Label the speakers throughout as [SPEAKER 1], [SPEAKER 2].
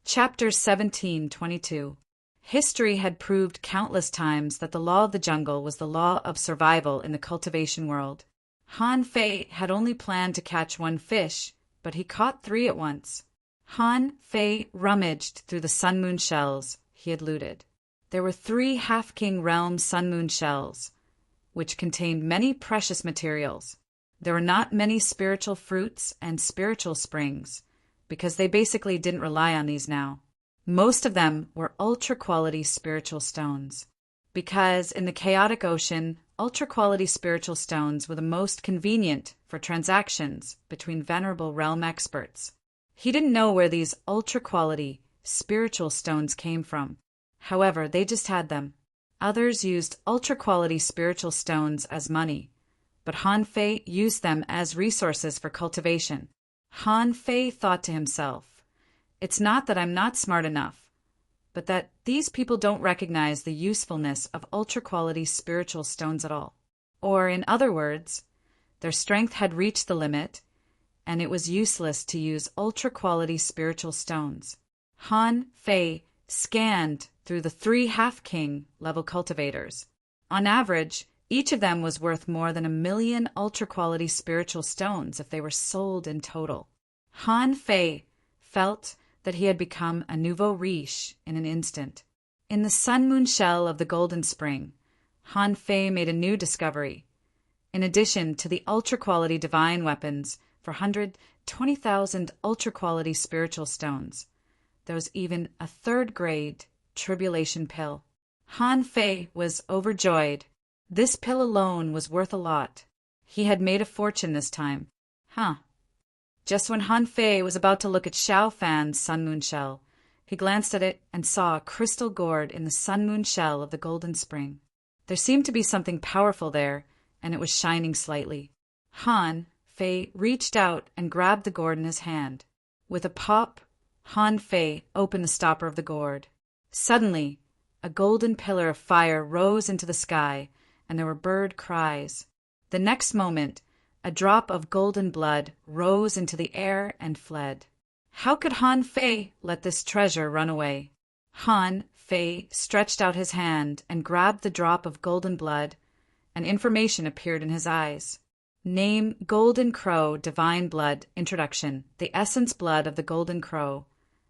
[SPEAKER 1] Chapter 17:22. History had proved countless times that the law of the jungle was the law of survival in the cultivation world. Han Fei had only planned to catch one fish, but he caught three at once. Han Fei rummaged through the Sun Moon shells he had looted. There were 3 Half-King Realm Sun Moon shells, which contained many precious materials. There were not many spiritual fruits and spiritual springs, because they basically didn't rely on these now. Most of them were ultra-quality spiritual stones, because in the chaotic ocean, ultra-quality spiritual stones were the most convenient for transactions between venerable realm experts. He didn't know where these ultra-quality spiritual stones came from. However, they just had them. Others used ultra-quality spiritual stones as money, but Han Fei used them as resources for cultivation. Han Fei thought to himself, "It's not that I'm not smart enough, but that these people don't recognize the usefulness of ultra-quality spiritual stones at all." Or, in other words, their strength had reached the limit, and it was useless to use ultra-quality spiritual stones. Han Fei scanned through the 3 Half-King level cultivators. On average, each of them was worth more than 1,000,000 ultra-quality spiritual stones if they were sold in total. Han Fei felt that he had become a nouveau riche in an instant. In the Sun Moon shell of the Golden Spring, Han Fei made a new discovery. In addition to the ultra-quality divine weapons for 120,000 ultra-quality spiritual stones, there was even a 3rd-grade tribulation pill. Han Fei was overjoyed. This pill alone was worth a lot. He had made a fortune this time. Just when Han Fei was about to look at Xiao Fan's Sun Moon shell, he glanced at it and saw a crystal gourd in the Sun Moon shell of the Golden Spring. There seemed to be something powerful there, and it was shining slightly. Han Fei reached out and grabbed the gourd in his hand. With a pop, Han Fei opened the stopper of the gourd. Suddenly, a golden pillar of fire rose into the sky, and there were bird cries. The next moment, a drop of golden blood rose into the air and fled. How could Han Fei let this treasure run away? Han Fei stretched out his hand and grabbed the drop of golden blood, and information appeared in his eyes. Name Golden Crow Divine Blood Introduction. The essence blood of the Golden Crow,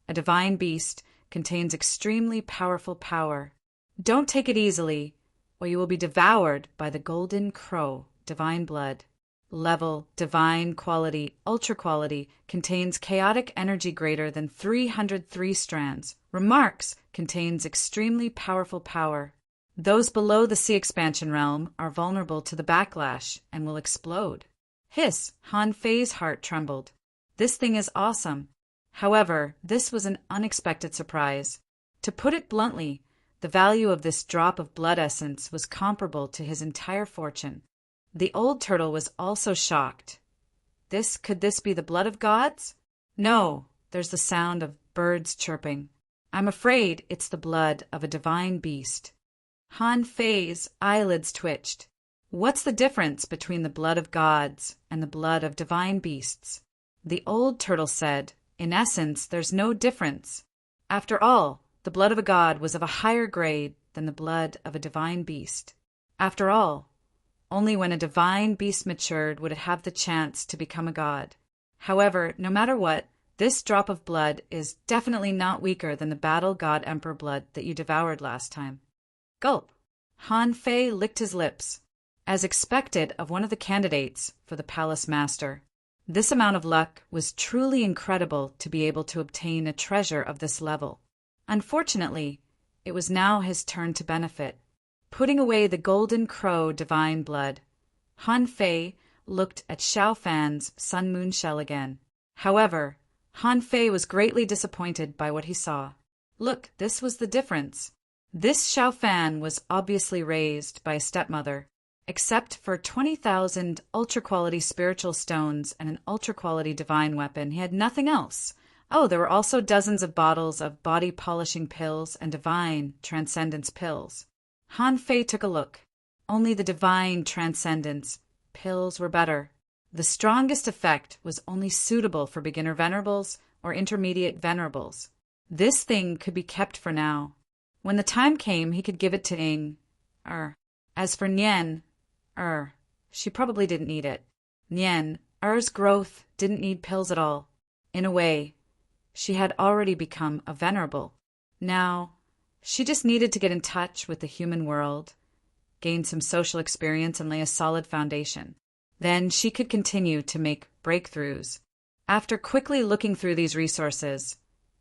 [SPEAKER 1] a divine beast, contains extremely powerful power. Don't take it easily, or you will be devoured by the Golden Crow Divine Blood. Level, divine quality, ultra quality, contains chaotic energy greater than 303 strands. Remarks, contains extremely powerful power. Those below the sea expansion realm are vulnerable to the backlash and will explode. Hiss, Han Fei's heart trembled. This thing is awesome. However, this was an unexpected surprise. To put it bluntly, the value of this drop of blood essence was comparable to his entire fortune. The old turtle was also shocked. Could this be the blood of gods? No, there's the sound of birds chirping. I'm afraid it's the blood of a divine beast. Han Fei's eyelids twitched. What's the difference between the blood of gods and the blood of divine beasts? The old turtle said, in essence, there's no difference. After all, the blood of a god was of a higher grade than the blood of a divine beast. After all, only when a divine beast matured would it have the chance to become a god. However, no matter what, this drop of blood is definitely not weaker than the battle god emperor blood that you devoured last time. Gulp. Han Fei licked his lips, as expected of one of the candidates for the palace master. This amount of luck was truly incredible to be able to obtain a treasure of this level. Unfortunately, it was now his turn to benefit. Putting away the Golden Crow divine blood, Han Fei looked at Xiao Fan's Sun Moon shell again. However, Han Fei was greatly disappointed by what he saw. Look, this was the difference. This Xiao Fan was obviously raised by a stepmother. Except for 20,000 ultra-quality spiritual stones and an ultra-quality divine weapon, he had nothing else. Oh, there were also dozens of bottles of body-polishing pills and divine transcendence pills. Han Fei took a look. Only the divine transcendence pills were better. The strongest effect was only suitable for beginner venerables or intermediate venerables. This thing could be kept for now. When the time came, he could give it to Ing. As for Nien, she probably didn't need it. Nien, growth didn't need pills at all. In a way, she had already become a venerable. Now, she just needed to get in touch with the human world, gain some social experience, and lay a solid foundation. Then she could continue to make breakthroughs. After quickly looking through these resources,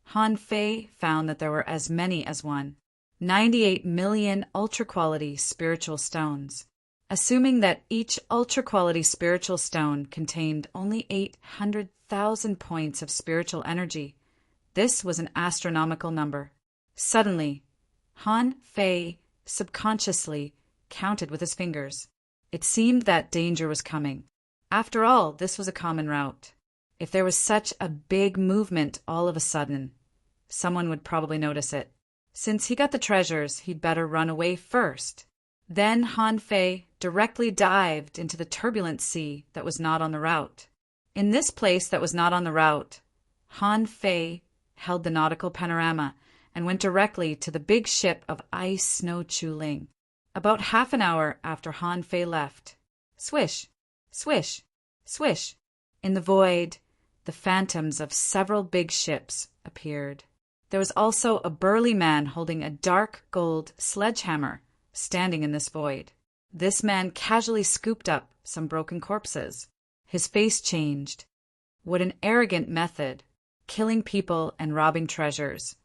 [SPEAKER 1] Han Fei found that there were as many as 98 million ultra-quality spiritual stones. Assuming that each ultra-quality spiritual stone contained only 800,000 points of spiritual energy, this was an astronomical number. Suddenly, Han Fei subconsciously counted with his fingers. It seemed that danger was coming. After all, this was a common route. If there was such a big movement all of a sudden, someone would probably notice it. Since he got the treasures, he'd better run away first. Then Han Fei directly dived into the turbulent sea that was not on the route. In this place that was not on the route, Han Fei held the nautical panorama and went directly to the big ship of Ice Snow Chu Ling. About half an hour after Han Fei left, swish, swish, swish, in the void, the phantoms of several big ships appeared. There was also a burly man holding a dark gold sledgehammer standing in this void. This man casually scooped up some broken corpses. His face changed. What an arrogant method, killing people and robbing treasures,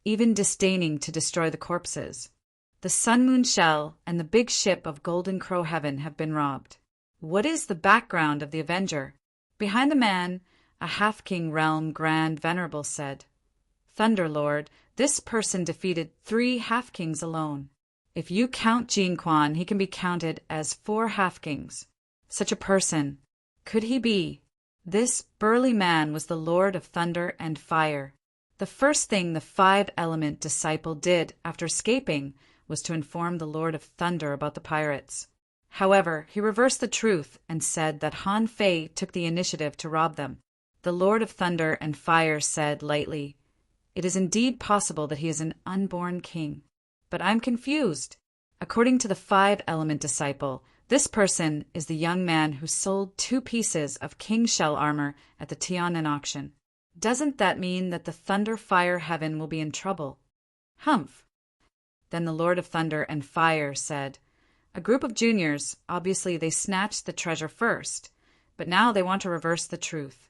[SPEAKER 1] even disdaining to destroy the corpses. The Sun Moon Shell and the big ship of Golden Crow Heaven have been robbed. What is the background of the Avenger? Behind the man, a half-king realm Grand Venerable said, Thunder Lord, this person defeated 3 half-kings alone. If you count Jin Quan, he can be counted as 4 half-kings. Such a person, could he be? This burly man was the Lord of Thunder and Fire. The first thing the 5-element disciple did after escaping was to inform the Lord of Thunder about the pirates. However, he reversed the truth and said that Han Fei took the initiative to rob them. The Lord of Thunder and Fire said lightly, It is indeed possible that he is an unborn king. But I'm confused. According to the 5-element disciple, this person is the young man who sold 2 pieces of king shell armor at the Tiananmen auction. Doesn't that mean that the Thunder Fire Heaven will be in trouble? Humph. Then the Lord of Thunder and Fire said, A group of juniors, obviously they snatched the treasure first, but now they want to reverse the truth.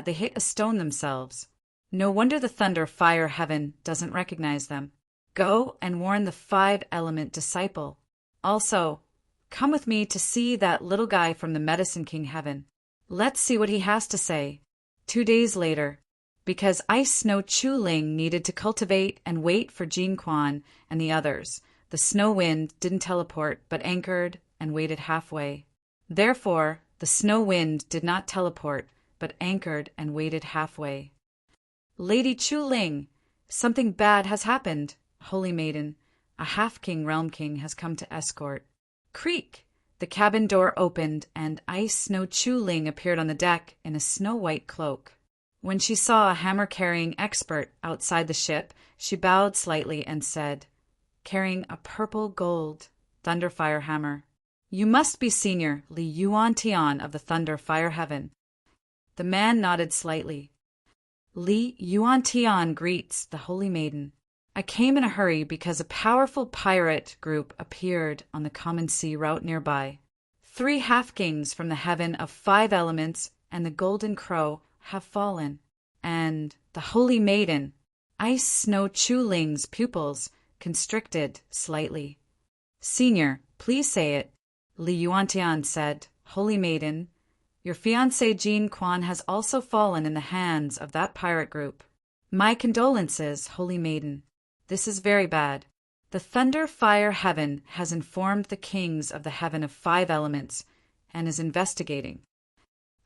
[SPEAKER 1] They hate a stone themselves. No wonder the Thunder Fire Heaven doesn't recognize them. Go and warn the 5-element disciple. Also, come with me to see that little guy from the Medicine King Heaven. Let's see what he has to say. 2 days later, because Ice Snow Chu Ling needed to cultivate and wait for Jin Quan and the others, the Snow Wind didn't teleport but anchored and waited halfway. Therefore, the Snow Wind did not teleport but anchored and waited halfway. Lady Chu Ling, something bad has happened. Holy Maiden, a half-king realm king has come to escort. Creak! The cabin door opened, and Ice Snow Chu Ling appeared on the deck in a snow-white cloak. When she saw a hammer-carrying expert outside the ship, she bowed slightly and said, carrying a purple gold Thunderfire hammer, You must be Senior Li Yuan Tian of the Thunder Fire Heaven. The man nodded slightly. Li Yuan Tian greets the Holy Maiden. I came in a hurry because a powerful pirate group appeared on the common sea route nearby. 3 half-kings from the heaven of 5 elements and the Golden Crow have fallen, and the Holy Maiden, Ice Snow Chu Ling's pupils, constricted slightly. Senior, please say it, Li Yuantian said. Holy Maiden, your fiancé Jin Quan has also fallen in the hands of that pirate group. My condolences, Holy Maiden. This is very bad. The Thunder Fire Heaven has informed the kings of the heaven of 5 elements and is investigating.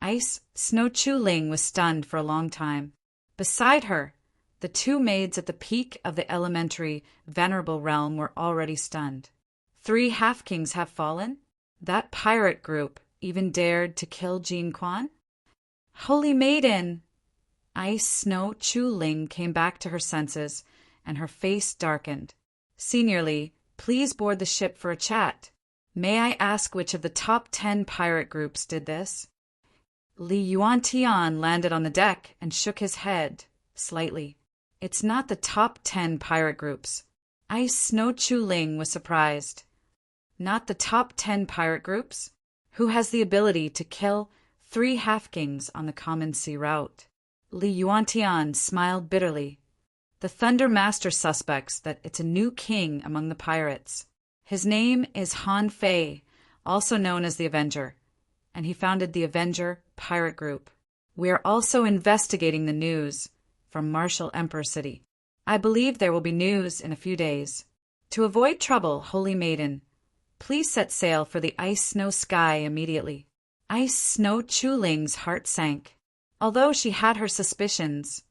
[SPEAKER 1] Ice Snow Chu Ling was stunned for a long time. Beside her, the 2 maids at the peak of the elementary venerable realm were already stunned. 3 half-kings have fallen? That pirate group even dared to kill Jin Quan? Holy Maiden! Ice Snow Chu Ling came back to her senses, and her face darkened. Senior Li, please board the ship for a chat. May I ask which of the top 10 pirate groups did this? Li Yuantian landed on the deck and shook his head slightly. It's not the top 10 pirate groups. Ice Snow Chu Ling was surprised. Not the top 10 pirate groups? Who has the ability to kill 3 half-kings on the common sea route? Li Yuantian smiled bitterly. The Thunder Master suspects that it's a new king among the pirates. His name is Han Fei, also known as the Avenger, and he founded the Avenger Pirate Group. We are also investigating the news from Martial Emperor City. I believe there will be news in a few days. To avoid trouble, Holy Maiden, please set sail for the Ice Snow Sky immediately. Ice Snow Chu Ling's heart sank. Although she had her suspicions,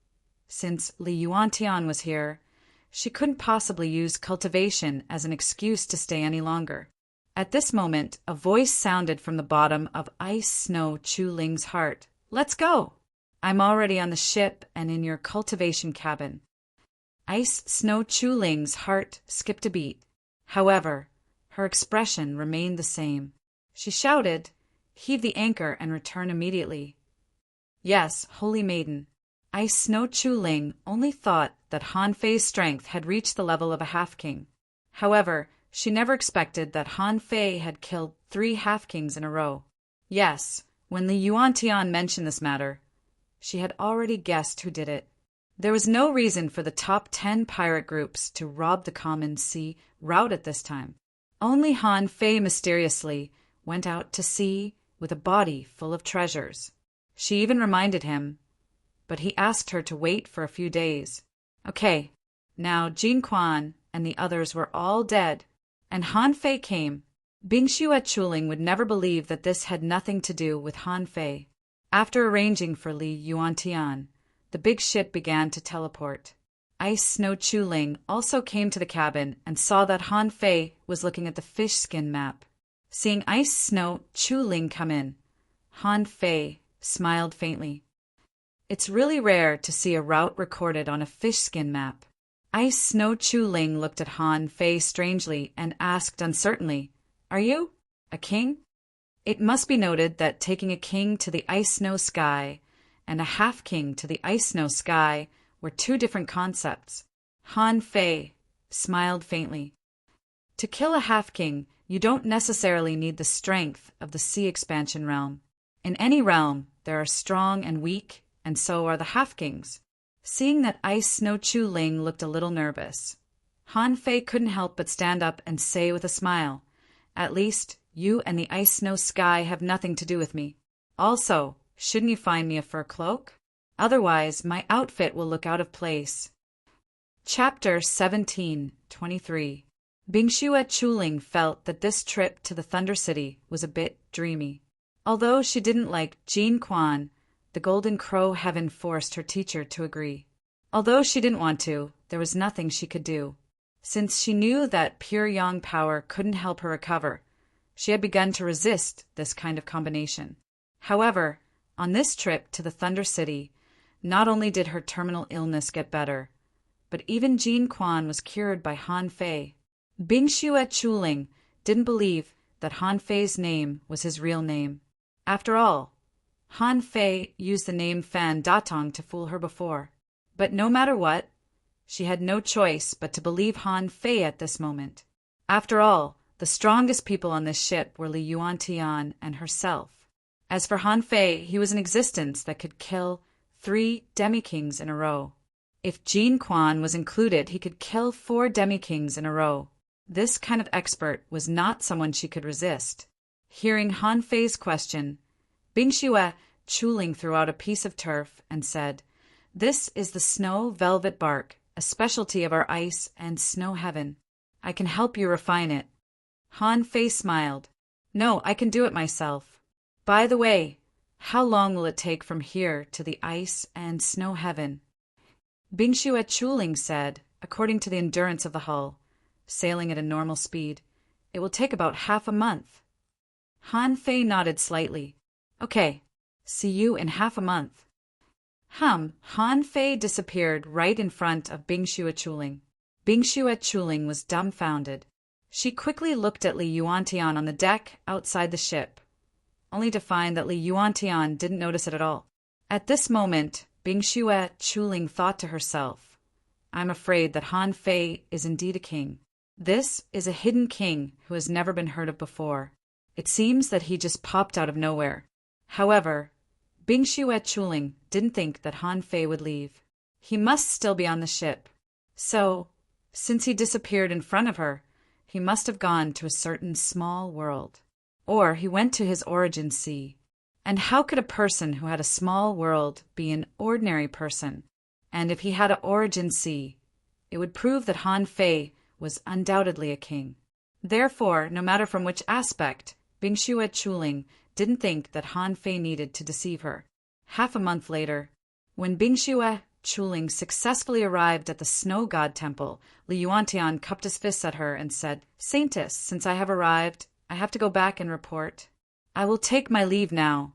[SPEAKER 1] since Li Yuantian was here, she couldn't possibly use cultivation as an excuse to stay any longer. At this moment, a voice sounded from the bottom of Ice Snow Chu Ling's heart. Let's go! I'm already on the ship and in your cultivation cabin. Ice Snow Chu Ling's heart skipped a beat. However, her expression remained the same. She shouted, "Heave the anchor and return immediately." Yes, Holy Maiden. Ice Snow Chu Ling only thought that Han Fei's strength had reached the level of a half-king. However, she never expected that Han Fei had killed 3 half-kings in a row. Yes, when Li Yuantian mentioned this matter, she had already guessed who did it. There was no reason for the top 10 pirate groups to rob the common sea route at this time. Only Han Fei mysteriously went out to sea with a body full of treasures. She even reminded him, but he asked her to wait for a few days. Okay, now Jin Quan and the others were all dead, and Han Fei came. Bingxue Chuling would never believe that this had nothing to do with Han Fei. After arranging for Li Yuantian, the big ship began to teleport. Ice Snow Chu Ling also came to the cabin and saw that Han Fei was looking at the fish skin map. Seeing Ice Snow Chu Ling come in, Han Fei smiled faintly. It's really rare to see a route recorded on a fish skin map. Ice Snow Chu Ling looked at Han Fei strangely and asked uncertainly, "Are you a king?" It must be noted that taking a king to the Ice Snow Sky and a half-king to the Ice Snow Sky were 2 different concepts. Han Fei smiled faintly. To kill a half-king, you don't necessarily need the strength of the sea expansion realm. In any realm, there are strong and weak, and so are the half-kings. Seeing that Ice Snow Chu Ling looked a little nervous, Han Fei couldn't help but stand up and say with a smile, "At least, you and the Ice Snow Sky have nothing to do with me. Also, shouldn't you find me a fur cloak? Otherwise, my outfit will look out of place." Chapter 17:23. Bingxue Chuling felt that this trip to the Thunder City was a bit dreamy. Although she didn't like Jin Quan, the Golden Crow Heaven forced her teacher to agree. Although she didn't want to, there was nothing she could do. Since she knew that pure yang power couldn't help her recover, she had begun to resist this kind of combination. However, on this trip to the Thunder City, not only did her terminal illness get better, but even Jin Quan was cured by Han Fei. Bingxue Chuling didn't believe that Han Fei's name was his real name. After all, Han Fei used the name Fan Datong to fool her before. But no matter what, she had no choice but to believe Han Fei at this moment. After all, the strongest people on this ship were Li Yuantian and herself. As for Han Fei, he was an existence that could kill 3 demi-kings in a row. If Jin Quan was included, he could kill 4 demi-kings in a row. This kind of expert was not someone she could resist. Hearing Han Fei's question, Bingxue Chuling threw out a piece of turf and said, "This is the snow velvet bark, a specialty of our ice and snow heaven. I can help you refine it." Han Fei smiled. "No, I can do it myself. By the way, how long will it take from here to the ice and snow heaven?" Bingxue Chuling said, according to the endurance of the hull, sailing at a normal speed, it will take about half a month. Han Fei nodded slightly. "Okay, see you in half a month." Han Fei disappeared right in front of Bingxue Chuling. Bingxue Chuling was dumbfounded. She quickly looked at Li Yuantian on the deck outside the ship, only to find that Li Yuantian didn't notice it at all. At this moment, Bingxue Chuling thought to herself, I'm afraid that Han Fei is indeed a king. This is a hidden king who has never been heard of before. It seems that he just popped out of nowhere. However, Bingxue Chuling didn't think that Han Fei would leave. He must still be on the ship. So, since he disappeared in front of her, he must have gone to a certain small world. Or he went to his origin sea. And how could a person who had a small world be an ordinary person? And if he had an origin sea, it would prove that Han Fei was undoubtedly a king. Therefore, no matter from which aspect, Bingxue Chuling didn't think that Han Fei needed to deceive her. Half a month later, when Bingxue Chuling successfully arrived at the Snow God Temple, Li Yuantian cupped his fists at her and said, Saintess, since I have arrived, I have to go back and report. I will take my leave now.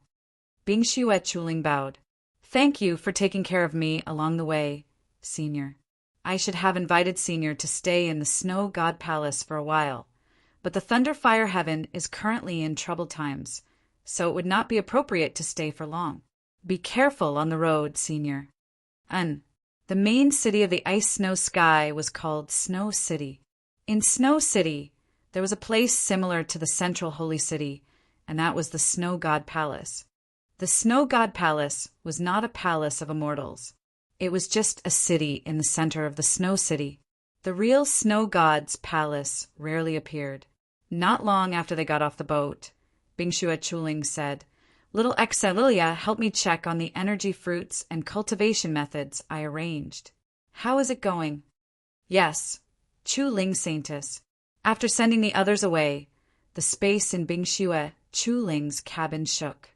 [SPEAKER 1] Bingxue Chuling bowed. Thank you for taking care of me along the way, Senior. I should have invited Senior to stay in the Snow God Palace for a while, but the Thunderfire Heaven is currently in troubled times, so it would not be appropriate to stay for long. Be careful on the road, Senior. The main city of the ice-snow sky was called Snow City. In Snow City, there was a place similar to the central holy city, and that was the Snow God Palace. The Snow God Palace was not a palace of immortals. It was just a city in the center of the Snow City. The real Snow God's palace rarely appeared. Not long after they got off the boat, Bingxue Chuling said, Little Exililia helped me check on the energy fruits and cultivation methods I arranged. How is it going? Yes, Chuling Saintess. After sending the others away, the space in Bingxue Chuling's cabin shook.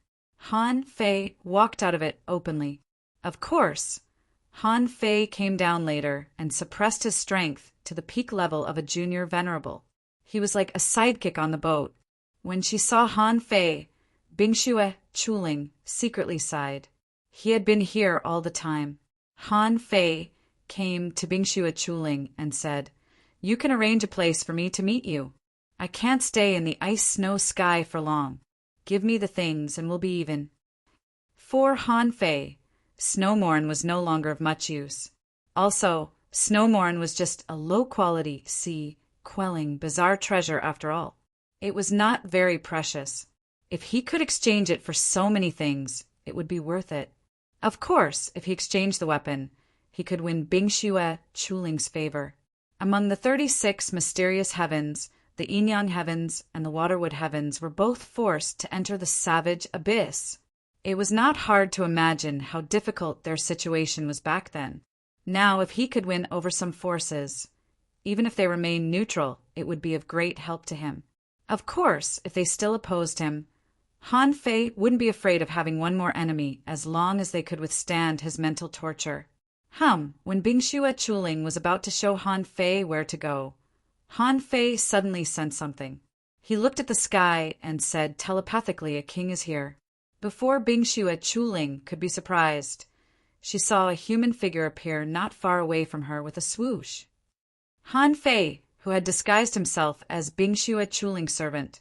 [SPEAKER 1] Han Fei walked out of it openly. Of course, Han Fei came down later and suppressed his strength to the peak level of a junior venerable. He was like a sidekick on the boat. When she saw Han Fei, Bingxue Chuling secretly sighed. He had been here all the time. Han Fei came to Bingxue Chuling and said, You can arrange a place for me to meet you. I can't stay in the ice-snow sky for long. Give me the things and we'll be even. For Han Fei, Snowmorn was no longer of much use. Also, Snowmorn was just a low-quality, sea-quelling, bizarre treasure after all. It was not very precious. If he could exchange it for so many things, it would be worth it. Of course, if he exchanged the weapon, he could win Bingxue Chuling's favor. Among the 36 mysterious heavens, the Yin-Yang heavens and the Waterwood heavens were both forced to enter the savage abyss. It was not hard to imagine how difficult their situation was back then. Now, if he could win over some forces, even if they remained neutral, it would be of great help to him. Of course, if they still opposed him, Han Fei wouldn't be afraid of having one more enemy as long as they could withstand his mental torture. When Bingxue Chuling was about to show Han Fei where to go, Han Fei suddenly sensed something. He looked at the sky and said telepathically, A king is here. Before Bingxue Chuling could be surprised, she saw a human figure appear not far away from her with a swoosh. Han Fei, who had disguised himself as Bingxue Chuling's servant,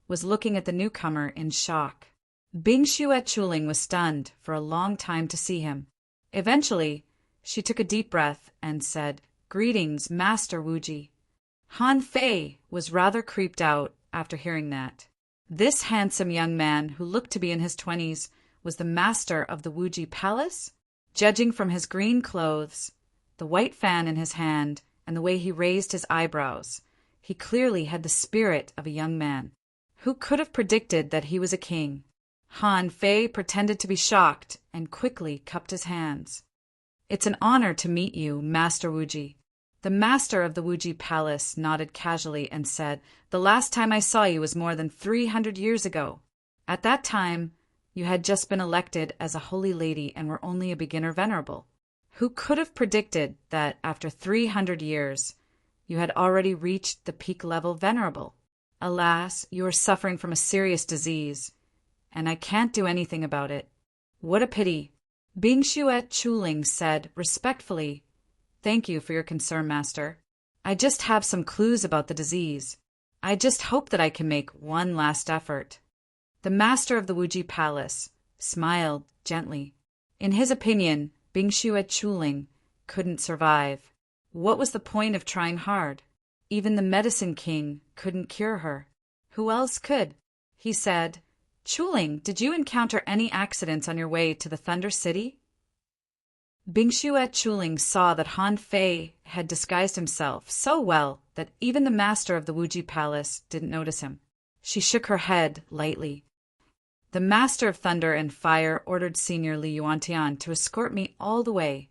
[SPEAKER 1] was looking at the newcomer in shock. Bingxue Chuling was stunned for a long time to see him. Eventually, she took a deep breath and said, Greetings, Master Wuji. Han Fei was rather creeped out after hearing that. This handsome young man, who looked to be in his 20s, was the master of the Wuji Palace? Judging from his green clothes, the white fan in his hand, and the way he raised his eyebrows, he clearly had the spirit of a young man. Who could have predicted that he was a king? Han Fei pretended to be shocked and quickly cupped his hands. It's an honor to meet you, Master Wuji. The master of the Wuji Palace nodded casually and said, The last time I saw you was more than 300 years ago. At that time, you had just been elected as a holy lady and were only a beginner venerable. Who could have predicted that after 300 years, you had already reached the peak level venerable? Alas, you are suffering from a serious disease, and I can't do anything about it. What a pity. Bingxue Chuling said respectfully, "Thank you for your concern, master. I just have some clues about the disease. I just hope that I can make one last effort." The master of the Wuji Palace smiled gently. In his opinion, Bingxue Chuling couldn't survive. What was the point of trying hard? Even the medicine king couldn't cure her. Who else could? He said, "Chuling, did you encounter any accidents on your way to the Thunder City?" Bingxue Chuling saw that Han Fei had disguised himself so well that even the master of the Wuji Palace didn't notice him. She shook her head lightly. "The master of Thunder and Fire ordered Senior Li Yuantian to escort me all the way,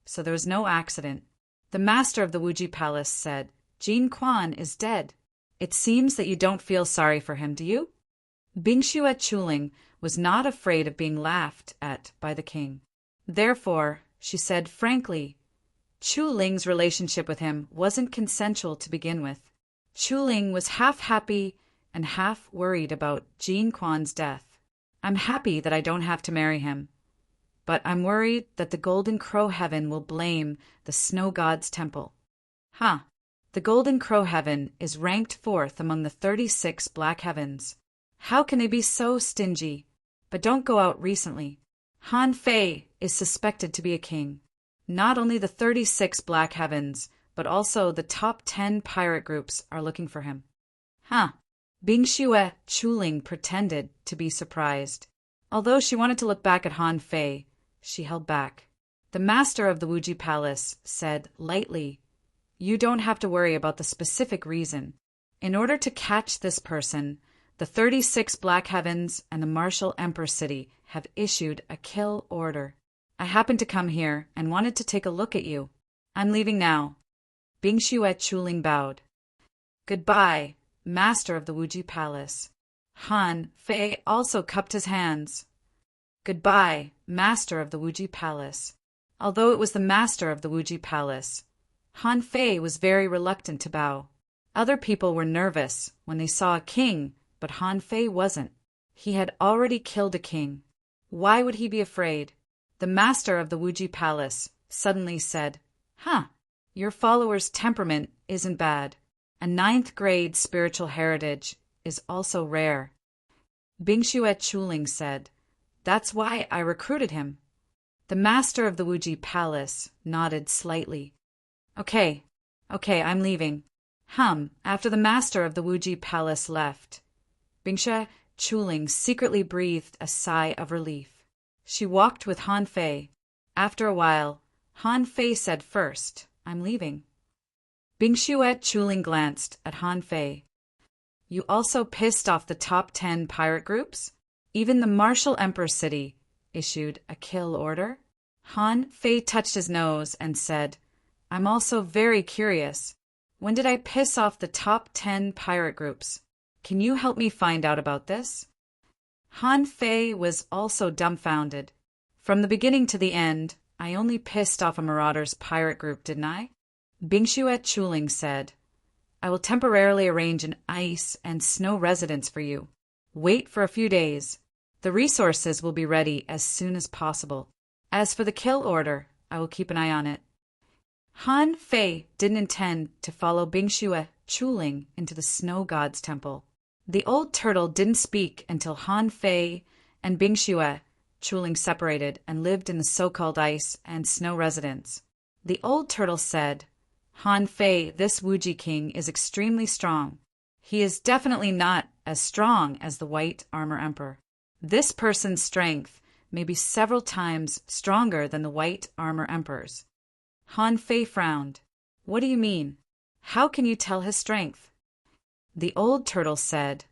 [SPEAKER 1] so there was no accident." The master of the Wuji Palace said, "Jin Quan is dead. It seems that you don't feel sorry for him, do you?" Bingxue Chuling was not afraid of being laughed at by the king. Therefore, she said frankly, Chuling's relationship with him wasn't consensual to begin with. Chuling was half happy and half worried about Jin Quan's death. "I'm happy that I don't have to marry him, but I'm worried that the Golden Crow Heaven will blame the Snow God's temple." Huh. The Golden Crow Heaven is ranked 4th among the 36 black heavens. How can they be so stingy? But don't go out recently. Han Fei is suspected to be a king. Not only the 36 black heavens, but also the top 10 pirate groups are looking for him. Huh. Bingxue Chuling pretended to be surprised. Although she wanted to look back at Han Fei, she held back. The master of the Wuji Palace said lightly, "You don't have to worry about the specific reason. In order to catch this person, the 36 Black Heavens and the Martial Emperor City have issued a kill order. I happened to come here and wanted to take a look at you. I'm leaving now." Bingxue Chuling bowed. "Goodbye, master of the Wuji Palace." Han Fei also cupped his hands. "Goodbye, master of the Wuji Palace." Although it was the master of the Wuji Palace, Han Fei was very reluctant to bow. Other people were nervous when they saw a king, but Han Fei wasn't. He had already killed a king. Why would he be afraid? The master of the Wuji Palace suddenly said, "Huh, your follower's temperament isn't bad. A 9th grade spiritual heritage is also rare." Bingxue Chuling said, "That's why I recruited him." The master of the Wuji Palace nodded slightly. Okay, I'm leaving." After the master of the Wuji Palace left, Bingxue Chuling secretly breathed a sigh of relief. She walked with Han Fei. After a while, Han Fei said first, "I'm leaving." Bingxue Chuling glanced at Han Fei. "You also pissed off the top 10 pirate groups? Even the Martial Emperor City issued a kill order?" Han Fei touched his nose and said, "I'm also very curious. When did I piss off the top 10 pirate groups? Can you help me find out about this?" Han Fei was also dumbfounded. "From the beginning to the end, I only pissed off a Marauder's pirate group, didn't I?" Bingxue Chuling said, "I will temporarily arrange an ice and snow residence for you. Wait for a few days. The resources will be ready as soon as possible. As for the kill order, I will keep an eye on it." Han Fei didn't intend to follow Bingxue Chuling into the Snow God's temple. The old turtle didn't speak until Han Fei and Bingxue Chuling separated and lived in the so-called ice and snow residence. The old turtle said, "Han Fei, this Wuji king is extremely strong. He is definitely not as strong as the White Armor Emperor. This person's strength may be several times stronger than the White Armor Emperor's." Han Fei frowned. "What do you mean? How can you tell his strength?" The old turtle said,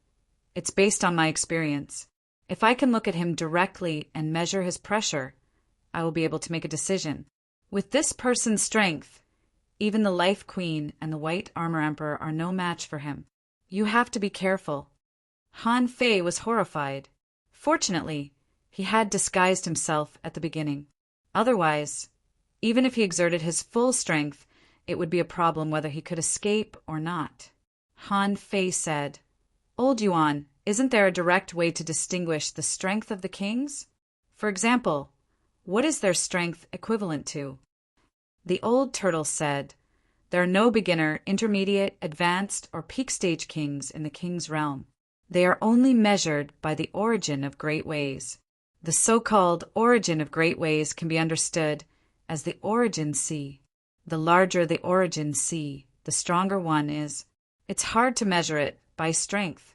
[SPEAKER 1] "It's based on my experience. If I can look at him directly and measure his pressure, I will be able to make a decision. With this person's strength, even the Life Queen and the White Armor Emperor are no match for him. You have to be careful." Han Fei was horrified. Fortunately, he had disguised himself at the beginning. Otherwise, even if he exerted his full strength, it would be a problem whether he could escape or not. Han Fei said, "Old Yuan, isn't there a direct way to distinguish the strength of the kings? For example, What is their strength equivalent to? The old turtle said, "There are no beginner, intermediate, advanced, or peak stage kings in the king's realm. They are only measured by the origin of great ways." The so-called origin of great ways can be understood as the origin C. The larger the origin C, the stronger one is. It's hard to measure it by strength.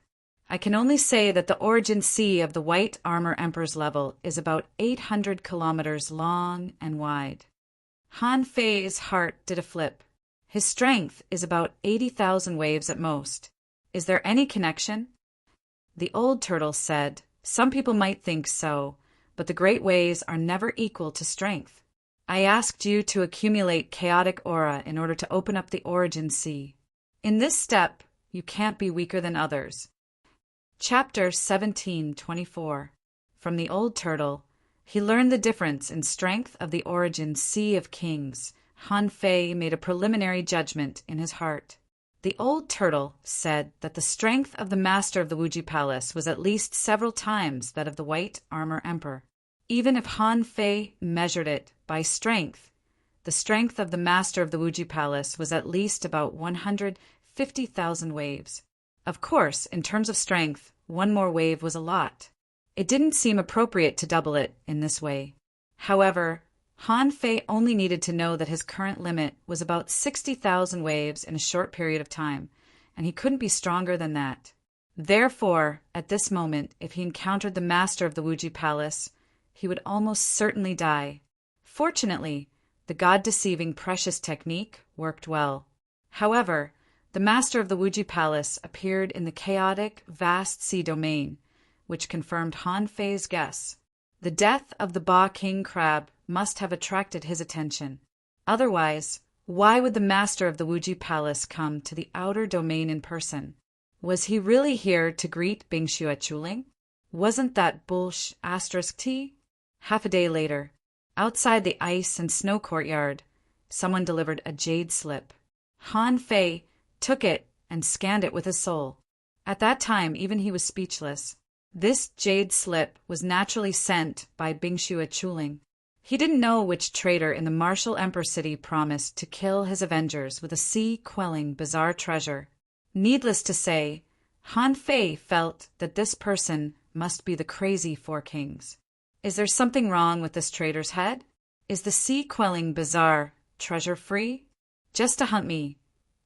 [SPEAKER 1] I can only say that the origin C of the White Armor Emperor's level is about 800 kilometers long and wide. Han Fei's heart did a flip. His strength is about 80,000 waves at most. Is there any connection? The old turtle said, "Some people might think so, but the great ways are never equal to strength. I asked you to accumulate chaotic aura in order to open up the origin sea. In this step, you can't be weaker than others." Chapter 17:24. From the old turtle, he learned the difference in strength of the origin Sea of Kings. Han Fei made a preliminary judgment in his heart. The old turtle said that the strength of the master of the Wuji Palace was at least several times that of the White Armor Emperor. Even if Han Fei measured it by strength, the strength of the master of the Wuji Palace was at least about 150,000 waves. Of course, in terms of strength, one more wave was a lot. It didn't seem appropriate to double it in this way. However, Han Fei only needed to know that his current limit was about 60,000 waves in a short period of time, and he couldn't be stronger than that. Therefore, at this moment, if he encountered the master of the Wuji Palace, he would almost certainly die. Fortunately, the god-deceiving precious technique worked well. However, the master of the Wuji Palace appeared in the chaotic, vast sea domain, which confirmed Han Fei's guess. The death of the Ba King crab must have attracted his attention. Otherwise, why would the master of the Wuji Palace come to the outer domain in person? Was he really here to greet Bingxue Chuling? Wasn't that **T? Half a day later, outside the ice and snow courtyard, someone delivered a jade slip. Han Fei took it and scanned it with his soul. At that time, even he was speechless. This jade slip was naturally sent by Bingxue Chuling. He didn't know which traitor in the martial Emperor City promised to kill his avengers with a sea-quelling bizarre treasure. Needless to say, Han Fei felt that this person must be the crazy Four Kings. Is there something wrong with this traitor's head? Is the sea-quelling bizarre treasure free? Just to hunt me,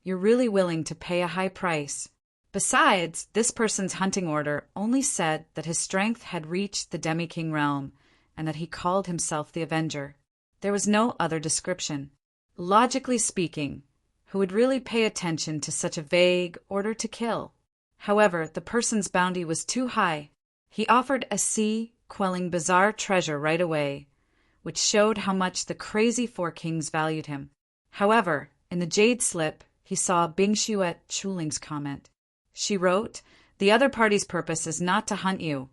[SPEAKER 1] you're really willing to pay a high price. Besides, this person's hunting order only said that his strength had reached the Demi-King realm and that he called himself the Avenger. There was no other description. Logically speaking, who would really pay attention to such a vague order to kill? However, the person's bounty was too high. He offered a sea-quelling bizarre treasure right away, which showed how much the crazy Four Kings valued him. However, in the jade slip, he saw Bingxue Chuling's comment. She wrote, "The other party's purpose is not to hunt you,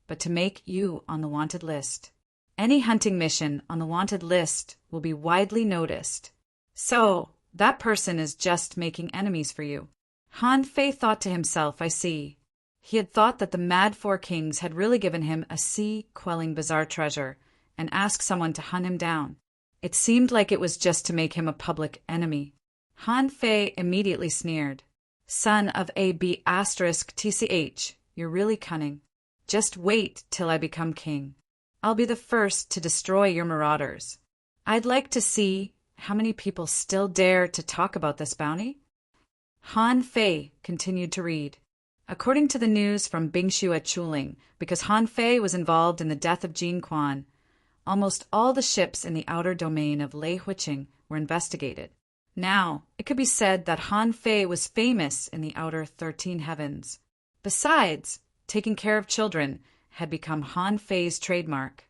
[SPEAKER 1] but to make you on the wanted list. Any hunting mission on the wanted list will be widely noticed. So, that person is just making enemies for you." Han Fei thought to himself, I see. He had thought that the Mad Four Kings had really given him a sea-quelling bizarre treasure and asked someone to hunt him down. It seemed like it was just to make him a public enemy. Han Fei immediately sneered. "Son of a **TCH, you're really cunning. Just wait till I become king. I'll be the first to destroy your marauders. I'd like to see how many people still dare to talk about this bounty." Han Fei continued to read. According to the news from Bingxue Chuling, because Han Fei was involved in the death of Jin Quan, almost all the ships in the outer domain of Lei Huiqing were investigated. Now, it could be said that Han Fei was famous in the outer 13 heavens. Besides, taking care of children had become Han Fei's trademark.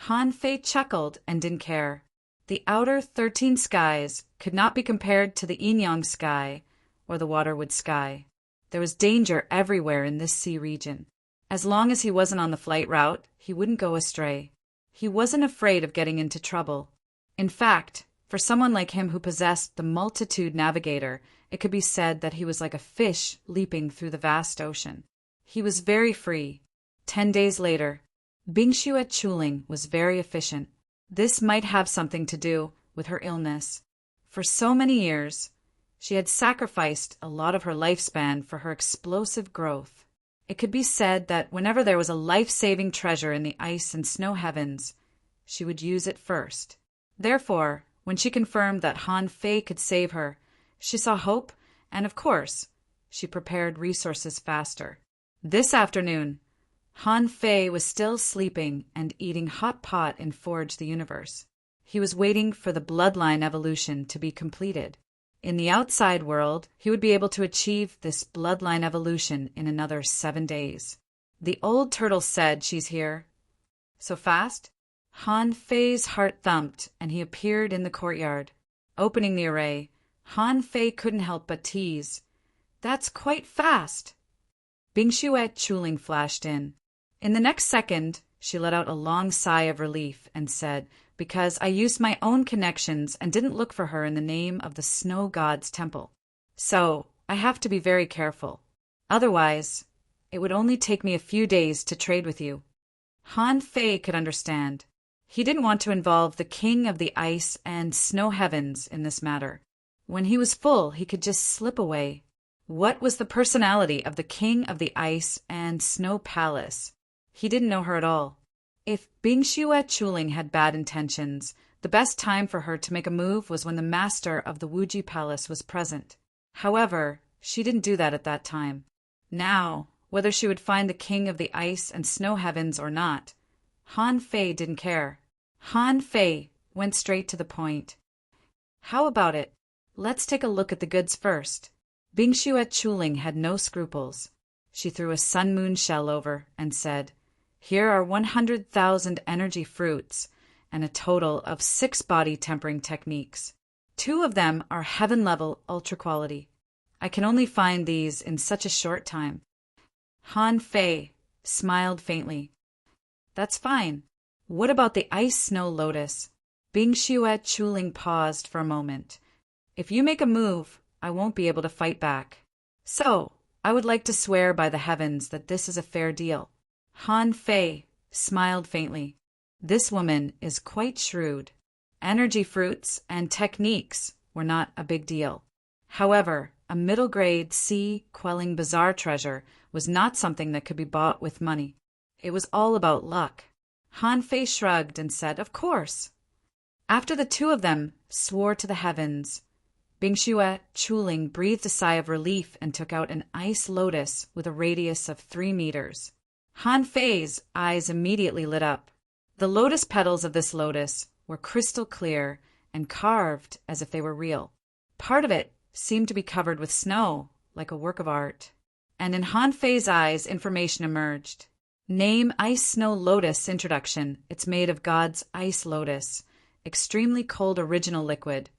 [SPEAKER 1] Han Fei chuckled and didn't care. The outer 13 skies could not be compared to the Yinyang sky or the Waterwood sky. There was danger everywhere in this sea region. As long as he wasn't on the flight route, he wouldn't go astray. He wasn't afraid of getting into trouble. In fact, for someone like him who possessed the multitude navigator, it could be said that he was like a fish leaping through the vast ocean. He was very free. 10 days later, Bingxue Chuling was very efficient. This might have something to do with her illness. For so many years, she had sacrificed a lot of her lifespan for her explosive growth. It could be said that whenever there was a life-saving treasure in the ice and snow heavens, she would use it first. Therefore, when she confirmed that Han Fei could save her, she saw hope, and of course, she prepared resources faster. This afternoon, Han Fei was still sleeping and eating hot pot in Forge the Universe. He was waiting for the bloodline evolution to be completed. In the outside world, he would be able to achieve this bloodline evolution in another 7 days. The old turtle said, "She's here." So fast? Han Fei's heart thumped, and he appeared in the courtyard. Opening the array, Han Fei couldn't help but tease, "That's quite fast." Bing Xuet Chuling flashed in. In the next second, she let out a long sigh of relief and said, "Because I used my own connections and didn't look for her in the name of the snow god's temple. So I have to be very careful. Otherwise, it would only take me a few days to trade with you." Han Fei could understand. He didn't want to involve the king of the ice and snow heavens in this matter. When he was full, he could just slip away. What was the personality of the king of the ice and snow palace? He didn't know her at all. If Bing Xuet Chuling had bad intentions, the best time for her to make a move was when the master of the Wuji Palace was present. However, she didn't do that at that time. Now, whether she would find the king of the ice and snow heavens or not, Han Fei didn't care. Han Fei went straight to the point. "How about it? Let's take a look at the goods first." Bing Xuet Chuling had no scruples. She threw a sun moon shell over and said, "Here are 100,000 energy fruits and a total of 6 body tempering techniques. 2 of them are heaven-level ultra quality. I can only find these in such a short time." Han Fei smiled faintly. "That's fine. What about the ice snow lotus?" Bing Xuet Chuling paused for a moment. "If you make a move, I won't be able to fight back. So, I would like to swear by the heavens that this is a fair deal." Han Fei smiled faintly. This woman is quite shrewd. Energy fruits and techniques were not a big deal. However, a middle-grade sea-quelling bazaar treasure was not something that could be bought with money. It was all about luck. Han Fei shrugged and said, "Of course." After the 2 of them swore to the heavens, Bing Xuet Chuling breathed a sigh of relief and took out an ice lotus with a radius of 3 meters. Han Fei's eyes immediately lit up. The lotus petals of this lotus were crystal clear and carved as if they were real. Part of it seemed to be covered with snow, like a work of art. And in Han Fei's eyes, information emerged. Name Ice Snow Lotus Introduction. It's made of God's ice lotus, extremely cold original liquid,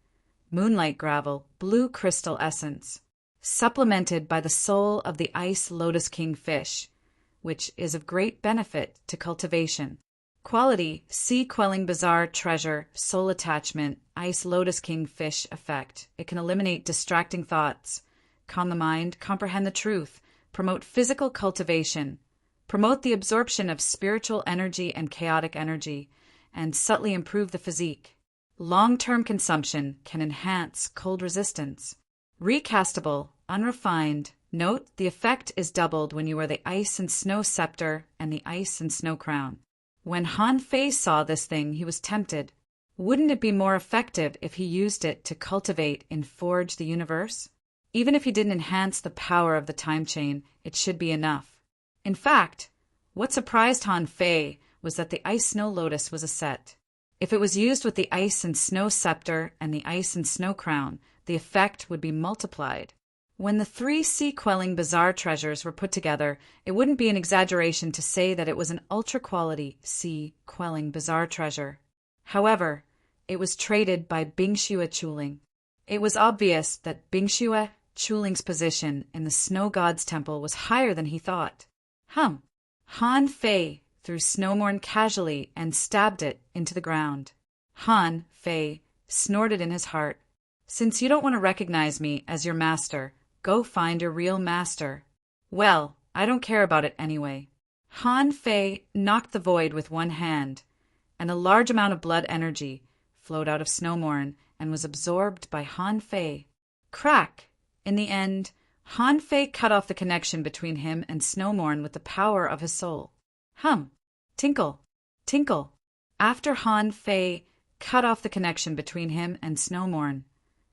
[SPEAKER 1] moonlight gravel, blue crystal essence, supplemented by the soul of the ice lotus king fish, which is of great benefit to cultivation. Quality, sea-quelling bazaar treasure, soul attachment, ice lotus king fish effect. It can eliminate distracting thoughts, calm the mind, comprehend the truth, promote physical cultivation, promote the absorption of spiritual energy and chaotic energy, and subtly improve the physique. Long-term consumption can enhance cold resistance. Recastable, unrefined. Note, the effect is doubled when you wear the ice and snow scepter and the ice and snow crown. When Han Fei saw this thing, he was tempted. Wouldn't it be more effective if he used it to cultivate and forge the universe? Even if he didn't enhance the power of the time chain, it should be enough. In fact, what surprised Han Fei was that the ice snow lotus was a set. If it was used with the ice and snow scepter and the ice and snow crown, the effect would be multiplied. When the 3 sea-quelling bazaar treasures were put together, it wouldn't be an exaggeration to say that it was an ultra-quality sea-quelling bazaar treasure. However, it was traded by Bing Xuet Chuling. It was obvious that Bing Xuet Chuling's position in the snow god's temple was higher than he thought. Han Fei threw Snowmorn casually and stabbed it into the ground. Han Fei snorted in his heart. "Since you don't want to recognize me as your master, go find your real master." "Well, I don't care about it anyway." Han Fei knocked the void with one hand, and a large amount of blood energy flowed out of Snowmorn and was absorbed by Han Fei. Crack! In the end, Han Fei cut off the connection between him and Snowmorn with the power of his soul. Hum! Tinkle! Tinkle! After Han Fei cut off the connection between him and Snowmorn,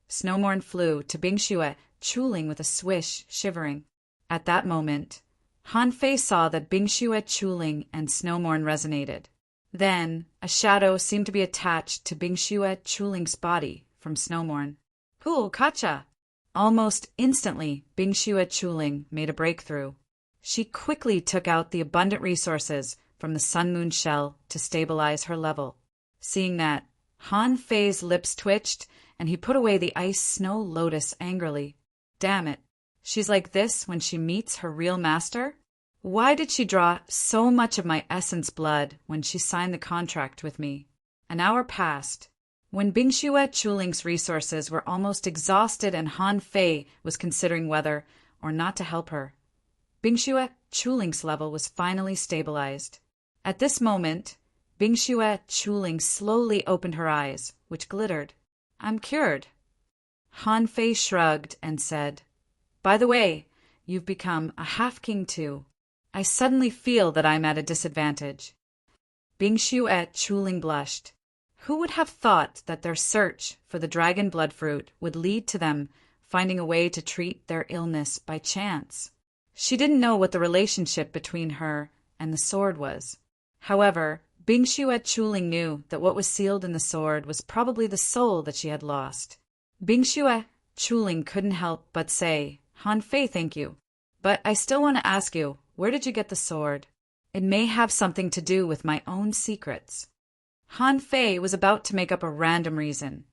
[SPEAKER 1] Snowmorn flew to Bingxue, Chuling with a swish, shivering. At that moment, Han Fei saw that Bingxue, Chuling, and Snowmorn resonated. Then, a shadow seemed to be attached to Bingxue, Chuling's body from Snowmorn. Hoo, kacha! Almost instantly, Bingxue, Chuling made a breakthrough. She quickly took out the abundant resources from the Sun Moon shell to stabilize her level. Seeing that, Han Fei's lips twitched, and he put away the ice snow lotus angrily. Damn it! She's like this when she meets her real master? Why did she draw so much of my essence blood when she signed the contract with me? An hour passed. When Bingxue Chuling's resources were almost exhausted and Han Fei was considering whether or not to help her, Bingxue Chuling's level was finally stabilized. At this moment, Bingxue Chuling slowly opened her eyes, which glittered. I'm cured. Han Fei shrugged and said, By the way, you've become a half-king too. I suddenly feel that I'm at a disadvantage. Bingxue Chuling blushed. Who would have thought that their search for the dragon blood fruit would lead to them finding a way to treat their illness by chance? She didn't know what the relationship between her and the sword was. However, Bingxue Chuling knew that what was sealed in the sword was probably the soul that she had lost. Bingxue Chuling couldn't help but say, Han Fei, thank you. But I still want to ask you, where did you get the sword? It may have something to do with my own secrets. Han Fei was about to make up a random reason,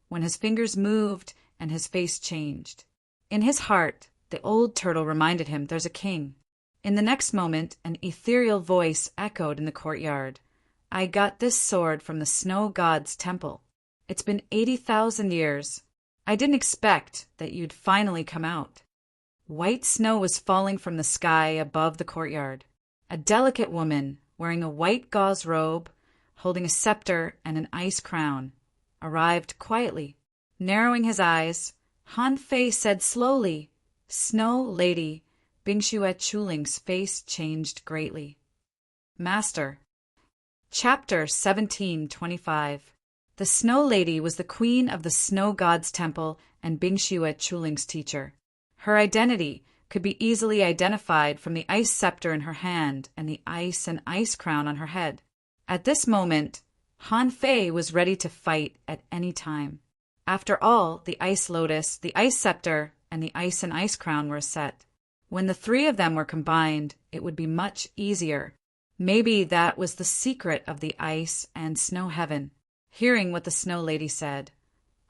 [SPEAKER 1] when his fingers moved and his face changed. In his heart, the old turtle reminded him there's a king. In the next moment, an ethereal voice echoed in the courtyard. I got this sword from the snow god's temple. It's been 80,000 years. I didn't expect that you'd finally come out. White snow was falling from the sky above the courtyard. A delicate woman, wearing a white gauze robe, holding a scepter and an ice crown, arrived quietly. Narrowing his eyes, Han Fei said slowly, Snow Lady. Bingxue Chuling's face changed greatly. Master. Chapter 1725. The Snow Lady was the queen of the Snow God's temple and Bingxue Chuling's teacher. Her identity could be easily identified from the ice scepter in her hand and the ice crown on her head. At this moment, Han Fei was ready to fight at any time. After all, the ice lotus, the ice scepter, and the ice crown were set. When the three of them were combined, it would be much easier. Maybe that was the secret of the ice and snow heaven. Hearing what the Snow Lady said,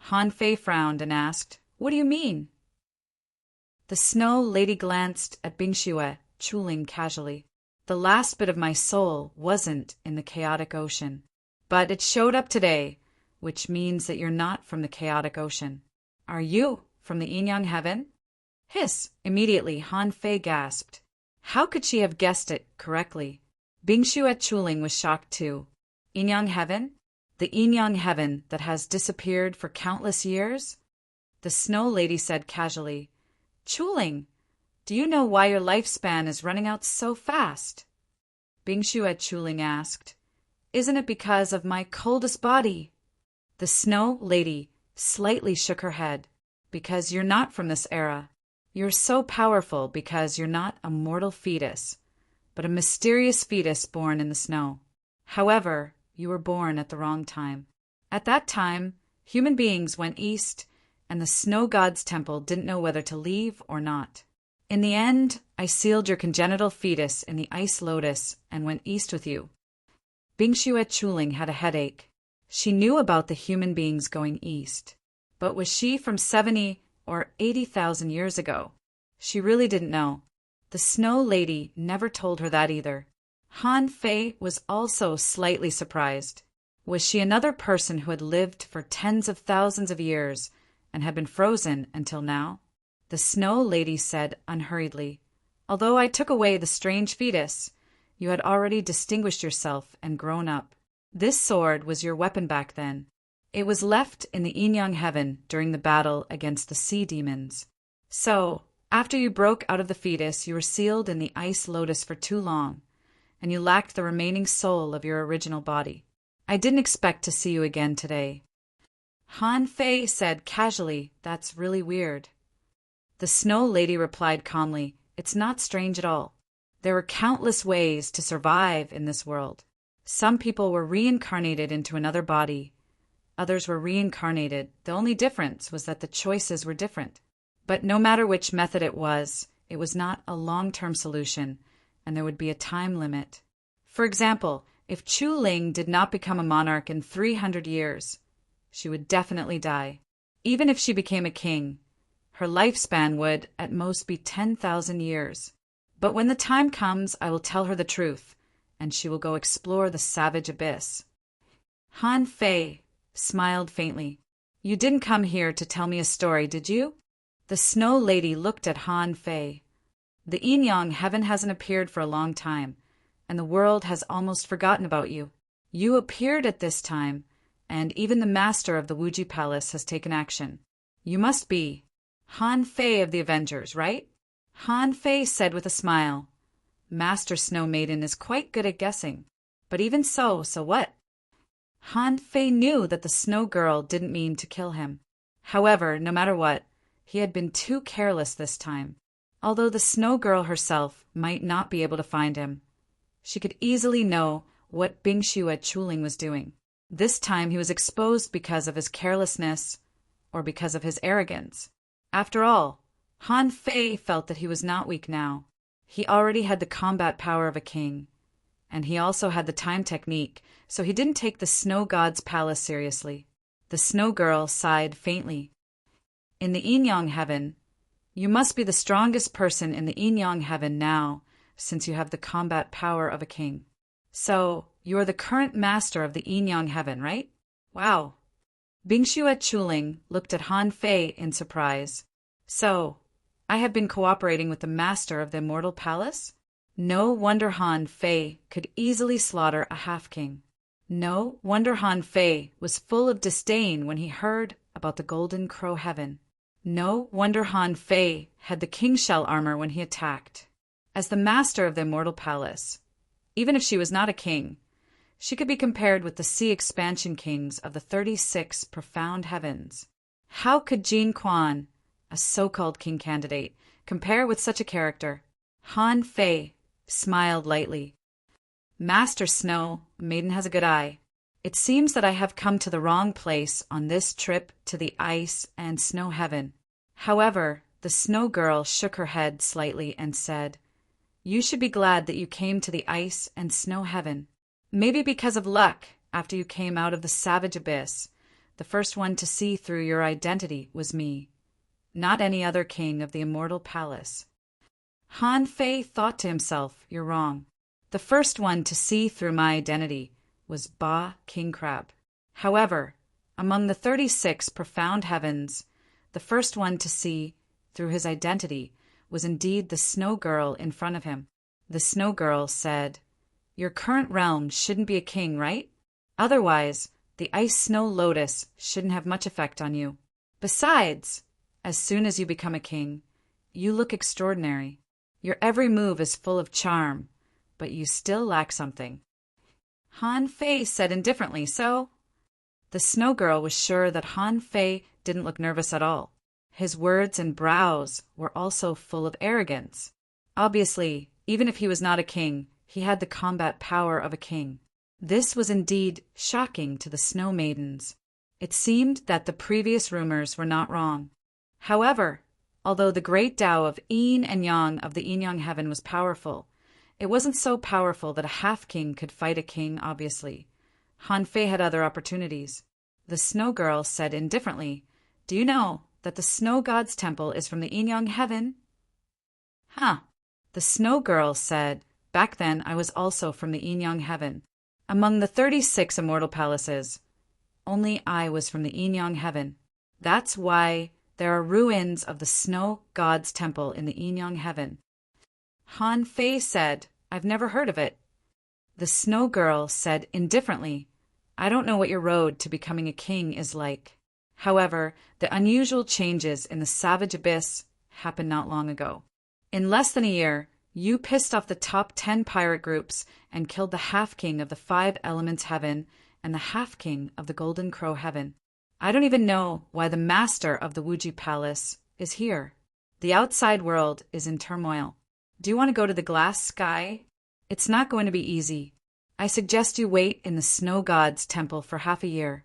[SPEAKER 1] Han Fei frowned and asked, What do you mean? The Snow Lady glanced at Bingxue Chuling casually. The last bit of my soul wasn't in the chaotic ocean, but it showed up today, which means that you're not from the chaotic ocean. Are you from the Yin Yang heaven? Hiss! Immediately, Han Fei gasped. How could she have guessed it correctly? Bingxue Chuling was shocked too. Yin Yang heaven? The Yin Yang heaven that has disappeared for countless years? The Snow Lady said casually, Chuling, do you know why your lifespan is running out so fast? Bingxue Chuling asked, Isn't it because of my coldest body? The Snow Lady slightly shook her head. Because you're not from this era. You're so powerful because you're not a mortal fetus, but a mysterious fetus born in the snow. However, you were born at the wrong time. At that time, human beings went east, and the snow god's temple didn't know whether to leave or not. In the end, I sealed your congenital fetus in the ice lotus and went east with you. Bingxue Chuling had a headache. She knew about the human beings going east. But was she from 70 or 80,000 years ago? She really didn't know. The Snow Lady never told her that either. Han Fei was also slightly surprised. Was she another person who had lived for tens of thousands of years and had been frozen until now? The Snow Lady said unhurriedly, Although I took away the strange fetus, you had already distinguished yourself and grown up. This sword was your weapon back then. It was left in the Yin-Yang heaven during the battle against the sea demons. So, after you broke out of the fetus, you were sealed in the ice lotus for too long, and you lacked the remaining soul of your original body. I didn't expect to see you again today. Han Fei said casually, "That's really weird." The Snow Lady replied calmly, "It's not strange at all. There were countless ways to survive in this world. Some people were reincarnated into another body. Others were reincarnated. The only difference was that the choices were different. But no matter which method it was not a long-term solution, and there would be a time limit. For example, if Chu Ling did not become a monarch in 300 years, she would definitely die. Even if she became a king, her lifespan would, at most, be 10,000 years. But when the time comes, I will tell her the truth, and she will go explore the savage abyss." Han Fei smiled faintly. "You didn't come here to tell me a story, did you?" The Snow Lady looked at Han Fei. "The Yin-Yang heaven hasn't appeared for a long time, and the world has almost forgotten about you. You appeared at this time, and even the master of the Wuji Palace has taken action. You must be Han Fei of the Avengers, right?" Han Fei said with a smile. "Master Snow Maiden is quite good at guessing. But even so what?" Han Fei knew that the Snow Girl didn't mean to kill him. However, no matter what, he had been too careless this time. Although the Snow Girl herself might not be able to find him, she could easily know what Bingxiu at Chuling was doing. This time he was exposed because of his carelessness or because of his arrogance. After all, Han Fei felt that he was not weak now. He already had the combat power of a king, and he also had the time technique, so he didn't take the Snow God's palace seriously. The Snow Girl sighed faintly. "In the Yin-Yang heaven, you must be the strongest person in the Yin-Yang heaven now, since you have the combat power of a king. So, you are the current master of the Yin-Yang heaven, right?" "Wow." Bingxiu at Chuling looked at Han Fei in surprise. "So, I have been cooperating with the master of the immortal palace?" No wonder Han Fei could easily slaughter a half-king. No wonder Han Fei was full of disdain when he heard about the Golden Crow Heaven. No wonder Han Fei had the king shell armor when he attacked. As the master of the immortal palace, even if she was not a king, she could be compared with the sea expansion kings of the 36 profound heavens. How could Jin Quan, a so-called king candidate, compare with such a character? Han Fei smiled lightly. "Master Snow Maiden has a good eye. It seems that I have come to the wrong place on this trip to the ice and snow heaven." However, the Snow Girl shook her head slightly and said, "You should be glad that you came to the ice and snow heaven. Maybe because of luck, after you came out of the savage abyss, the first one to see through your identity was me, not any other king of the immortal palace." Han Fei thought to himself, "You're wrong. The first one to see through my identity was Ba King Crab. However, among the 36 profound heavens, the first one to see through his identity was indeed the Snow Girl in front of him." The Snow Girl said, "Your current realm shouldn't be a king, right? Otherwise, the ice snow lotus shouldn't have much effect on you. Besides, as soon as you become a king, you look extraordinary. Your every move is full of charm, but you still lack something." Han Fei said indifferently, "So?" The Snow Girl was sure that Han Fei didn't look nervous at all. His words and brows were also full of arrogance. Obviously, even if he was not a king, he had the combat power of a king. This was indeed shocking to the Snow Maidens. It seemed that the previous rumors were not wrong. However, although the great Tao of Yin and Yang of the Yin-Yang heaven was powerful, it wasn't so powerful that a half-king could fight a king, obviously. Han Fei had other opportunities. The Snow Girl said indifferently, "Do you know that the Snow God's temple is from the Yin-Yang heaven?" "Huh." The Snow Girl said, "Back then I was also from the Yin-Yang heaven. Among the 36 immortal palaces, only I was from the Yin-Yang heaven. That's why there are ruins of the Snow God's temple in the Yin-Yang heaven." Han Fei said, "I've never heard of it." The Snow Girl said indifferently, I don't know what your road to becoming a king is like. However, the unusual changes in the savage abyss happened not long ago. In less than a year, you pissed off the top 10 pirate groups and killed the half-king of the Five Elements Heaven and the half-king of the Golden Crow Heaven. I don't even know why the master of the Wuji Palace is here. The outside world is in turmoil. Do you want to go to the glass sky? It's not going to be easy. I suggest you wait in the Snow God's temple for half a year.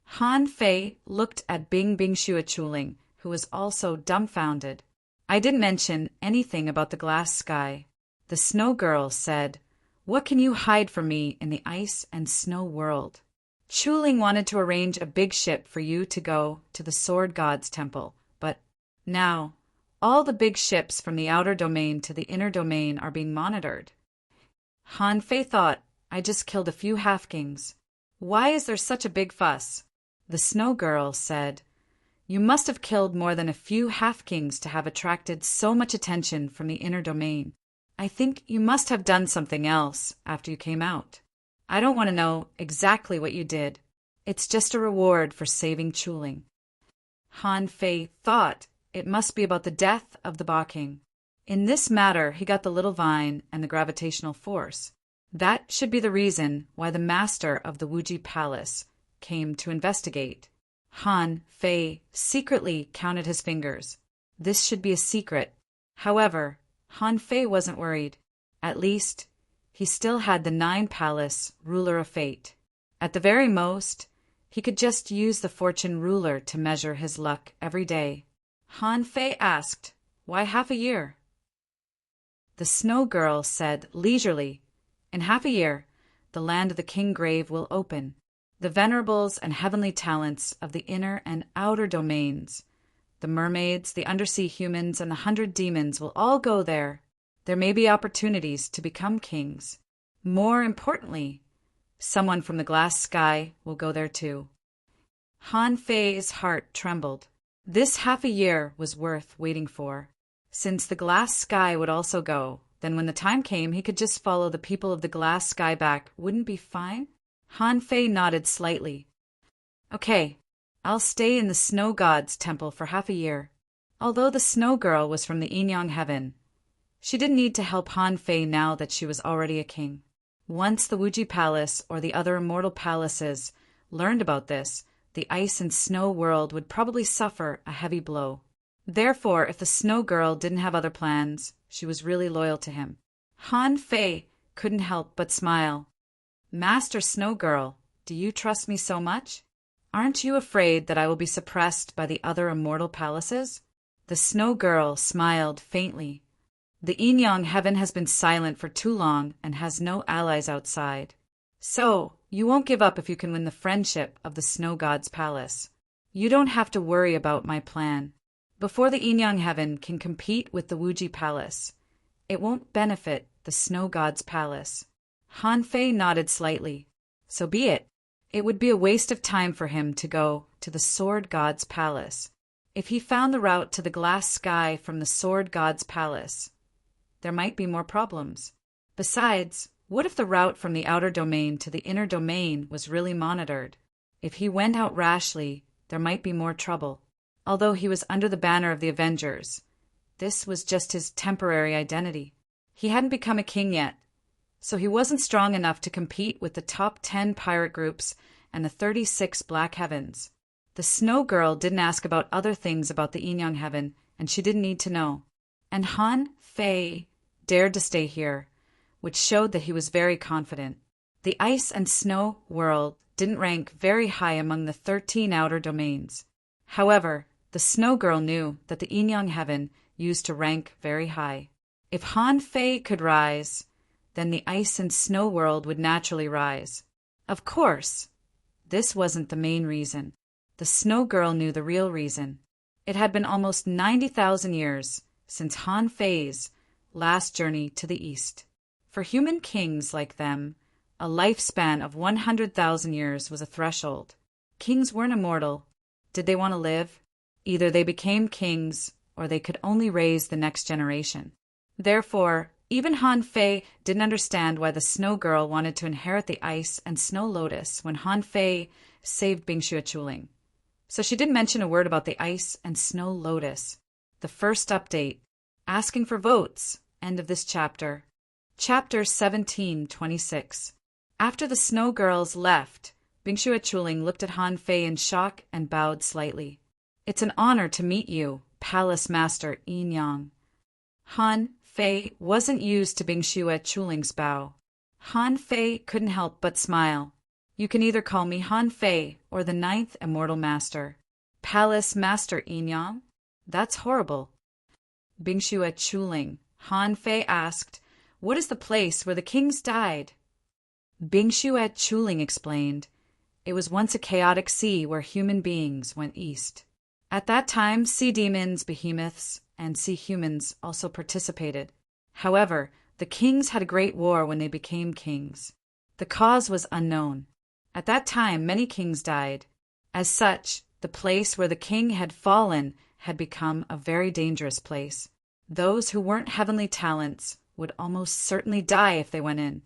[SPEAKER 1] Han Fei looked at Bing Bingshua Chuling, who was also dumbfounded. I didn't mention anything about the glass sky. The snow girl said, "What can you hide from me in the ice and snow world?" Chuling wanted to arrange a big ship for you to go to the Sword God's temple, but now all the big ships from the outer domain to the inner domain are being monitored. Han Fei thought, I just killed a few half-kings. Why is there such a big fuss? The snow girl said, you must have killed more than a few half-kings to have attracted so much attention from the inner domain. I think you must have done something else after you came out. I don't want to know exactly what you did. It's just a reward for saving Chuling. Han Fei thought it must be about the death of the Ba King. In this matter, he got the little vine and the gravitational force. That should be the reason why the master of the Wuji Palace came to investigate. Han Fei secretly counted his fingers. This should be a secret. However, Han Fei wasn't worried. At least, he still had the 9 Palace ruler of fate. At the very most, he could just use the fortune ruler to measure his luck every day. Han Fei asked, why half a year? The snow girl said leisurely, in half a year, the land of the King Grave will open. The venerables and heavenly talents of the inner and outer domains, the mermaids, the undersea humans, and the 100 demons will all go there. There may be opportunities to become kings. More importantly, someone from the glass sky will go there too. Han Fei's heart trembled. This half a year was worth waiting for. Since the glass sky would also go, then when the time came, he could just follow the people of the glass sky back. Wouldn't be fine? Han Fei nodded slightly. Okay, I'll stay in the Snow God's temple for half a year. Although the snow girl was from the Inyang heaven, she didn't need to help Han Fei now that she was already a king. Once the Wuji Palace or the other immortal palaces learned about this, the ice and snow world would probably suffer a heavy blow. Therefore, if the snow girl didn't have other plans, she was really loyal to him. Han Fei couldn't help but smile. Master Snow Girl, do you trust me so much? Aren't you afraid that I will be suppressed by the other immortal palaces? The Snow Girl smiled faintly. The Inyang heaven has been silent for too long and has no allies outside. So, you won't give up if you can win the friendship of the Snow God's palace. You don't have to worry about my plan. Before the Inyang heaven can compete with the Wuji Palace, it won't benefit the Snow God's palace. Han Fei nodded slightly. So be it. It would be a waste of time for him to go to the Sword God's palace. If he found the route to the glass sky from the Sword God's palace, there might be more problems. Besides, what if the route from the outer domain to the inner domain was really monitored? If he went out rashly, there might be more trouble. Although he was under the banner of the Avengers, this was just his temporary identity. He hadn't become a king yet, so he wasn't strong enough to compete with the top 10 pirate groups and the 36 Black Heavens. The Snow Girl didn't ask about other things about the Inyang Heaven, and she didn't need to know. And Han Fei dared to stay here, which showed that he was very confident. The ice and snow world didn't rank very high among the 13 outer domains. However, the Snow Girl knew that the Inyang Heaven used to rank very high. If Han Fei could rise, then the ice and snow world would naturally rise. Of course, this wasn't the main reason. The Snow Girl knew the real reason. It had been almost 90,000 years since Han Fei's last journey to the east. For human kings like them, a lifespan of 100,000 years was a threshold. Kings weren't immortal. Did they want to live? Either they became kings, or they could only raise the next generation. Therefore, Even Han Fei didn't understand why the snow girl wanted to inherit the ice and snow lotus when Han Fei saved Bingxue Chuling. So she didn't mention a word about the ice and snow lotus. The first update. Asking for votes. End of this chapter. Chapter 1726. After the snow girls left, Bingxue Chuling looked at Han Fei in shock and bowed slightly. It's an honor to meet you, Palace Master Yin Yang. Han Fei wasn't used to Bingxue Chuling's bow. Han Fei couldn't help but smile. You can either call me Han Fei or the Ninth Immortal Master. Palace Master Yin Yang? That's horrible. Bingxue Chuling. Han Fei asked, what is the place where the kings died? Bingxue Chuling explained, it was once a chaotic sea where human beings went east. At that time, sea demons, behemoths, and sea humans also participated. However, the kings had a great war when they became kings. The cause was unknown. At that time, many kings died. As such, the place where the king had fallen had become a very dangerous place. Those who weren't heavenly talents would almost certainly die if they went in.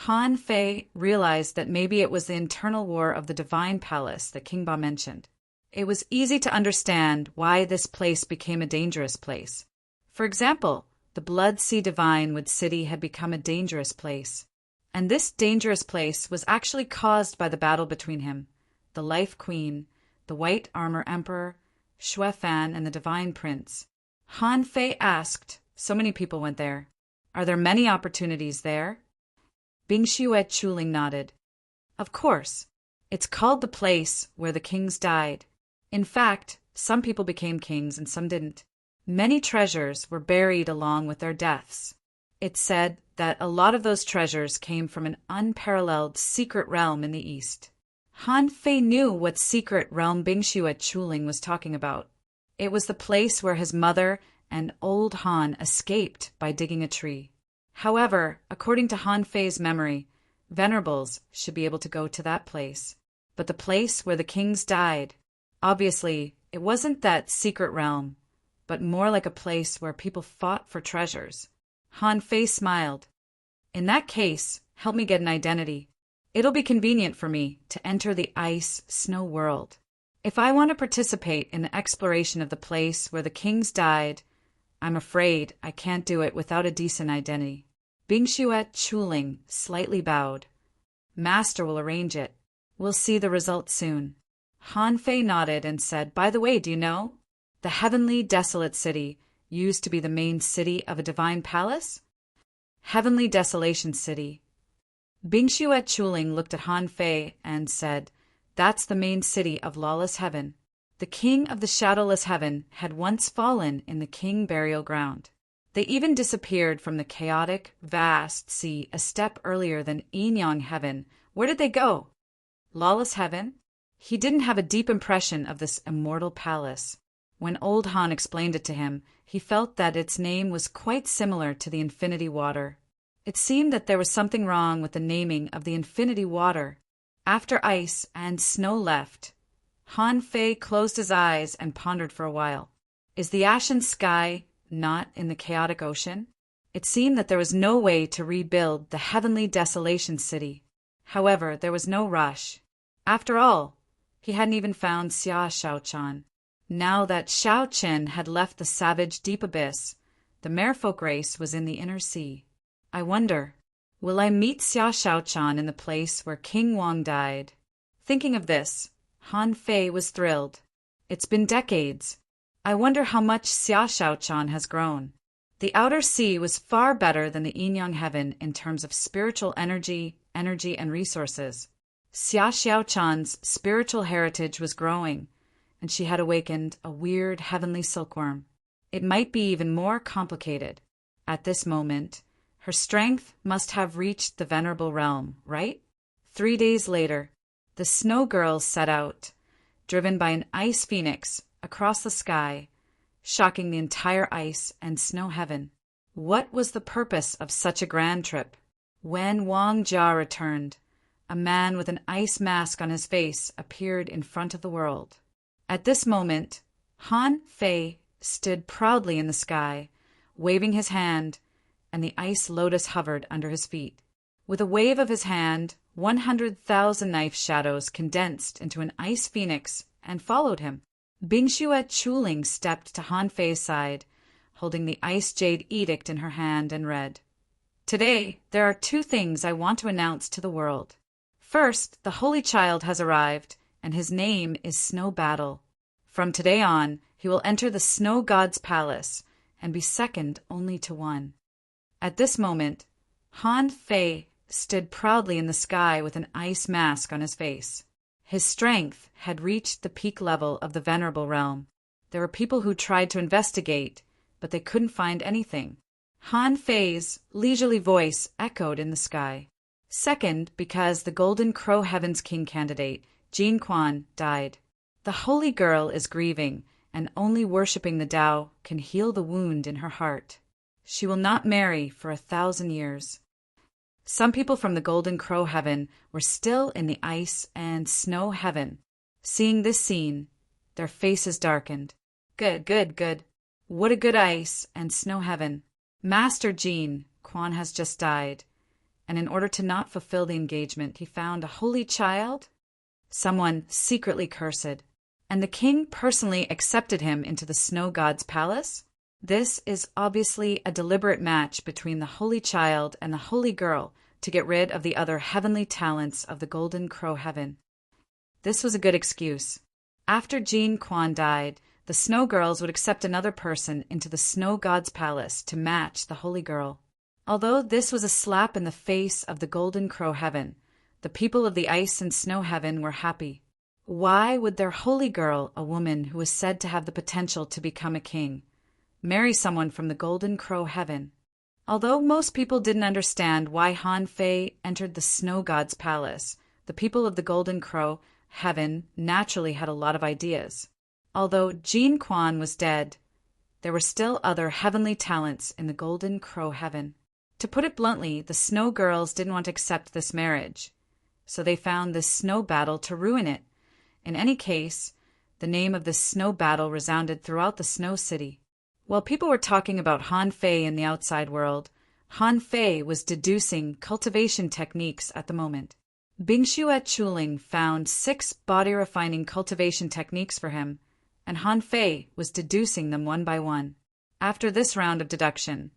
[SPEAKER 1] Han Fei realized that maybe it was the internal war of the divine palace that King Ba mentioned. It was easy to understand why this place became a dangerous place. For example, the Blood Sea Divine Wood City had become a dangerous place. And this dangerous place was actually caused by the battle between him, the Life Queen, the White Armor Emperor, Xue Fan, and the Divine Prince. Han Fei asked, so many people went there. Are there many opportunities there? Bingxue Chuling nodded. Of course. It's called the place where the kings died. In fact, some people became kings and some didn't. Many treasures were buried along with their deaths. It's said that a lot of those treasures came from an unparalleled secret realm in the east. Han Fei knew what secret realm Bingxue Chuling was talking about. It was the place where his mother and old Han escaped by digging a tree. However, according to Han Fei's memory, venerables should be able to go to that place. But the place where the kings died, obviously, it wasn't that secret realm, but more like a place where people fought for treasures. Han Fei smiled. In that case, help me get an identity. It'll be convenient for me to enter the ice snow world. If I want to participate in the exploration of the place where the kings died, I'm afraid I can't do it without a decent identity. Bingxue Chuling slightly bowed. Master will arrange it. We'll see the results soon. Han Fei nodded and said, by the way, do you know? The heavenly desolate city used to be the main city of a divine palace? Heavenly Desolation City. Bingxue Chuling looked at Han Fei and said, that's the main city of lawless heaven. The king of the shadowless heaven had once fallen in the king burial ground. They even disappeared from the chaotic, vast sea a step earlier than Yin Yang heaven. Where did they go? Lawless heaven? He didn't have a deep impression of this immortal palace. When old Han explained it to him, he felt that its name was quite similar to the Infinity Water. It seemed that there was something wrong with the naming of the Infinity Water. After ice and snow left, Han Fei closed his eyes and pondered for a while. Is the ashen sky not in the chaotic ocean? It seemed that there was no way to rebuild the heavenly desolation city. However, there was no rush. After all, he hadn't even found Xia Shaochan. Now that Xiao Qin had left the savage deep abyss, the merfolk race was in the inner sea. I wonder, will I meet Xia Shaochan in the place where King Wang died? Thinking of this, Han Fei was thrilled. It's been decades. I wonder how much Xia Shaochan has grown. The outer sea was far better than the Yin Yang heaven in terms of spiritual energy, and resources. Xia Shaochan's spiritual heritage was growing, and she had awakened a weird heavenly silkworm. It might be even more complicated. At this moment, her strength must have reached the venerable realm, right? 3 days later, the snow girls set out, driven by an ice phoenix across the sky, shocking the entire ice and snow heaven. What was the purpose of such a grand trip? When Wang Jia returned, a man with an ice mask on his face appeared in front of the world. At this moment, Han Fei stood proudly in the sky, waving his hand, and the ice lotus hovered under his feet. With a wave of his hand, 100,000 knife shadows condensed into an ice phoenix and followed him. Bingxue Chuling stepped to Han Fei's side, holding the ice jade edict in her hand, and read, "Today, there are 2 things I want to announce to the world. First, the Holy Child has arrived, and his name is Snow Battle. From today on, he will enter the Snow God's palace and be second only to one." At this moment, Han Fei stood proudly in the sky with an ice mask on his face. His strength had reached the peak level of the Venerable Realm. There were people who tried to investigate, but they couldn't find anything. Han Fei's leisurely voice echoed in the sky. Second, because the Golden Crow Heaven's King candidate, Jin Quan, died. The holy girl is grieving, and only worshipping the Tao can heal the wound in her heart. She will not marry for 1,000 years. Some people from the Golden Crow Heaven were still in the ice and snow heaven. Seeing this scene, their faces darkened. Good, good, good. What a good ice and snow heaven. Master Jin Quan has just died, and in order to not fulfill the engagement, he found a holy child? Someone secretly cursed, and the king personally accepted him into the snow god's palace? This is obviously a deliberate match between the holy child and the holy girl to get rid of the other heavenly talents of the Golden Crow Heaven. This was a good excuse. After Jin Quan died, the snow girls would accept another person into the snow god's palace to match the holy girl. Although this was a slap in the face of the Golden Crow Heaven, the people of the ice and snow heaven were happy. Why would their holy girl, a woman who was said to have the potential to become a king, marry someone from the Golden Crow Heaven? Although most people didn't understand why Han Fei entered the snow god's palace, the people of the Golden Crow Heaven naturally had a lot of ideas. Although Jin Quan was dead, there were still other heavenly talents in the Golden Crow Heaven. To put it bluntly, the snow girls didn't want to accept this marriage, so they found this snow battle to ruin it. In any case, the name of this snow battle resounded throughout the Snow City. While people were talking about Han Fei in the outside world, Han Fei was deducing cultivation techniques at the moment. Bingxue Chuling found 6 body-refining cultivation techniques for him, and Han Fei was deducing them one by one. After this round of deduction,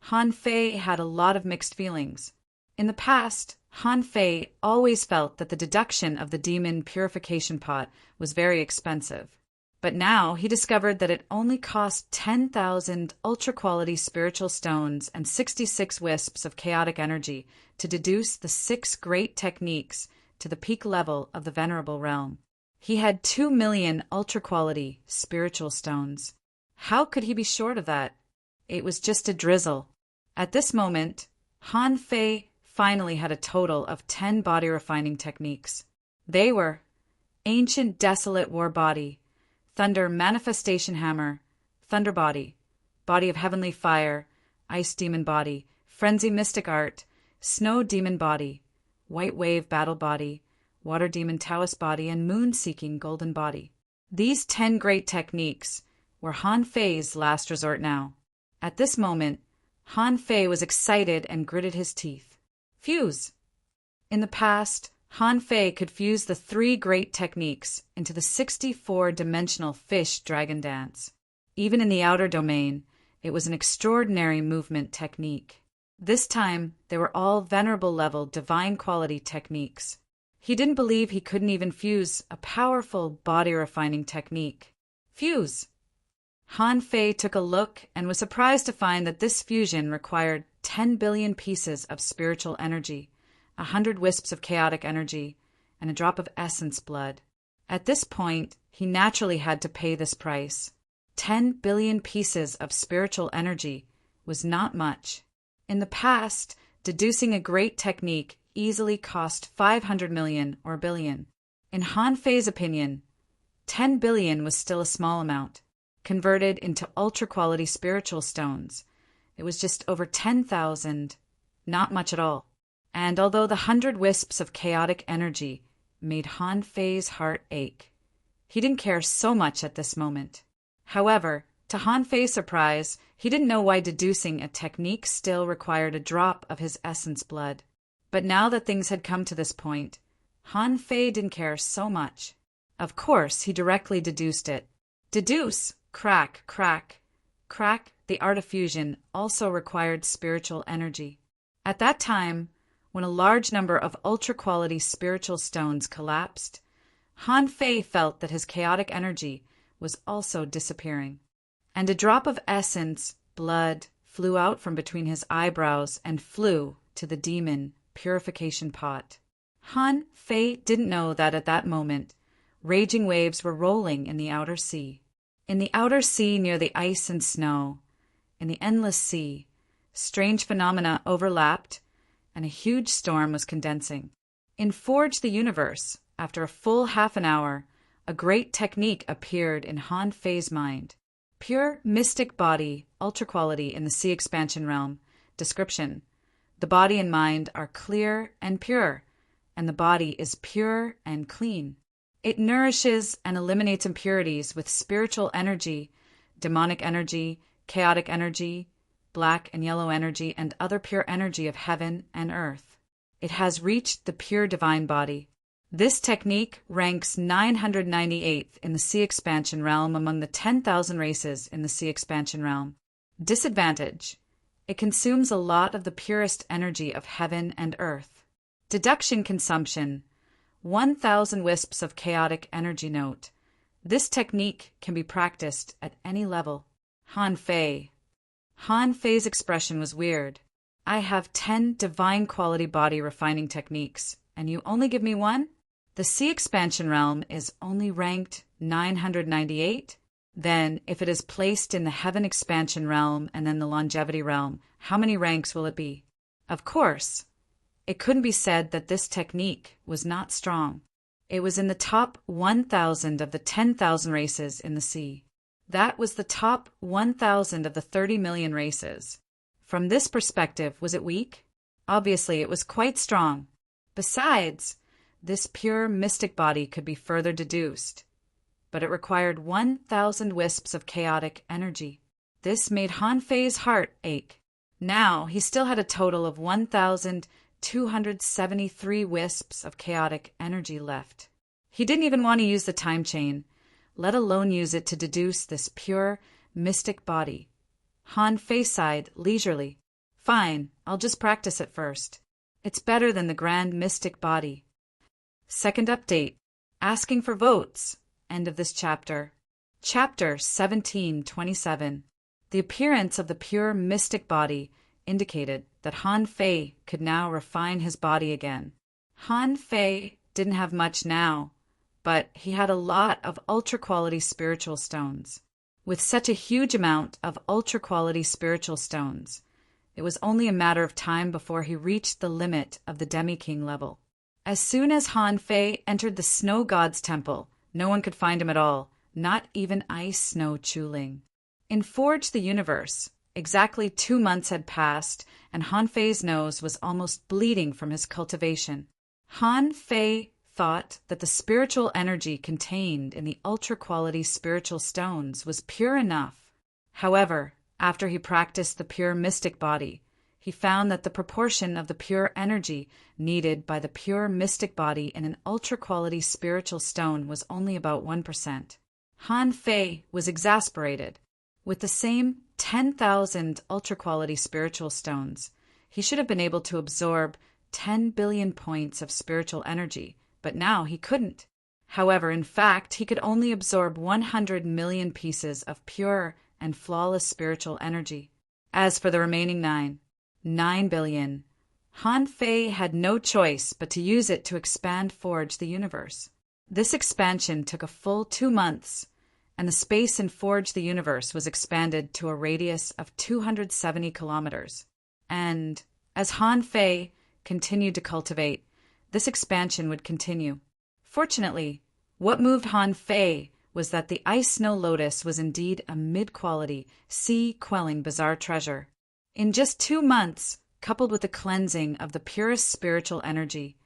[SPEAKER 1] Han Fei had a lot of mixed feelings. In the past, Han Fei always felt that the deduction of the demon purification pot was very expensive. But now he discovered that it only cost 10,000 ultra-quality spiritual stones and 66 wisps of chaotic energy to deduce the 6 great techniques to the peak level of the Venerable Realm. He had 2 million ultra-quality spiritual stones. How could he be short of that? It was just a drizzle. At this moment, Han Fei finally had a total of 10 body-refining techniques. They were Ancient Desolate War Body, Thunder Manifestation Hammer, Thunder Body, Body of Heavenly Fire, Ice Demon Body, Frenzy Mystic Art, Snow Demon Body, White Wave Battle Body, Water Demon Taoist Body, and Moon Seeking Golden Body. These 10 great techniques were Han Fei's last resort now. At this moment, Han Fei was excited and gritted his teeth. Fuse! In the past, Han Fei could fuse the 3 great techniques into the 64-dimensional fish dragon dance. Even in the outer domain, it was an extraordinary movement technique. This time, they were all venerable level divine quality techniques. He didn't believe he couldn't even fuse a powerful body-refining technique. Fuse! Han Fei took a look and was surprised to find that this fusion required 10 billion pieces of spiritual energy, 100 wisps of chaotic energy, and a drop of essence blood. At this point, he naturally had to pay this price. 10 billion pieces of spiritual energy was not much. In the past, deducing a great technique easily cost 500 million or billion. In Han Fei's opinion, 10 billion was still a small amount. Converted into ultra-quality spiritual stones, it was just over 10,000, not much at all. And although the 100 wisps of chaotic energy made Han Fei's heart ache, he didn't care so much at this moment. However, To Han Fei's surprise, he didn't know why deducing a technique still required a drop of his essence blood. But now that things had come to this point, Han Fei didn't care so much. Of course, he directly deduced it. Deduce! Crack, crack, crack. The art of fusion also required spiritual energy. At that time, when a large number of ultra-quality spiritual stones collapsed, Han Fei felt that his chaotic energy was also disappearing. And a drop of essence, blood, flew out from between his eyebrows and flew to the demon purification pot. Han Fei didn't know that at that moment, raging waves were rolling in the outer sea. In the outer sea near the ice and snow, in the endless sea, strange phenomena overlapped, and a huge storm was condensing. In Forge the Universe, after a full half an hour, a great technique appeared in Han Fei's mind. Pure mystic body, ultra-quality in the sea expansion realm. Description: the body and mind are clear and pure, and the body is pure and clean. It nourishes and eliminates impurities with spiritual energy, demonic energy, chaotic energy, black and yellow energy, and other pure energy of heaven and earth. It has reached the pure divine body. This technique ranks 998th in the sea expansion realm among the 10,000 races in the sea expansion realm. Disadvantage: it consumes a lot of the purest energy of heaven and earth. Deduction consumption: 1,000 wisps of chaotic energy. Note: this technique can be practiced at any level. Han Fei's expression was weird. I have 10 divine quality body refining techniques, and you only give me one? The sea expansion realm is only ranked 998? Then, if it is placed in the heaven expansion realm and then the longevity realm, how many ranks will it be? Of course, it couldn't be said that this technique was not strong. It was in the top 1,000 of the 10,000 races in the sea. That was the top 1,000 of the 30 million races. From this perspective, was it weak? Obviously, it was quite strong. Besides, this pure mystic body could be further deduced. But it required 1,000 wisps of chaotic energy. This made Han Fei's heart ache. Now, he still had a total of 1,273 wisps of chaotic energy left. He didn't even want to use the time chain, let alone use it to deduce this pure mystic body. Han Fei sighed leisurely. Fine, I'll just practice it first. It's better than the grand mystic body. Second update. Asking for votes. End of this chapter. Chapter 1727. The appearance of the pure mystic body indicated that Han Fei could now refine his body again. Han Fei didn't have much now, but he had a lot of ultra-quality spiritual stones. With such a huge amount of ultra-quality spiritual stones, it was only a matter of time before he reached the limit of the Demi-King level. As soon as Han Fei entered the Snow God's temple, no one could find him at all, not even Ice Snow Chuling. In Forge the Universe, exactly 2 months had passed, and Han Fei's nose was almost bleeding from his cultivation. Han Fei thought that the spiritual energy contained in the ultra-quality spiritual stones was pure enough. However, after he practiced the pure mystic body, he found that the proportion of the pure energy needed by the pure mystic body in an ultra-quality spiritual stone was only about 1%. Han Fei was exasperated. With the same 10,000 ultra-quality spiritual stones, he should have been able to absorb 10 billion points of spiritual energy, but now he couldn't. However, in fact, he could only absorb 100 million pieces of pure and flawless spiritual energy. As for the remaining 9 billion, Han Fei had no choice but to use it to expand Forge the Universe. This expansion took a full 2 months, and the space in Forge the Universe was expanded to a radius of 270 kilometers. And, as Han Fei continued to cultivate, this expansion would continue. Fortunately, what moved Han Fei was that the Ice Snow Lotus was indeed a mid-quality, sea-quelling bizarre treasure. In just 2 months, coupled with the cleansing of the purest spiritual energy,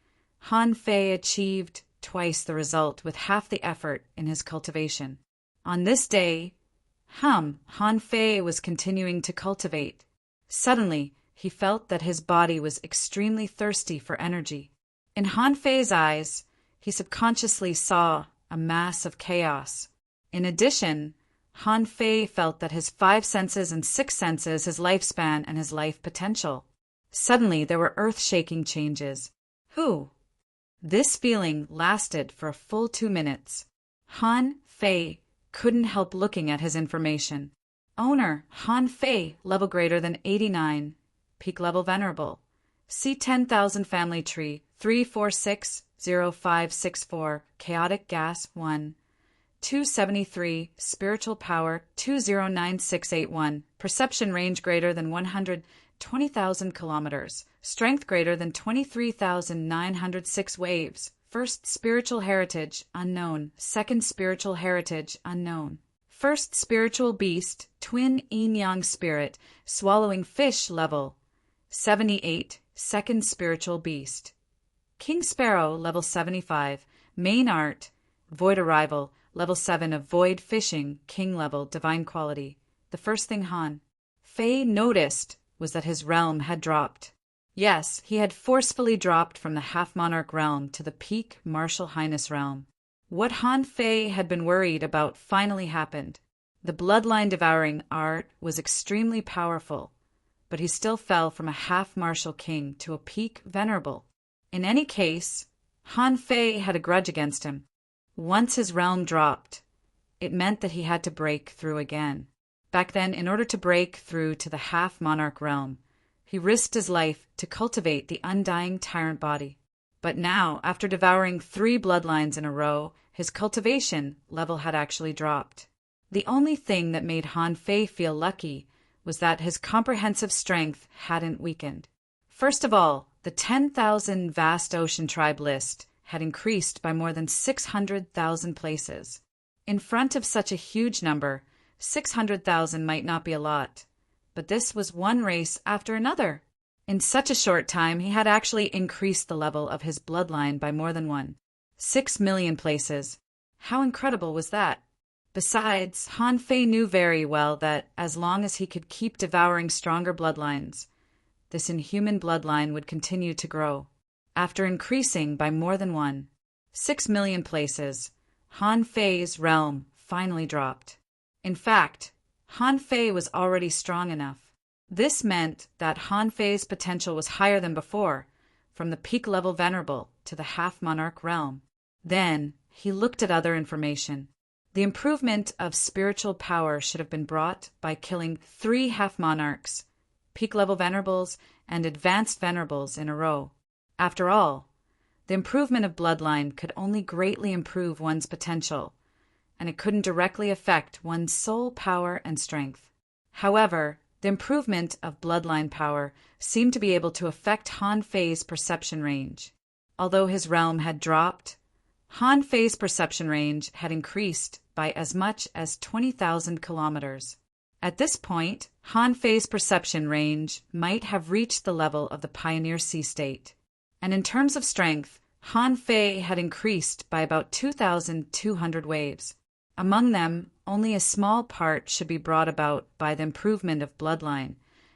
[SPEAKER 1] Han Fei achieved twice the result with half the effort in his cultivation. On this day, Han Fei was continuing to cultivate. Suddenly, he felt that his body was extremely thirsty for energy. In Han Fei's eyes, he subconsciously saw a mass of chaos. In addition, Han Fei felt that his 5 senses and 6 senses, his lifespan and his life potential. Suddenly, there were earth-shaking changes. This feeling lasted for a full 2 minutes. Han Fei couldn't help looking at his information. Owner, Han Fei, level greater than 89. Peak level venerable. C 10,000 family tree, 3460564, chaotic gas 1. 273, spiritual power 209681, perception range greater than 120,000 kilometers, strength greater than 23,906 waves, first spiritual heritage unknown, second spiritual heritage unknown, first spiritual beast, twin yin-yang spirit, swallowing fish level 78, second spiritual beast, King Sparrow level 75, main art, void arrival, level 7 of void fishing, king level, divine quality. The first thing Han Fei noticed was that his realm had dropped. Yes, he had forcefully dropped from the half-monarch realm to the peak martial highness realm. What Han Fei had been worried about finally happened. The bloodline-devouring art was extremely powerful, but he still fell from a half-martial king to a peak venerable. In any case, Han Fei had a grudge against him. Once his realm dropped, it meant that he had to break through again. Back then, in order to break through to the half-monarch realm, he risked his life to cultivate the undying tyrant body. But now, after devouring 3 bloodlines in a row, his cultivation level had actually dropped. The only thing that made Han Fei feel lucky was that his comprehensive strength hadn't weakened. First of all, the 10,000 vast ocean tribe list had increased by more than 600,000 places. In front of such a huge number, 600,000 might not be a lot, but this was one race after another. In such a short time, he had actually increased the level of his bloodline by more than 6 million places. How incredible was that? Besides, Han Fei knew very well that as long as he could keep devouring stronger bloodlines, this inhuman bloodline would continue to grow. After increasing by more than 6 million places, Han Fei's realm finally dropped. In fact, Han Fei was already strong enough. This meant that Han Fei's potential was higher than before, from the peak level venerable to the half-monarch realm. Then, he looked at other information. The improvement of spiritual power should have been brought by killing 3 half-monarchs, peak level venerables, and advanced venerables in a row. After all, the improvement of bloodline could only greatly improve one's potential, and it couldn't directly affect one's soul power and strength. However, the improvement of bloodline power seemed to be able to affect Han Fei's perception range. Although his realm had dropped, Han Fei's perception range had increased by as much as 20,000 kilometers. At this point, Han Fei's perception range might have reached the level of the Pioneer Sea state. And in terms of strength, Han Fei had increased by about 2,200 waves. Among them, only a small part should be brought about by the improvement of bloodline,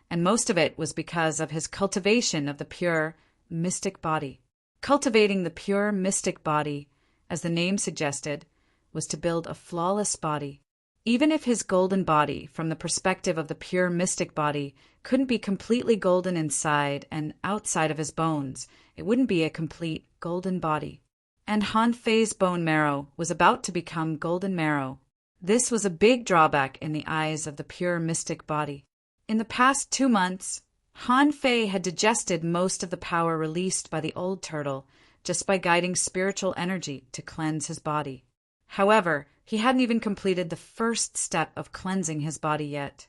[SPEAKER 1] and most of it was because of his cultivation of the pure, mystic body. Cultivating the pure, mystic body, as the name suggested, was to build a flawless body. Even if his golden body, from the perspective of the pure, mystic body, couldn't be completely golden inside and outside of his bones, it wouldn't be a complete golden body. And Han Fei's bone marrow was about to become golden marrow. This was a big drawback in the eyes of the pure mystic body. In the past 2 months, Han Fei had digested most of the power released by the old turtle just by guiding spiritual energy to cleanse his body. However, he hadn't even completed the first step of cleansing his body yet.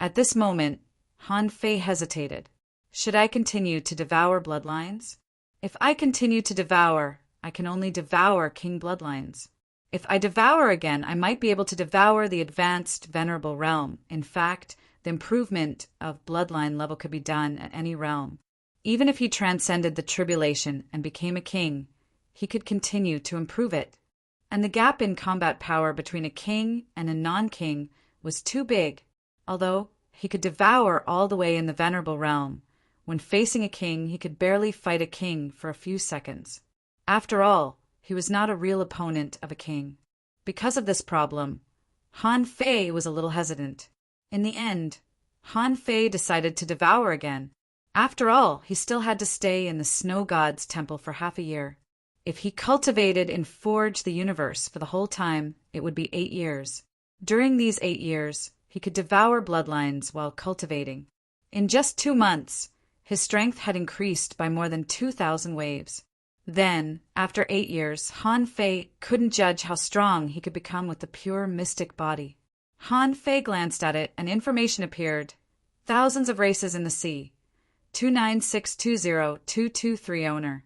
[SPEAKER 1] At this moment, Han Fei hesitated. Should I continue to devour bloodlines? If I continue to devour, I can only devour king bloodlines. If I devour again, I might be able to devour the advanced venerable realm. In fact, the improvement of bloodline level could be done at any realm. Even if he transcended the tribulation and became a king, he could continue to improve it. and the gap in combat power between a king and a non-king was too big. Although he could devour all the way in the venerable realm, when facing a king he could barely fight a king for a few seconds. After all, he was not a real opponent of a king. Because of this problem, Han Fei was a little hesitant. In the end, Han Fei decided to devour again. After all, he still had to stay in the snow god's temple for half a year. If he cultivated and forged the universe for the whole time, it would be 8 years. During these 8 years, he could devour bloodlines while cultivating. In just 2 months, his strength had increased by more than 2,000 waves. Then, after 8 years, Han Fei couldn't judge how strong he could become with the pure mystic body. Han Fei glanced at it, and information appeared. Thousands of races in the sea. 29620-223 owner.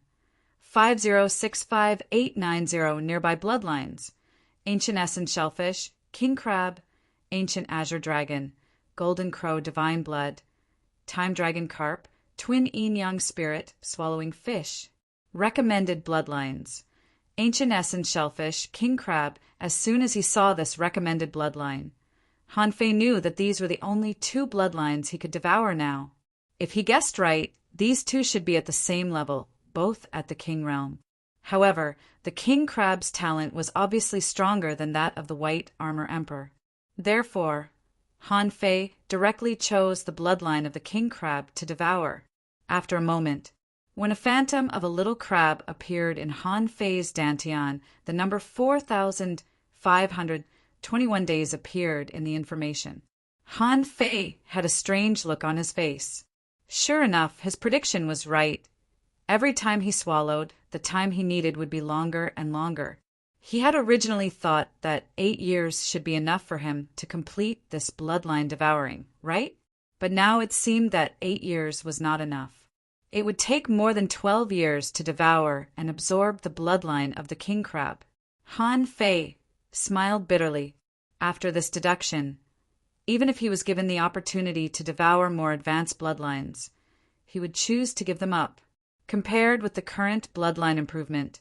[SPEAKER 1] 5065890 nearby bloodlines. Ancient Essence Shellfish, King Crab, Ancient Azure Dragon, Golden Crow Divine Blood, Time Dragon Carp, Twin Yin-Yang Spirit, Swallowing Fish. Recommended bloodlines. Ancient Essence Shellfish, King Crab. As soon as he saw this recommended bloodline, Han Fei knew that these were the only 2 bloodlines he could devour now. If he guessed right, these 2 should be at the same level, both at the King realm. However, the King Crab's talent was obviously stronger than that of the White Armor Emperor. Therefore, Han Fei directly chose the bloodline of the King Crab to devour. After a moment, when a phantom of a little crab appeared in Han Fei's dantian, the number 4,521 days appeared in the information. Han Fei had a strange look on his face. Sure enough, his prediction was right. Every time he swallowed, the time he needed would be longer and longer. He had originally thought that 8 years should be enough for him to complete this bloodline devouring, right? But now it seemed that 8 years was not enough. It would take more than 12 years to devour and absorb the bloodline of the King Crab. Han Fei smiled bitterly. After this deduction, even if he was given the opportunity to devour more advanced bloodlines, he would choose to give them up. Compared with the current bloodline improvement,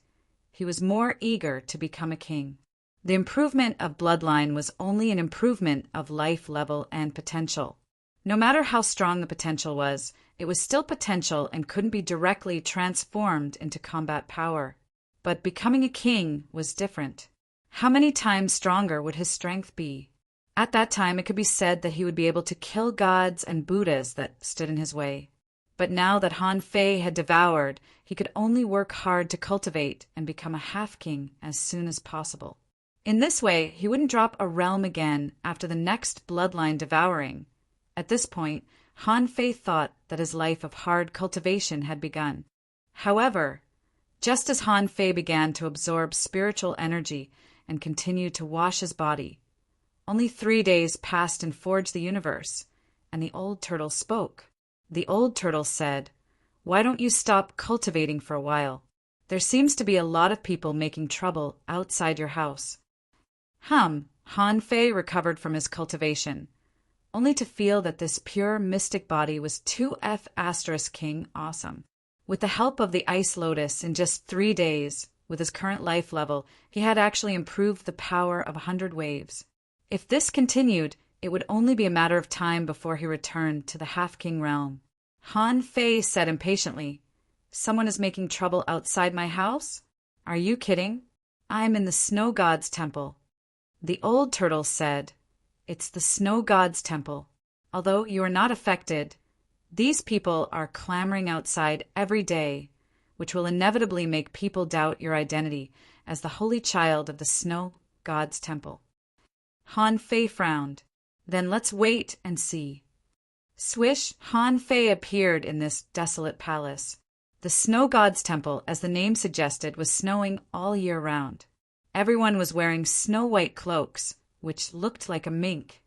[SPEAKER 1] he was more eager to become a king. The improvement of bloodline was only an improvement of life level and potential. No matter how strong the potential was, it was still potential and couldn't be directly transformed into combat power. But becoming a king was different. How many times stronger would his strength be? At that time, it could be said that he would be able to kill gods and Buddhas that stood in his way. But now that Han Fei had devoured, he could only work hard to cultivate and become a half-king as soon as possible. In this way, he wouldn't drop a realm again after the next bloodline devouring. At this point, Han Fei thought that his life of hard cultivation had begun. However, just as Han Fei began to absorb spiritual energy and continue to wash his body, only 3 days passed in Forge the Universe, and the old turtle spoke. The old turtle said, "Why don't you stop cultivating for a while? There seems to be a lot of people making trouble outside your house." Han Fei recovered from his cultivation, only to feel that this pure mystic body was 2F** king awesome. With the help of the Ice Lotus in just 3 days, with his current life level, he had actually improved the power of 100 waves. If this continued, it would only be a matter of time before he returned to the half-king realm. Han Fei said impatiently, "Someone is making trouble outside my house? Are you kidding? I'm in the Snow God's temple." The old turtle said, "It's the Snow God's temple. Although you are not affected, these people are clamoring outside every day, which will inevitably make people doubt your identity as the holy child of the Snow God's temple." Han Fei frowned. "Then let's wait and see." Swish, Han Fei appeared in this desolate palace. The Snow God's temple, as the name suggested, was snowing all year round. Everyone was wearing snow-white cloaks, which looked like a mink.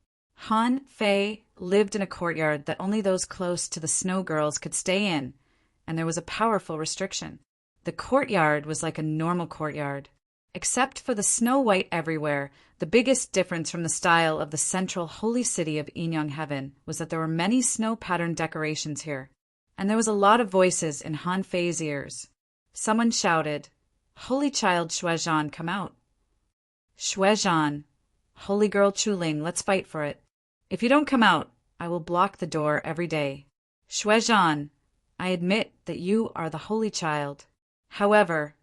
[SPEAKER 1] Han Fei lived in a courtyard that only those close to the snow girls could stay in, and there was a powerful restriction. The courtyard was like a normal courtyard. Except for the snow white everywhere, the biggest difference from the style of the central holy city of Yin-Yang Heaven was that there were many snow-patterned decorations here, and there was a lot of voices in Han Fei's ears. Someone shouted, "Holy Child Shuaizhan, come out." Shuezhan, holy girl Chuling, let's fight for it. If you don't come out, I will block the door every day. Shuezhan, I admit that you are the holy child. However,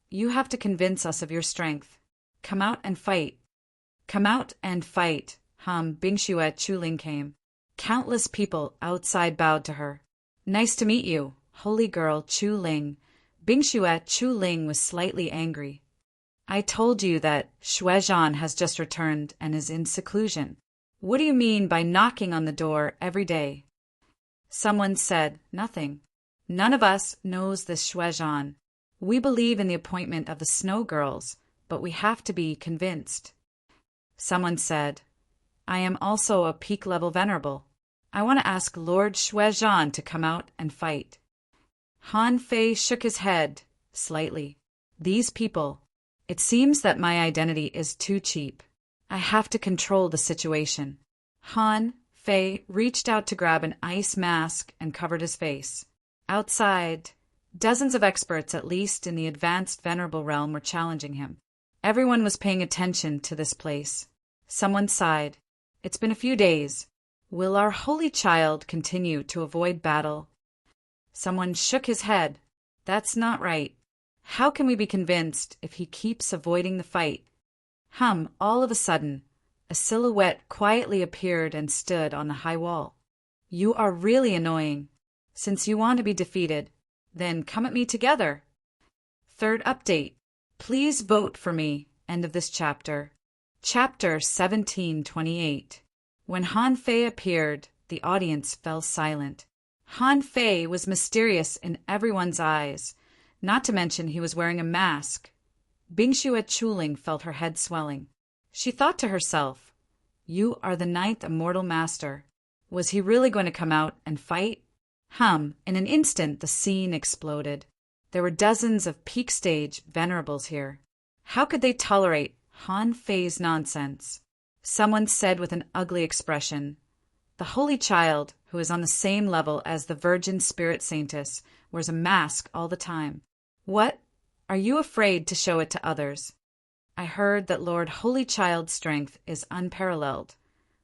[SPEAKER 1] you have to convince us of your strength. Come out and fight. Come out and fight. Bingxue Chuling came. Countless people outside bowed to her. Nice to meet you, holy girl Chuling. Bingxue Chuling was slightly angry. I told you that Shuezhan has just returned and is in seclusion. What do you mean by knocking on the door every day? Someone said, nothing. None of us knows this Shuezhan. We believe in the appointment of the Snow Girls, but we have to be convinced. Someone said, I am also a peak-level venerable. I want to ask Lord Shuezhan to come out and fight. Han Fei shook his head, slightly. These people. It seems that my identity is too cheap. I have to control the situation. Han Fei reached out to grab an ice mask and covered his face. Outside, dozens of experts, at least in the advanced venerable realm, were challenging him. Everyone was paying attention to this place. Someone sighed. It's been a few days. Will our holy child continue to avoid battle? Someone shook his head. That's not right. How can we be convinced if he keeps avoiding the fight? All of a sudden, a silhouette quietly appeared and stood on the high wall. You are really annoying. Since you want to be defeated, then come at me together. Third update. Please vote for me. End of this chapter. Chapter 1728. When Han Fei appeared, the audience fell silent. Han Fei was mysterious in everyone's eyes, not to mention he was wearing a mask. Bingxue Chuling felt her head swelling. She thought to herself, you are the 9th immortal master. Was he really going to come out and fight? In an instant the scene exploded. There were dozens of peak stage venerables here. How could they tolerate Han Fei's nonsense? Someone said with an ugly expression, the holy child, who is on the same level as the Virgin Spirit Saintess, wears a mask all the time. What? Are you afraid to show it to others? I heard that Lord Holy Child's strength is unparalleled.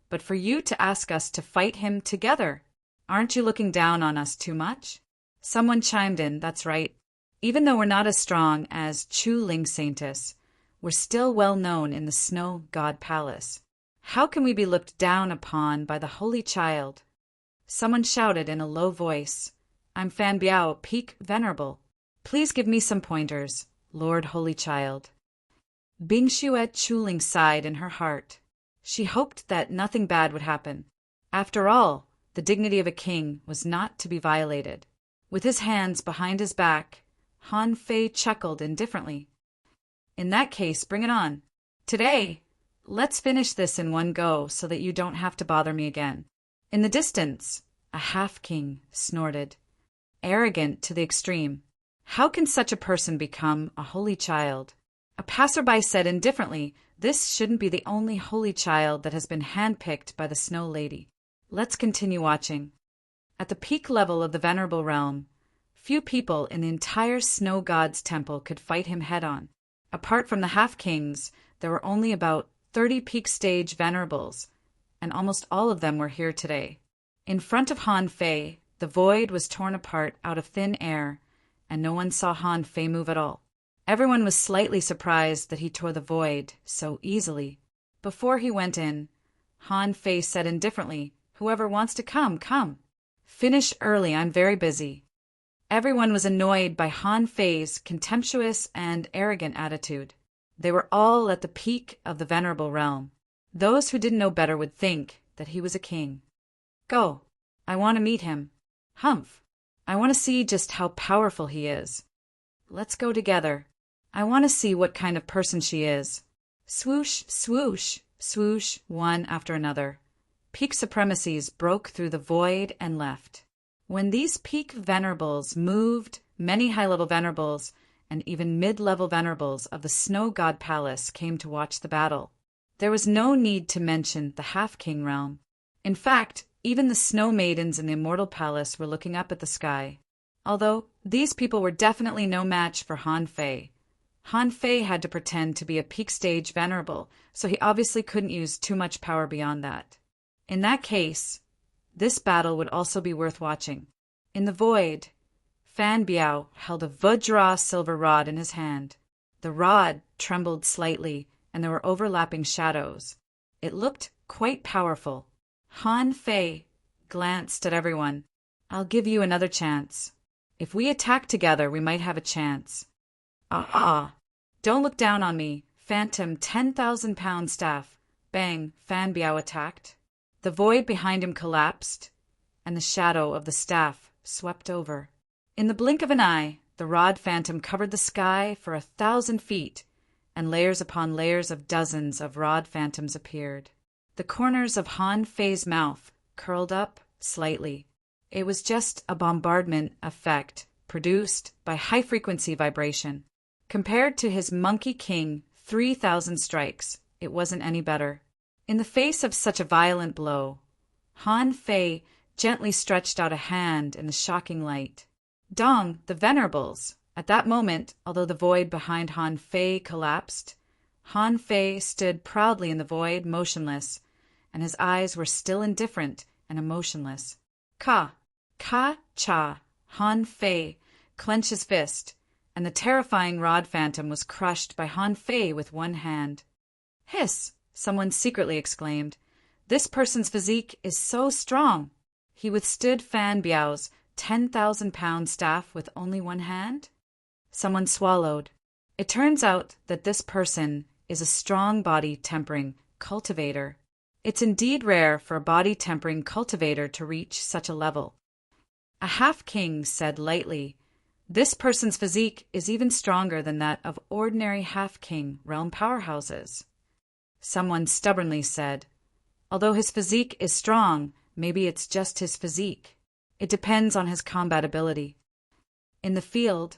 [SPEAKER 1] But for you to ask us to fight him together, aren't you looking down on us too much? Someone chimed in, that's right. Even though we're not as strong as Chuling Saintess, we're still well known in the Snow God Palace. How can we be looked down upon by the Holy Child? Someone shouted in a low voice, I'm Fan Biao, Peak Venerable. Please give me some pointers, Lord Holy Child. Bingxue Chuling sighed in her heart. She hoped that nothing bad would happen. After all, the dignity of a king was not to be violated. With his hands behind his back, Han Fei chuckled indifferently. In that case, bring it on. Today, let's finish this in one go so that you don't have to bother me again. In the distance, a half-king snorted. Arrogant to the extreme. How can such a person become a holy child? A passerby said indifferently, this shouldn't be the only holy child that has been handpicked by the Snow Lady. Let's continue watching. At the peak level of the Venerable Realm, few people in the entire Snow God's temple could fight him head-on. Apart from the half-kings, there were only about 30 peak stage venerables, and almost all of them were here today. In front of Han Fei, the void was torn apart out of thin air, and no one saw Han Fei move at all. Everyone was slightly surprised that he tore the void so easily. Before he went in, Han Fei said indifferently, whoever wants to come, come. Finish early, I'm very busy. Everyone was annoyed by Han Fei's contemptuous and arrogant attitude. They were all at the peak of the Venerable Realm. Those who didn't know better would think that he was a king. Go. I want to meet him. I want to see just how powerful he is. Let's go together. I want to see what kind of person she is. Swoosh, swoosh, swoosh, one after another. Peak supremacies broke through the void and left. When these peak venerables moved, many high-level venerables and even mid-level venerables of the Snow God Palace came to watch the battle. There was no need to mention the half-king realm. In fact, even the snow maidens in the Immortal Palace were looking up at the sky. Although these people were definitely no match for Han Fei. Han Fei had to pretend to be a peak stage venerable, so he obviously couldn't use too much power beyond that. In that case, this battle would also be worth watching. In the void, Fan Biao held a Vajra silver rod in his hand. The rod trembled slightly, and there were overlapping shadows. It looked quite powerful. Han Fei glanced at everyone. "I'll give you another chance. If we attack together, we might have a chance." Don't look down on me, phantom 10,000-pound staff. Bang, Fan Biao attacked. The void behind him collapsed, and the shadow of the staff swept over. In the blink of an eye, the rod phantom covered the sky for 1,000 feet, and layers upon layers of dozens of rod phantoms appeared. The corners of Han Fei's mouth curled up slightly. It was just a bombardment effect produced by high-frequency vibration. Compared to his Monkey King 3,000 strikes, it wasn't any better. In the face of such a violent blow, Han Fei gently stretched out a hand in the shocking light. Dong, the Venerables! At that moment, although the void behind Han Fei collapsed, Han Fei stood proudly in the void, motionless, and his eyes were still indifferent and emotionless. Ka-cha! Han Fei clenched his fist, and the terrifying rod phantom was crushed by Han Fei with one hand. "Hiss!" someone secretly exclaimed. "This person's physique is so strong. He withstood Fan Biao's 10,000-pound staff with only one hand?" Someone swallowed. It turns out that this person is a strong body tempering cultivator. It's indeed rare for a body tempering cultivator to reach such a level. A half-king said lightly, "This person's physique is even stronger than that of ordinary half-king realm powerhouses." Someone stubbornly said, "Although his physique is strong, maybe it's just his physique. It depends on his combat ability." In the field,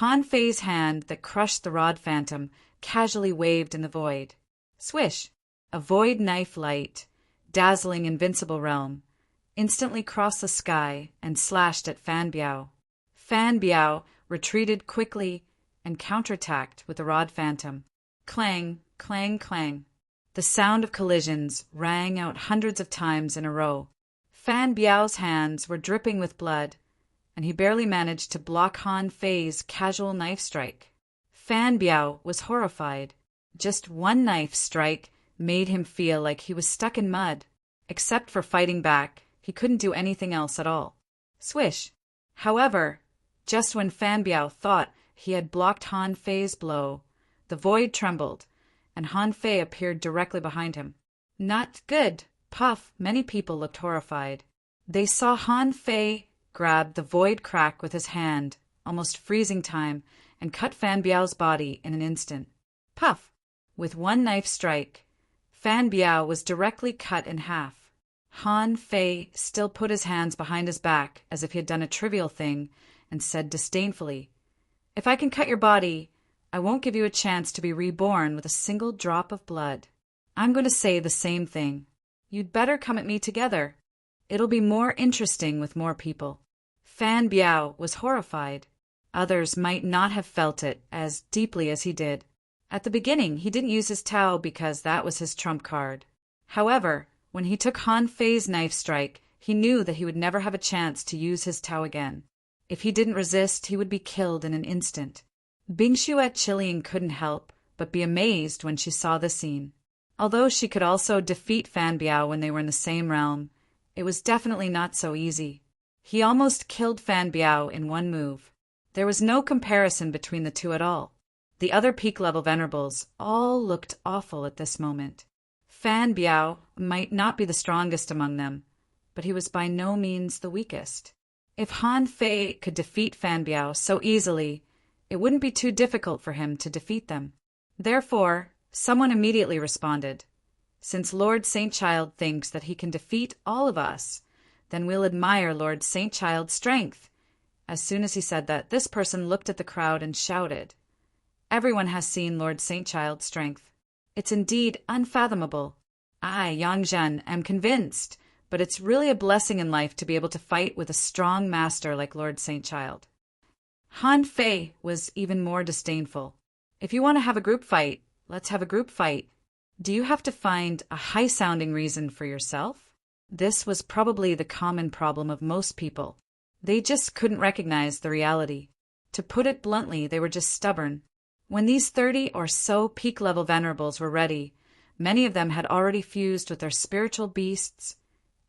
[SPEAKER 1] Han Fei's hand that crushed the rod phantom casually waved in the void. Swish! A void knife light, dazzling invincible realm, instantly crossed the sky and slashed at Fan Biao. Fan Biao retreated quickly and counterattacked with the rod phantom. Clang, clang, clang. The sound of collisions rang out hundreds of times in a row. Fan Biao's hands were dripping with blood, and he barely managed to block Han Fei's casual knife strike. Fan Biao was horrified. Just one knife strike made him feel like he was stuck in mud. Except for fighting back, he couldn't do anything else at all. Swish! However, just when Fan Biao thought he had blocked Han Fei's blow, the void trembled, and Han Fei appeared directly behind him. Not good! Puff! Many people looked horrified. They saw Han Fei grab the void crack with his hand, almost freezing time, and cut Fan Biao's body in an instant. Puff! With one knife strike, Fan Biao was directly cut in half. Han Fei still put his hands behind his back as if he had done a trivial thing and said disdainfully, "If I can cut your body, I won't give you a chance to be reborn with a single drop of blood. I'm going to say the same thing. You'd better come at me together. It'll be more interesting with more people." Fan Biao was horrified. Others might not have felt it as deeply as he did. At the beginning, he didn't use his Tao because that was his trump card. However, when he took Han Fei's knife strike, he knew that he would never have a chance to use his Tao again. If he didn't resist, he would be killed in an instant. Bingshuet Chilian couldn't help but be amazed when she saw the scene. Although she could also defeat Fan Biao when they were in the same realm, it was definitely not so easy. He almost killed Fan Biao in one move. There was no comparison between the two at all. The other peak-level venerables all looked awful at this moment. Fan Biao might not be the strongest among them, but he was by no means the weakest. If Han Fei could defeat Fan Biao so easily, it wouldn't be too difficult for him to defeat them. Therefore, someone immediately responded, "Since Lord Saint-Child thinks that he can defeat all of us, then we'll admire Lord Saint-Child's strength." As soon as he said that, this person looked at the crowd and shouted, "Everyone has seen Lord Saint-Child's strength. It's indeed unfathomable. I, Yang Zhen, am convinced, but it's really a blessing in life to be able to fight with a strong master like Lord Saint-Child." Han Fei was even more disdainful. If you want to have a group fight, let's have a group fight. Do you have to find a high-sounding reason for yourself? This was probably the common problem of most people. They just couldn't recognize the reality. To put it bluntly, they were just stubborn. When these 30 or so peak-level venerables were ready, many of them had already fused with their spiritual beasts,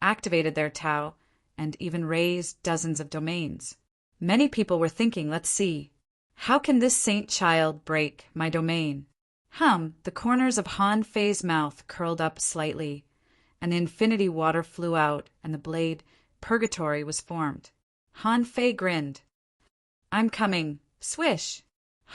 [SPEAKER 1] activated their Tao, and even raised dozens of domains. Many people were thinking, let's see, how can this saint child break my domain? The corners of Han Fei's mouth curled up slightly. An infinity water flew out, and the blade Purgatory was formed. Han Fei grinned. I'm coming. Swish!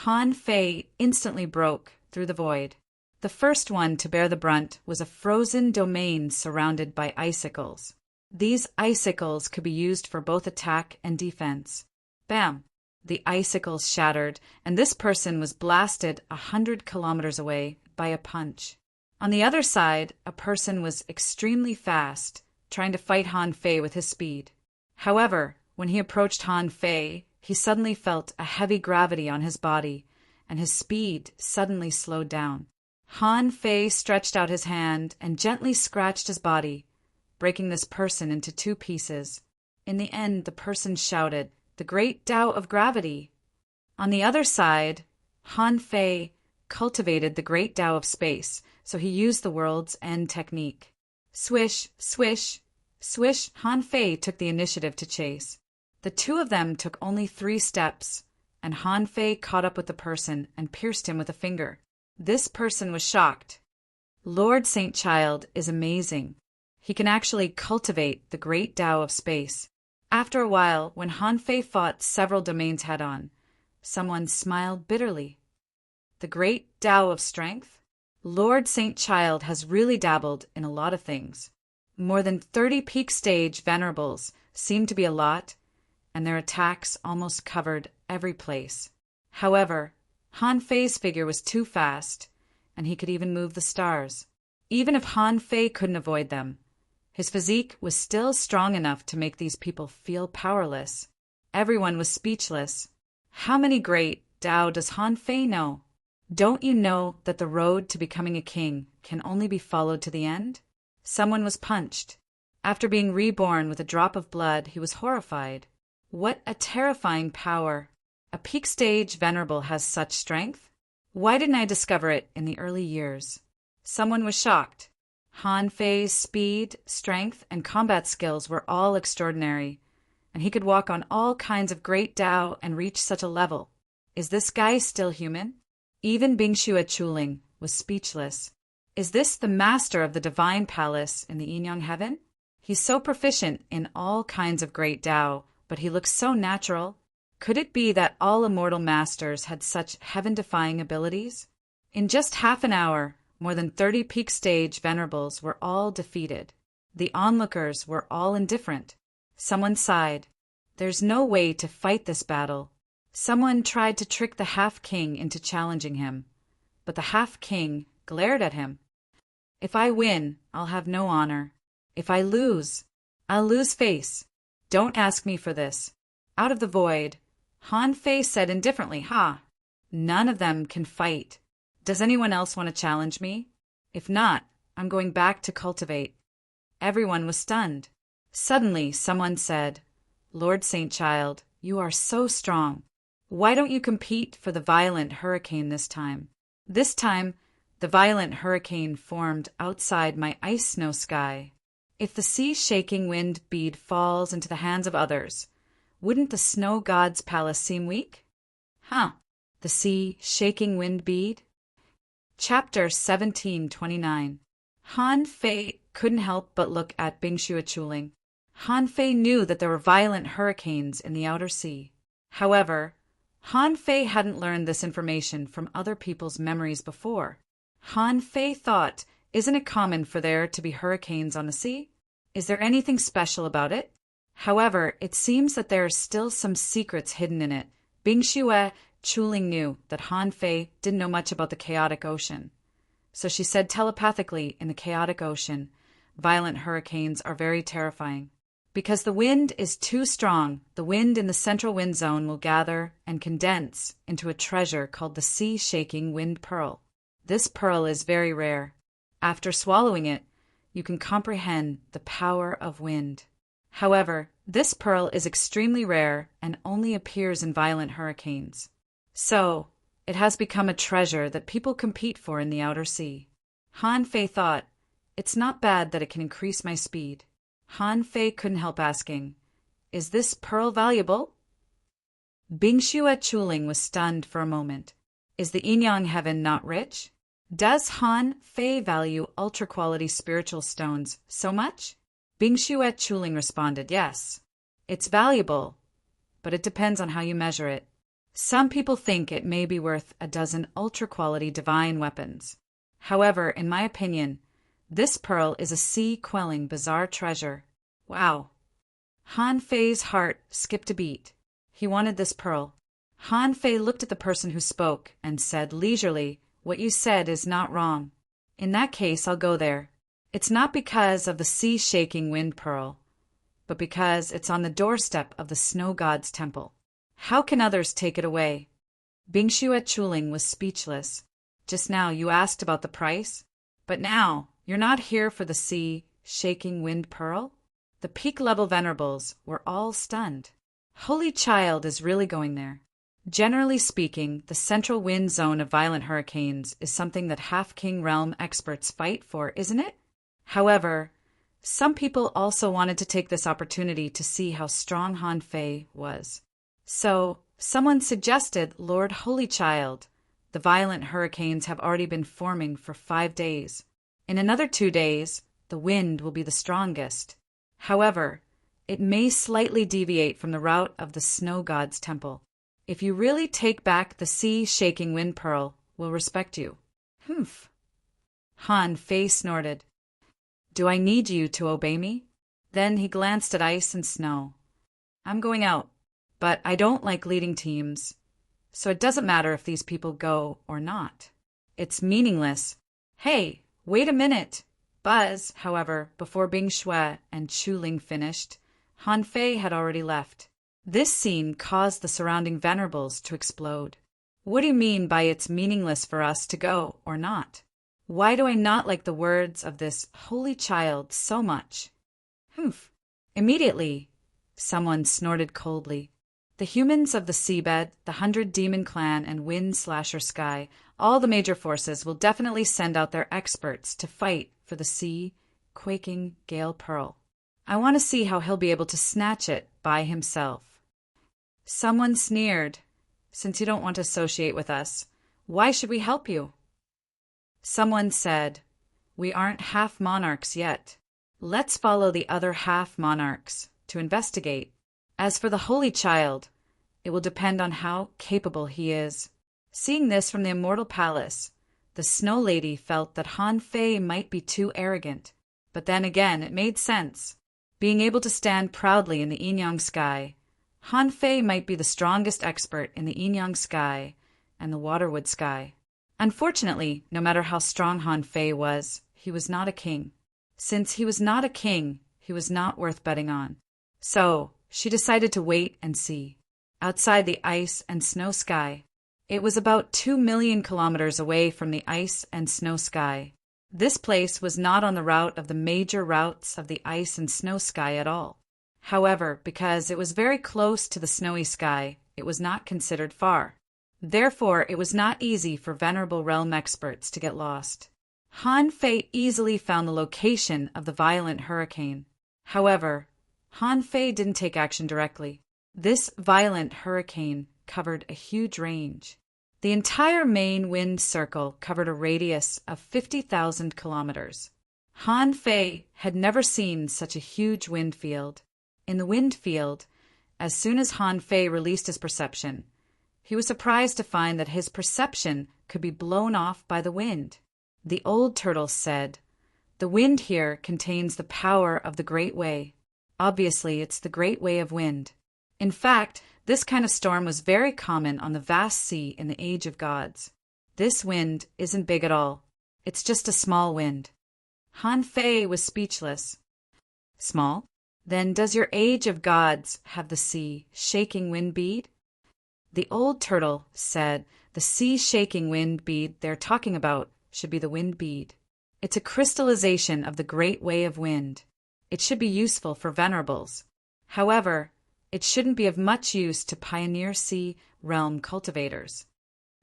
[SPEAKER 1] Han Fei instantly broke through the void. The first one to bear the brunt was a frozen domain surrounded by icicles. These icicles could be used for both attack and defense. Bam! The icicles shattered, and this person was blasted 100 kilometers away by a punch. On the other side, a person was extremely fast, trying to fight Han Fei with his speed. However, when he approached Han Fei, he suddenly felt a heavy gravity on his body, and his speed suddenly slowed down. Han Fei stretched out his hand and gently scratched his body, breaking this person into 2 pieces. In the end, the person shouted, "The great Tao of gravity!" On the other side, Han Fei cultivated the great Tao of space, so he used the world's end technique. Swish, swish, swish. Han Fei took the initiative to chase. The 2 of them took only 3 steps, and Han Fei caught up with the person and pierced him with a finger. This person was shocked. Lord Saint Child is amazing. He can actually cultivate the great Tao of space. After a while, when Han Fei fought several domains head-on, someone smiled bitterly. The great Tao of strength? Lord Saint Child has really dabbled in a lot of things. More than 30 peak stage venerables seemed to be a lot, and their attacks almost covered every place. However, Han Fei's figure was too fast, and he could even move the stars. Even if Han Fei couldn't avoid them, his physique was still strong enough to make these people feel powerless. Everyone was speechless. How many great Tao does Han Fei know? Don't you know that the road to becoming a king can only be followed to the end? Someone was punched. After being reborn with a drop of blood, he was horrified. What a terrifying power! A peak stage venerable has such strength? Why didn't I discover it in the early years? Someone was shocked. Han Fei's speed, strength, and combat skills were all extraordinary, and he could walk on all kinds of great Tao and reach such a level. Is this guy still human? Even Bingxue Chuling was speechless. Is this the master of the divine palace in the Yinyang heaven? He's so proficient in all kinds of great Tao, but he looks so natural. Could it be that all immortal masters had such heaven-defying abilities? In just half an hour, more than 30 peak stage venerables were all defeated. The onlookers were all indifferent. Someone sighed. There's no way to fight this battle. Someone tried to trick the half-king into challenging him, but the half-king glared at him. If I win, I'll have no honor. If I lose, I'll lose face. Don't ask me for this. Out of the void, Han Fei said indifferently, none of them can fight. Does anyone else want to challenge me? If not, I'm going back to cultivate. Everyone was stunned. Suddenly, someone said, Lord Saint Child, you are so strong. Why don't you compete for the violent hurricane this time? This time, the violent hurricane formed outside my ice-snow sky. If the sea-shaking wind bead falls into the hands of others, wouldn't the snow god's palace seem weak? The sea-shaking wind bead? Chapter 1729. Han Fei couldn't help but look at Bingxue Chuling. Han Fei knew that there were violent hurricanes in the outer sea. However, Han Fei hadn't learned this information from other people's memories before. Han Fei thought, isn't it common for there to be hurricanes on the sea? Is there anything special about it? However, it seems that there are still some secrets hidden in it. Bingxue Chuling knew that Han Fei didn't know much about the chaotic ocean. So she said telepathically, in the chaotic ocean, violent hurricanes are very terrifying. Because the wind is too strong, the wind in the central wind zone will gather and condense into a treasure called the sea-shaking wind pearl. This pearl is very rare. After swallowing it, you can comprehend the power of wind. However, this pearl is extremely rare and only appears in violent hurricanes. So, it has become a treasure that people compete for in the outer sea. Han Fei thought, "It's not bad that it can increase my speed." Han Fei couldn't help asking, "Is this pearl valuable?" Bing Xue Chuling was stunned for a moment. Is the Yin-Yang heaven not rich? Does Han Fei value ultra-quality spiritual stones so much? Bing Xue Chuling responded, "Yes, it's valuable, but it depends on how you measure it. Some people think it may be worth a dozen ultra-quality divine weapons. However, in my opinion, this pearl is a sea-quelling bizarre treasure." Wow. Han Fei's heart skipped a beat. He wanted this pearl. Han Fei looked at the person who spoke and said leisurely, "What you said is not wrong. In that case, I'll go there. It's not because of the sea-shaking wind pearl, but because it's on the doorstep of the snow god's temple. How can others take it away?" Bing Xue Chuling was speechless. Just now you asked about the price, but now you're not here for the sea-shaking wind pearl? The peak-level venerables were all stunned. Holy Child is really going there. Generally speaking, the central wind zone of violent hurricanes is something that half-king realm experts fight for, isn't it? However, some people also wanted to take this opportunity to see how strong Han Fei was. So, someone suggested, "Lord Holy Child, the violent hurricanes have already been forming for 5 days. In another 2 days, the wind will be the strongest. However, it may slightly deviate from the route of the snow god's temple. If you really take back the sea-shaking wind pearl, we'll respect you." Humph. Han Fei snorted. "Do I need you to obey me?" Then he glanced at ice and snow. "I'm going out, but I don't like leading teams, so it doesn't matter if these people go or not. It's meaningless." "Hey, wait a minute!" Buzz, however, before Bing Xue and Chuling finished, Han Fei had already left. This scene caused the surrounding venerables to explode. "What do you mean by it's meaningless for us to go or not? Why do I not like the words of this holy child so much?" Humph. Immediately, someone snorted coldly. The humans of the seabed, the 100 Demon Clan, and Wind Slasher Sky, all the major forces will definitely send out their experts to fight for the sea-quaking Gale Pearl. I want to see how he'll be able to snatch it by himself. Someone sneered, "Since you don't want to associate with us, why should we help you?" Someone said, "We aren't half monarchs yet. Let's follow the other half monarchs to investigate. As for the Holy Child, it will depend on how capable he is." Seeing this from the Immortal Palace, the Snow Lady felt that Han Fei might be too arrogant, but then again it made sense. Being able to stand proudly in the Yin-Yang sky, Han Fei might be the strongest expert in the Yin-Yang sky and the Waterwood sky. Unfortunately, no matter how strong Han Fei was, he was not a king. Since he was not a king, he was not worth betting on. So, she decided to wait and see. Outside the ice and snow sky, it was about 2 million kilometers away from the ice and snow sky. This place was not on the route of the major routes of the ice and snow sky at all. However, because it was very close to the snowy sky, it was not considered far. Therefore, it was not easy for venerable realm experts to get lost. Han Fei easily found the location of the violent hurricane. However, Han Fei didn't take action directly. This violent hurricane covered a huge range. The entire main wind circle covered a radius of 50,000 kilometers. Han Fei had never seen such a huge wind field. In the wind field, as soon as Han Fei released his perception, he was surprised to find that his perception could be blown off by the wind. The old turtle said, "The wind here contains the power of the Great Way. Obviously, it's the Great Way of Wind. In fact, this kind of storm was very common on the vast sea in the Age of Gods. This wind isn't big at all. It's just a small wind." Han Fei was speechless. Small? Then does your age of gods have the sea shaking wind bead? The old turtle said the sea shaking wind bead they're talking about should be the wind bead. It's a crystallization of the great way of wind. It should be useful for venerables. However, it shouldn't be of much use to pioneer sea realm cultivators.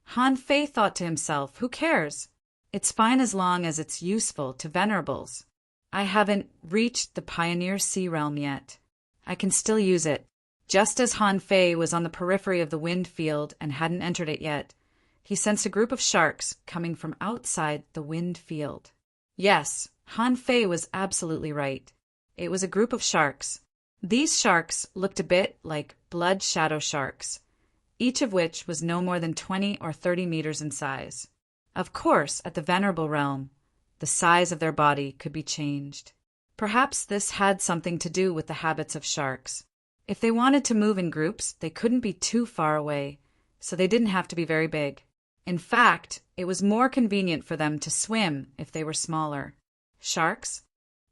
[SPEAKER 1] Han Fei thought to himself, who cares? It's fine as long as it's useful to venerables. I haven't reached the pioneer sea realm yet. I can still use it. Just as Han Fei was on the periphery of the wind field and hadn't entered it yet, he sensed a group of sharks coming from outside the wind field. Yes, Han Fei was absolutely right. It was a group of sharks. These sharks looked a bit like blood shadow sharks, each of which was no more than 20 or 30 meters in size. Of course, at the venerable realm, the size of their body could be changed. Perhaps this had something to do with the habits of sharks. If they wanted to move in groups, they couldn't be too far away, so they didn't have to be very big. In fact, it was more convenient for them to swim if they were smaller. Sharks?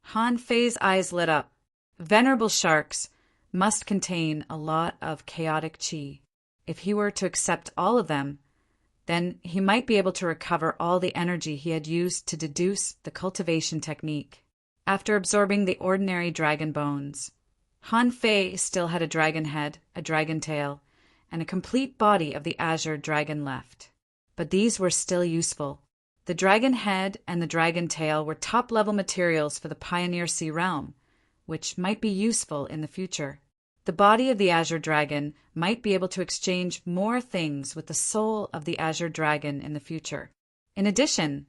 [SPEAKER 1] Han Fei's eyes lit up. Venerable sharks must contain a lot of chaotic qi. If he were to accept all of them, then he might be able to recover all the energy he had used to deduce the cultivation technique. After absorbing the ordinary dragon bones, Han Fei still had a dragon head, a dragon tail, and a complete body of the azure dragon left. But these were still useful. The dragon head and the dragon tail were top-level materials for the Pioneer Sea realm, which might be useful in the future. The body of the azure dragon might be able to exchange more things with the soul of the azure dragon in the future. In addition,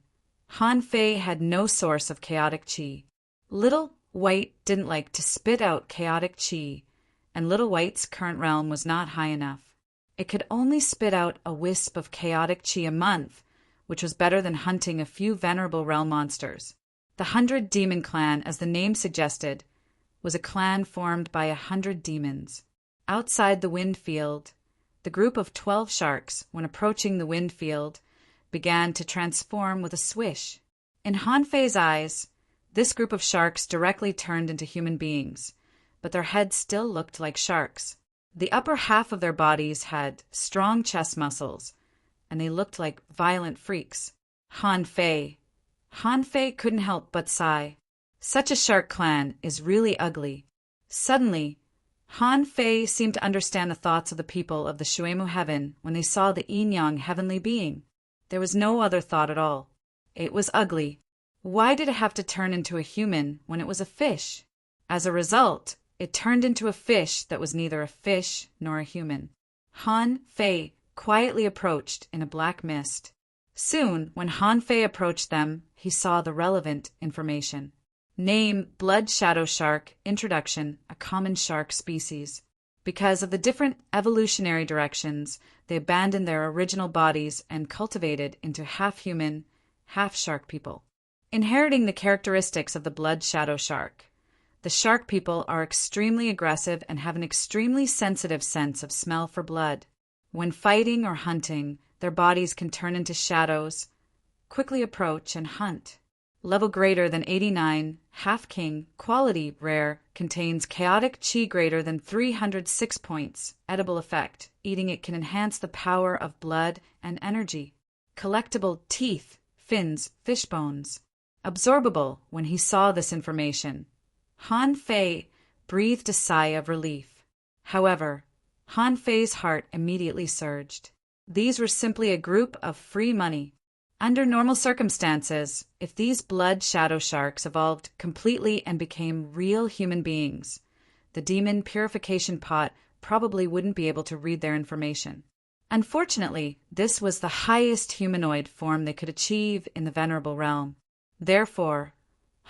[SPEAKER 1] Han Fei had no source of chaotic qi. Little White didn't like to spit out chaotic qi, and Little White's current realm was not high enough. It could only spit out a wisp of chaotic qi a month, which was better than hunting a few venerable realm monsters. The 100 Demon Clan, as the name suggested, was a clan formed by 100 demons. Outside the wind field, the group of 12 sharks, when approaching the wind field, began to transform with a swish. In Han Fei's eyes, this group of sharks directly turned into human beings, but their heads still looked like sharks. The upper half of their bodies had strong chest muscles, and they looked like violent freaks. Han Fei couldn't help but sigh. Such a shark clan is really ugly. Suddenly, Han Fei seemed to understand the thoughts of the people of the Shuemu heaven when they saw the yin-yang heavenly being. There was no other thought at all. It was ugly. Why did it have to turn into a human when it was a fish? As a result, it turned into a fish that was neither a fish nor a human. Han Fei quietly approached in a black mist. Soon, when Han Fei approached them, he saw the relevant information. Name: blood shadow shark. Introduction: a common shark species. Because of the different evolutionary directions, they abandoned their original bodies and cultivated into half-human, half-shark people. Inheriting the characteristics of the blood shadow shark, the shark people are extremely aggressive and have an extremely sensitive sense of smell for blood. When fighting or hunting, their bodies can turn into shadows, quickly approach and hunt. Level greater than 89, Half King, quality rare, contains chaotic qi greater than 306 points. Edible effect: eating it can enhance the power of blood and energy. Collectible: teeth, fins, fish bones. Absorbable. When he saw this information, Han Fei breathed a sigh of relief. However, Han Fei's heart immediately surged. These were simply a group of free money. Under normal circumstances, if these blood shadow sharks evolved completely and became real human beings, the demon purification pot probably wouldn't be able to read their information. Unfortunately, this was the highest humanoid form they could achieve in the venerable realm. Therefore,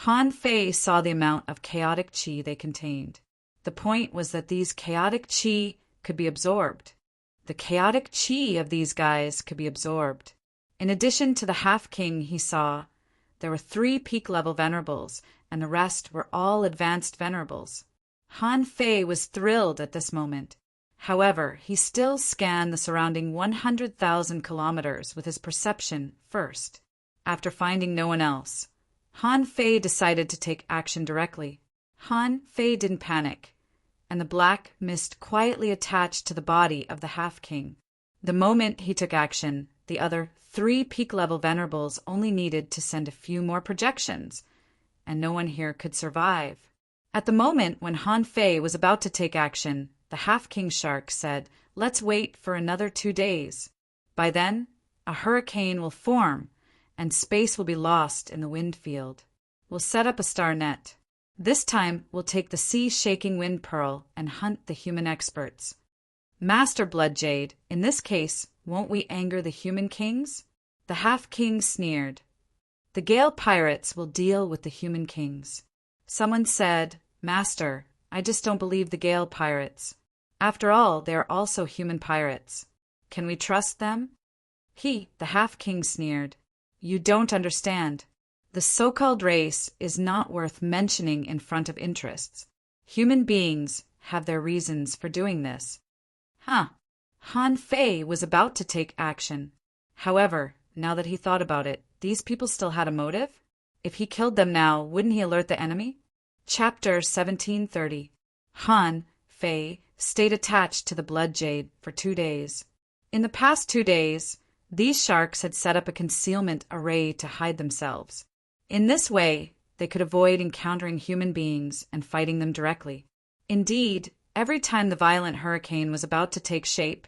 [SPEAKER 1] Han Fei saw the amount of chaotic qi they contained. The point was that these chaotic qi could be absorbed. The chaotic qi of these guys could be absorbed. In addition to the half-king he saw, there were 3 peak-level venerables, and the rest were all advanced venerables. Han Fei was thrilled at this moment. However, he still scanned the surrounding 100,000 kilometers with his perception first. After finding no one else, Han Fei decided to take action directly. Han Fei didn't panic, and the black mist quietly attached to the body of the half-king. The moment he took action, the other 3 peak-level venerables only needed to send a few more projections, and no one here could survive. At the moment when Han Fei was about to take action, the half-king shark said, "Let's wait for another 2 days. By then, a hurricane will form, and space will be lost in the wind field. We'll set up a star net. This time, we'll take the sea-shaking wind pearl and hunt the human experts. Master Blood Jade, in this case, won't we anger the human kings?" The half-king sneered. "The Gale pirates will deal with the human kings." Someone said, "Master, I just don't believe the Gale pirates. After all, they are also human pirates. Can we trust them?" The half-king, sneered. "You don't understand. The so-called race is not worth mentioning in front of interests. Human beings have their reasons for doing this." Han Fei was about to take action. However, now that he thought about it, these people still had a motive? If he killed them now, wouldn't he alert the enemy? Chapter 1730. Han Fei stayed attached to the Blood Jade for 2 days. In the past 2 days, these sharks had set up a concealment array to hide themselves. In this way, they could avoid encountering human beings and fighting them directly. Indeed, every time the violent hurricane was about to take shape,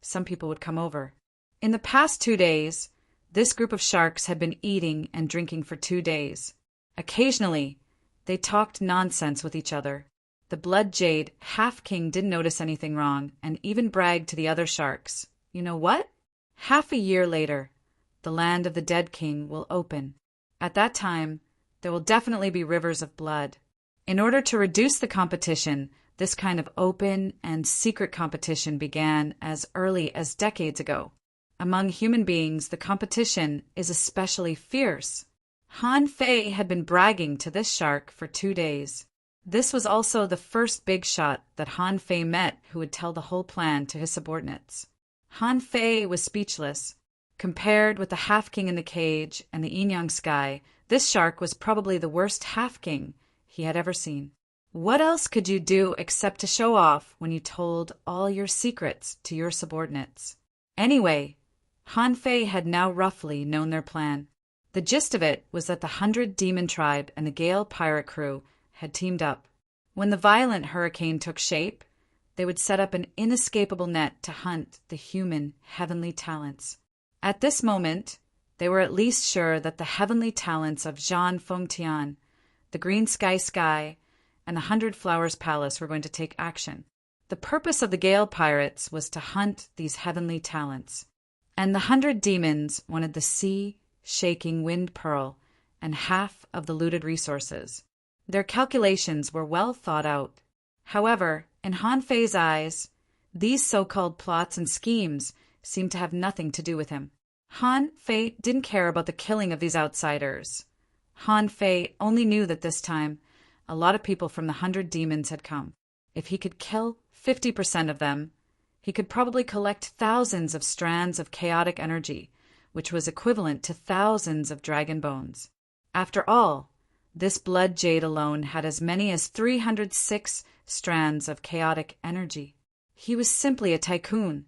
[SPEAKER 1] some people would come over. In the past 2 days, this group of sharks had been eating and drinking for 2 days. Occasionally, they talked nonsense with each other. The Blood Jade half-king didn't notice anything wrong and even bragged to the other sharks. "You know what? Half a year later, the land of the dead king will open. At that time, there will definitely be rivers of blood." In order to reduce the competition, this kind of open and secret competition began as early as decades ago. Among human beings, the competition is especially fierce. Han Fei had been bragging to this shark for 2 days. This was also the first big shot that Han Fei met who would tell the whole plan to his subordinates. Han Fei was speechless. Compared with the half-king in the cage and the yin-yang sky, this shark was probably the worst half-king he had ever seen. What else could you do except to show off when you told all your secrets to your subordinates? Anyway, Han Fei had now roughly known their plan. The gist of it was that the 100 Demon Tribe and the Gale pirate crew had teamed up. When the violent hurricane took shape, they would set up an inescapable net to hunt the human heavenly talents. At this moment, they were at least sure that the heavenly talents of Zhan Fengtian, the Green Sky, and the 100 Flowers Palace were going to take action. The purpose of the Gale pirates was to hunt these heavenly talents, and the 100 demons wanted the sea-shaking wind pearl and half of the looted resources. Their calculations were well thought out. However, in Han Fei's eyes, these so-called plots and schemes seemed to have nothing to do with him. Han Fei didn't care about the killing of these outsiders. Han Fei only knew that this time, a lot of people from the 100 demons had come. If he could kill 50% of them, he could probably collect thousands of strands of chaotic energy, which was equivalent to thousands of dragon bones. After all, this Blood Jade alone had as many as 306 strands of chaotic energy. He was simply a tycoon.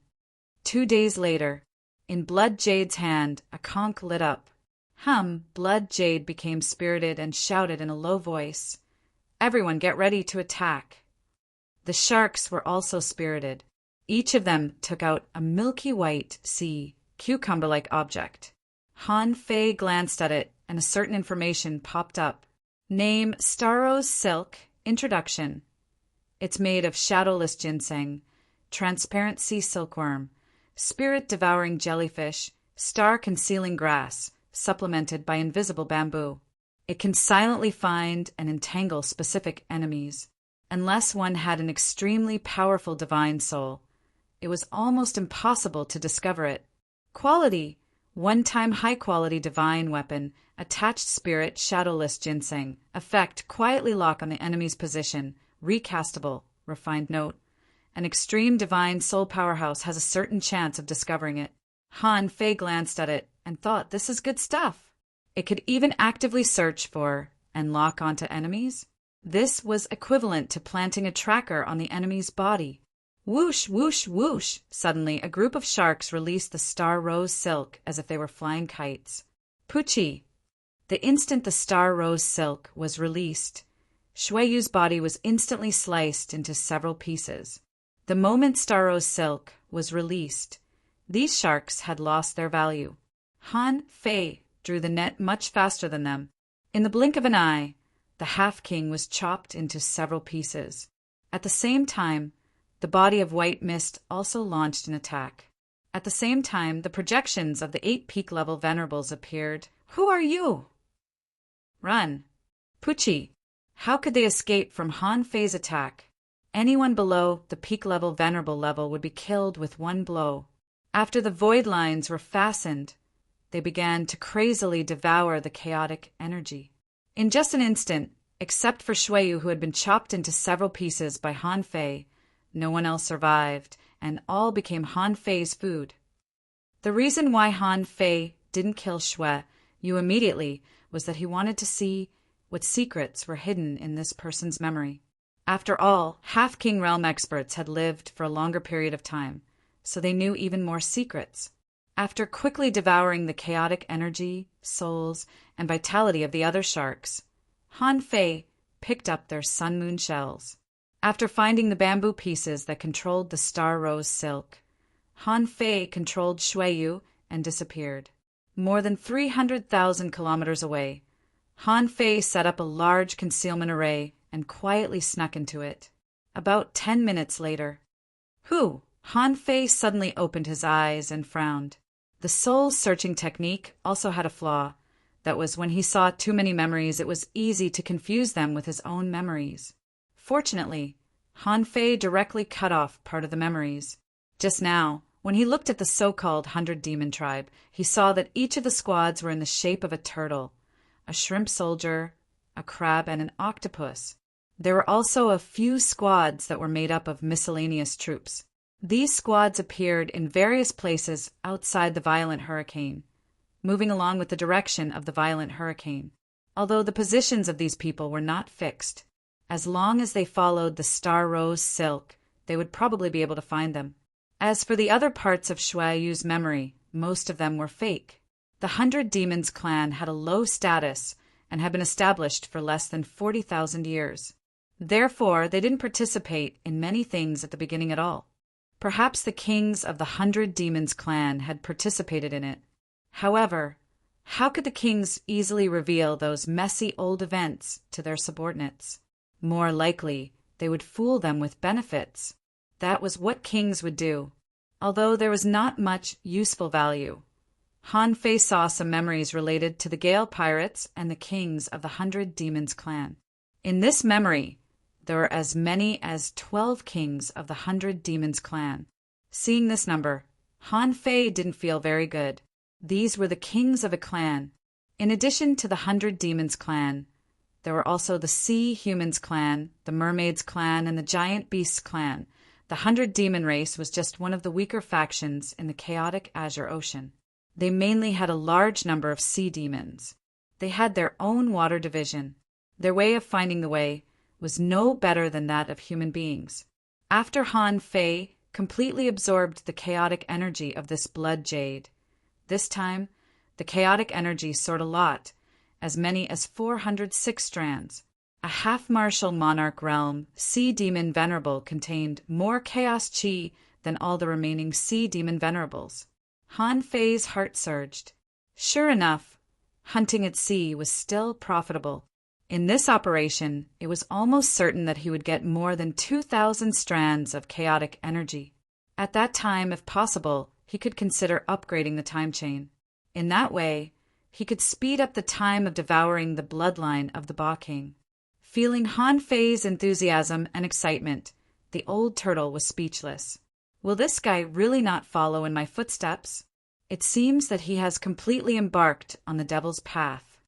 [SPEAKER 1] 2 days later, in Blood Jade's hand, a conch lit up. Blood Jade became spirited and shouted in a low voice, "Everyone get ready to attack." The sharks were also spirited. Each of them took out a milky white sea, cucumber-like object. Han Fei glanced at it, and a certain information popped up. Name Starrow's Silk. Introduction. It's made of shadowless ginseng, transparent sea silkworm, spirit-devouring jellyfish, star-concealing grass, supplemented by invisible bamboo. It can silently find and entangle specific enemies. Unless one had an extremely powerful divine soul, it was almost impossible to discover it. Quality: one-time high-quality divine weapon, attached spirit shadowless ginseng. Effect: quietly lock on the enemy's position. Recastable. Refined note: an extreme divine soul powerhouse has a certain chance of discovering it. Han Fei glanced at it and thought, this is good stuff. It could even actively search for and lock onto enemies. This was equivalent to planting a tracker on the enemy's body. Whoosh, whoosh, whoosh! Suddenly, a group of sharks released the star rose silk as if they were flying kites. Poochie! The instant the star rose silk was released, Shueyu's body was instantly sliced into several pieces. The moment star rose silk was released, these sharks had lost their value. Han Fei drew the net much faster than them. In the blink of an eye, the half-king was chopped into several pieces. At the same time, the body of white mist also launched an attack. At the same time, the projections of the 8 peak-level venerables appeared. Who are you? Run. Poochie. How could they escape from Han Fei's attack? Anyone below the peak-level venerable level would be killed with one blow. After the void lines were fastened, they began to crazily devour the chaotic energy. In just an instant, except for Shueyu, who had been chopped into several pieces by Han Fei, no one else survived, and all became Han Fei's food. The reason why Han Fei didn't kill Shueyu immediately was that he wanted to see what secrets were hidden in this person's memory. After all, half-king realm experts had lived for a longer period of time, so they knew even more secrets. After quickly devouring the chaotic energy, souls, and vitality of the other sharks, Han Fei picked up their sun-moon shells. After finding the bamboo pieces that controlled the star rose silk, Han Fei controlled Shueyu and disappeared. More than 300,000 kilometers away, Han Fei set up a large concealment array and quietly snuck into it. About 10 minutes later, Who? Han Fei suddenly opened his eyes and frowned. The soul-searching technique also had a flaw. That was, when he saw too many memories, it was easy to confuse them with his own memories. Fortunately, Han Fei directly cut off part of the memories. Just now, when he looked at the so-called 100 Demon Tribe, he saw that each of the squads were in the shape of a turtle, a shrimp soldier, a crab, and an octopus. There were also a few squads that were made up of miscellaneous troops. These squads appeared in various places outside the violent hurricane, moving along with the direction of the violent hurricane. Although the positions of these people were not fixed, as long as they followed the star rose silk, they would probably be able to find them. As for the other parts of Shueyu's memory, most of them were fake. The 100 Demons clan had a low status and had been established for less than 40,000 years. Therefore, they didn't participate in many things at the beginning at all. Perhaps the kings of the 100 Demons clan had participated in it. However, how could the kings easily reveal those messy old events to their subordinates? More likely, they would fool them with benefits. That was what kings would do. Although there was not much useful value, Han Fei saw some memories related to the Gale Pirates and the kings of the 100 Demons clan. In this memory, there were as many as 12 kings of the 100 Demons clan. Seeing this number, Han Fei didn't feel very good. These were the kings of a clan. In addition to the 100 Demons clan, there were also the Sea Humans clan, the Mermaids clan, and the Giant Beasts clan. The 100 Demon race was just one of the weaker factions in the chaotic Azure Ocean. They mainly had a large number of sea demons. They had their own water division. Their way of finding the way was no better than that of human beings. After Han Fei completely absorbed the chaotic energy of this blood jade, this time the chaotic energy soared a lot, as many as 406 strands. A half-martial monarch realm sea demon venerable contained more chaos chi than all the remaining sea demon venerables. Han Fei's heart surged. Sure enough, hunting at sea was still profitable. In this operation, it was almost certain that he would get more than 2,000 strands of chaotic energy. At that time, if possible, he could consider upgrading the time chain. In that way, he could speed up the time of devouring the bloodline of the Ba King. Feeling Han Fei's enthusiasm and excitement, the old turtle was speechless. Will this guy really not follow in my footsteps? It seems that he has completely embarked on the devil's path.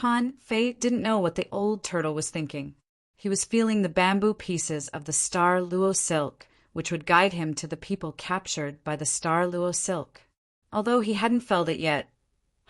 [SPEAKER 1] Han Fei didn't know what the old turtle was thinking. He was feeling the bamboo pieces of the star luo silk, which would guide him to the people captured by the star luo silk. Although he hadn't felt it yet,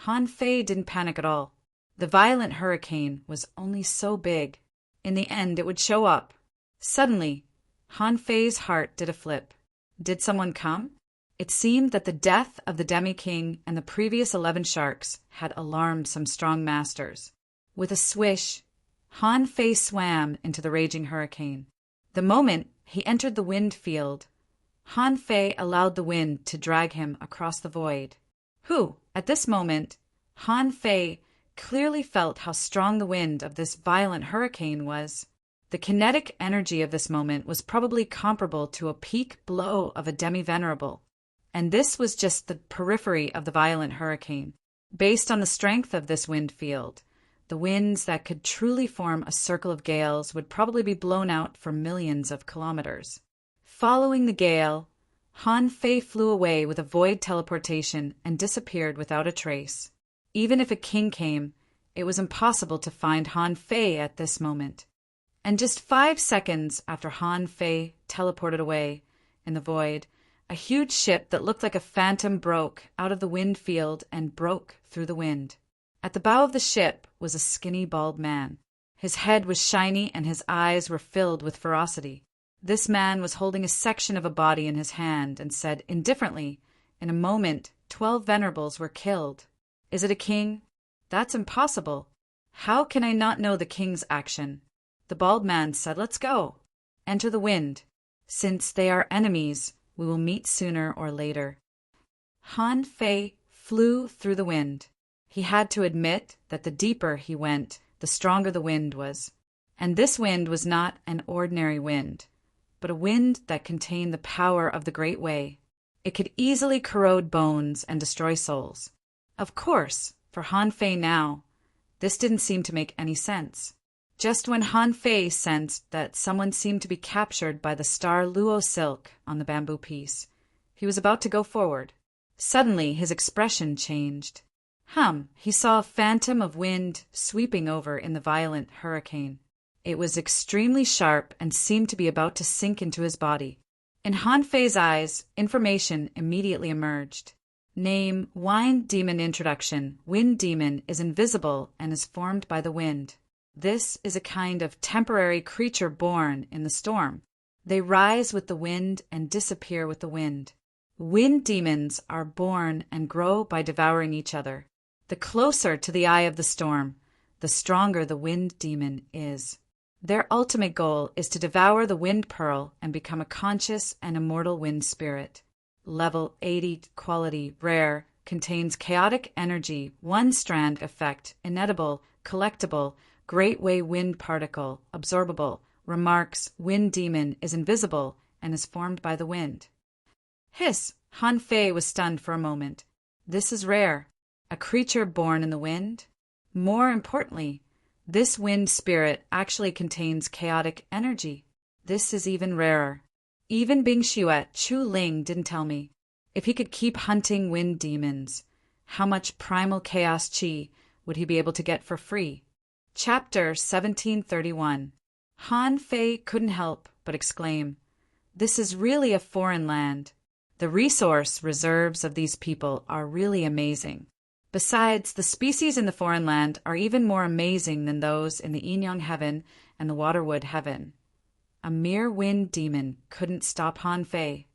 [SPEAKER 1] Han Fei didn't panic at all. The violent hurricane was only so big. In the end, it would show up. Suddenly, Han Fei's heart did a flip. Did someone come? It seemed that the death of the Demi-King and the previous 11 sharks had alarmed some strong masters. With a swish, Han Fei swam into the raging hurricane. The moment he entered the wind field, Han Fei allowed the wind to drag him across the void. At this moment, Han Fei clearly felt how strong the wind of this violent hurricane was. The kinetic energy of this moment was probably comparable to a peak blow of a demi-venerable. And this was just the periphery of the violent hurricane. Based on the strength of this wind field, the winds that could truly form a circle of gales would probably be blown out for millions of kilometers. Following the gale, Han Fei flew away with a void teleportation and disappeared without a trace. Even if a king came, it was impossible to find Han Fei at this moment. And just 5 seconds after Han Fei teleported away in the void, a huge ship that looked like a phantom broke out of the wind field and broke through the wind. At the bow of the ship was a skinny, bald man. His head was shiny and his eyes were filled with ferocity. This man was holding a section of a body in his hand and said indifferently, "In a moment, 12 venerables were killed. Is it a king? That's impossible. How can I not know the king's action?" The bald man said, "Let's go. Enter the wind. Since they are enemies, we will meet sooner or later." Han Fei flew through the wind. He had to admit that the deeper he went, the stronger the wind was. And this wind was not an ordinary wind, but a wind that contained the power of the Great Way. It could easily corrode bones and destroy souls. Of course, for Han Fei now, this didn't seem to make any sense. Just when Han Fei sensed that someone seemed to be captured by the star Luo silk on the bamboo piece, he was about to go forward. Suddenly his expression changed. He saw a phantom of wind sweeping over in the violent hurricane. It was extremely sharp and seemed to be about to sink into his body. In Han Fei's eyes, information immediately emerged. Name, Wind Demon Introduction. Wind Demon is invisible and is formed by the wind. This is a kind of temporary creature born in the storm. They rise with the wind and disappear with the wind. Wind demons are born and grow by devouring each other. The closer to the eye of the storm, the stronger the wind demon is. Their ultimate goal is to devour the wind pearl and become a conscious and immortal wind spirit. Level 80 quality rare contains chaotic energy, 1 strand effect, inedible, collectible, Great Way wind particle, absorbable. Remarks, wind demon is invisible and is formed by the wind. Hiss! Han Fei was stunned for a moment. This is rare. A creature born in the wind? More importantly, this wind spirit actually contains chaotic energy. This is even rarer. Even Bing Xuet Chu Ling didn't tell me. If he could keep hunting wind demons, how much primal chaos chi would he be able to get for free? Chapter 1731. Han Fei couldn't help but exclaim, "This is really a foreign land. The resource reserves of these people are really amazing. Besides, the species in the foreign land are even more amazing than those in the Yin Yang heaven and the Waterwood heaven." A mere wind demon couldn't stop Han Fei.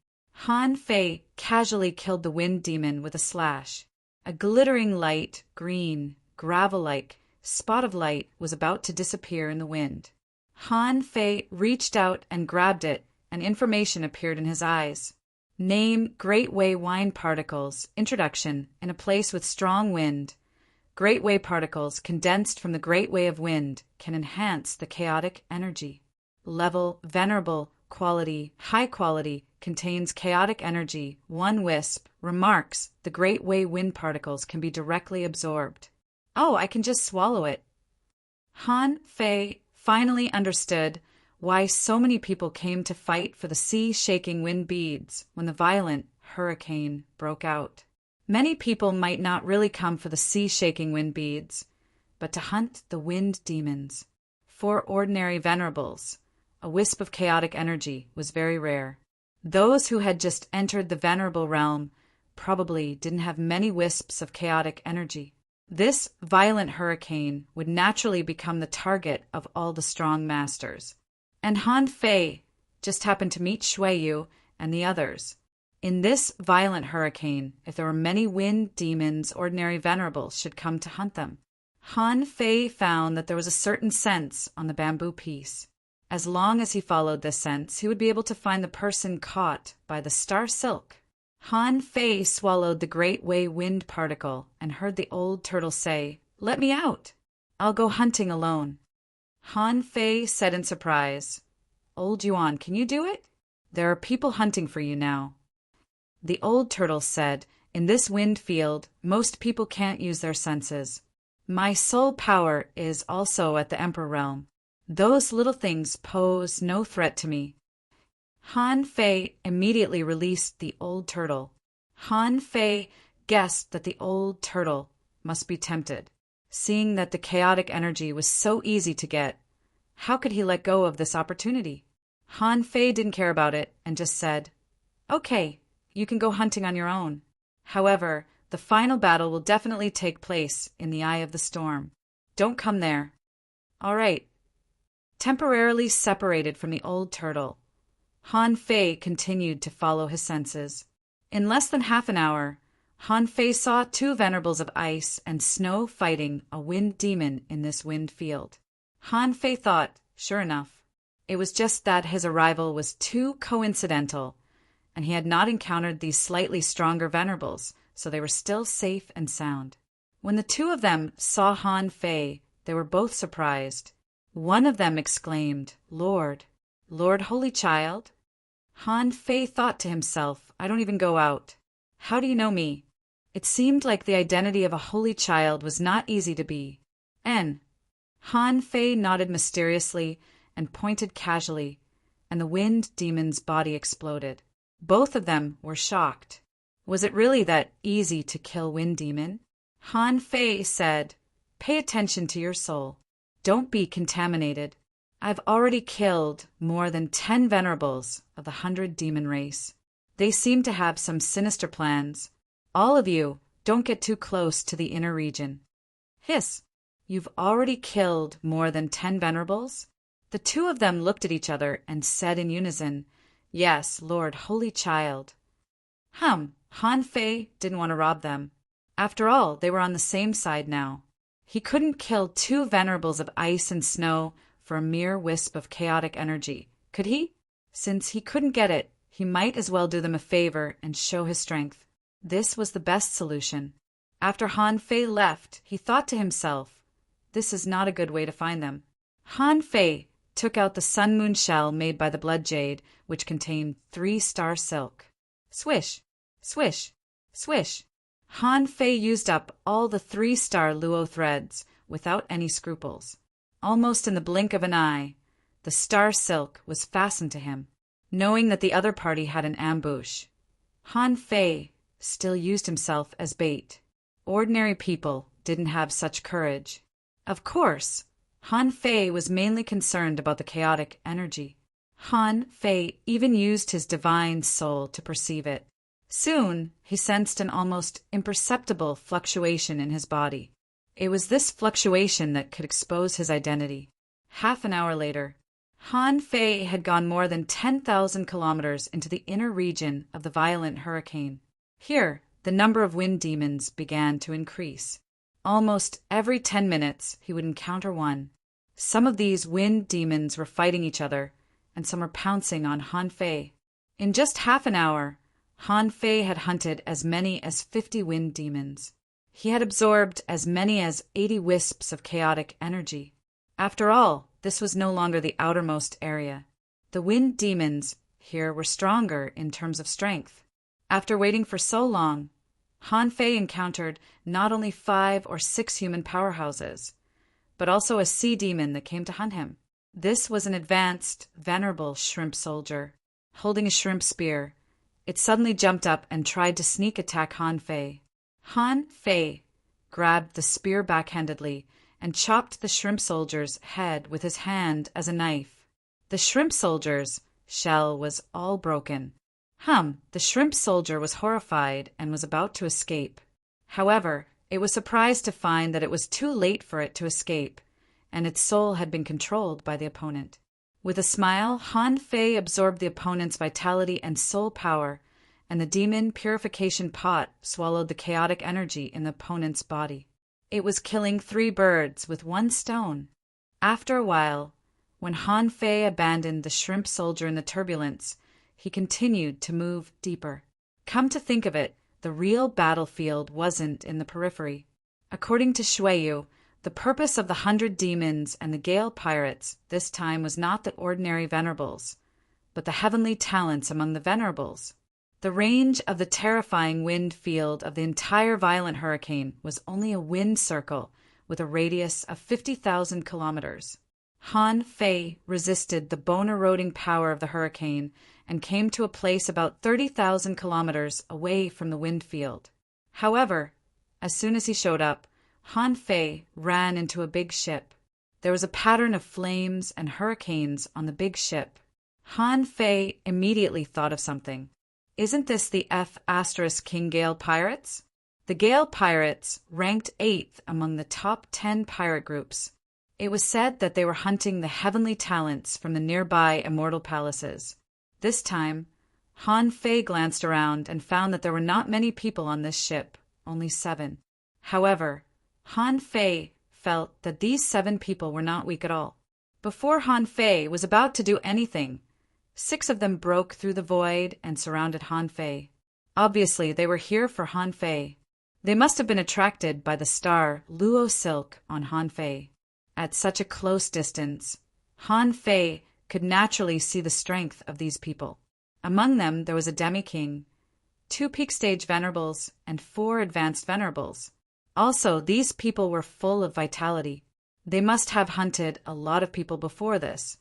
[SPEAKER 1] Han Fei casually killed the wind demon with a slash. A glittering light, green, gravel-like spot of light was about to disappear in the wind. Han Fei reached out and grabbed it, and information appeared in his eyes. Name, Great Way wind particles. Introduction, in a place with strong wind. Great Way particles condensed from the Great Way of wind can enhance the chaotic energy. Level, venerable, quality, high quality, contains chaotic energy, 1 wisp. Remarks, the Great Way wind particles can be directly absorbed. Oh, I can just swallow it. Han Fei finally understood why so many people came to fight for the sea-shaking wind beads when the violent hurricane broke out. Many people might not really come for the sea-shaking wind beads, but to hunt the wind demons. For ordinary venerables, a wisp of chaotic energy was very rare. Those who had just entered the venerable realm probably didn't have many wisps of chaotic energy. This violent hurricane would naturally become the target of all the strong masters. And Han Fei just happened to meet Shui Yu and the others. In this violent hurricane, if there were many wind demons, ordinary venerables should come to hunt them. Han Fei found that there was a certain sense on the bamboo piece. As long as he followed this sense, he would be able to find the person caught by the star silk. Han Fei swallowed the great Wei wind particle and heard the old turtle say, "Let me out. I'll go hunting alone." Han Fei said in surprise, "Old Yuan, can you do it? There are people hunting for you now." The old turtle said, "In this wind field, most people can't use their senses. My soul power is also at the Emperor realm. Those little things pose no threat to me." Han Fei immediately released the old turtle. Han Fei guessed that the old turtle must be tempted. Seeing that the chaotic energy was so easy to get, how could he let go of this opportunity? Han Fei didn't care about it and just said, "Okay, you can go hunting on your own. However, the final battle will definitely take place in the eye of the storm. Don't come there." "All right." Temporarily separated from the old turtle, Han Fei continued to follow his senses. In less than half an hour, Han Fei saw two venerables of ice and snow fighting a wind demon in this wind field. Han Fei thought, sure enough, it was just that his arrival was too coincidental, and he had not encountered these slightly stronger venerables, so they were still safe and sound. When the two of them saw Han Fei, they were both surprised. One of them exclaimed, "Lord, Lord Holy Child?" Han Fei thought to himself, "I don't even go out. How do you know me?" It seemed like the identity of a holy child was not easy to be. Han Fei nodded mysteriously and pointed casually, and the wind demon's body exploded. Both of them were shocked. Was it really that easy to kill wind demon? Han Fei said, "Pay attention to your soul. Don't be contaminated. I've already killed more than 10 venerables of the 100 demon race. They seem to have some sinister plans. All of you, don't get too close to the inner region." Hiss! You've already killed more than 10 venerables? The two of them looked at each other and said in unison, "Yes, Lord Holy Child." Han Fei didn't want to rob them. After all, they were on the same side now. He couldn't kill 2 venerables of ice and snow for a mere wisp of chaotic energy, could he? Since he couldn't get it, he might as well do them a favor and show his strength. This was the best solution. After Han Fei left, he thought to himself, this is not a good way to find them. Han Fei took out the sun moon shell made by the blood jade, which contained 3-star silk. Swish, swish, swish. Han Fei used up all the 3-star luo threads without any scruples. Almost in the blink of an eye, the star silk was fastened to him. Knowing that the other party had an ambush, Han Fei still used himself as bait. Ordinary people didn't have such courage. Of course, Han Fei was mainly concerned about the chaotic energy. Han Fei even used his divine soul to perceive it. Soon, he sensed an almost imperceptible fluctuation in his body. It was this fluctuation that could expose his identity. Half an hour later, Han Fei had gone more than 10,000 kilometers into the inner region of the violent hurricane. Here, the number of wind demons began to increase. Almost every 10 minutes, he would encounter one. Some of these wind demons were fighting each other, and some were pouncing on Han Fei. In just half an hour, Han Fei had hunted as many as 50 wind demons. He had absorbed as many as 80 wisps of chaotic energy. After all, this was no longer the outermost area. The wind demons here were stronger in terms of strength. After waiting for so long, Han Fei encountered not only 5 or 6 human powerhouses, but also a sea demon that came to hunt him. This was an advanced, venerable shrimp soldier, holding a shrimp spear. It suddenly jumped up and tried to sneak attack Han Fei. Han Fei grabbed the spear backhandedly and chopped the shrimp soldier's head with his hand as a knife. The shrimp soldier's shell was all broken. The shrimp soldier was horrified and was about to escape. However, It was surprised to find that it was too late for it to escape, and its soul had been controlled by the opponent. With a smile, Han Fei absorbed the opponent's vitality and soul power, and the demon purification pot swallowed the chaotic energy in the opponent's body. It was killing 3 birds with 1 stone. After a while, when Han Fei abandoned the shrimp soldier in the turbulence, he continued to move deeper. Come to think of it, the real battlefield wasn't in the periphery. According to Shuiyu, the purpose of the 100 demons and the Gale pirates this time was not the ordinary venerables, but the heavenly talents among the venerables. The range of the terrifying wind field of the entire violent hurricane was only a wind circle with a radius of 50,000 kilometers. Han Fei resisted the bone-eroding power of the hurricane and came to a place about 30,000 kilometers away from the wind field. However, as soon as he showed up, Han Fei ran into a big ship. There was a pattern of flames and hurricanes on the big ship. Han Fei immediately thought of something. Isn't this the King Gale pirates? The Gale pirates ranked 8th among the top 10 pirate groups. It was said that they were hunting the heavenly talents from the nearby immortal palaces. This time, Han Fei glanced around and found that there were not many people on this ship, only 7. However, Han Fei felt that these 7 people were not weak at all. Before Han Fei was about to do anything, 6 of them broke through the void and surrounded Han Fei. Obviously, they were here for Han Fei. They must have been attracted by the star Luo Silk on Han Fei. At such a close distance, Han Fei could naturally see the strength of these people. Among them there was a demi-king, 2 peak stage venerables, and 4 advanced venerables. Also, these people were full of vitality. They must have hunted a lot of people before this.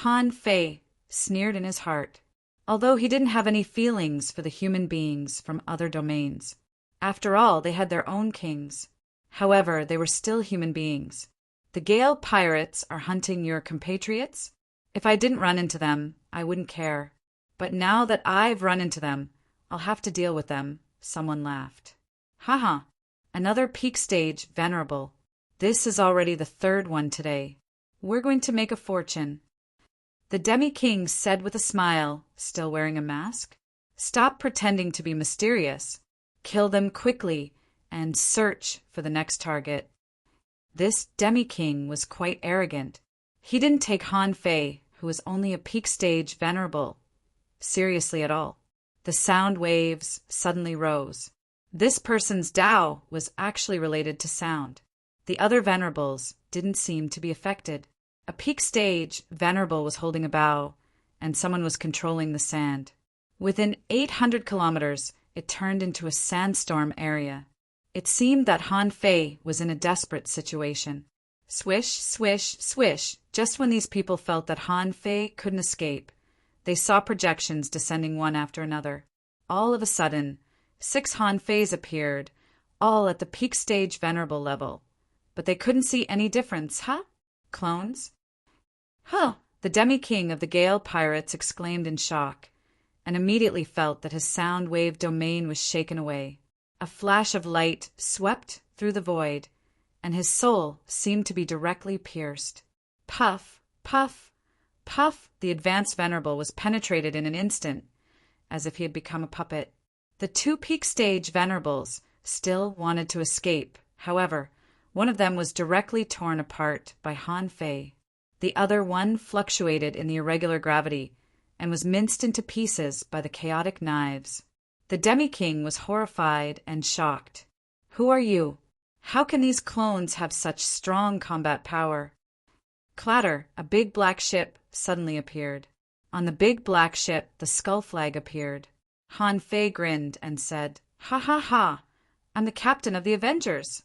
[SPEAKER 1] Han Fei sneered in his heart, although he didn't have any feelings for the human beings from other domains. After all, they had their own kings. However, they were still human beings. The Gale pirates are hunting your compatriots? If I didn't run into them, I wouldn't care. But now that I've run into them, I'll have to deal with them. Someone laughed. Haha, another peak stage venerable. This is already the 3rd one today. We're going to make a fortune. The demi-king said with a smile, still wearing a mask. Stop pretending to be mysterious. Kill them quickly and search for the next target. This demi-king was quite arrogant. He didn't take Han Fei, who was only a peak stage venerable, seriously at all. The sound waves suddenly rose. This person's Tao was actually related to sound. The other venerables didn't seem to be affected. A peak stage venerable was holding a bow, and someone was controlling the sand. Within 800 kilometers, it turned into a sandstorm area. It seemed that Han Fei was in a desperate situation. Swish, swish, swish. Just when these people felt that Han Fei couldn't escape, they saw projections descending one after another. All of a sudden, 6 Han Feis appeared, all at the peak stage venerable level. But they couldn't see any difference, huh? Clones? Huh! The demi-king of the Gale pirates exclaimed in shock, and immediately felt that his sound wave domain was shaken away. A flash of light swept through the void, and his soul seemed to be directly pierced. Puff, puff, puff, the advanced venerable was penetrated in an instant, as if he had become a puppet. The 2 peak stage venerables still wanted to escape. However, one of them was directly torn apart by Han Fei. The other one fluctuated in the irregular gravity and was minced into pieces by the chaotic knives. The demi-king was horrified and shocked. Who are you? How can these clones have such strong combat power? Clatter, a big black ship suddenly appeared. On the big black ship, the skull flag appeared. Han Fei grinned and said, "Ha ha ha! I'm the captain of the Avengers."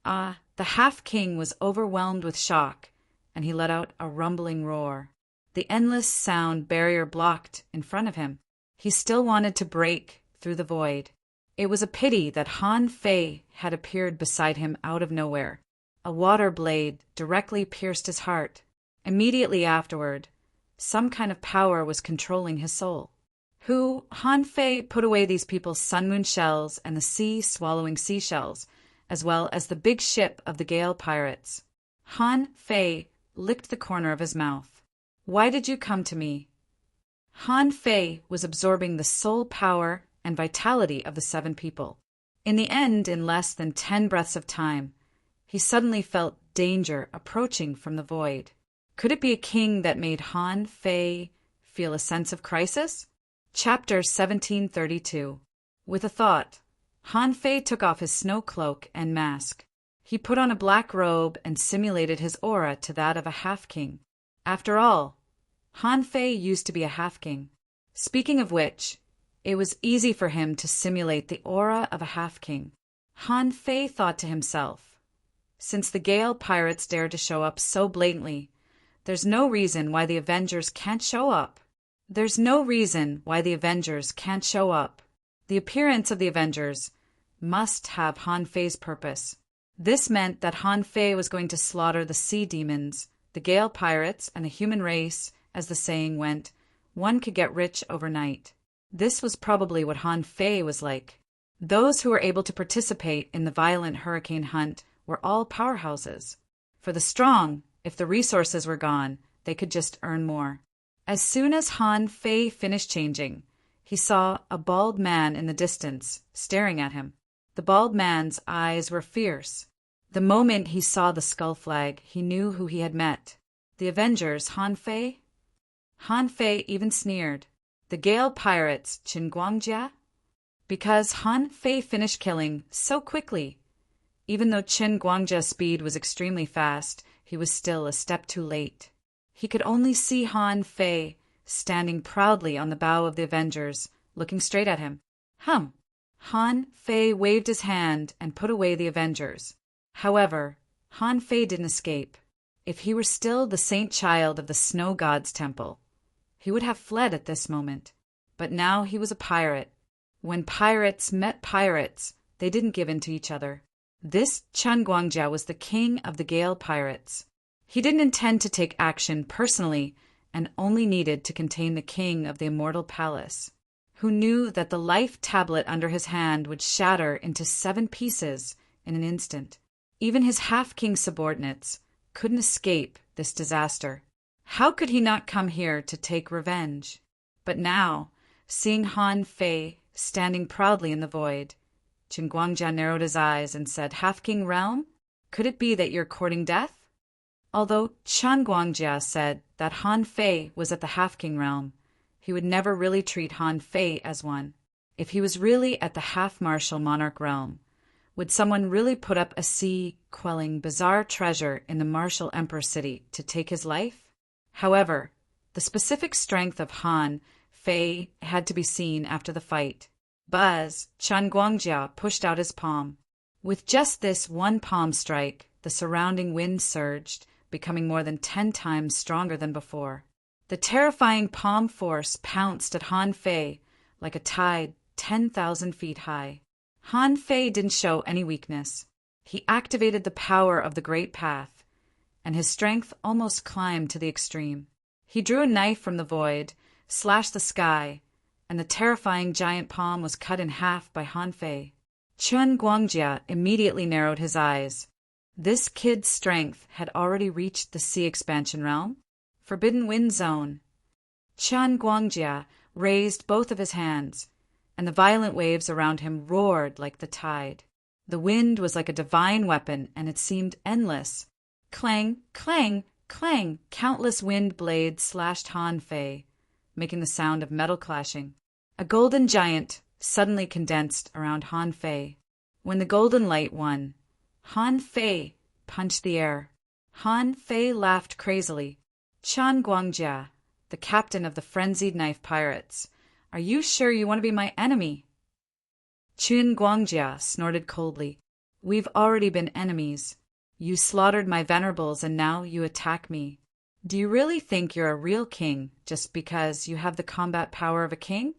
[SPEAKER 1] The half-king was overwhelmed with shock, and he let out a rumbling roar. The endless sound barrier blocked in front of him. He still wanted to break through the void. It was a pity that Han Fei had appeared beside him out of nowhere. A water blade directly pierced his heart. Immediately afterward, some kind of power was controlling his soul. Han Fei put away these people's sun-moon shells and the sea-swallowing seashells, as well as the big ship of the Gale pirates. Han Fei licked the corner of his mouth. Why did you come to me? Han Fei was absorbing the soul power and vitality of the 7 people. In the end, in less than 10 breaths of time, he suddenly felt danger approaching from the void. Could it be a king that made Han Fei feel a sense of crisis? Chapter 1732. With a thought, Han Fei took off his snow cloak and mask. He put on a black robe and simulated his aura to that of a half-king. After all, Han Fei used to be a half-king. Speaking of which, it was easy for him to simulate the aura of a half-king. Han Fei thought to himself, since the Gale pirates dared to show up so blatantly, there's no reason why the Avengers can't show up. There's no reason why the Avengers can't show up. The appearance of the Avengers must have Han Fei's purpose. This meant that Han Fei was going to slaughter the sea demons, the Gale pirates, and the human race. As the saying went, one could get rich overnight. This was probably what Han Fei was like. Those who were able to participate in the violent hurricane hunt were all powerhouses. For the strong, if the resources were gone, they could just earn more. As soon as Han Fei finished changing, he saw a bald man in the distance, staring at him. The bald man's eyes were fierce. The moment he saw the skull flag, he knew who he had met. The Avengers, Han Fei? Han Fei even sneered. The Gale pirates, Qin Guangjia? Because Han Fei finished killing so quickly. Even though Qin Guangjia's speed was extremely fast, he was still a step too late. He could only see Han Fei standing proudly on the bow of the Avengers, looking straight at him. Han Fei waved his hand and put away the Avengers. However, Han Fei didn't escape. If he were still the saint child of the snow god's temple, he would have fled at this moment. But now he was a pirate. When pirates met pirates, they didn't give in to each other. This Chen Guangjia was the king of the Gale pirates. He didn't intend to take action personally and only needed to contain the king of the immortal palace, who knew that the life tablet under his hand would shatter into 7 pieces in an instant. Even his half-king subordinates couldn't escape this disaster. How could he not come here to take revenge? But now, seeing Han Fei standing proudly in the void, Qin Guangjia narrowed his eyes and said, "Half-king realm? Could it be that you're courting death?" Although Qin Guangjia said that Han Fei was at the half-king realm, he would never really treat Han Fei as one. If he was really at the half-martial monarch realm, would someone really put up a sea-quelling bizarre treasure in the martial emperor city to take his life? However, the specific strength of Han Fei had to be seen after the fight. Buzz, Qin Guangjia pushed out his palm. With just this one palm strike, the surrounding wind surged, becoming more than 10 times stronger than before. The terrifying palm force pounced at Han Fei like a tide 10,000 feet high. Han Fei didn't show any weakness. He activated the power of the Great Path, and his strength almost climbed to the extreme. He drew a knife from the void, slashed the sky, and the terrifying giant palm was cut in half by Han Fei. Qin Guangjia immediately narrowed his eyes. This kid's strength had already reached the sea expansion realm, Forbidden Wind Zone. Qin Guangjia raised both of his hands, and the violent waves around him roared like the tide. The wind was like a divine weapon, and it seemed endless. Clang, clang, clang, countless wind blades slashed Han Fei, making the sound of metal clashing. A golden giant suddenly condensed around Han Fei. When the golden light won, Han Fei punched the air. Han Fei laughed crazily. "Qin Guangjia, the captain of the frenzied knife pirates, are you sure you want to be my enemy?" Qin Guangjia snorted coldly. "We've already been enemies. You slaughtered my venerables and now you attack me. Do you really think you're a real king just because you have the combat power of a king?"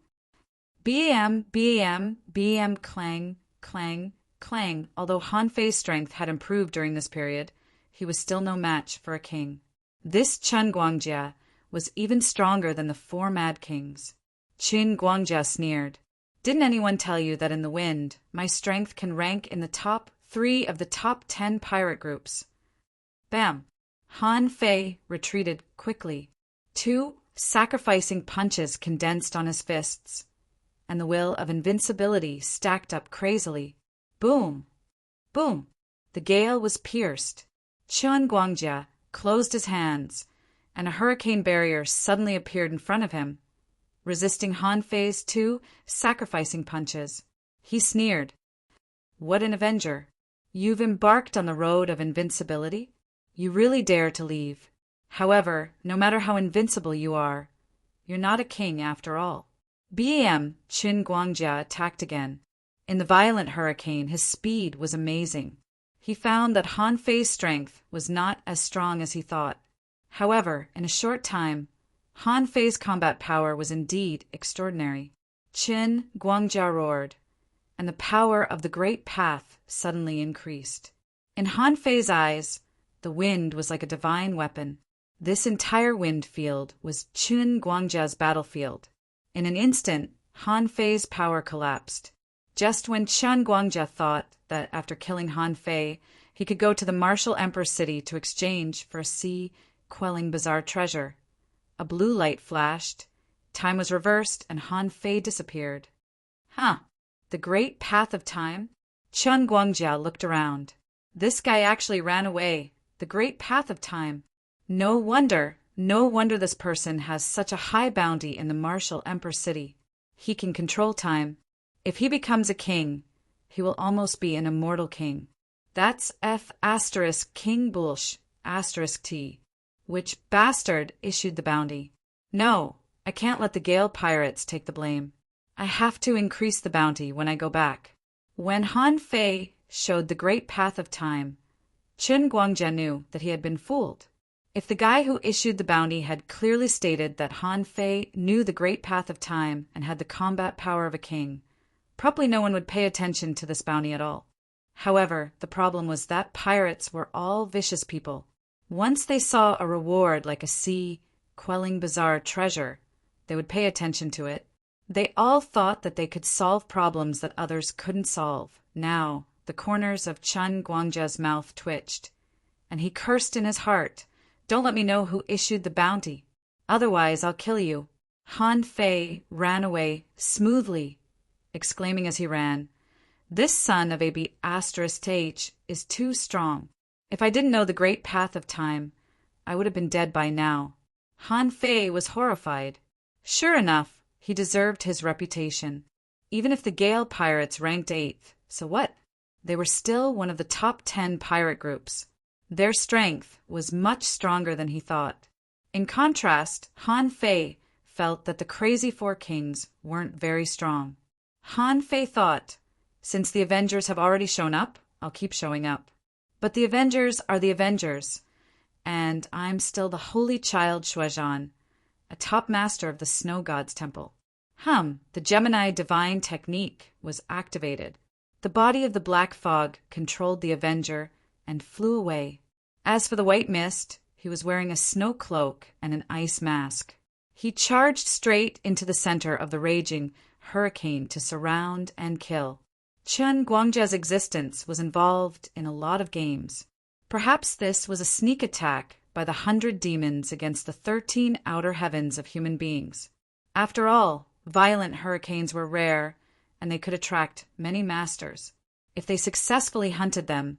[SPEAKER 1] Bam, bam, bam, clang, clang, clang. Although Han Fei's strength had improved during this period, he was still no match for a king. This Qin Guangjia was even stronger than the 4 mad kings. Qin Guangjia sneered. "Didn't anyone tell you that in the wind, my strength can rank in the top 3 of the top 10 pirate groups. Bam! Han Fei retreated quickly. 2 sacrificing punches condensed on his fists, and the will of invincibility stacked up crazily. Boom! Boom! The gale was pierced. Chen Guangjia closed his hands, and a hurricane barrier suddenly appeared in front of him, resisting Han Fei's 2 sacrificing punches. He sneered. What an avenger! You've embarked on the road of invincibility? You really dare to leave. However, no matter how invincible you are, you're not a king after all. Bam! Chen Guangjia attacked again. In the violent hurricane, his speed was amazing. He found that Han Fei's strength was not as strong as he thought. However, in a short time, Han Fei's combat power was indeed extraordinary. Chen Guangjia roared, and the power of the Great Path suddenly increased. In Han Fei's eyes, the wind was like a divine weapon. This entire wind field was Chen Guangjia's battlefield. In an instant, Han Fei's power collapsed. Just when Chen Guangjia thought that after killing Han Fei, he could go to the martial emperor's city to exchange for a sea-quelling bizarre treasure, a blue light flashed, time was reversed, and Han Fei disappeared. The Great Path of Time? Chen Guangjia looked around. This guy actually ran away. The Great Path of Time. No wonder this person has such a high bounty in the martial emperor's city. He can control time. If he becomes a king, he will almost be an immortal king. That's King Bulsh T. Which bastard issued the bounty? No, I can't let the Gale pirates take the blame. I have to increase the bounty when I go back. When Han Fei showed the Great Path of Time, Chen Guangjia knew that he had been fooled. If the guy who issued the bounty had clearly stated that Han Fei knew the Great Path of Time and had the combat power of a king, probably no one would pay attention to this bounty at all. However, the problem was that pirates were all vicious people. Once they saw a reward like a sea-quelling bizarre treasure, they would pay attention to it. They all thought that they could solve problems that others couldn't solve. Now, the corners of Chen Guangjia's mouth twitched, and he cursed in his heart, "Don't let me know who issued the bounty. Otherwise, I'll kill you." Han Fei ran away smoothly, exclaiming as he ran, "This son of AB** is too strong. If I didn't know the Great Path of Time, I would have been dead by now." Han Fei was horrified. Sure enough, he deserved his reputation. Even if the Gale pirates ranked 8th, so what? They were still one of the top 10 pirate groups. Their strength was much stronger than he thought. In contrast, Han Fei felt that the crazy 4 kings weren't very strong. Han Fei thought, since the Avengers have already shown up, I'll keep showing up. But the Avengers are the Avengers, and I'm still the Holy Child Shuozhan, a top master of the Snow God's Temple. The Gemini divine technique was activated. The body of the black fog controlled the Avenger and flew away. As for the white mist, he was wearing a snow cloak and an ice mask. He charged straight into the center of the raging hurricane to surround and kill. Chen Guangjia's existence was involved in a lot of games. Perhaps this was a sneak attack by the 100 demons against the 13 outer heavens of human beings. After all, violent hurricanes were rare, and they could attract many masters. If they successfully hunted them,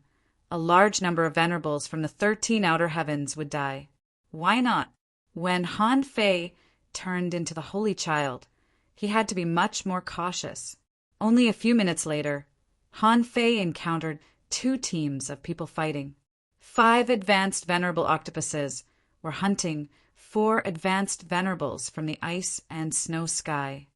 [SPEAKER 1] a large number of venerables from the 13 outer heavens would die. Why not? When Han Fei turned into the Holy Child, he had to be much more cautious. Only a few minutes later, Han Fei encountered 2 teams of people fighting. 5 advanced venerable octopuses were hunting 4 advanced venerables from the ice and snow sky.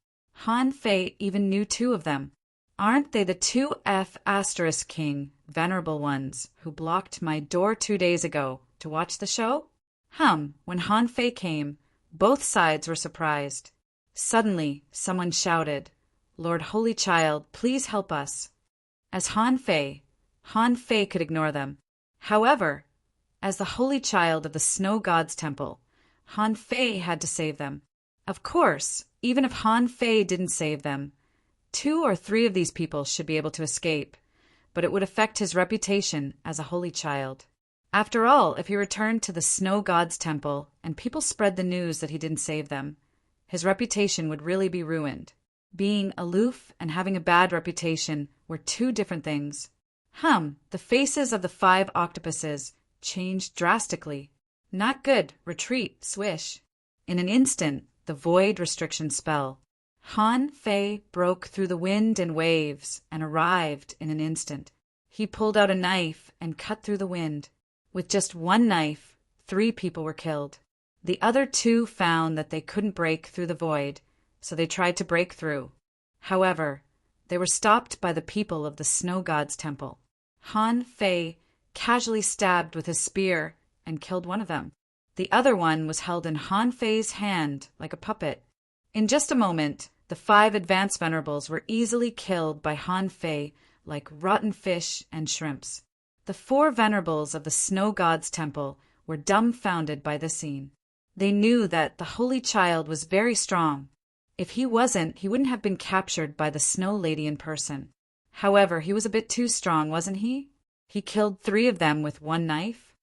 [SPEAKER 1] Han Fei even knew 2 of them. Aren't they the 2F** King venerable ones who blocked my door 2 days ago to watch the show? When Han Fei came, both sides were surprised. Suddenly, someone shouted, "Lord Holy Child, please help us." As Han Fei could ignore them. However, as the Holy Child of the Snow God's Temple, Han Fei had to save them. Of course, even if Han Fei didn't save them, 2 or 3 of these people should be able to escape. but it would affect his reputation as a holy child. After all, if he returned to the snow god's temple and people spread the news that he didn't save them, his reputation would really be ruined. Being aloof and having a bad reputation were two different things. The faces of the 5 octopuses changed drastically. Not good, retreat, swish. In an instant, the void restriction spell. Han Fei broke through the wind and waves and arrived in an instant. He pulled out a knife and cut through the wind. With just one knife, 3 people were killed. The other 2 found that they couldn't break through the void, so they tried to break through. However, they were stopped by the people of the snow god's temple. Han Fei casually stabbed with his spear and killed one of them. The other one was held in Han Fei's hand like a puppet. In just a moment, the 5 advanced venerables were easily killed by Han Fei like rotten fish and shrimps. The 4 venerables of the snow god's temple were dumbfounded by the scene. They knew that the holy child was very strong. If he wasn't, he wouldn't have been captured by the snow lady in person. However, he was a bit too strong, wasn't he? He killed 3 of them with one knife.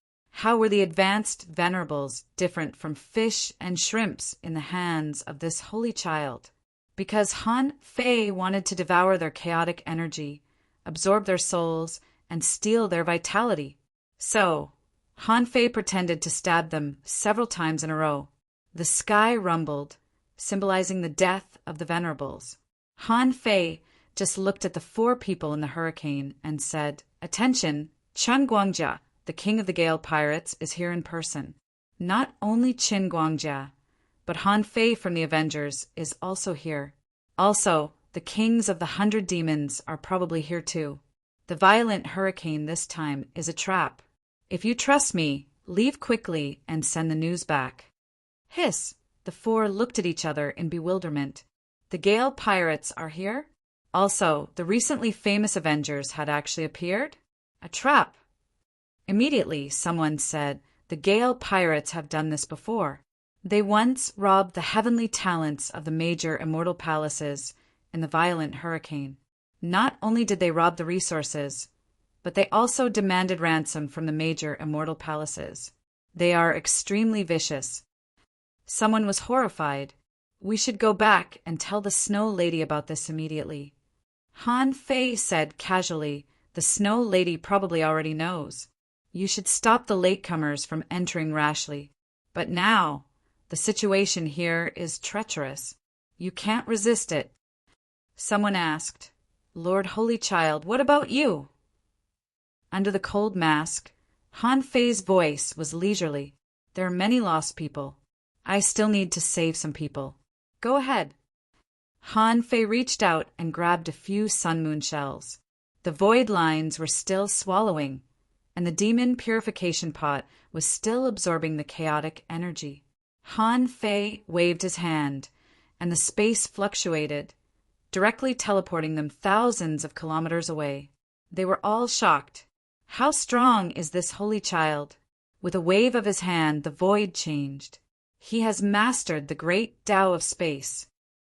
[SPEAKER 1] How were the advanced venerables different from fish and shrimps in the hands of this holy child? Because Han Fei wanted to devour their chaotic energy, absorb their souls, and steal their vitality. So, Han Fei pretended to stab them several times in a row. The sky rumbled, symbolizing the death of the venerables. Han Fei just looked at the 4 people in the hurricane and said, "Attention, Chen Guangjia, the king of the Gale pirates, is here in person." Not only Qin Guangjia, but Han Fei from the Avengers is also here. Also, the kings of the 100 demons are probably here too. The violent hurricane this time is a trap. If you trust me, leave quickly and send the news back. Hiss! The 4 looked at each other in bewilderment. The Gale pirates are here? Also, the recently famous Avengers had actually appeared? A trap! Immediately, someone said, the Gale pirates have done this before. They once robbed the heavenly talents of the major immortal palaces in the violent hurricane. Not only did they rob the resources, but they also demanded ransom from the major immortal palaces. They are extremely vicious. Someone was horrified. We should go back and tell the Snow Lady about this immediately. Han Fei said casually, the Snow Lady probably already knows. You should stop the latecomers from entering rashly. But now, the situation here is treacherous. You can't resist it. Someone asked, Lord Holy Child, what about you? Under the cold mask, Han Fei's voice was leisurely. There are many lost people. I still need to save some people. Go ahead. Han Fei reached out and grabbed a few sun moon shells. The void lines were still swallowing, and the demon purification pot was still absorbing the chaotic energy. Han Fei waved his hand, and the space fluctuated, directly teleporting them thousands of kilometers away. They were all shocked. How strong is this holy child? With a wave of his hand, the void changed. He has mastered the great Tao of space.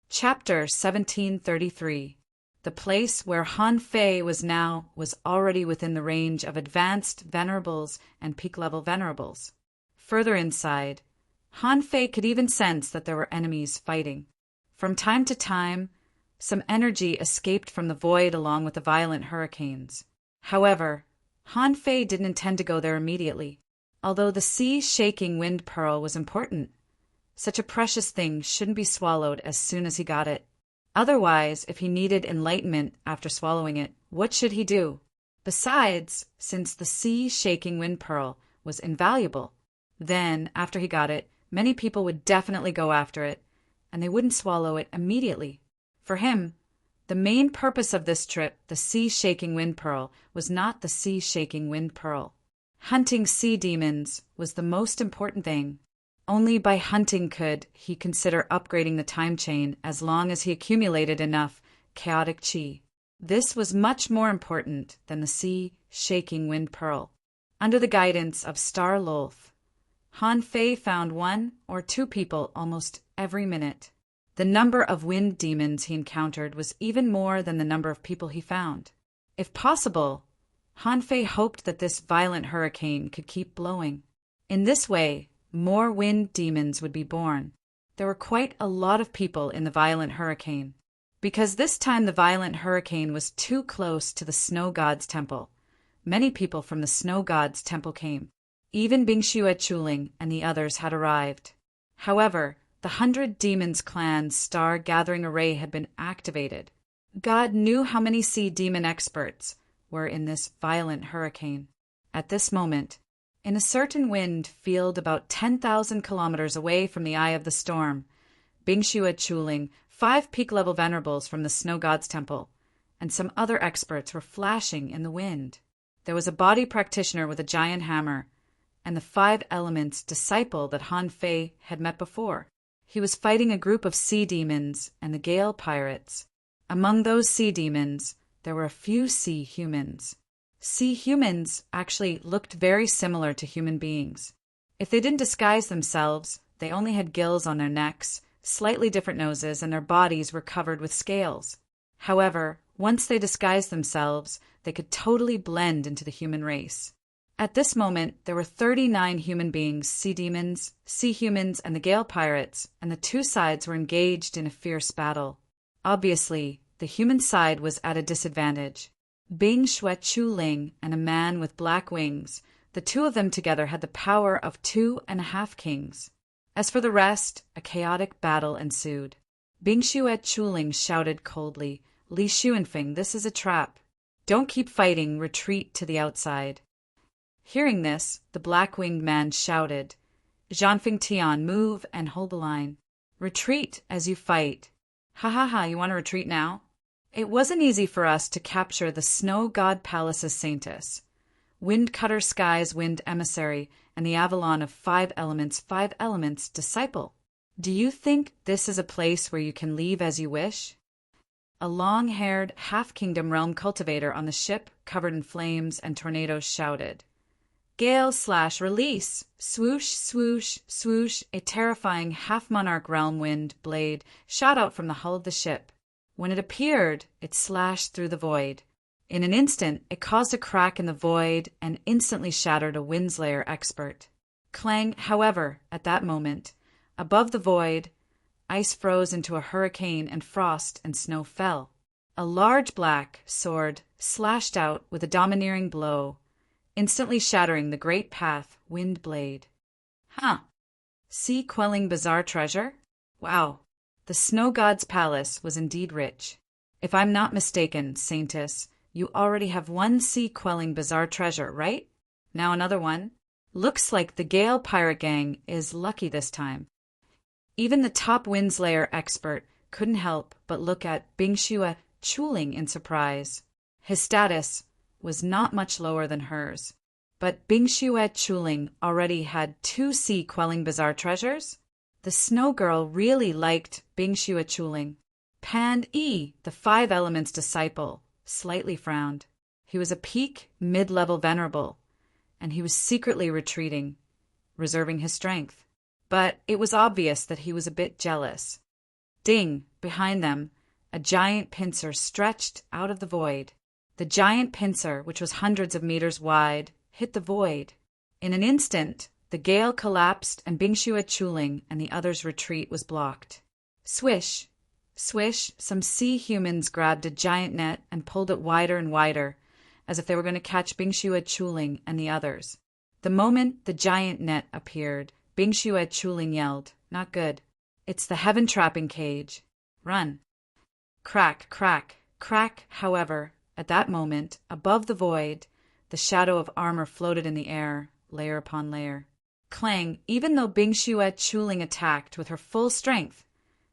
[SPEAKER 1] Chapter 1733. The place where Han Fei was now was already within the range of advanced venerables and peak-level venerables. Further inside, Han Fei could even sense that there were enemies fighting. From time to time, some energy escaped from the void along with the violent hurricanes. However, Han Fei didn't intend to go there immediately. Although the sea-shaking wind pearl was important, such a precious thing shouldn't be swallowed as soon as he got it. Otherwise, if he needed enlightenment after swallowing it, what should he do? Besides, since the sea-shaking wind pearl was invaluable, then, after he got it, many people would definitely go after it, and they wouldn't swallow it immediately. For him, the main purpose of this trip, the sea-shaking wind pearl, was not the sea-shaking wind pearl. Hunting sea demons was the most important thing. Only by hunting could he consider upgrading the time chain as long as he accumulated enough chaotic chi. This was much more important than the sea-shaking wind pearl. Under the guidance of Star Lolth, Han Fei found 1 or 2 people almost every minute. The number of wind demons he encountered was even more than the number of people he found. If possible, Han Fei hoped that this violent hurricane could keep blowing. In this way, more wind demons would be born. There were quite a lot of people in the violent hurricane. Because this time the violent hurricane was too close to the snow god's temple, many people from the snow god's temple came. Even Bingxue Chuling and the others had arrived. However, the 100 Demons clan's star gathering array had been activated. God knew how many sea demon experts were in this violent hurricane. At this moment, in a certain wind field about 10,000 kilometers away from the eye of the storm, Bingxue Chuling, 5 peak-level venerables from the snow god's temple, and some other experts were flashing in the wind. There was a body practitioner with a giant hammer, and the 5 elements disciple that Han Fei had met before. He was fighting a group of sea demons and the gale pirates. Among those sea demons, there were a few sea humans. Sea humans actually looked very similar to human beings. If they didn't disguise themselves, they only had gills on their necks, slightly different noses, and their bodies were covered with scales. However, once they disguised themselves, they could totally blend into the human race. At this moment, there were 39 human beings, sea demons, sea humans, and the gale pirates, and the two sides were engaged in a fierce battle. Obviously, the human side was at a disadvantage. Bingxue Chuling and a man with black wings, the two of them together had the power of 2.5 kings. As for the rest, a chaotic battle ensued. Bingxue Chuling shouted coldly, "Li Xuanfeng, this is a trap. Don't keep fighting, retreat to the outside." Hearing this, the black-winged man shouted, "Zhanfeng Tian, move and hold the line. Retreat as you fight." "Ha ha ha, you want to retreat now?" It wasn't easy for us to capture the Snow God Palace's Saintess, Windcutter Sky's Wind Emissary, and the Avalon of 5 elements disciple. Do you think this is a place where you can leave as you wish? A long-haired, half-kingdom realm cultivator on the ship, covered in flames and tornadoes, shouted, "Gale/release! Swoosh, swoosh, swoosh!" A terrifying half-monarch realm wind blade shot out from the hull of the ship. When it appeared, it slashed through the void. In an instant, it caused a crack in the void and instantly shattered a Windslayer expert. Clang, however, at that moment, above the void, ice froze into a hurricane and frost and snow fell. A large black sword slashed out with a domineering blow, instantly shattering the great path wind blade. Huh. Sea-quelling bizarre treasure? Wow. The Snow God's palace was indeed rich. If I'm not mistaken, Saintess, you already have 1 sea-quelling bizarre treasure, right? Now another one. Looks like the Gale Pirate Gang is lucky this time. Even the top Windslayer expert couldn't help but look at Bingxue Chuling in surprise. His status was not much lower than hers. But Bingxue Chuling already had 2 sea-quelling bizarre treasures? The Snow Girl really liked Bingxue Chuling. Pan E, the 5 elements disciple, slightly frowned. He was a peak, mid-level venerable, and he was secretly retreating, reserving his strength. But it was obvious that he was a bit jealous. Ding! Behind them, a giant pincer stretched out of the void. The giant pincer, which was hundreds of meters wide, hit the void. In an instant, the gale collapsed and Bingxue Chuling and the others' retreat was blocked. Swish! Swish! Some sea humans grabbed a giant net and pulled it wider and wider, as if they were going to catch Bingxue Chuling and the others. The moment the giant net appeared, Bingxue Chuling yelled, "Not good. It's the heaven-trapping cage. Run." Crack, crack, crack. However, at that moment, above the void, the shadow of armor floated in the air, layer upon layer. Clang! Even though Bingxue Chuling attacked with her full strength,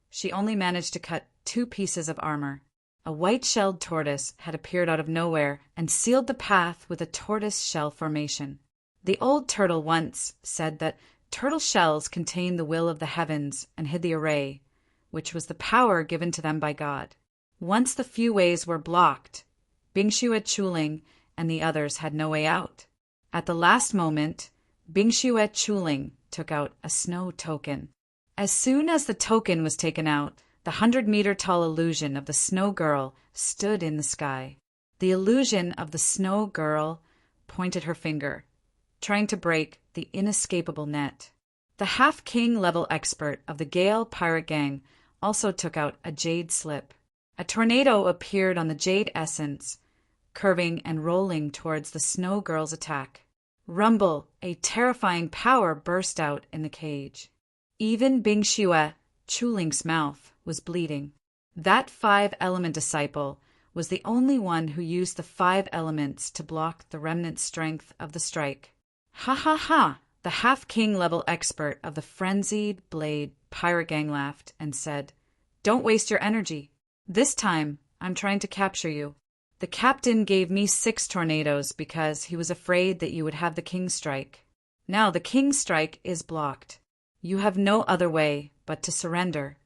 [SPEAKER 1] she only managed to cut 2 pieces of armor. A white-shelled tortoise had appeared out of nowhere and sealed the path with a tortoise-shell formation. The old turtle once said that turtle shells contained the will of the heavens and hid the array, which was the power given to them by God. Once the few ways were blocked, Bingxue Chuling and the others had no way out. At the last moment, Bingxue Chuling took out a snow token. As soon as the token was taken out, the 100-meter-tall illusion of the Snow Girl stood in the sky. The illusion of the snow girl pointed her finger, trying to break the inescapable net. The half-king level expert of the Gale pirate gang also took out a jade slip. A tornado appeared on the jade essence, curving and rolling towards the snow girl's attack. Rumble, a terrifying power burst out in the cage. Even Bingxue, Chuling's mouth, was bleeding. That 5-element disciple was the only one who used the 5 elements to block the remnant strength of the strike. Ha ha ha! The half-king level expert of the frenzied blade pirate gang laughed and said, "Don't waste your energy. This time, I'm trying to capture you. The captain gave me 6 tornadoes because he was afraid that you would have the king strike. Now the king strike is blocked. You have no other way but to surrender."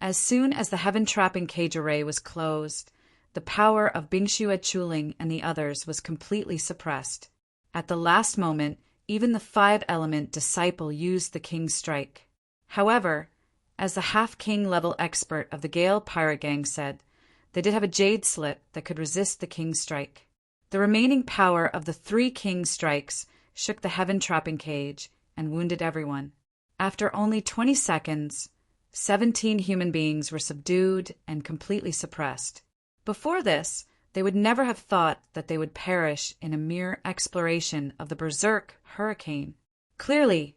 [SPEAKER 1] As soon as the heaven-trapping cage array was closed, the power of Bingxue Chuling and the others was completely suppressed. At the last moment, even the 5-element disciple used the king's strike. However, as the half-king level expert of the Gale pirate gang said, they did have a jade slip that could resist the king's strike. The remaining power of the 3 king strikes shook the heaven-trapping cage and wounded everyone. After only 20 seconds, 17 human beings were subdued and completely suppressed. Before this, they would never have thought that they would perish in a mere exploration of the berserk hurricane. Clearly,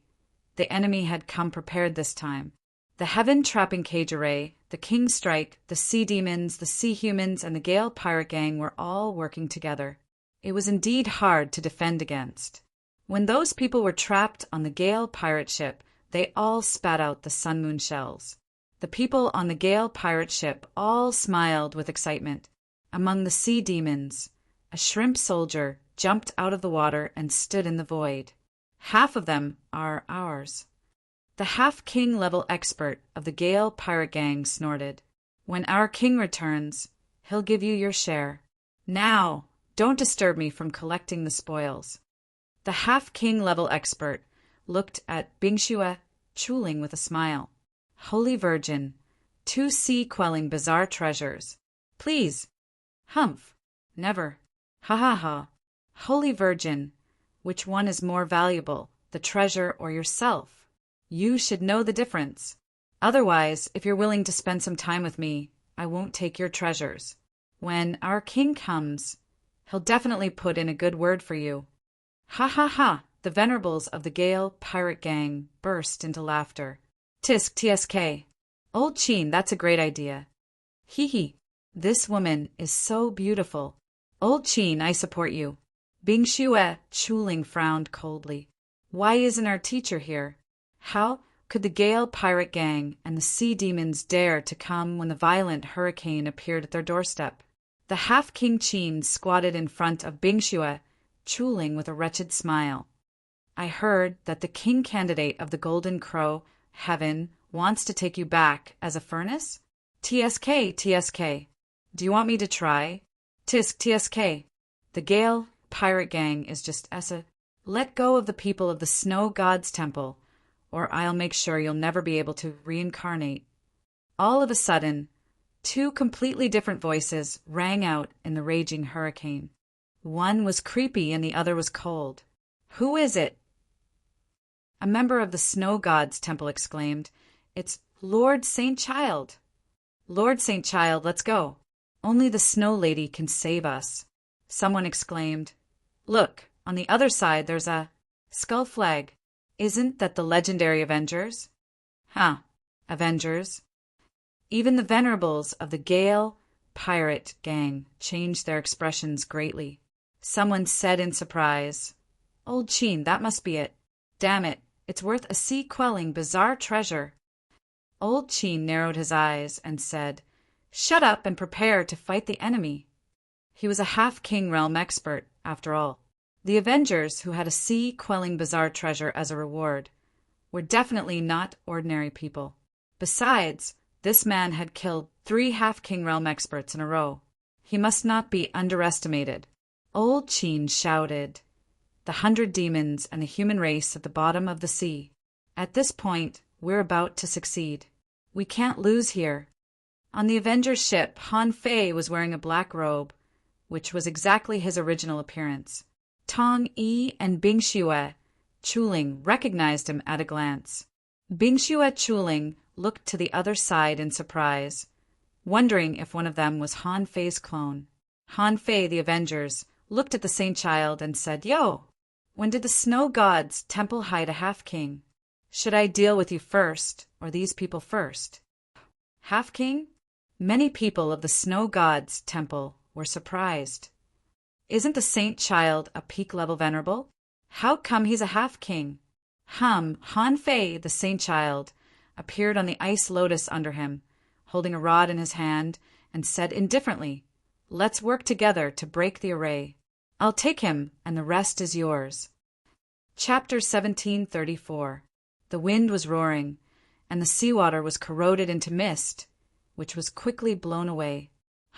[SPEAKER 1] the enemy had come prepared this time. The heaven-trapping cage array, the king strike, the sea demons, the sea humans, and the Gale pirate gang were all working together. It was indeed hard to defend against. When those people were trapped on the Gale pirate ship, they all spat out the sun moon shells. The people on the Gale pirate ship all smiled with excitement. Among the sea demons, a shrimp soldier jumped out of the water and stood in the void. Half of them are ours. The half-king level expert of the Gale pirate gang snorted. "When our king returns, he'll give you your share. Now, don't disturb me from collecting the spoils." The half-king level expert looked at Bingxue Chuling with a smile. "Holy Virgin, 2 sea-quelling bizarre treasures. Please." "Humph. Never." "Ha ha ha. Holy Virgin, which one is more valuable, the treasure or yourself? You should know the difference. Otherwise, if you're willing to spend some time with me, I won't take your treasures. When our king comes, he'll definitely put in a good word for you." Ha ha ha! The venerables of the Gale pirate gang burst into laughter. "Tisk tsk. Old Chin, that's a great idea. Hee hee. This woman is so beautiful. Old Chin, I support you." Bingxue Chuling frowned coldly. "Why isn't our teacher here? How could the Gale pirate gang and the sea demons dare to come when the violent hurricane appeared at their doorstep?" The half-king Chin squatted in front of Bingxue Chuling with a wretched smile. "I heard that the king candidate of the Golden Crow Heaven wants to take you back as a furnace? Tsk, tsk. Do you want me to try? Tisk, tsk. The Gale pirate gang is just essa. Let go of the people of the Snow God's Temple, or I'll make sure you'll never be able to reincarnate." All of a sudden, 2 completely different voices rang out in the raging hurricane. One was creepy and the other was cold. "Who is it?" A member of the Snow God's Temple exclaimed, "It's Lord Saint Child." "Lord Saint Child, let's go. Only the Snow Lady can save us." Someone exclaimed, "Look, on the other side there's a skull flag. Isn't that the legendary Avengers?" Avengers. Even the venerables of the Gale pirate gang changed their expressions greatly. Someone said in surprise, "Old Chin, that must be it. Damn it, it's worth a sea-quelling bizarre treasure." Old Chin narrowed his eyes and said, "Shut up and prepare to fight the enemy." He was a half-king realm expert, after all. The Avengers, who had a sea-quelling bizarre treasure as a reward, were definitely not ordinary people. Besides, this man had killed 3 half-king realm experts in a row. He must not be underestimated. Old Chin shouted, "The 100 demons and the human race at the bottom of the sea. At this point, we're about to succeed. We can't lose here." On the Avengers ship, Han Fei was wearing a black robe, which was exactly his original appearance. Tong Yi and Bingxue Chuling recognized him at a glance. Bingxue Chuling looked to the other side in surprise, wondering if one of them was Han Fei's clone. Han Fei, the Avengers, looked at the Saint Child and said, "Yo, when did the Snow God's temple hide a half-king? Should I deal with you first, or these people first?" Half-king? Many people of the Snow God's temple were surprised. Isn't the Saint Child a peak-level venerable? How come he's a half-king? Han Fei, the Saint Child, appeared on the ice lotus under him, holding a rod in his hand, and said indifferently, "Let's work together to break the array. I'll take him, and the rest is yours." Chapter 1734. The wind was roaring, and the seawater was corroded into mist, which was quickly blown away.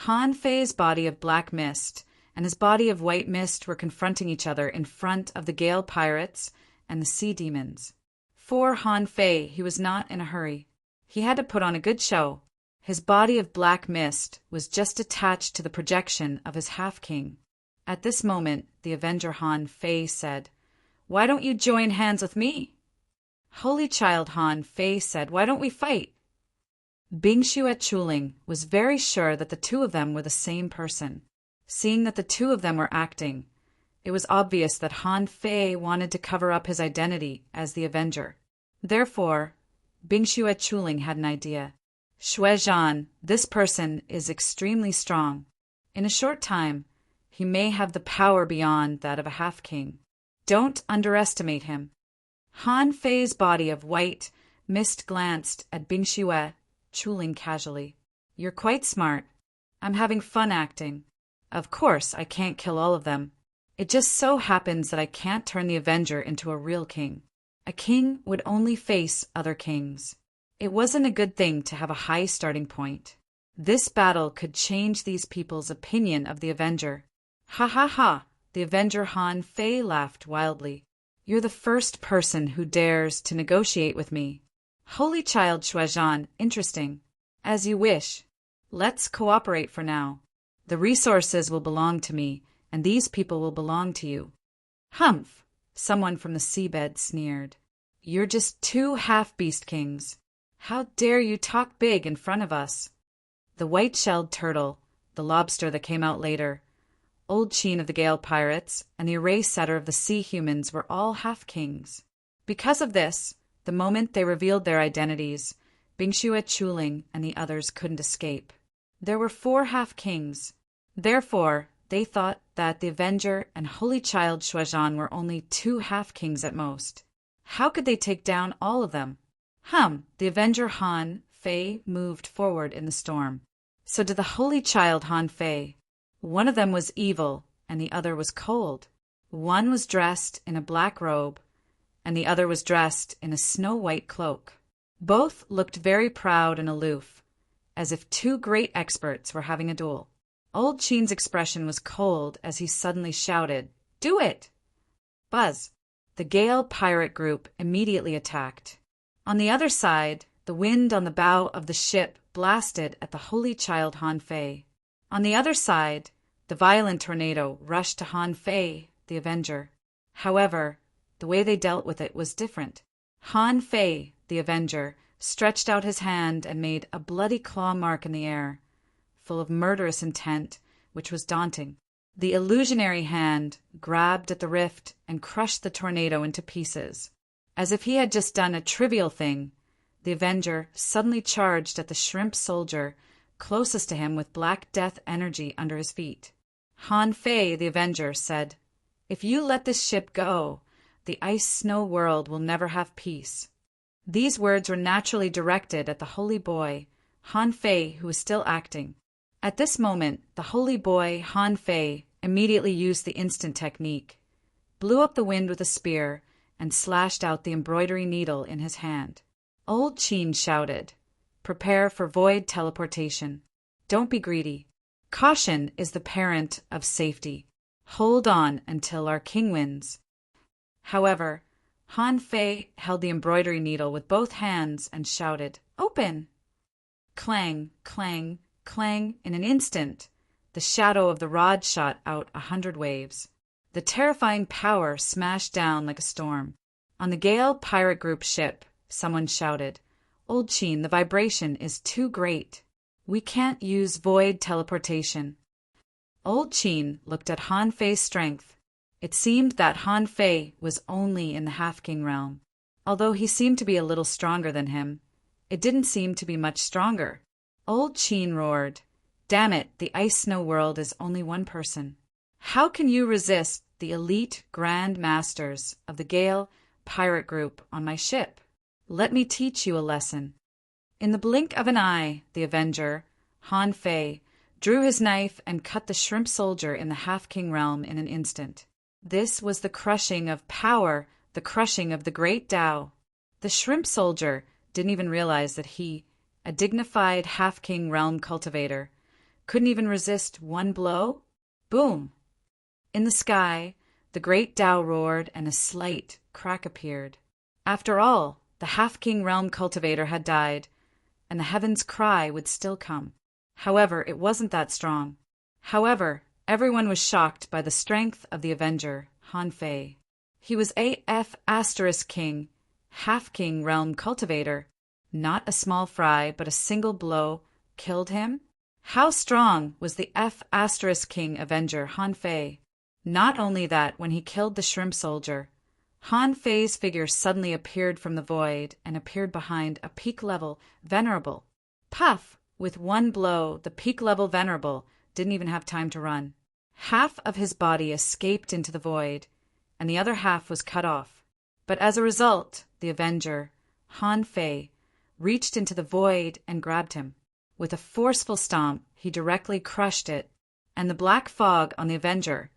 [SPEAKER 1] Han Fei's body of black mist and his body of white mist were confronting each other in front of the gale pirates and the sea demons. For Han Fei, he was not in a hurry. He had to put on a good show. His body of black mist was just attached to the projection of his half-king. At this moment, the Avenger Han Fei said, "Why don't you join hands with me?" Holy Child Han Fei said, "Why don't we fight?" Bingxue Chuling was very sure that the two of them were the same person. Seeing that the two of them were acting, it was obvious that Han Fei wanted to cover up his identity as the Avenger. Therefore, Bingxue Chuling had an idea. "Shuizhan, this person is extremely strong. In a short time, he may have the power beyond that of a half-king. Don't underestimate him." Han Fei's body of white mist glanced at Bingxue Chuling casually. "You're quite smart. I'm having fun acting. Of course, I can't kill all of them. It just so happens that I can't turn the Avenger into a real king. A king would only face other kings. It wasn't a good thing to have a high starting point. This battle could change these people's opinion of the Avenger." "Ha ha ha!" The Avenger Han Fei laughed wildly. "You're the first person who dares to negotiate with me. Holy Child Shuizhan, interesting. As you wish. Let's cooperate for now. The resources will belong to me, and these people will belong to you." "Humph!" Someone from the seabed sneered. "You're just two half-beast kings. How dare you talk big in front of us?" The white-shelled turtle, the lobster that came out later, Old Sheen of the Gale Pirates, and the Array Setter of the Sea Humans were all half-kings. Because of this, the moment they revealed their identities, Bingxue Chuling and the others couldn't escape. There were 4 half-kings. Therefore, they thought that the Avenger and Holy Child Shuizhan were only 2 half-kings at most. How could they take down all of them? The Avenger Han Fei moved forward in the storm. So did the Holy Child Han Fei. One of them was evil, and the other was cold. One was dressed in a black robe, and the other was dressed in a snow-white cloak. Both looked very proud and aloof, as if 2 great experts were having a duel. Old Sheen's expression was cold as he suddenly shouted, "Do it!" Buzz! The Gale pirate group immediately attacked. On the other side, the wind on the bow of the ship blasted at the Holy Child Han Fei. On the other side, the violent tornado rushed to Han Fei, the Avenger. However, the way they dealt with it was different. Han Fei, the Avenger, stretched out his hand and made a bloody claw mark in the air, full of murderous intent, which was daunting. The illusionary hand grabbed at the rift and crushed the tornado into pieces. As if he had just done a trivial thing, the Avenger suddenly charged at the shrimp soldier closest to him with Black Death energy under his feet. Han Fei, the Avenger, said, "If you let this ship go, the ice-snow world will never have peace." These words were naturally directed at the holy boy, Han Fei, who was still acting. At this moment, the holy boy, Han Fei, immediately used the instant technique, blew up the wind with a spear, and slashed out the embroidery needle in his hand. Old Sheen shouted, "Prepare for void teleportation. Don't be greedy. Caution is the parent of safety. Hold on until our king wins." However, Han Fei held the embroidery needle with both hands and shouted, "Open!" Clang, clang, clang. In an instant, The shadow of the rod shot out 100 waves. The terrifying power smashed down like a storm. On the Gale pirate group ship, someone shouted, "Old Sheen, the vibration is too great. We can't use void teleportation." Old Sheen looked at Han Fei's strength. It seemed that Han Fei was only in the Half-King realm. Although he seemed to be a little stronger than him, it didn't seem to be much stronger. Old Sheen roared, "Damn it, the Ice Snow world is only one person. How can you resist the elite Grand Masters of the Gale pirate group on my ship? Let me teach you a lesson." In the blink of an eye, the Avenger, Han Fei, drew his knife and cut the shrimp soldier in the Half-King realm in an instant. This was the crushing of power, the crushing of the great Tao. The shrimp soldier didn't even realize that he, a dignified Half-King realm cultivator, couldn't even resist one blow. Boom! In the sky, the great Tao roared and a slight crack appeared. After all, the Half-King realm cultivator had died, and the heavens' cry would still come. However, it wasn't that strong. However, everyone was shocked by the strength of the Avenger, Han Fei. He was King, Half-King realm cultivator. Not a small fry, but a single blow killed him. How strong was the King Avenger, Han Fei? Not only that, when he killed the shrimp soldier, Han Fei's figure suddenly appeared from the void and appeared behind a peak-level venerable. Puff! With one blow, the peak-level venerable didn't even have time to run. Half of his body escaped into the void, and the other half was cut off. But as a result, the Avenger, Han Fei, reached into the void and grabbed him. With a forceful stomp, he directly crushed it, and the black fog on the Avenger,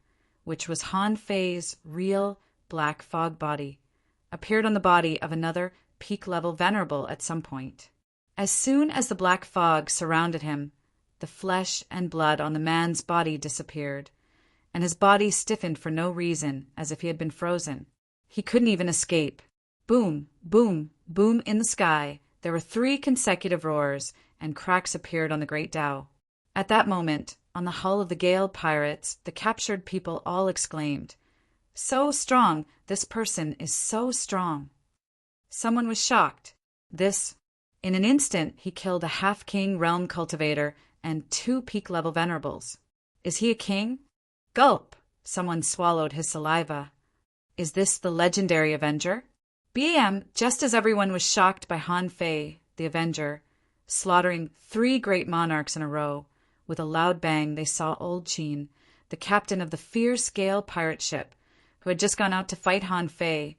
[SPEAKER 1] which was Han Fei's real black fog body, appeared on the body of another peak-level venerable at some point. As soon as the black fog surrounded him, the flesh and blood on the man's body disappeared, and his body stiffened for no reason, as if he had been frozen. He couldn't even escape. Boom, boom, boom in the sky. There were 3 consecutive roars, and cracks appeared on the great Tao. At that moment, on the hull of the Gale pirates, the captured people all exclaimed, "So strong! This person is so strong!" Someone was shocked. In an instant, he killed a Half-King realm cultivator and 2 peak-level venerables. Is he a king? Gulp! Someone swallowed his saliva. Is this the legendary Avenger? Just as everyone was shocked by Han Fei, the Avenger, slaughtering 3 great monarchs in a row, with a loud bang they saw Old Sheen, the captain of the fierce Gale pirate ship, who had just gone out to fight Han Fei,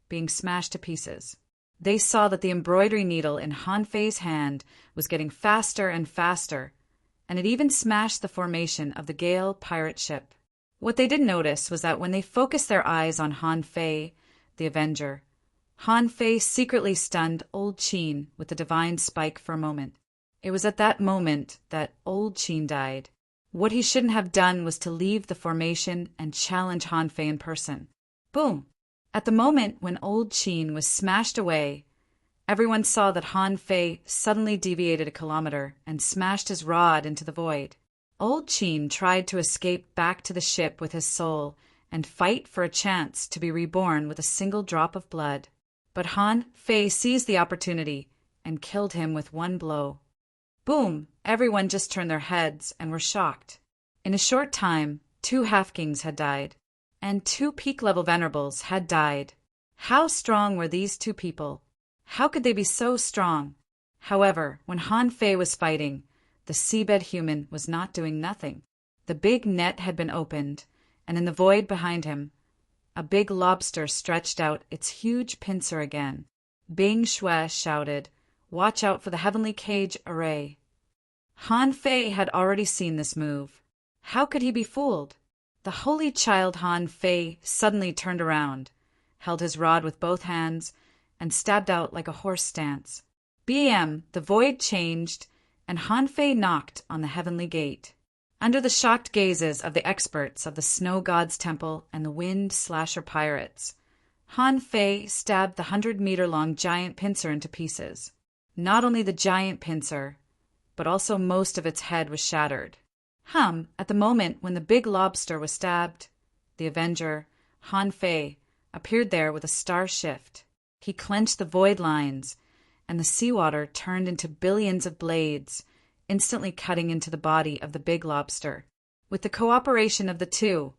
[SPEAKER 1] being smashed to pieces. They saw that the embroidery needle in Han Fei's hand was getting faster and faster, and it even smashed the formation of the Gale pirate ship. What they didn't notice was that when they focused their eyes on Han Fei, the Avenger, Han Fei secretly stunned Old Sheen with the divine spike for a moment. It was at that moment that Old Sheen died. What he shouldn't have done was to leave the formation and challenge Han Fei in person. Boom! At the moment when Old Sheen was smashed away, everyone saw that Han Fei suddenly deviated a kilometer and smashed his rod into the void. Old Sheen tried to escape back to the ship with his soul and fight for a chance to be reborn with a single drop of blood. But Han Fei seized the opportunity and killed him with one blow. Boom! Everyone just turned their heads and were shocked. In a short time, 2 Half-Kings had died, and 2 peak-level venerables had died. How strong were these 2 people? How could they be so strong? However, when Han Fei was fighting, the seabed human was not doing nothing. The big net had been opened, and in the void behind him, a big lobster stretched out its huge pincer again. Bing Shui shouted, "Watch out for the heavenly cage array." Han Fei had already seen this move. How could he be fooled? The holy child Han Fei suddenly turned around, held his rod with both hands, and stabbed out like a horse stance. The void changed, and Han Fei knocked on the heavenly gate. Under the shocked gazes of the experts of the Snow God's Temple and the Wind Slasher Pirates, Han Fei stabbed the 100-meter-long giant pincer into pieces. Not only the giant pincer, but also most of its head was shattered. At the moment when the big lobster was stabbed, the Avenger, Han Fei, appeared there with a star shift. He clenched the void lines, and the seawater turned into billions of blades, instantly cutting into the body of the big lobster. With the cooperation of the two,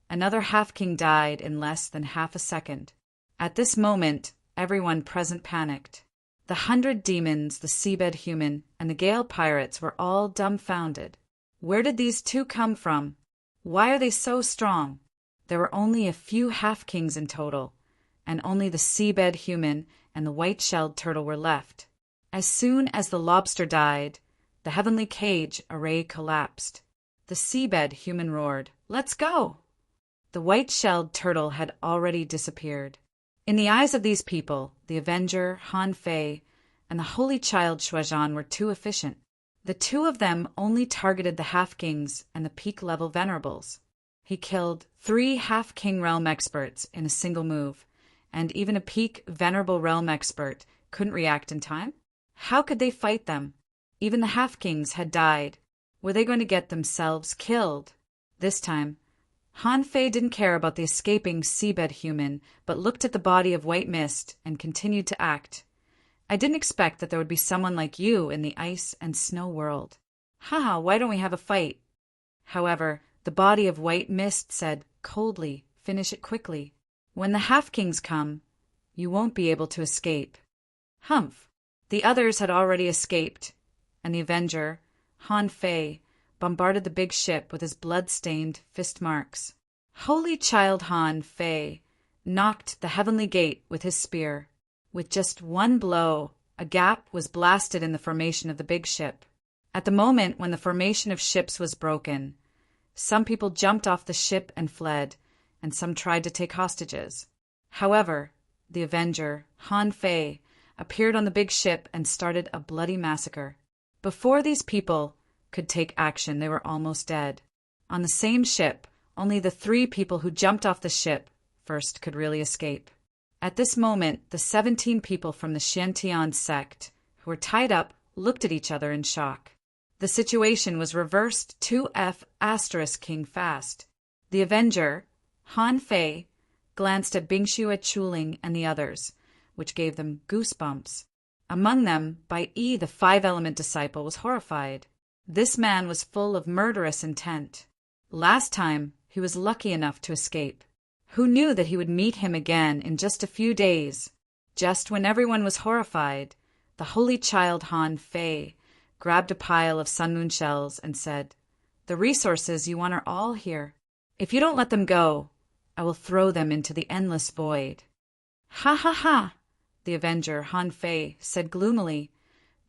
[SPEAKER 1] another half-king died in less than half a second. At this moment, everyone present panicked. The 100 demons, the seabed human, and the Gale pirates were all dumbfounded. Where did these two come from? Why are they so strong? There were only a few half-kings in total, and only the seabed human and the white-shelled turtle were left. As soon as the lobster died, the heavenly cage array collapsed. The seabed human roared, "Let's go!" The white-shelled turtle had already disappeared. In the eyes of these people, the Avenger, Han Fei, and the Holy Child Shuozhan were too efficient. The two of them only targeted the half-kings and the peak-level venerables. He killed 3 half-king realm experts in a single move, and even a peak venerable realm expert couldn't react in time. How could they fight them? Even the half-kings had died. Were they going to get themselves killed? This time, Han Fei didn't care about the escaping seabed human, but looked at the body of white mist and continued to act. "I didn't expect that there would be someone like you in the ice and snow world. Haha, why don't we have a fight?" However, the body of white mist said coldly, "Finish it quickly. When the half-kings come, you won't be able to escape." Humph! The others had already escaped, and the Avenger, Han Fei, bombarded the big ship with his blood-stained fist marks. Holy Child Han Fei knocked the heavenly gate with his spear. With just one blow, a gap was blasted in the formation of the big ship. At the moment when the formation of ships was broken, some people jumped off the ship and fled, and some tried to take hostages. However, the Avenger, Han Fei, appeared on the big ship and started a bloody massacre. Before these people could take action, they were almost dead. On the same ship, only the 3 people who jumped off the ship first could really escape. At this moment, the 17 people from the Xiantian sect, who were tied up, looked at each other in shock. The situation was reversed 2F * King fast. The Avenger, Han Fei, glanced at Bingxue Chuling and the others, which gave them goosebumps. Among them, Bai Yi, the 5-element disciple, was horrified. This man was full of murderous intent. Last time, he was lucky enough to escape. Who knew that he would meet him again in just a few days? Just when everyone was horrified, the Holy Child Han Fei grabbed a pile of sun moon shells and said, "The resources you want are all here. If you don't let them go, I will throw them into the endless void." "Ha ha ha!" The Avenger, Han Fei, said gloomily,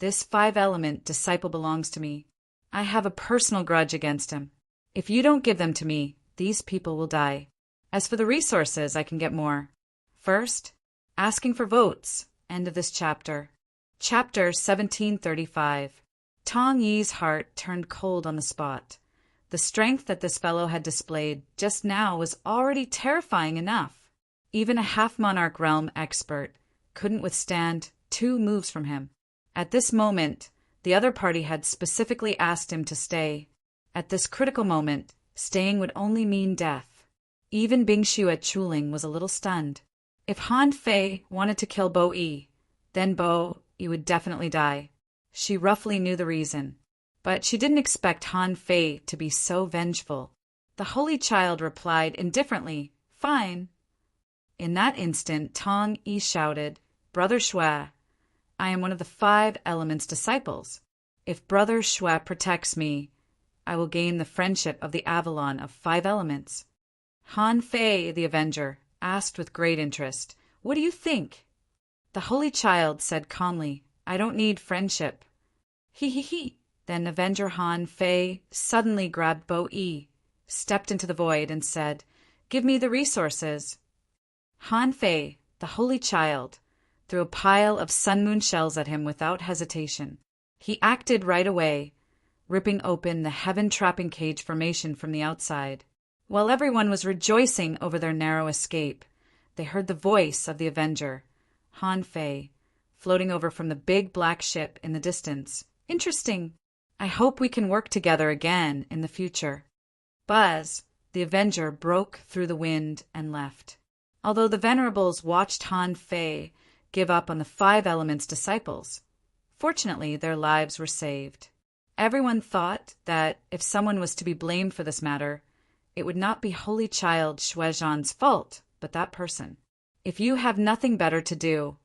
[SPEAKER 1] "This 5-element disciple belongs to me. I have a personal grudge against him. If you don't give them to me, these people will die. As for the resources, I can get more. First, asking for votes." End of this chapter. Chapter 1735. Tong Yi's heart turned cold on the spot. The strength that this fellow had displayed just now was already terrifying enough. Even a half-monarch realm expert couldn't withstand 2 moves from him. At this moment, the other party had specifically asked him to stay. At this critical moment, staying would only mean death. Even Bingxue Chuling was a little stunned. If Han Fei wanted to kill Bo Yi, then Bo Yi would definitely die. She roughly knew the reason, but she didn't expect Han Fei to be so vengeful. The Holy Child replied indifferently, "Fine." In that instant, Tong Yi shouted, "Brother Shui, I am one of the 5 elements disciples. If Brother Shui protects me, I will gain the friendship of the Avalon of 5 elements." Han Fei, the Avenger, asked with great interest, "What do you think?" The Holy Child said calmly, "I don't need friendship." He. Then Avenger Han Fei suddenly grabbed Bo Yi, stepped into the void, and said, "Give me the resources." Han Fei, the Holy Child, threw a pile of sun moon shells at him without hesitation. He acted right away, ripping open the heaven-trapping cage formation from the outside. While everyone was rejoicing over their narrow escape, they heard the voice of the Avenger, Han Fei, floating over from the big black ship in the distance. "Interesting. I hope we can work together again in the future. Buzz, the Avenger, broke through the wind and left. Although the Venerables watched Han Fei give up on the five elements' disciples, fortunately their lives were saved. Everyone thought that if someone was to be blamed for this matter, it would not be Holy Child Xuezhan's fault, but that person. If you have nothing better to do,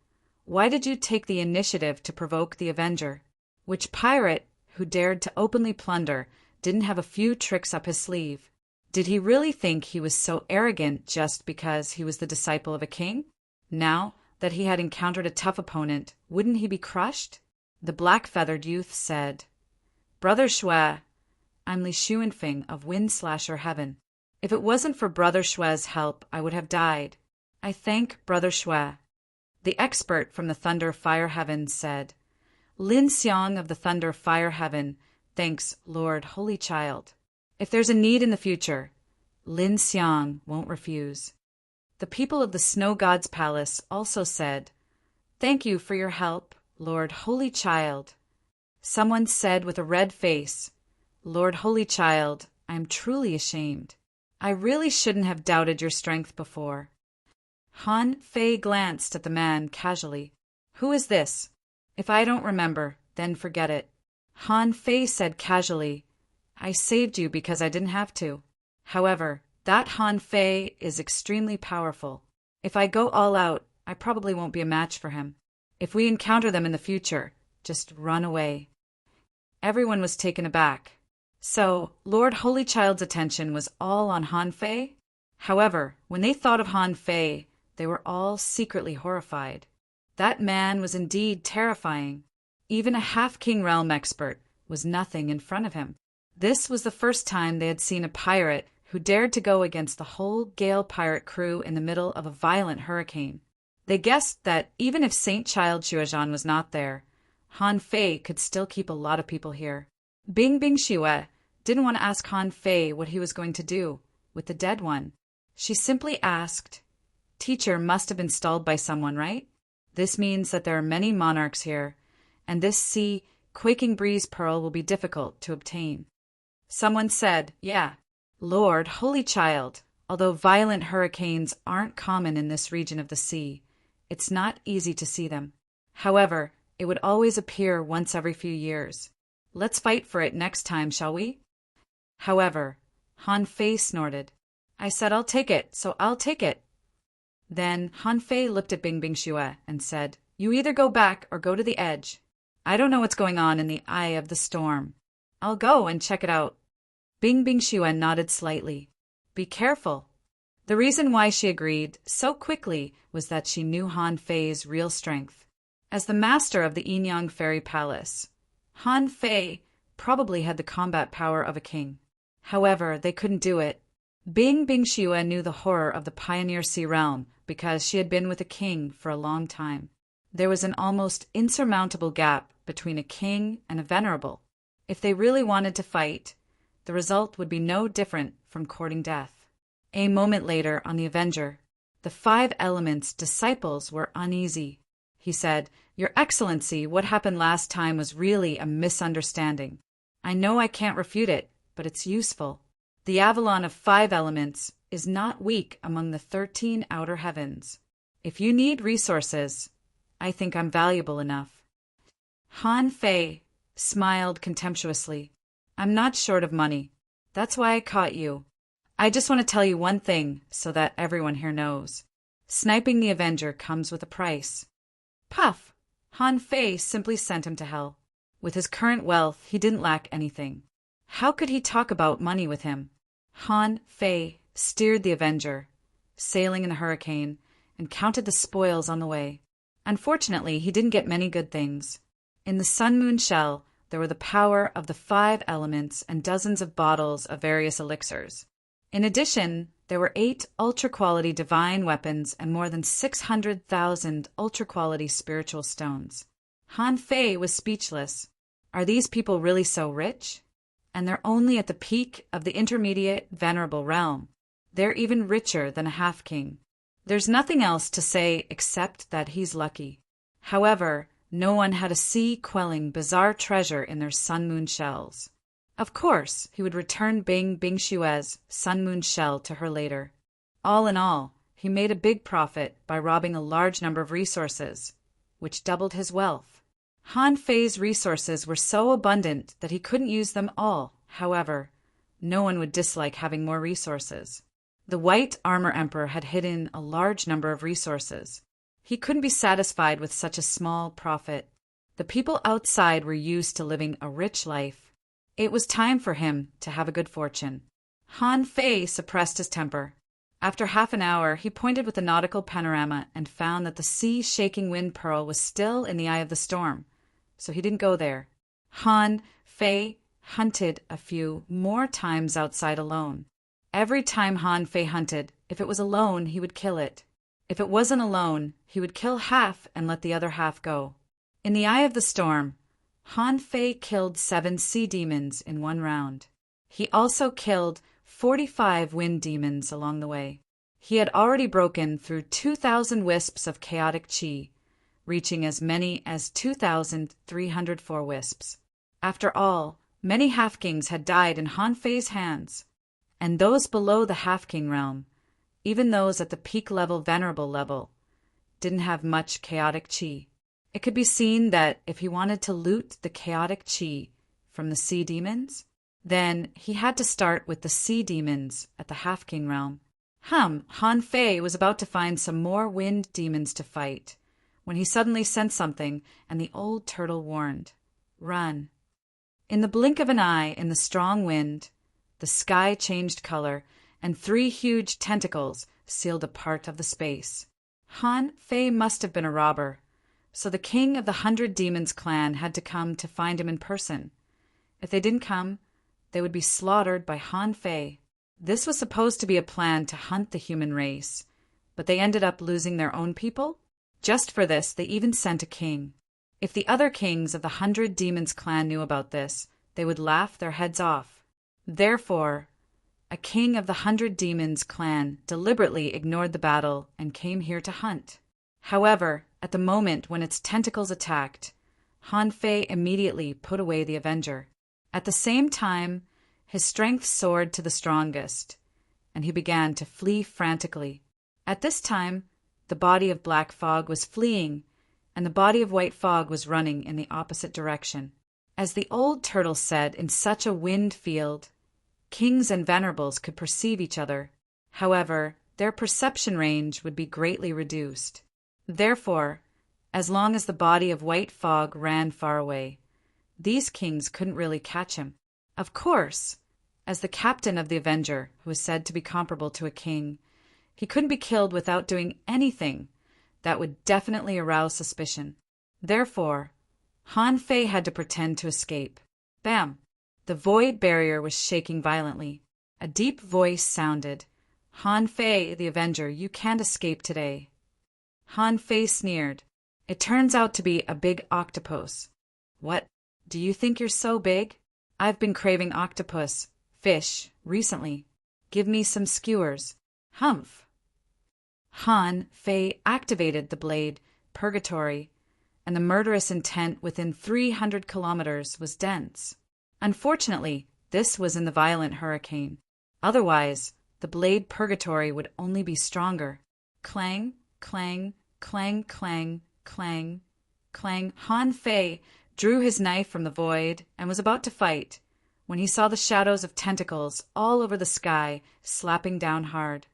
[SPEAKER 1] why did you take the initiative to provoke the Avenger? Which pirate who dared to openly plunder didn't have a few tricks up his sleeve? Did he really think he was so arrogant just because he was the disciple of a king? Now that he had encountered a tough opponent, wouldn't he be crushed? The black-feathered youth said, Brother Xue, I'm Li Xuanfeng of Windslasher Heaven. If it wasn't for Brother Xue's help, I would have died. I thank Brother Xue. The expert from the Thunder Fire Heaven said, Lin Xiang of the Thunder Fire Heaven thanks Lord Holy Child. If there's a need in the future, Lin Xiang won't refuse. The people of the Snow God's Palace also said, Thank you for your help, Lord Holy Child. Someone said with a red face, Lord Holy Child, I am truly ashamed. I really shouldn't have doubted your strength before. Han Fei glanced at the man casually. Who is this? If I don't remember, then forget it. Han Fei said casually, I saved you because I didn't have to. However, that Han Fei is extremely powerful. If I go all out, I probably won't be a match for him. If we encounter them in the future, just run away. Everyone was taken aback. So, Lord Holy Child's attention was all on Han Fei? However, when they thought of Han Fei, they were all secretly horrified. That man was indeed terrifying. Even a half-king realm expert was nothing in front of him. This was the first time they had seen a pirate who dared to go against the whole Gale pirate crew in the middle of a violent hurricane. They guessed that even if Saint Child Xuezhan was not there, Han Fei could still keep a lot of people here. Bing Xue didn't want to ask Han Fei what he was going to do with the dead one. She simply asked, Teacher must have been stalled by someone, right? This means that there are many monarchs here, and this sea quaking breeze pearl will be difficult to obtain. Someone said, Yeah, Lord, Holy Child, although violent hurricanes aren't common in this region of the sea, it's not easy to see them. However, it would always appear once every few years. Let's fight for it next time, shall we? However, Han Fei snorted. I said I'll take it, so I'll take it. Then Han Fei looked at Bing Xue and said, You either go back or go to the edge. I don't know what's going on in the eye of the storm. I'll go and check it out. Bing Xue nodded slightly. Be careful. The reason why she agreed so quickly was that she knew Han Fei's real strength. As the master of the Yinyang Fairy Palace, Han Fei probably had the combat power of a king. However, they couldn't do it. Bing Xue knew the horror of the Pioneer Sea realm because she had been with a king for a long time. There was an almost insurmountable gap between a king and a venerable. If they really wanted to fight, the result would be no different from courting death. A moment later, on the Avenger, the five elements' disciples were uneasy. He said, Your Excellency, what happened last time was really a misunderstanding. I know I can't refute it, but it's useful. The Avalon of five elements is not weak among the 13 outer heavens. If you need resources, I think I'm valuable enough. Han Fei smiled contemptuously. I'm not short of money. That's why I caught you. I just want to tell you one thing so that everyone here knows. Sniping the Avenger comes with a price. Puff! Han Fei simply sent him to hell. With his current wealth, he didn't lack anything. How could he talk about money with him? Han Fei steered the Avenger, sailing in the hurricane, and counted the spoils on the way. Unfortunately, he didn't get many good things. In the Sun Moon shell, there were the power of the five elements and dozens of bottles of various elixirs. In addition, there were 8 ultra-quality divine weapons and more than 600,000 ultra-quality spiritual stones. Han Fei was speechless. Are these people really so rich? And they're only at the peak of the intermediate venerable realm. They're even richer than a half-king. There's nothing else to say except that he's lucky. However, No one had a sea-quelling bizarre treasure in their sun-moon shells. Of course, he would return Bing Bingshue's sun-moon shell to her later. All in all, he made a big profit by robbing a large number of resources, which doubled his wealth. Han Fei's resources were so abundant that he couldn't use them all. However, no one would dislike having more resources. The White Armor Emperor had hidden a large number of resources. He couldn't be satisfied with such a small profit. The people outside were used to living a rich life. It was time for him to have a good fortune. Han Fei suppressed his temper. After half an hour, he pointed with a nautical panorama and found that the sea-shaking wind pearl was still in the eye of the storm, so he didn't go there. Han Fei hunted a few more times outside alone. Every time Han Fei hunted, if it was alone, he would kill it. If it wasn't alone, he would kill half and let the other half go. In the eye of the storm, Han Fei killed 7 sea demons in one round. He also killed 45 wind demons along the way. He had already broken through 2,000 wisps of chaotic qi, reaching as many as 2,304 wisps. After all, many half-kings had died in Han Fei's hands, and those below the half-king realm, even those at the peak level venerable level, didn't have much chaotic qi. It could be seen that if he wanted to loot the chaotic qi from the sea demons, then he had to start with the sea demons at the half-king realm. Han Fei was about to find some more wind demons to fight, when he suddenly sensed something, and the old turtle warned, "Run." In the blink of an eye, in the strong wind, the sky changed color, and 3 huge tentacles sealed a part of the space. Han Fei must have been a robber, so the king of the 100 Demons clan had to come to find him in person. If they didn't come, they would be slaughtered by Han Fei. This was supposed to be a plan to hunt the human race, but they ended up losing their own people. Just for this, they even sent a king. If the other kings of the 100 Demons clan knew about this, they would laugh their heads off. Therefore, a king of the 100 Demons clan deliberately ignored the battle and came here to hunt. However, at the moment when its tentacles attacked, Han Fei immediately put away the Avenger. At the same time, his strength soared to the strongest, and he began to flee frantically. At this time, the body of Black Fog was fleeing, and the body of White Fog was running in the opposite direction. As the old turtle said, in such a wind field, kings and venerables could perceive each other. However, their perception range would be greatly reduced. Therefore, as long as the body of White Fog ran far away, these kings couldn't really catch him. Of course, as the captain of the Avenger, who was said to be comparable to a king, he couldn't be killed without doing anything that would definitely arouse suspicion. Therefore, Han Fei had to pretend to escape. Bam! The void barrier was shaking violently. A deep voice sounded. Han Fei, the Avenger, you can't escape today. Han Fei sneered. It turns out to be a big octopus. What? Do you think you're so big? I've been craving octopus, fish, recently. Give me some skewers. Humph. Han Fei activated the blade, Purgatory, and the murderous intent within 300 kilometers was dense. Unfortunately, this was in the violent hurricane. Otherwise, the blade Purgatory would only be stronger. Clang, clang, clang, clang, clang, clang. Han Fei drew his knife from the void and was about to fight when he saw the shadows of tentacles all over the sky slapping down hard.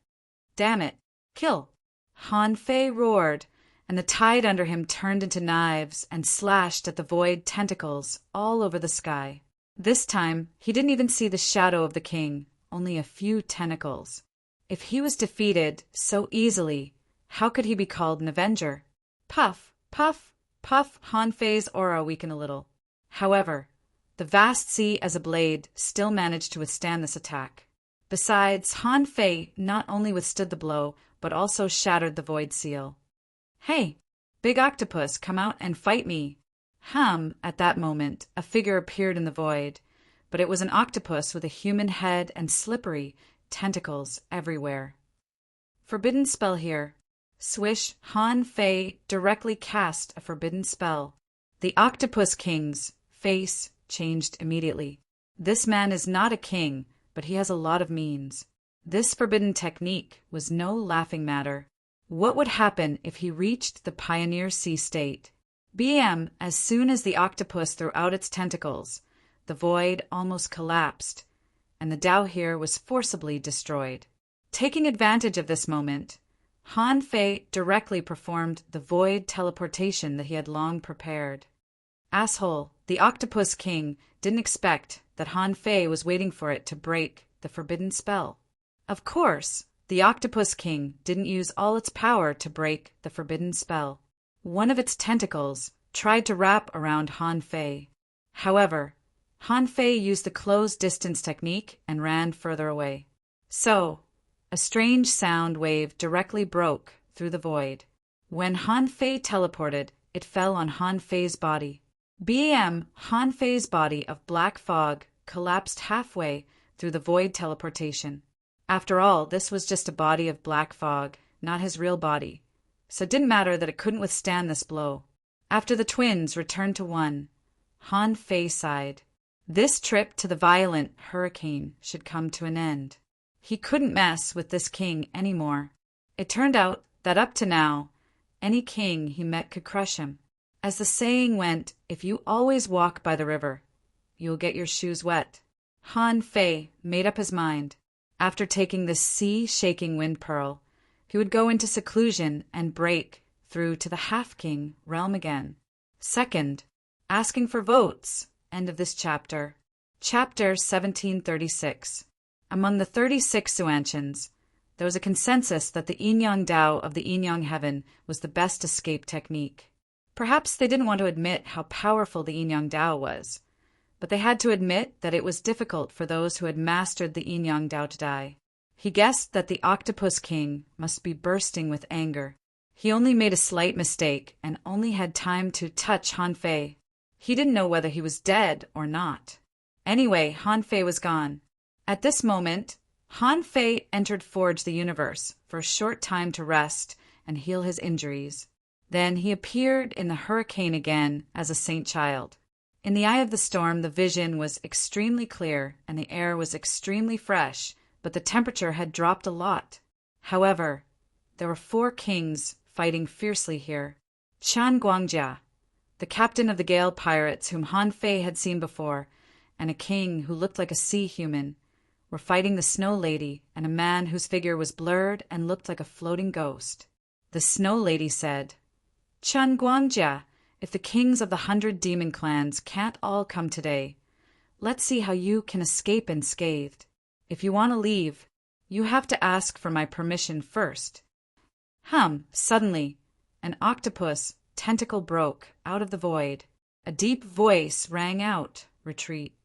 [SPEAKER 1] Damn it! Kill! Han Fei roared, and the tide under him turned into knives and slashed at the void tentacles all over the sky. This time, he didn't even see the shadow of the king, only a few tentacles. If he was defeated so easily, how could he be called an Avenger? Puff, puff, puff. Han Fei's aura weakened a little. However, the vast sea as a blade still managed to withstand this attack. Besides, Han Fei not only withstood the blow, but also shattered the void seal. Hey, big octopus, come out and fight me. At that moment, a figure appeared in the void, but it was an octopus with a human head and slippery tentacles everywhere. Forbidden spell here. Swish, Han Fei directly cast a forbidden spell. The Octopus King's face changed immediately. This man is not a king, but he has a lot of means. This forbidden technique was no laughing matter. What would happen if he reached the Pioneer Sea state? As soon as the octopus threw out its tentacles, the void almost collapsed, and the Dao here was forcibly destroyed. Taking advantage of this moment, Han Fei directly performed the void teleportation that he had long prepared. Asshole, the Octopus King didn't expect that Han Fei was waiting for it to break the forbidden spell. Of course, the Octopus King didn't use all its power to break the forbidden spell. One of its tentacles tried to wrap around Han Fei. However, Han Fei used the closed distance technique and ran further away. So, a strange sound wave directly broke through the void. When Han Fei teleported, it fell on Han Fei's body. Han Fei's body of black fog collapsed halfway through the void teleportation. After all, this was just a body of black fog, not his real body, so it didn't matter that it couldn't withstand this blow. After the twins returned to one, Han Fei sighed. This trip to the violent hurricane should come to an end. He couldn't mess with this king anymore. It turned out that up to now, any king he met could crush him. As the saying went, if you always walk by the river, you'll get your shoes wet. Han Fei made up his mind. After taking this sea-shaking wind pearl, he would go into seclusion and break through to the half-king realm again. Second, asking for votes. End of this chapter. Chapter 1736. Among the 36 Xuantians, there was a consensus that the Yin-Yang Dao of the Yin-Yang Heaven was the best escape technique. Perhaps they didn't want to admit how powerful the Yin-Yang Dao was, but they had to admit that it was difficult for those who had mastered the Yin-Yang Dao to die. He guessed that the Octopus King must be bursting with anger. He only made a slight mistake and only had time to touch Han Fei. He didn't know whether he was dead or not. Anyway, Han Fei was gone. At this moment, Han Fei entered Forge the Universe for a short time to rest and heal his injuries. Then he appeared in the hurricane again as a saint child. In the eye of the storm, the vision was extremely clear and the air was extremely fresh, but the temperature had dropped a lot. However, there were 4 kings fighting fiercely here. Chan Guangjia, the captain of the Gale pirates whom Han Fei had seen before, and a king who looked like a sea human, were fighting the Snow Lady and a man whose figure was blurred and looked like a floating ghost. The Snow Lady said, "Chan Guangjia, if the kings of the 100 demon clans can't all come today, let's see how you can escape unscathed. If you want to leave, you have to ask for my permission first." Suddenly, an octopus tentacle broke out of the void. A deep voice rang out, "Retreat."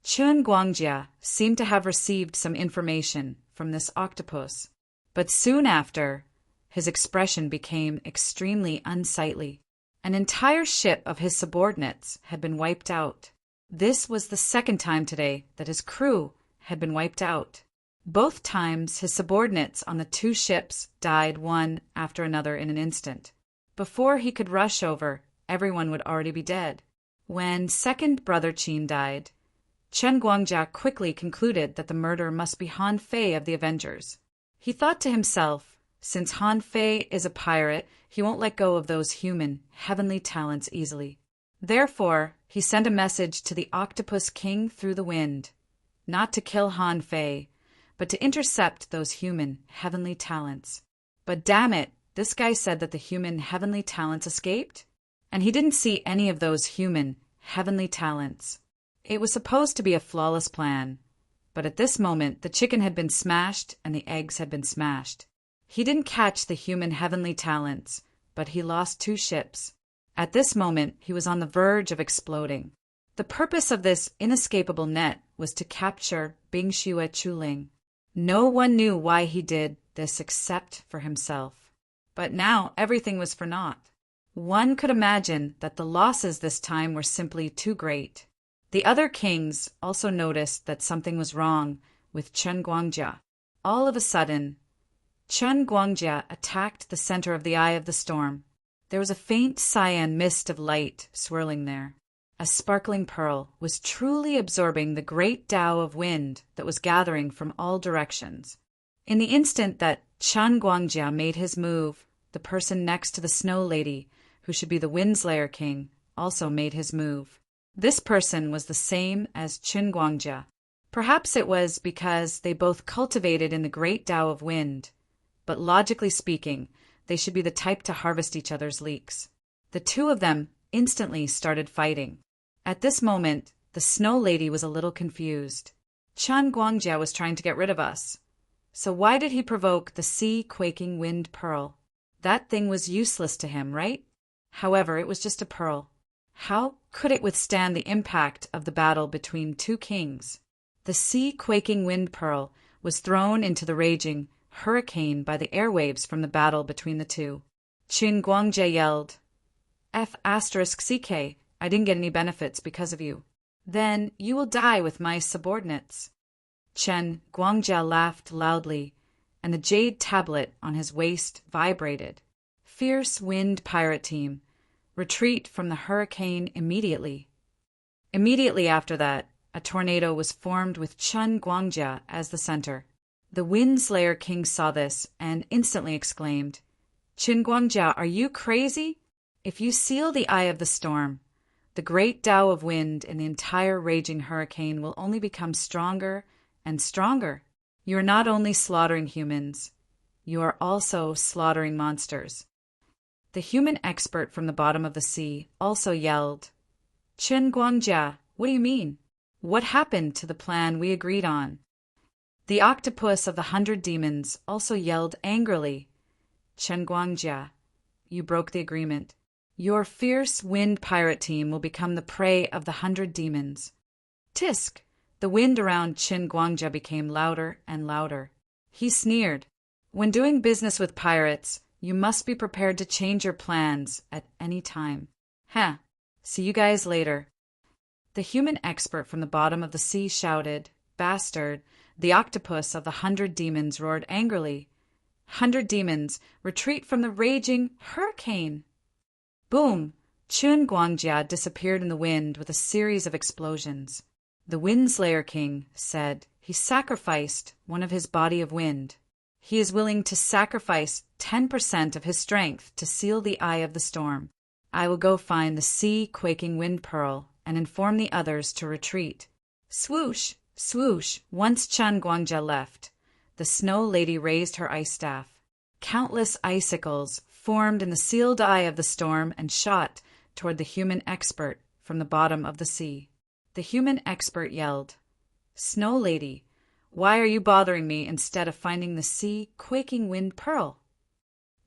[SPEAKER 1] Chun Guangjia seemed to have received some information from this octopus, but soon after, his expression became extremely unsightly. An entire ship of his subordinates had been wiped out. This was the second time today that his crew had been wiped out. Both times his subordinates on the 2 ships died one after another in an instant. Before he could rush over, everyone would already be dead. When second brother Qin died, Chen Guangjia quickly concluded that the murder must be Han Fei of the Avengers. He thought to himself, since Han Fei is a pirate, he won't let go of those human, heavenly talents easily. Therefore, he sent a message to the Octopus King through the wind, not to kill Han Fei, but to intercept those human, heavenly talents. But damn it, this guy said that the human, heavenly talents escaped? And he didn't see any of those human, heavenly talents. It was supposed to be a flawless plan, but at this moment the chicken had been smashed and the eggs had been smashed. He didn't catch the human heavenly talents, but he lost 2 ships. At this moment he was on the verge of exploding. The purpose of this inescapable net was to capture Bing Xue Chuling. No one knew why he did this except for himself. But now everything was for naught. One could imagine that the losses this time were simply too great. The other kings also noticed that something was wrong with Chen Guangjia. All of a sudden, Chen Guangjia attacked the center of the eye of the storm. There was a faint cyan mist of light swirling there. A sparkling pearl was truly absorbing the great Tao of wind that was gathering from all directions. In the instant that Chan Guangjia made his move, the person next to the Snow Lady, who should be the Windslayer King, also made his move. This person was the same as Qin Guangjia. Perhaps it was because they both cultivated in the great Tao of wind, but logically speaking, they should be the type to harvest each other's leeks. The two of them instantly started fighting. At this moment, the Snow Lady was a little confused. Chan Guangjia was trying to get rid of us. So why did he provoke the sea-quaking wind pearl? That thing was useless to him, right? However, it was just a pearl. How could it withstand the impact of the battle between two kings? The sea-quaking wind pearl was thrown into the raging hurricane by the airwaves from the battle between the two. Qin Guangjia yelled, F***CK, I didn't get any benefits because of you. Then you will die with my subordinates. Chen Guangjia laughed loudly, and the jade tablet on his waist vibrated. Fierce wind pirate team, retreat from the hurricane immediately. Immediately after that, a tornado was formed with Chen Guangjia as the center. The Windslayer King saw this and instantly exclaimed, Qin Guangjia, are you crazy? If you seal the eye of the storm, the great Tao of wind in the entire raging hurricane will only become stronger and stronger. You are not only slaughtering humans, you are also slaughtering monsters. The human expert from the bottom of the sea also yelled, Qin Guangjia, what do you mean? What happened to the plan we agreed on? The octopus of the 100 demons also yelled angrily, Qin Guangjia, you broke the agreement. Your fierce wind pirate team will become the prey of the 100 demons. Tisk! The wind around Qin Guangjia became louder and louder. He sneered. When doing business with pirates, you must be prepared to change your plans at any time. See you guys later. The human expert from the bottom of the sea shouted, Bastard! The octopus of the 100 demons roared angrily. 100 demons, retreat from the raging hurricane! Boom! Qin Guangjia disappeared in the wind with a series of explosions. The Windslayer King said he sacrificed one of his body of wind. He is willing to sacrifice 10% of his strength to seal the eye of the storm. I will go find the sea-quaking wind pearl and inform the others to retreat. Swoosh! Swoosh! Once Chan Guangjia left, the Snow Lady raised her ice staff. Countless icicles formed in the sealed eye of the storm and shot toward the human expert from the bottom of the sea. The human expert yelled, Snow Lady, why are you bothering me instead of finding the sea-quaking wind pearl?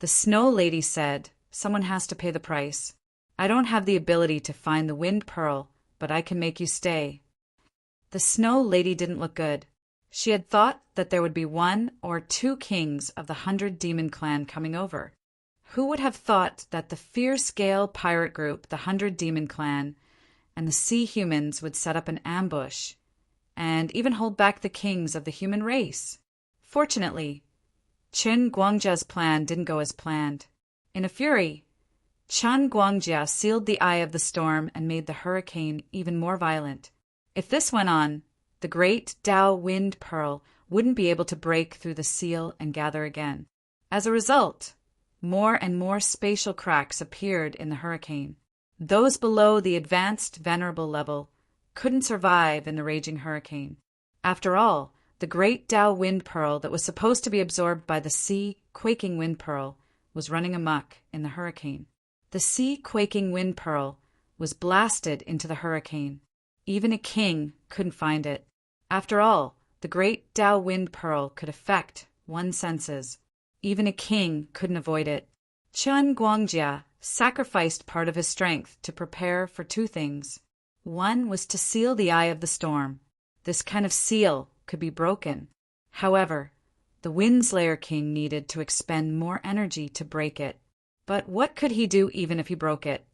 [SPEAKER 1] The Snow Lady said, someone has to pay the price. I don't have the ability to find the wind pearl, but I can make you stay. The Snow Lady didn't look good. She had thought that there would be 1 or 2 kings of the 100 demon clan coming over. Who would have thought that the fierce Gale pirate group, the 100 demon clan, and the sea humans would set up an ambush, and even hold back the kings of the human race? Fortunately, Qin Guangjia's plan didn't go as planned. In a fury, Chan Guangjia sealed the eye of the storm and made the hurricane even more violent. If this went on, the great Tao wind pearl wouldn't be able to break through the seal and gather again. As a result, more and more spatial cracks appeared in the hurricane. Those below the advanced venerable level couldn't survive in the raging hurricane. After all, the great Tao wind pearl that was supposed to be absorbed by the sea-quaking wind pearl was running amok in the hurricane. The sea-quaking wind pearl was blasted into the hurricane. Even a king couldn't find it. After all, the great Tao wind pearl could affect one's senses. Even a king couldn't avoid it. Chan Guangjia sacrificed part of his strength to prepare for 2 things. One was to seal the eye of the storm. This kind of seal could be broken. However, the Windslayer King needed to expend more energy to break it. But what could he do even if he broke it?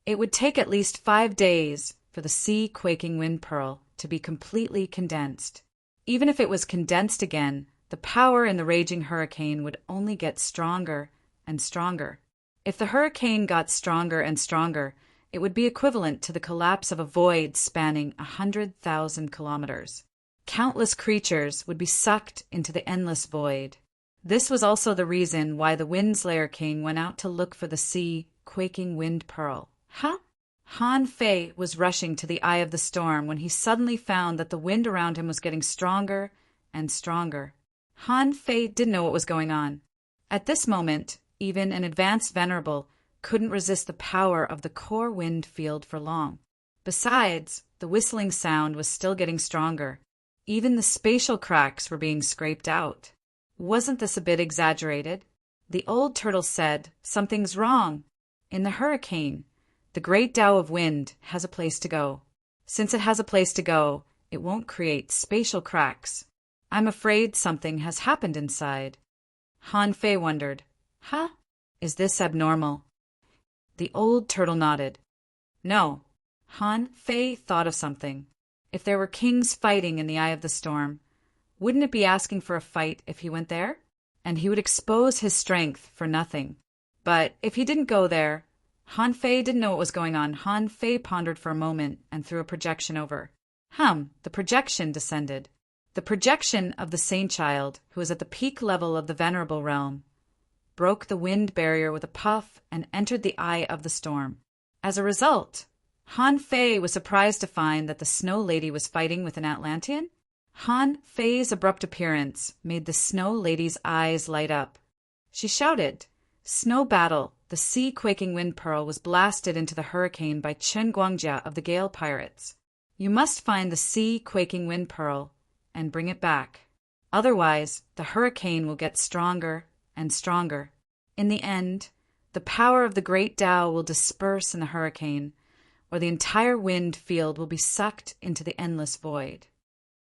[SPEAKER 1] It would take at least 5 days for the sea-quaking wind pearl to be completely condensed. Even if it was condensed again, the power in the raging hurricane would only get stronger and stronger. If the hurricane got stronger and stronger, it would be equivalent to the collapse of a void spanning 100,000 kilometers. Countless creatures would be sucked into the endless void. This was also the reason why the Windslayer King went out to look for the sea-quaking wind pearl. Huh? Han Fei was rushing to the eye of the storm when he suddenly found that the wind around him was getting stronger and stronger. Han Fei didn't know what was going on. At this moment, even an advanced venerable couldn't resist the power of the core wind field for long. Besides, the whistling sound was still getting stronger. Even the spatial cracks were being scraped out. Wasn't this a bit exaggerated? The old turtle said, "Something's wrong. In the hurricane, the great Tao of wind has a place to go. Since it has a place to go, it won't create spatial cracks. I'm afraid something has happened inside." Han Fei wondered, "Huh? Is this abnormal?" The old turtle nodded. No. Han Fei thought of something. If there were kings fighting in the eye of the storm, wouldn't it be asking for a fight if he went there? And he would expose his strength for nothing. But if he didn't go there, Han Fei didn't know what was going on. Han Fei pondered for a moment and threw a projection over. The projection descended. The projection of the Saint Child, who was at the peak level of the Venerable Realm, broke the wind barrier with a puff and entered the eye of the storm. As a result, Han Fei was surprised to find that the Snow Lady was fighting with an Atlantean. Han Fei's abrupt appearance made the Snow Lady's eyes light up. She shouted, "Snow battle! The sea-quaking wind pearl was blasted into the hurricane by Chen Guangjia of the Gale Pirates. You must find the sea-quaking wind pearl and bring it back. Otherwise, the hurricane will get stronger and stronger. In the end, the power of the great Tao will disperse in the hurricane, or the entire wind field will be sucked into the endless void."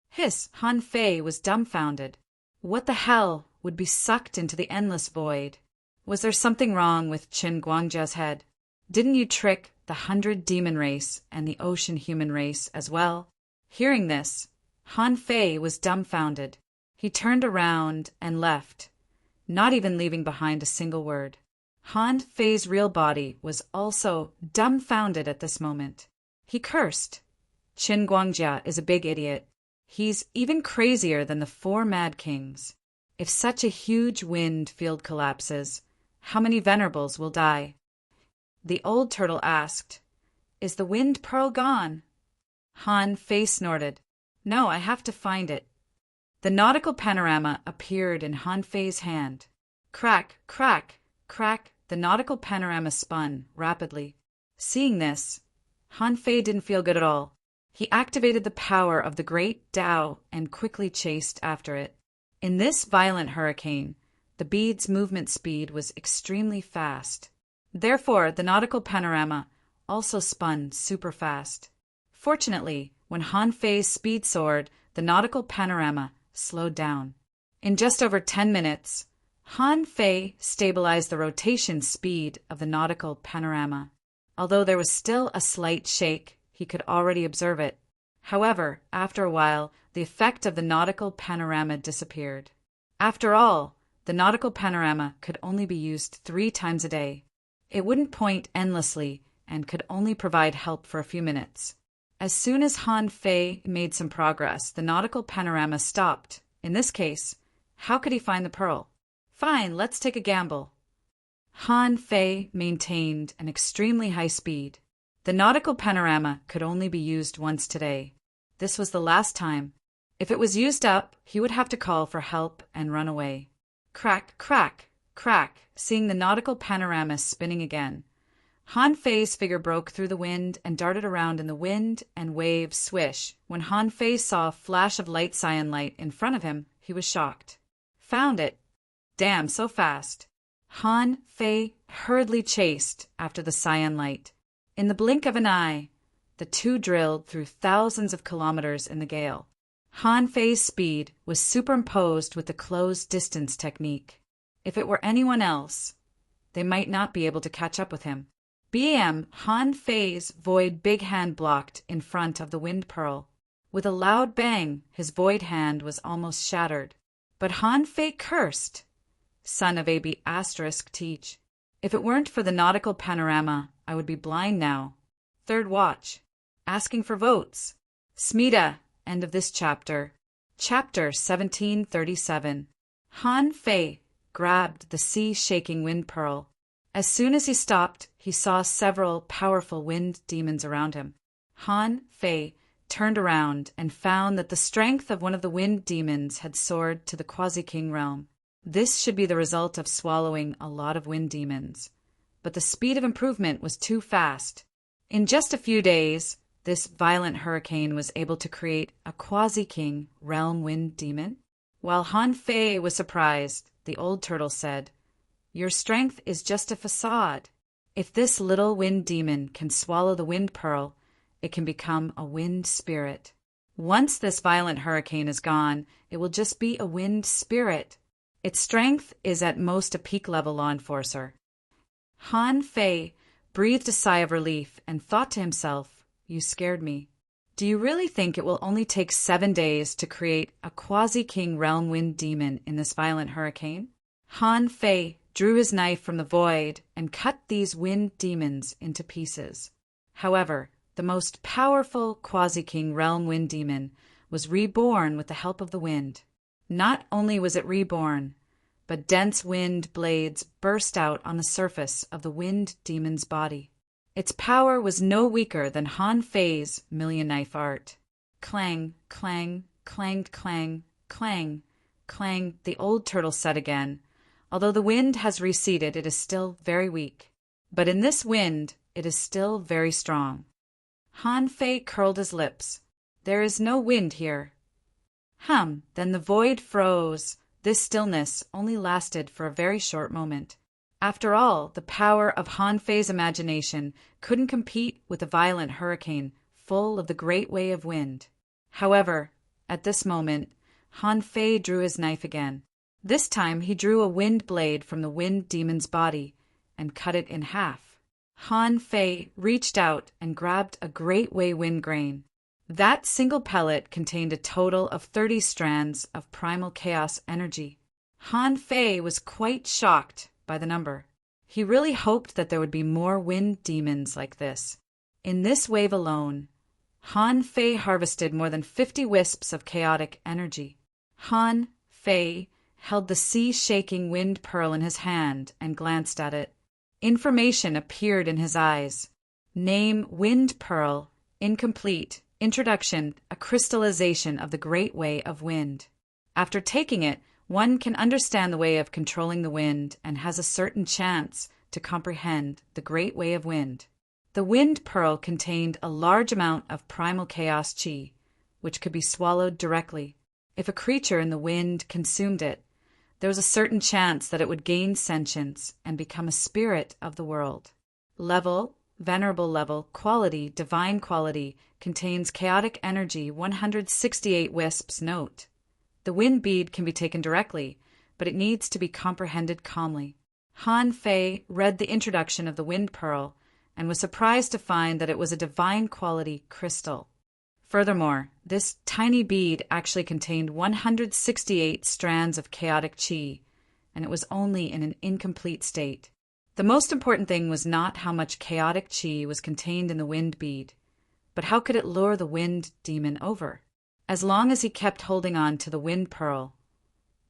[SPEAKER 1] Hiss! Han Fei was dumbfounded. What the hell would be sucked into the endless void? Was there something wrong with Qin Guangjia's head? Didn't you trick the 100 demon race and the ocean human race as well? Hearing this, Han Fei was dumbfounded. He turned around and left, not even leaving behind a single word. Han Fei's real body was also dumbfounded at this moment. He cursed. Qin Guangjia is a big idiot. He's even crazier than the 4 Mad Kings. If such a huge wind field collapses, how many venerables will die? The old turtle asked, "Is the wind pearl gone?" Han Fei snorted, "No, I have to find it." The nautical panorama appeared in Han Fei's hand. Crack, crack, crack, the nautical panorama spun rapidly. Seeing this, Han Fei didn't feel good at all. He activated the power of the great Tao and quickly chased after it. In this violent hurricane, the bead's movement speed was extremely fast. Therefore, the nautical panorama also spun super fast. Fortunately, when Han Fei's speed soared, the nautical panorama slowed down. In just over 10 minutes, Han Fei stabilized the rotation speed of the nautical panorama. Although there was still a slight shake, he could already observe it. However, after a while, the effect of the nautical panorama disappeared. After all, the nautical panorama could only be used 3 times a day. It wouldn't point endlessly and could only provide help for a few minutes. As soon as Han Fei made some progress, the nautical panorama stopped. In this case, how could he find the pearl? Fine, let's take a gamble. Han Fei maintained an extremely high speed. The nautical panorama could only be used once today. This was the last time. If it was used up, he would have to call for help and run away. Crack, crack, crack, seeing the nautical panorama spinning again. Han Fei's figure broke through the wind and darted around in the wind and waves swish. When Han Fei saw a flash of light cyan light in front of him, he was shocked. Found it. Damn, so fast. Han Fei hurriedly chased after the cyan light. In the blink of an eye, the two drilled through thousands of kilometers in the gale. Han Fei's speed was superimposed with the closed distance technique. If it were anyone else, they might not be able to catch up with him. Bam! Han Fei's void big hand blocked in front of the wind pearl. With a loud bang, his void hand was almost shattered. But Han Fei cursed. Son of AB** teach. If it weren't for the nautical panorama, I would be blind now. Third watch. Asking for votes. Smita, end of this chapter. Chapter 1737. Han Fei grabbed the sea-shaking wind pearl. As soon as he stopped, he saw several powerful wind demons around him. Han Fei turned around and found that the strength of one of the wind demons had soared to the Quasi-King realm. This should be the result of swallowing a lot of wind demons. But the speed of improvement was too fast. In just a few days, this violent hurricane was able to create a Quasi-King realm wind demon. While Han Fei was surprised, the old turtle said, "Your strength is just a facade. If this little wind demon can swallow the wind pearl, it can become a wind spirit. Once this violent hurricane is gone, it will just be a wind spirit. Its strength is at most a peak level law enforcer." Han Fei breathed a sigh of relief and thought to himself, "You scared me. Do you really think it will only take 7 days to create a Quasi-King realm wind demon in this violent hurricane?" Han Fei drew his knife from the void and cut these wind demons into pieces. However, the most powerful Quasi-King realm wind demon was reborn with the help of the wind. Not only was it reborn, but dense wind blades burst out on the surface of the wind demon's body. Its power was no weaker than Han Fei's million knife art. Clang, clang, clanged, clang, clang, clang, the old turtle said again. Although the wind has receded, it is still very weak. But in this wind, it is still very strong. Han Fei curled his lips. There is no wind here. Then the void froze. This stillness only lasted for a very short moment. After all, the power of Han Fei's imagination couldn't compete with a violent hurricane full of the great wave of wind. However, at this moment, Han Fei drew his knife again. This time he drew a wind blade from the wind demon's body and cut it in half. Han Fei reached out and grabbed a great way wind grain. That single pellet contained a total of 30 strands of primal chaos energy. Han Fei was quite shocked by the number. He really hoped that there would be more wind demons like this. In this wave alone, Han Fei harvested more than 50 wisps of chaotic energy. Han Fei held the sea-shaking wind pearl in his hand and glanced at it. Information appeared in his eyes. Name Wind Pearl, incomplete. Introduction, a crystallization of the great way of wind. After taking it, one can understand the way of controlling the wind and has a certain chance to comprehend the great way of wind. The wind pearl contained a large amount of primal chaos chi, which could be swallowed directly. If a creature in the wind consumed it, there was a certain chance that it would gain sentience and become a spirit of the world. Level, venerable level, quality, divine quality, contains chaotic energy 168 wisps. Note: the wind bead can be taken directly, but it needs to be comprehended calmly. Han Fei read the introduction of the wind pearl and was surprised to find that it was a divine quality crystal. Furthermore, this tiny bead actually contained 168 strands of chaotic chi, and it was only in an incomplete state. The most important thing was not how much chaotic chi was contained in the wind bead, but how could it lure the wind demon over? As long as he kept holding on to the wind pearl,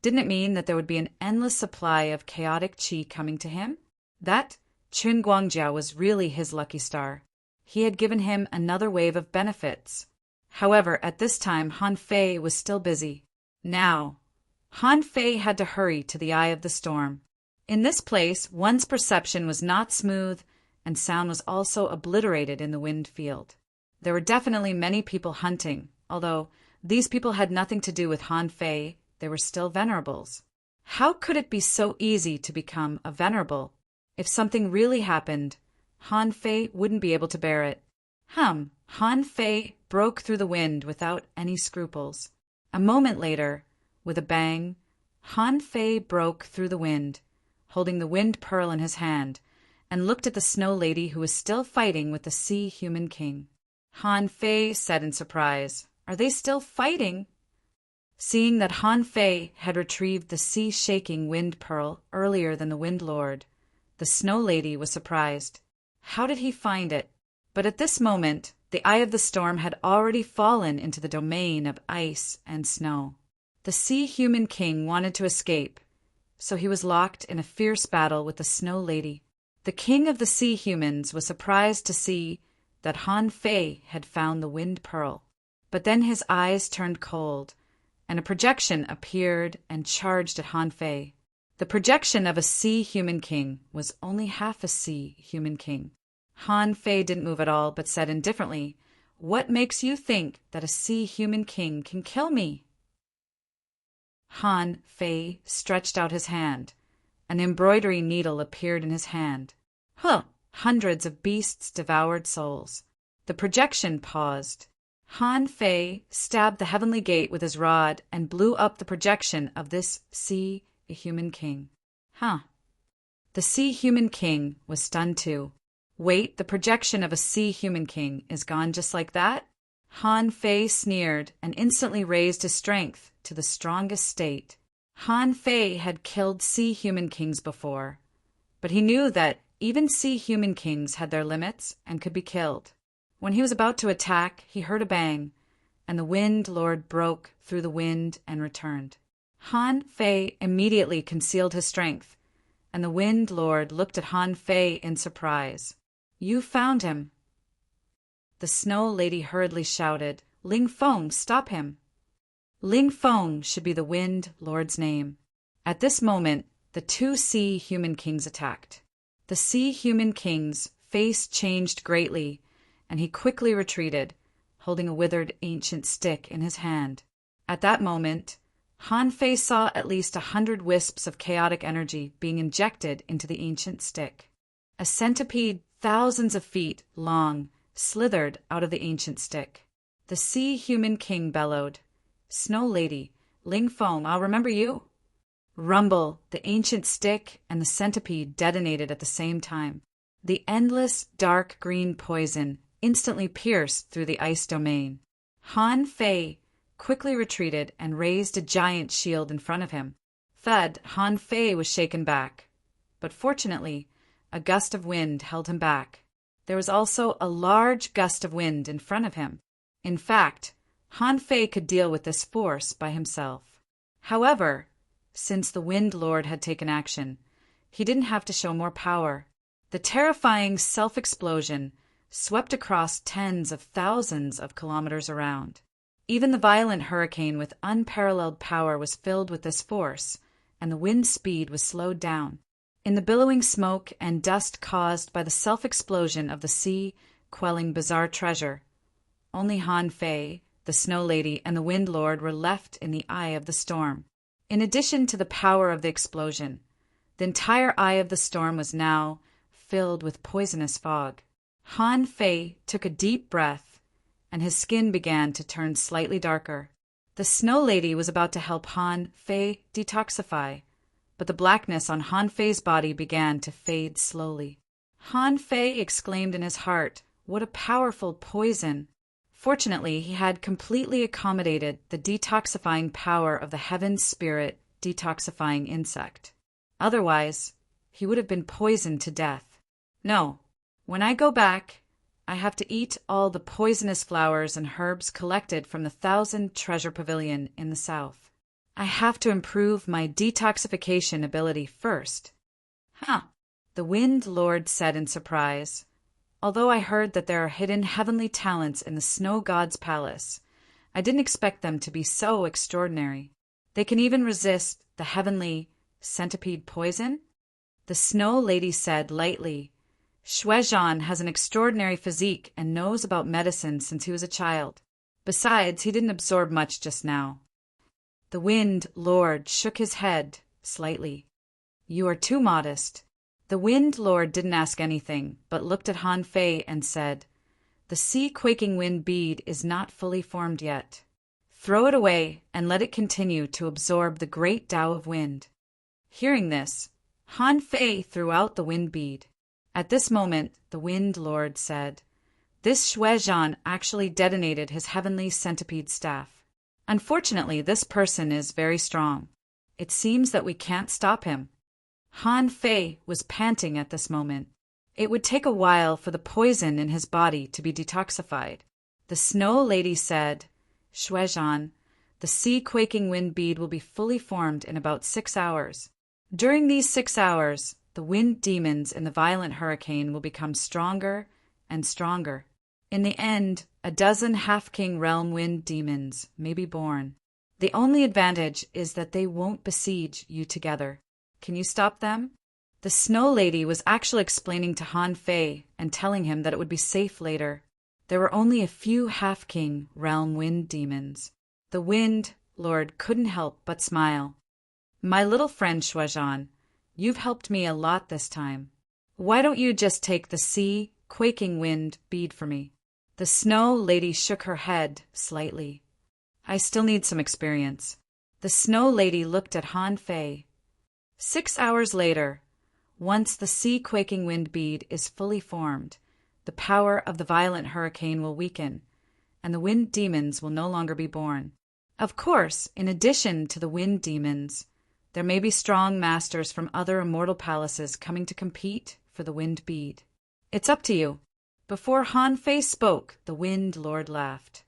[SPEAKER 1] didn't it mean that there would be an endless supply of chaotic chi coming to him? That Chun Guangjiao was really his lucky star. He had given him another wave of benefits. However, at this time, Han Fei was still busy. Now, Han Fei had to hurry to the eye of the storm. In this place, one's perception was not smooth, and sound was also obliterated in the wind field. There were definitely many people hunting, although these people had nothing to do with Han Fei. They were still venerables. How could it be so easy to become a venerable? If something really happened, Han Fei wouldn't be able to bear it. Han Fei broke through the wind without any scruples. A moment later, with a bang, Han Fei broke through the wind, holding the wind pearl in his hand, and looked at the snow lady who was still fighting with the sea human king. Han Fei said in surprise, "Are they still fighting?" Seeing that Han Fei had retrieved the sea-shaking wind pearl earlier than the Wind Lord, The Snow Lady was surprised. How did he find it? But at this moment, the eye of the storm had already fallen into the domain of ice and snow. The Sea-Human King wanted to escape, so he was locked in a fierce battle with the Snow Lady. The King of the Sea-Humans was surprised to see that Han Fei had found the Wind Pearl. But then his eyes turned cold, and a projection appeared and charged at Han Fei. The projection of a Sea-Human King was only half a Sea-Human King. Han Fei didn't move at all, but said indifferently, "What makes you think that a Sea-Human King can kill me?" Han Fei stretched out his hand. An embroidery needle appeared in his hand. Huh! Hundreds of beasts devoured souls. The projection paused. Han Fei stabbed the heavenly gate with his rod and blew up the projection of this Sea-Human King. The Sea-Human King was stunned too. Wait, the projection of a Sea-Human King is gone just like that? Han Fei sneered and instantly raised his strength to the strongest state. Han Fei had killed Sea-Human Kings before, but he knew that even Sea-Human Kings had their limits and could be killed. When he was about to attack, he heard a bang, and the Wind Lord broke through the wind and returned. Han Fei immediately concealed his strength, and the Wind Lord looked at Han Fei in surprise. "You found him." The Snow Lady hurriedly shouted, "Ling Feng, stop him!" Ling Feng should be the Wind Lord's name. At this moment, the two Sea-Human Kings attacked. The Sea-Human King's face changed greatly, and he quickly retreated, holding a withered ancient stick in his hand. At that moment, Han Fei saw at least 100 wisps of chaotic energy being injected into the ancient stick. A centipede thousands of feet long slithered out of the ancient stick. The Sea-Human King bellowed, "Snow Lady, Ling Feng, I'll remember you." Rumble, the ancient stick and the centipede detonated at the same time. The endless dark green poison instantly pierced through the ice domain. Han Fei quickly retreated and raised a giant shield in front of him. Thud, Han Fei was shaken back, but fortunately, a gust of wind held him back. There was also a large gust of wind in front of him. In fact, Han Fei could deal with this force by himself. However, since the Wind Lord had taken action, he didn't have to show more power. The terrifying self-explosion swept across tens of thousands of kilometers around. Even the violent hurricane with unparalleled power was filled with this force, and the wind speed was slowed down. In the billowing smoke and dust caused by the self-explosion of the sea quelling bizarre treasure, only Han Fei, the Snow Lady, and the Wind Lord were left in the eye of the storm. In addition to the power of the explosion, the entire eye of the storm was now filled with poisonous fog. Han Fei took a deep breath, and his skin began to turn slightly darker. The Snow Lady was about to help Han Fei detoxify, but the blackness on Han Fei's body began to fade slowly. Han Fei exclaimed in his heart, "What a powerful poison!" Fortunately, he had completely accommodated the detoxifying power of the Heaven Spirit detoxifying insect. Otherwise, he would have been poisoned to death. No, when I go back, I have to eat all the poisonous flowers and herbs collected from the 1,000 Treasure Pavilion in the south. I have to improve my detoxification ability first. The Wind Lord said in surprise. Although I heard that there are hidden heavenly talents in the Snow God's palace, I didn't expect them to be so extraordinary. They can even resist the heavenly centipede poison? The Snow Lady said lightly, "Shuizhan has an extraordinary physique and knows about medicine since he was a child. Besides, he didn't absorb much just now." The Wind Lord shook his head slightly. "You are too modest." The Wind Lord didn't ask anything, but looked at Han Fei and said, "The sea-quaking wind bead is not fully formed yet. Throw it away and let it continue to absorb the great Tao of wind." Hearing this, Han Fei threw out the wind bead. At this moment, the Wind Lord said, "This Shuizhan actually detonated his heavenly centipede staff. Unfortunately, this person is very strong. It seems that we can't stop him." Han Fei was panting at this moment. It would take a while for the poison in his body to be detoxified. The Snow Lady said, "Shuizhan, the sea-quaking wind bead will be fully formed in about 6 hours. During these 6 hours, the wind demons in the violent hurricane will become stronger and stronger. In the end, a dozen half-king realm wind demons may be born. The only advantage is that they won't besiege you together. Can you stop them?" The Snow Lady was actually explaining to Han Fei and telling him that it would be safe later. There were only a few half-king realm wind demons. The Wind Lord couldn't help but smile. "My little friend Shuizhan, you've helped me a lot this time. Why don't you just take the sea-quaking wind bead for me?" The Snow Lady shook her head slightly. "I still need some experience." The Snow Lady looked at Han Fei. 6 hours later, once the sea-quaking wind bead is fully formed, the power of the violent hurricane will weaken, and the wind demons will no longer be born. Of course, in addition to the wind demons, there may be strong masters from other immortal palaces coming to compete for the wind bead. It's up to you. Before Han Fei spoke, the Wind Lord laughed.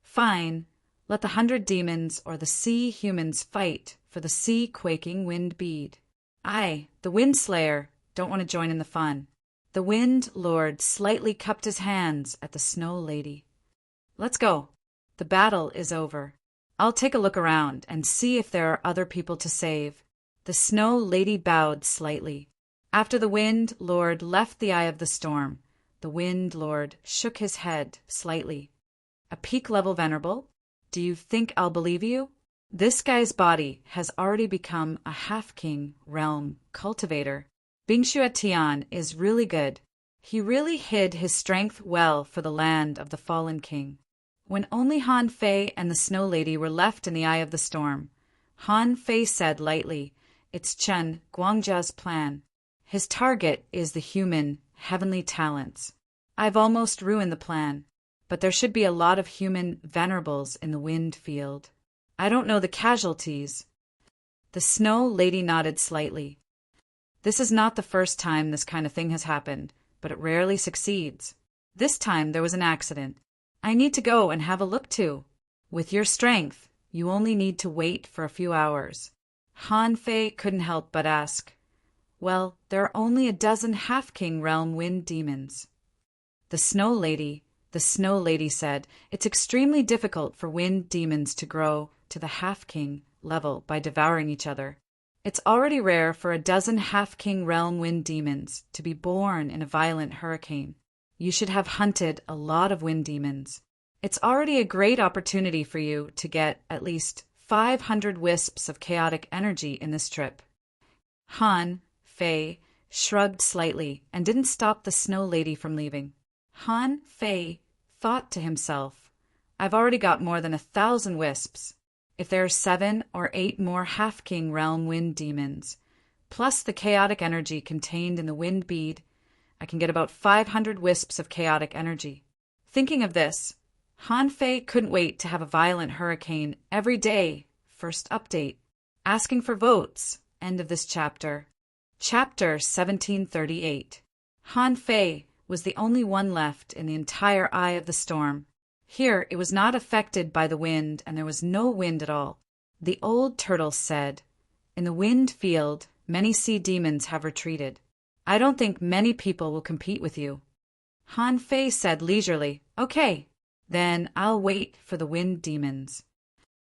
[SPEAKER 1] "Fine, let the 100 demons or the sea humans fight for the sea-quaking wind bead. I, the Wind Slayer, don't want to join in the fun." The Wind Lord slightly cupped his hands at the Snow Lady. "Let's go. The battle is over. I'll take a look around and see if there are other people to save." The Snow Lady bowed slightly. After the Wind Lord left the eye of the storm, the Wind Lord shook his head slightly. "A peak-level venerable? Do you think I'll believe you? This guy's body has already become a half-king realm cultivator. Bing Tian is really good. He really hid his strength well for the land of the fallen king." When only Han Fei and the Snow Lady were left in the eye of the storm, Han Fei said lightly, "It's Chen Guangjia's plan. His target is the human heavenly talents. I've almost ruined the plan, but there should be a lot of human venerables in the wind field. I don't know the casualties." The Snow Lady nodded slightly. "This is not the first time this kind of thing has happened, but it rarely succeeds. This time there was an accident. I need to go and have a look too. With your strength, you only need to wait for a few hours." Han Fei couldn't help but ask, "Well, there are only a dozen half-king realm wind demons." The Snow Lady said, "It's extremely difficult for wind demons to grow to the half-king level by devouring each other. It's already rare for a dozen half-king realm wind demons to be born in a violent hurricane. You should have hunted a lot of wind demons. It's already a great opportunity for you to get at least 500 wisps of chaotic energy in this trip." Han Fei shrugged slightly and didn't stop the Snow Lady from leaving. Han Fei thought to himself, "I've already got more than 1,000 wisps. If there are 7 or 8 more half-king realm wind demons, plus the chaotic energy contained in the wind bead, I can get about 500 wisps of chaotic energy." Thinking of this, Han Fei couldn't wait to have a violent hurricane every day. First update. Asking for votes. End of this chapter. Chapter 1738. Han Fei was the only one left in the entire eye of the storm. Here it was not affected by the wind, and there was no wind at all. The old turtle said, "In the wind field, many sea demons have retreated. I don't think many people will compete with you." Han Fei said leisurely, "Okay, then I'll wait for the wind demons."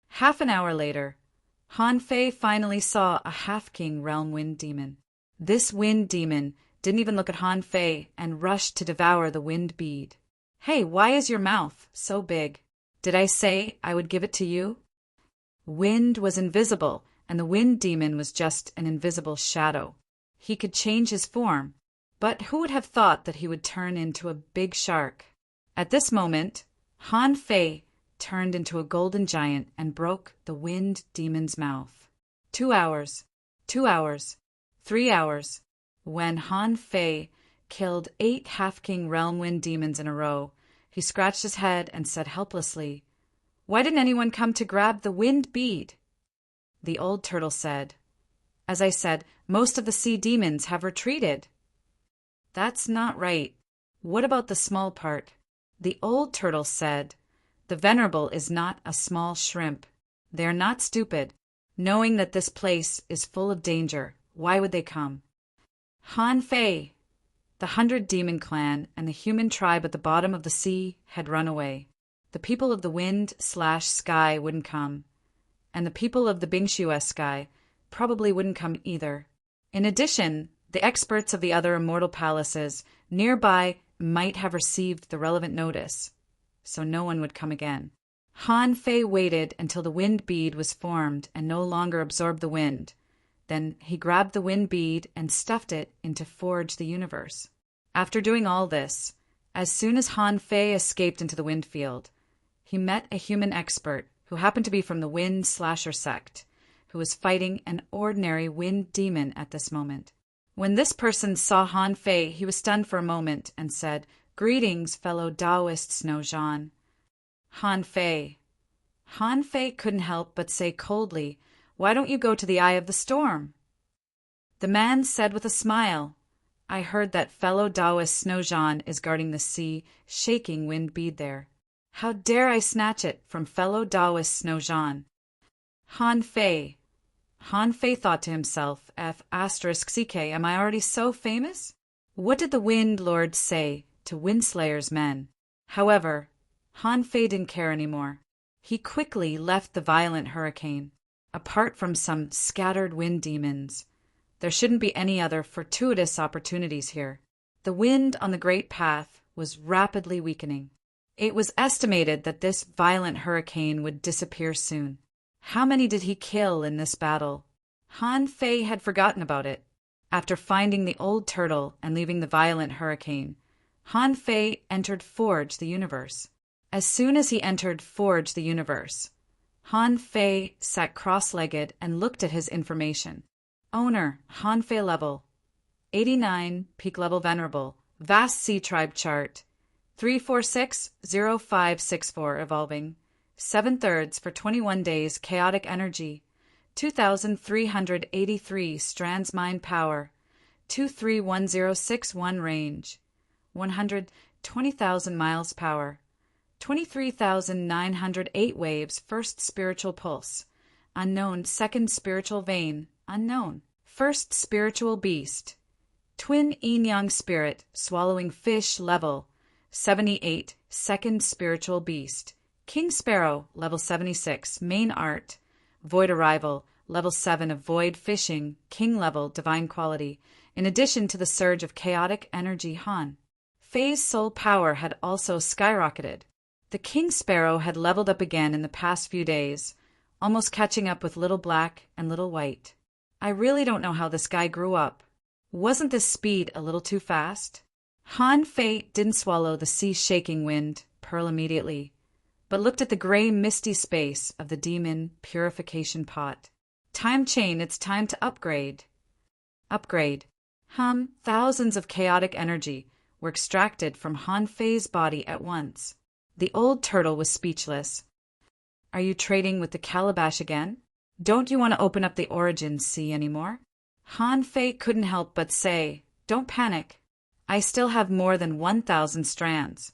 [SPEAKER 1] Half an hour later, Han Fei finally saw a half-king realm wind demon. This wind demon didn't even look at Han Fei and rushed to devour the wind bead. "Hey, why is your mouth so big? Did I say I would give it to you?" Wind was invisible, and the wind demon was just an invisible shadow. He could change his form, but who would have thought that he would turn into a big shark? At this moment, Han Fei turned into a golden giant and broke the wind demon's mouth. 2 hours, 2 hours, 3 hours. When Han Fei killed 8 half-king realm wind demons in a row, he scratched his head and said helplessly, "Why didn't anyone come to grab the wind bead?" The old turtle said, As I said, most of the sea demons have retreated. That's not right. What about the small part? The old turtle said, the venerable is not a small shrimp. They are not stupid. Knowing that this place is full of danger, why would they come? Han Fei, the 100 Demon Clan, and the human tribe at the bottom of the sea had run away. The people of the wind/sky wouldn't come, and the people of the Bingshua sky probably wouldn't come either. In addition, the experts of the other immortal palaces nearby might have received the relevant notice, so no one would come again. Han Fei waited until the wind bead was formed and no longer absorbed the wind. Then he grabbed the wind bead and stuffed it into Forge the Universe. After doing all this, as soon as Han Fei escaped into the wind field, he met a human expert who happened to be from the Wind Slasher sect, who was fighting an ordinary wind demon at this moment. When this person saw Han Fei, he was stunned for a moment and said, "Greetings, fellow Taoist Snow Jean." Han Fei couldn't help but say coldly, "Why don't you go to the eye of the storm?" The man said with a smile, "I heard that fellow Taoist Snow Jean is guarding the sea, shaking wind bead there. How dare I snatch it from fellow Taoist Snow Jean?" Han Fei thought to himself, F***CK, am I already so famous? What did the Wind Lord say to Windslayer's men? However, Han Fei didn't care anymore. He quickly left the violent hurricane. Apart from some scattered wind demons, there shouldn't be any other fortuitous opportunities here. The wind on the Great Path was rapidly weakening. It was estimated that this violent hurricane would disappear soon. How many did he kill in this battle? Han Fei had forgotten about it. After finding the old turtle and leaving the violent hurricane, Han Fei entered Forge the Universe. As soon as he entered Forge the Universe, Han Fei sat cross-legged and looked at his information. Owner, Han Fei level, 89, peak level venerable, vast sea tribe chart, 3460564 evolving, 7/3 for 21 days chaotic energy, 2,383 strands mind power, 231061 range, 120,000 miles power, 23,908 waves first spiritual pulse, unknown second spiritual vein, unknown, first spiritual beast, twin yin-yang spirit swallowing fish level, 78 second spiritual beast, King Sparrow level 76 main art, void arrival level 7 of void fishing, king level divine quality, in addition to the surge of chaotic energy. Han Fei's soul power had also skyrocketed. The King Sparrow had leveled up again in the past few days, almost catching up with Little Black and Little White. I really don't know how this guy grew up. Wasn't this speed a little too fast? Han Fei didn't swallow the sea-shaking wind pearl immediately, but looked at the gray misty space of the demon purification pot. Time chain, it's time to upgrade. Upgrade. Thousands of chaotic energy were extracted from Han Fei's body at once. The old turtle was speechless. Are you trading with the calabash again? Don't you want to open up the origin sea anymore? Han Fei couldn't help but say, don't panic. I still have more than 1,000 strands.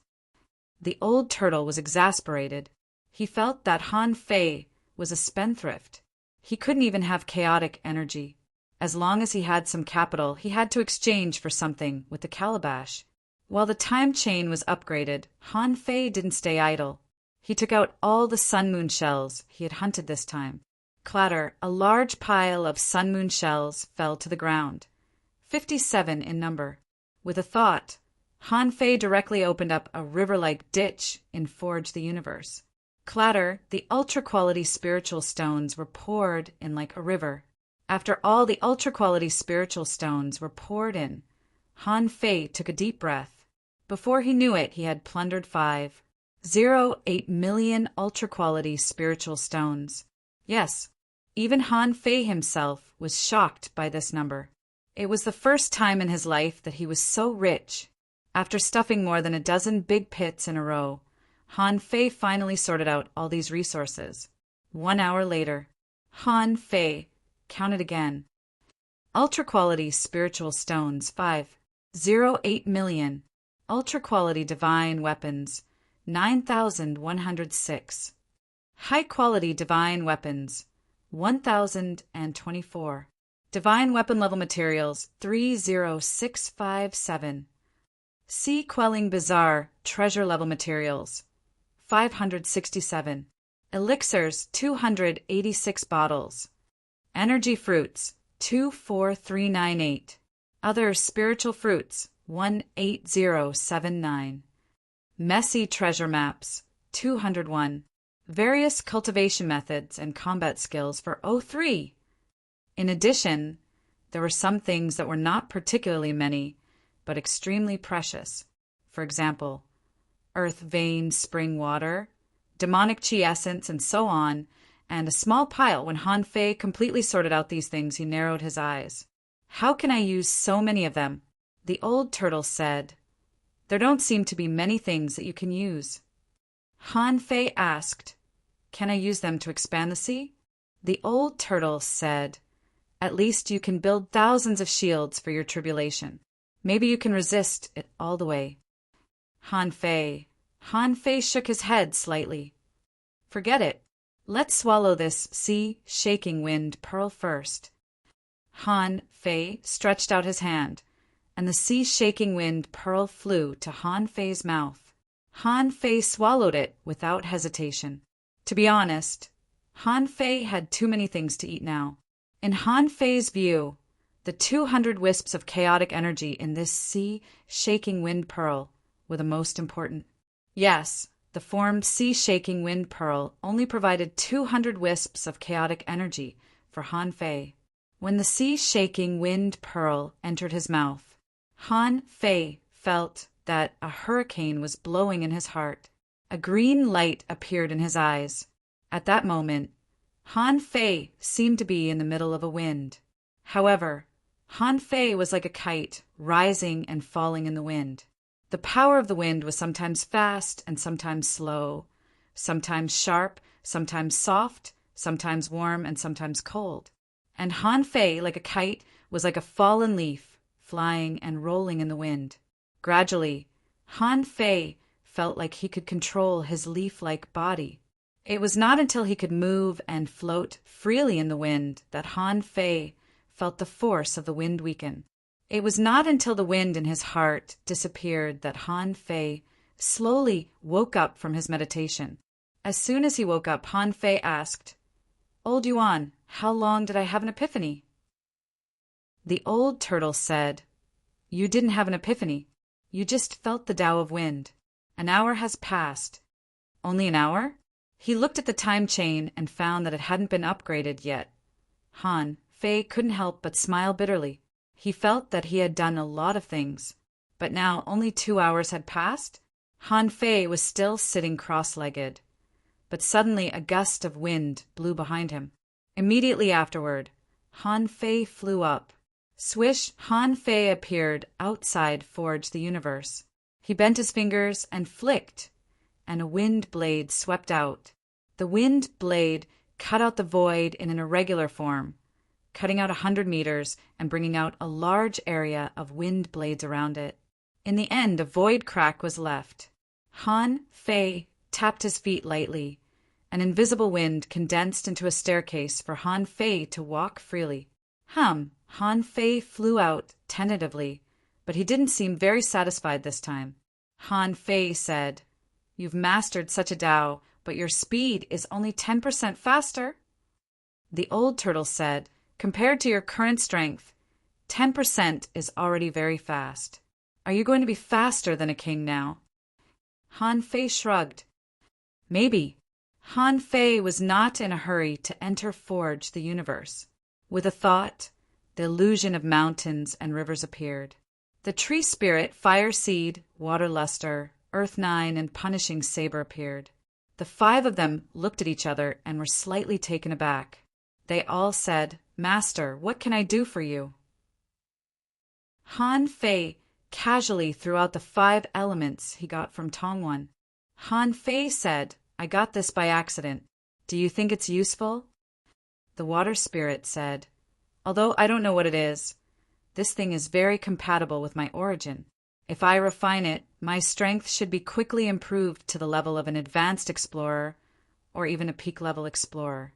[SPEAKER 1] The old turtle was exasperated. He felt that Han Fei was a spendthrift. He couldn't even have chaotic energy. As long as he had some capital, he had to exchange for something with the calabash. While the time chain was upgraded, Han Fei didn't stay idle. He took out all the sun-moon shells he had hunted this time. Clatter, a large pile of sun-moon shells fell to the ground, 57 in number. With a thought, Han Fei directly opened up a river-like ditch in Forge the Universe. Clatter, the ultra-quality spiritual stones were poured in like a river. After all the ultra-quality spiritual stones were poured in, Han Fei took a deep breath. Before he knew it, he had plundered 5.08 million ultra-quality spiritual stones. Yes, even Han Fei himself was shocked by this number. It was the first time in his life that he was so rich. After stuffing more than a dozen big pits in a row, Han Fei finally sorted out all these resources. 1 hour later, Han Fei counted again. Ultra-quality spiritual stones, 5.08 million. Ultra-quality divine weapons, 9,106. High-quality divine weapons, 1,024. Divine weapon level materials, 30657. Sea quelling bizarre treasure level materials, 567. Elixirs, 286 bottles. Energy fruits, 24398. Other spiritual fruits, 18079. Messy treasure maps, 201. Various cultivation methods and combat skills for O3. In addition, there were some things that were not particularly many, but extremely precious. For example, earth vein spring water, demonic chi essence, and so on, and a small pile. When Han Fei completely sorted out these things, he narrowed his eyes. How can I use so many of them? The old turtle said. There don't seem to be many things that you can use. Han Fei asked, Can I use them to expand the sea? The old turtle said, At least you can build thousands of shields for your tribulation. Maybe you can resist it all the way. Han Fei shook his head slightly. Forget it. Let's swallow this sea-shaking wind pearl first. Han Fei stretched out his hand, and the sea-shaking wind pearl flew to Han Fei's mouth. Han Fei swallowed it without hesitation. To be honest, Han Fei had too many things to eat now. In Han Fei's view, the 200 wisps of chaotic energy in this sea-shaking wind pearl were the most important. Yes, the formed sea-shaking wind pearl only provided 200 wisps of chaotic energy for Han Fei. When the sea-shaking wind pearl entered his mouth, Han Fei felt that a hurricane was blowing in his heart. A green light appeared in his eyes. At that moment, Han Fei seemed to be in the middle of a wind. However, Han Fei was like a kite, rising and falling in the wind. The power of the wind was sometimes fast and sometimes slow, sometimes sharp, sometimes soft, sometimes warm, and sometimes cold. And Han Fei, like a kite, was like a fallen leaf, flying and rolling in the wind. Gradually, Han Fei felt like he could control his leaf-like body. It was not until he could move and float freely in the wind that Han Fei felt the force of the wind weaken. It was not until the wind in his heart disappeared that Han Fei slowly woke up from his meditation. As soon as he woke up, Han Fei asked, Old Yuan, how long did I have an epiphany? The old turtle said, You didn't have an epiphany. You just felt the Tao of wind. An hour has passed. Only an hour? He looked at the time chain and found that it hadn't been upgraded yet. Han Fei couldn't help but smile bitterly. He felt that he had done a lot of things, but now only 2 hours had passed. Han Fei was still sitting cross-legged, but suddenly a gust of wind blew behind him. Immediately afterward, Han Fei flew up. Swish, Han Fei appeared outside Forge the Universe. He bent his fingers and flicked, and a wind blade swept out. The wind blade cut out the void in an irregular form, cutting out 100 meters and bringing out a large area of wind blades around it. In the end, a void crack was left. Han Fei tapped his feet lightly. An invisible wind condensed into a staircase for Han Fei to walk freely. Han Fei flew out tentatively, but he didn't seem very satisfied this time. Han Fei said, You've mastered such a Tao, but your speed is only 10% faster. The old turtle said, Compared to your current strength, 10% is already very fast. Are you going to be faster than a king now? Han Fei shrugged. Maybe. Han Fei was not in a hurry to enter Forge the Universe. With a thought, the illusion of mountains and rivers appeared. The tree spirit, fire seed, water luster, earth nine, and punishing saber appeared. The 5 of them looked at each other and were slightly taken aback. They all said, Master, what can I do for you? Han Fei casually threw out the 5 elements he got from Tongwan. Han Fei said, I got this by accident. Do you think it's useful? The water spirit said, Although I don't know what it is, this thing is very compatible with my origin. If I refine it, my strength should be quickly improved to the level of an advanced explorer or even a peak-level explorer.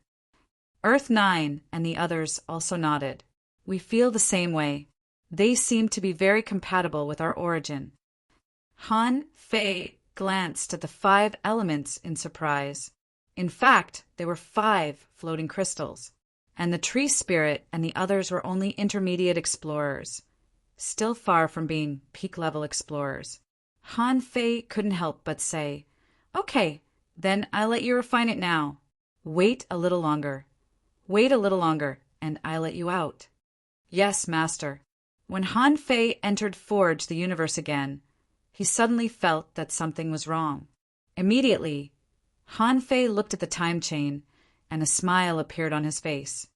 [SPEAKER 1] Earth 9 and the others also nodded. We feel the same way. They seem to be very compatible with our origin. Han Fei glanced at the 5 elements in surprise. In fact, there were 5 floating crystals, and the tree spirit and the others were only intermediate explorers, still far from being peak-level explorers. Han Fei couldn't help but say, "Okay, then I'll let you refine it now. Wait a little longer. Wait a little longer, and I'll let you out." "Yes, master." When Han Fei entered Forge the Universe again, he suddenly felt that something was wrong. Immediately, Han Fei looked at the time chain, and a smile appeared on his face.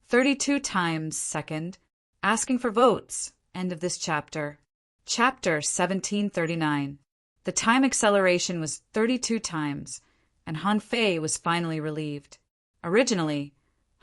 [SPEAKER 1] 32 times second, asking for votes. End of this chapter. Chapter 1739. The time acceleration was 32 times, and Han Fei was finally relieved. Originally,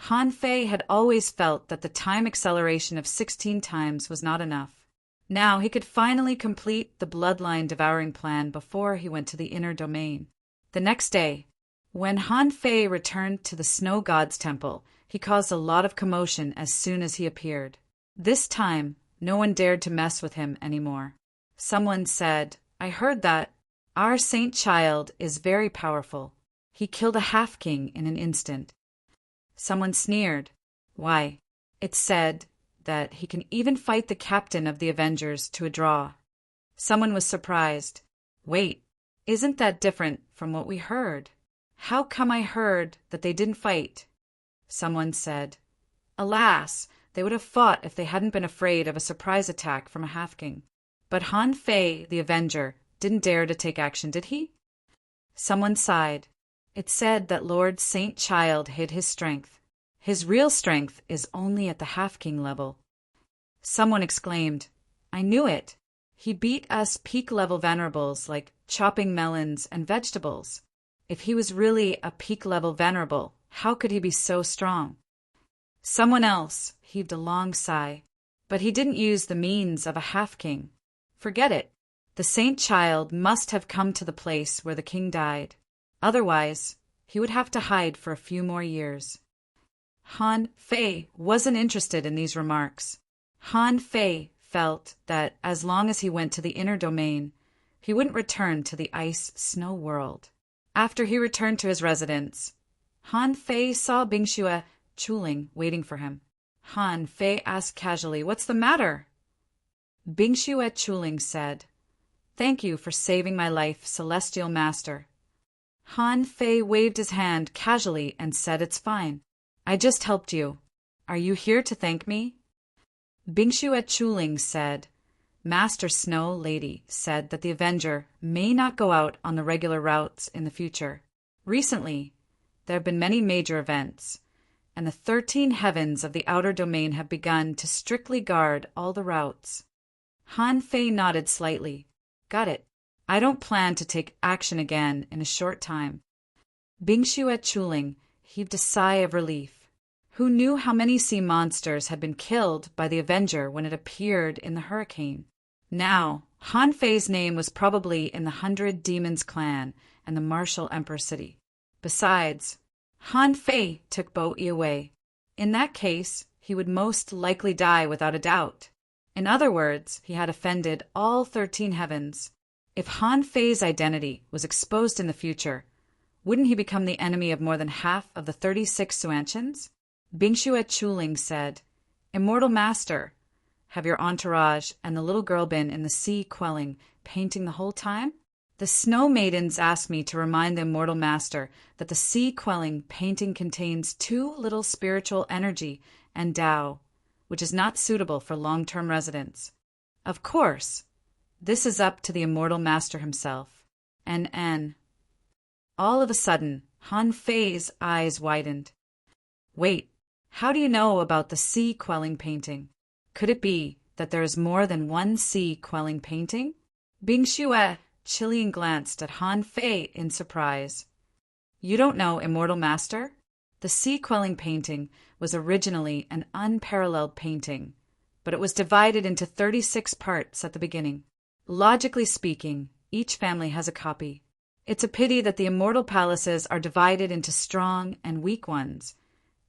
[SPEAKER 1] Han Fei had always felt that the time acceleration of 16 times was not enough. Now he could finally complete the bloodline devouring plan before he went to the inner domain. The next day, when Han Fei returned to the Snow God's temple, he caused a lot of commotion as soon as he appeared. This time, no one dared to mess with him anymore. Someone said, "I heard that our saint child is very powerful. He killed a half-king in an instant." Someone sneered. "Why, it's said that he can even fight the captain of the Avengers to a draw." Someone was surprised. "Wait, isn't that different from what we heard? How come I heard that they didn't fight?" Someone said, "Alas, they would have fought if they hadn't been afraid of a surprise attack from a half-king." But Han Fei, the Avenger, didn't dare to take action, did he? Someone sighed. "It's said that Lord Saint Child hid his strength. His real strength is only at the half-king level." Someone exclaimed, "I knew it. He beat us peak-level venerables like chopping melons and vegetables. If he was really a peak-level venerable, how could he be so strong?" Someone else heaved a long sigh. "But he didn't use the means of a half-king. Forget it. The Saint Child must have come to the place where the king died. Otherwise, he would have to hide for a few more years." Han Fei wasn't interested in these remarks. Han Fei felt that as long as he went to the inner domain, he wouldn't return to the ice-snow world. After he returned to his residence, Han Fei saw Bingxue Chuling waiting for him. Han Fei asked casually, "What's the matter?" Bingxue Chuling said, "Thank you for saving my life, Celestial Master." Han Fei waved his hand casually and said, "It's fine. I just helped you. Are you here to thank me?" Bingxue Chuling said, "Master Snow Lady said that the Avenger may not go out on the regular routes in the future. Recently, there have been many major events, and the 13 heavens of the outer domain have begun to strictly guard all the routes." Han Fei nodded slightly. "Got it. I don't plan to take action again in a short time." Bingxue Chuling heaved a sigh of relief. Who knew how many sea monsters had been killed by the Avenger when it appeared in the hurricane? Now, Han Fei's name was probably in the 100 Demons clan and the Martial Emperor City. Besides, Han Fei took Bo Yi away. In that case, he would most likely die without a doubt. In other words, he had offended all 13 heavens. If Han Fei's identity was exposed in the future, wouldn't he become the enemy of more than half of the 36 Suantians? Bingxue Chuling said, "Immortal Master, have your entourage and the little girl been in the sea quelling, painting the whole time?" "The Snow Maidens asked me to remind the Immortal Master that the sea quelling painting contains too little spiritual energy and Tao, which is not suitable for long-term residence. Of course, this is up to the Immortal Master himself." N. All of a sudden, Han Fei's eyes widened. "Wait, how do you know about the sea quelling painting? Could it be that there is more than one sea quelling painting?" Bingxue Chuling glanced at Han Fei in surprise. "You don't know, Immortal Master? The sea-quelling painting was originally an unparalleled painting, but it was divided into 36 parts at the beginning. Logically speaking, each family has a copy. It's a pity that the immortal palaces are divided into strong and weak ones,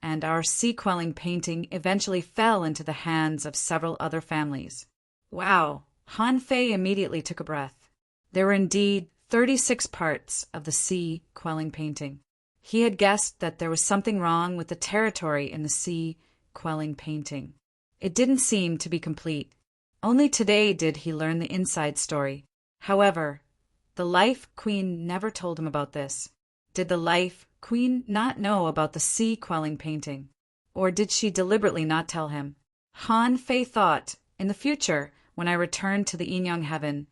[SPEAKER 1] and our sea-quelling painting eventually fell into the hands of several other families. Wow! Han Fei immediately took a breath. There were indeed 36 parts of the sea-quelling painting. He had guessed that there was something wrong with the territory in the sea-quelling painting. It didn't seem to be complete. Only today did he learn the inside story. However, the Life Queen never told him about this. Did the Life Queen not know about the sea-quelling painting? Or did she deliberately not tell him? Han Fei thought, in the future, when I return to the Yin-Yang Heaven,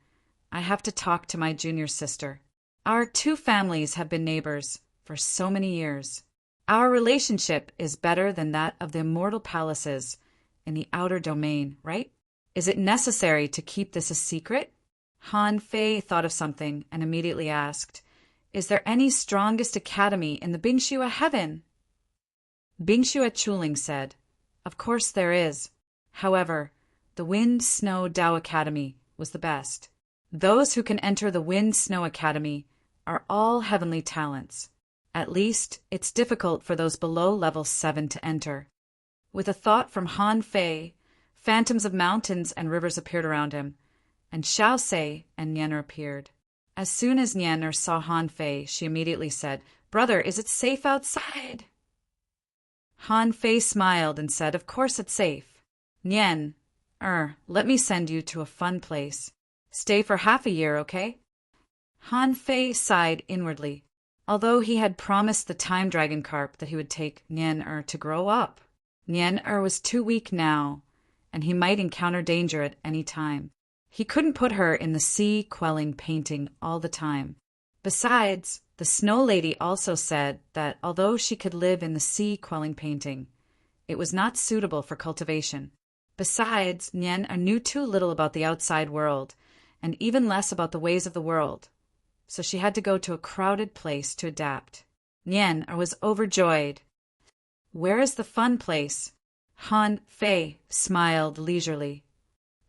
[SPEAKER 1] I have to talk to my junior sister. Our two families have been neighbors for so many years. Our relationship is better than that of the immortal palaces in the outer domain, right? Is it necessary to keep this a secret? Han Fei thought of something and immediately asked, Is there any strongest academy in the Bingxue Heaven? Bingxue Chuling said, Of course there is. However, the Wind Snow Dao Academy was the best. Those who can enter the Wind Snow Academy are all heavenly talents. At least, it's difficult for those below level 7 to enter. With a thought from Han Fei, phantoms of mountains and rivers appeared around him, and Xiao Sei and Nianer appeared. As soon as Nianer saw Han Fei, she immediately said, Brother, is it safe outside? Han Fei smiled and said, Of course it's safe. Nian, let me send you to a fun place. Stay for half a year, okay? Han Fei sighed inwardly. Although he had promised the time dragon carp that he would take Nian to grow up, Nian was too weak now, and he might encounter danger at any time. He couldn't put her in the sea-quelling painting all the time. Besides, the Snow Lady also said that although she could live in the sea-quelling painting, it was not suitable for cultivation. Besides, Nian knew too little about the outside world, and even less about the ways of the world, so she had to go to a crowded place to adapt. Nian was overjoyed. Where is the fun place? Han Fei smiled leisurely.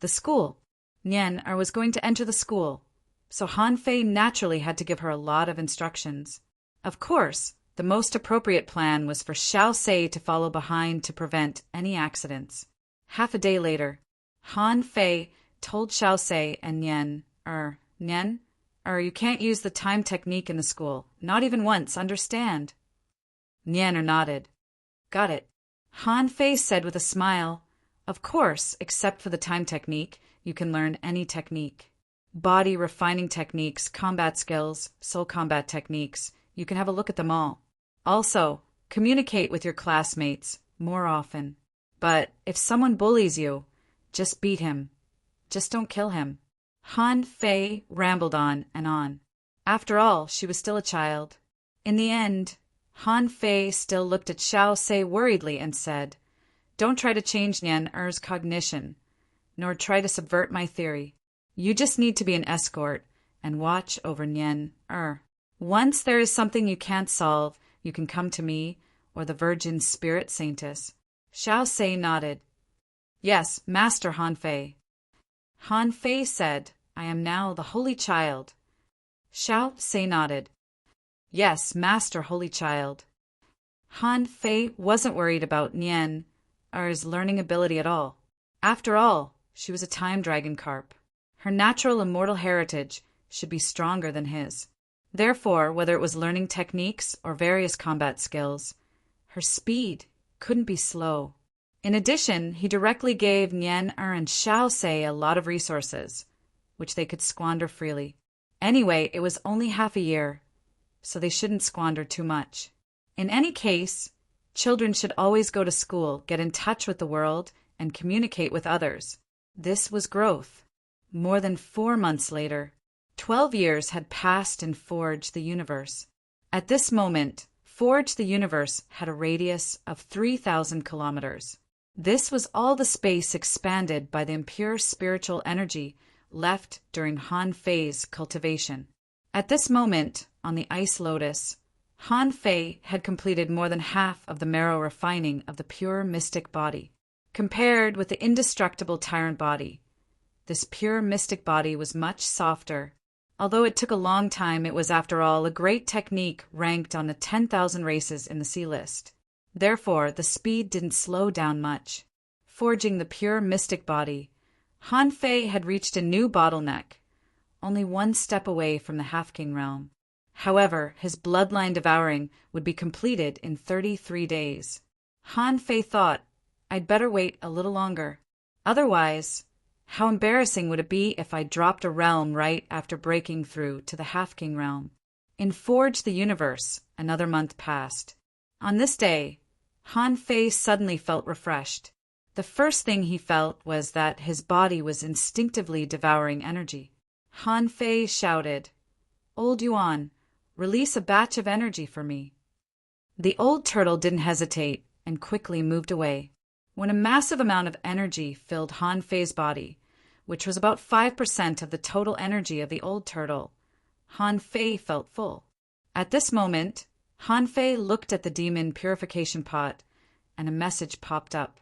[SPEAKER 1] The school. Nian was going to enter the school, so Han Fei naturally had to give her a lot of instructions. Of course, the most appropriate plan was for Xiao Sei to follow behind to prevent any accidents. Half a day later, Han Fei told Xiao Sei and Nian, you can't use the time technique in the school, not even once, understand? Nian nodded. Got it. Han Fei said with a smile, Of course, except for the time technique, you can learn any technique. Body refining techniques, combat skills, soul combat techniques, you can have a look at them all. Also, communicate with your classmates more often. But if someone bullies you, just beat him. Just don't kill him. Han Fei rambled on and on. After all, she was still a child. In the end, Han Fei still looked at Xiao Sei worriedly and said, Don't try to change Nian cognition, nor try to subvert my theory. You just need to be an escort and watch over Nian. Once there is something you can't solve, you can come to me or the Virgin Spirit Saintess. Xiao Sei nodded. Yes, Master Han Fei. Han Fei said, I am now the Holy Child. Xiao Sei nodded. Yes, Master Holy Child. Han Fei wasn't worried about Nian's learning ability at all. After all, she was a time dragon carp. Her natural immortal heritage should be stronger than his. Therefore, whether it was learning techniques or various combat skills, her speed couldn't be slow. In addition, he directly gave Nian and Xiao Sei a lot of resources, which they could squander freely. Anyway, it was only half a year, so they shouldn't squander too much. In any case, children should always go to school, get in touch with the world, and communicate with others. This was growth. More than 4 months later, 12 years had passed in Forge the Universe. At this moment, Forge the Universe had a radius of 3,000 kilometers. This was all the space expanded by the impure spiritual energy left during Han Fei's cultivation. At this moment, on the Ice Lotus, Han Fei had completed more than half of the marrow refining of the pure mystic body. Compared with the indestructible tyrant body, this pure mystic body was much softer. Although it took a long time, it was, after all, a great technique ranked on the 10,000 races in the C list. Therefore, the speed didn't slow down much. Forging the pure mystic body, Han Fei had reached a new bottleneck, only one step away from the Half-King realm. However, his bloodline devouring would be completed in 33 days. Han Fei thought, I'd better wait a little longer. Otherwise, how embarrassing would it be if I dropped a realm right after breaking through to the Half-King realm? In Forge the Universe, another month passed. On this day, Han Fei suddenly felt refreshed. The first thing he felt was that his body was instinctively devouring energy. Han Fei shouted, "Old Yuan, release a batch of energy for me." The old turtle didn't hesitate and quickly moved away. When a massive amount of energy filled Han Fei's body, which was about 5% of the total energy of the old turtle, Han Fei felt full. At this moment, Han Fei looked at the demon purification pot, and a message popped up.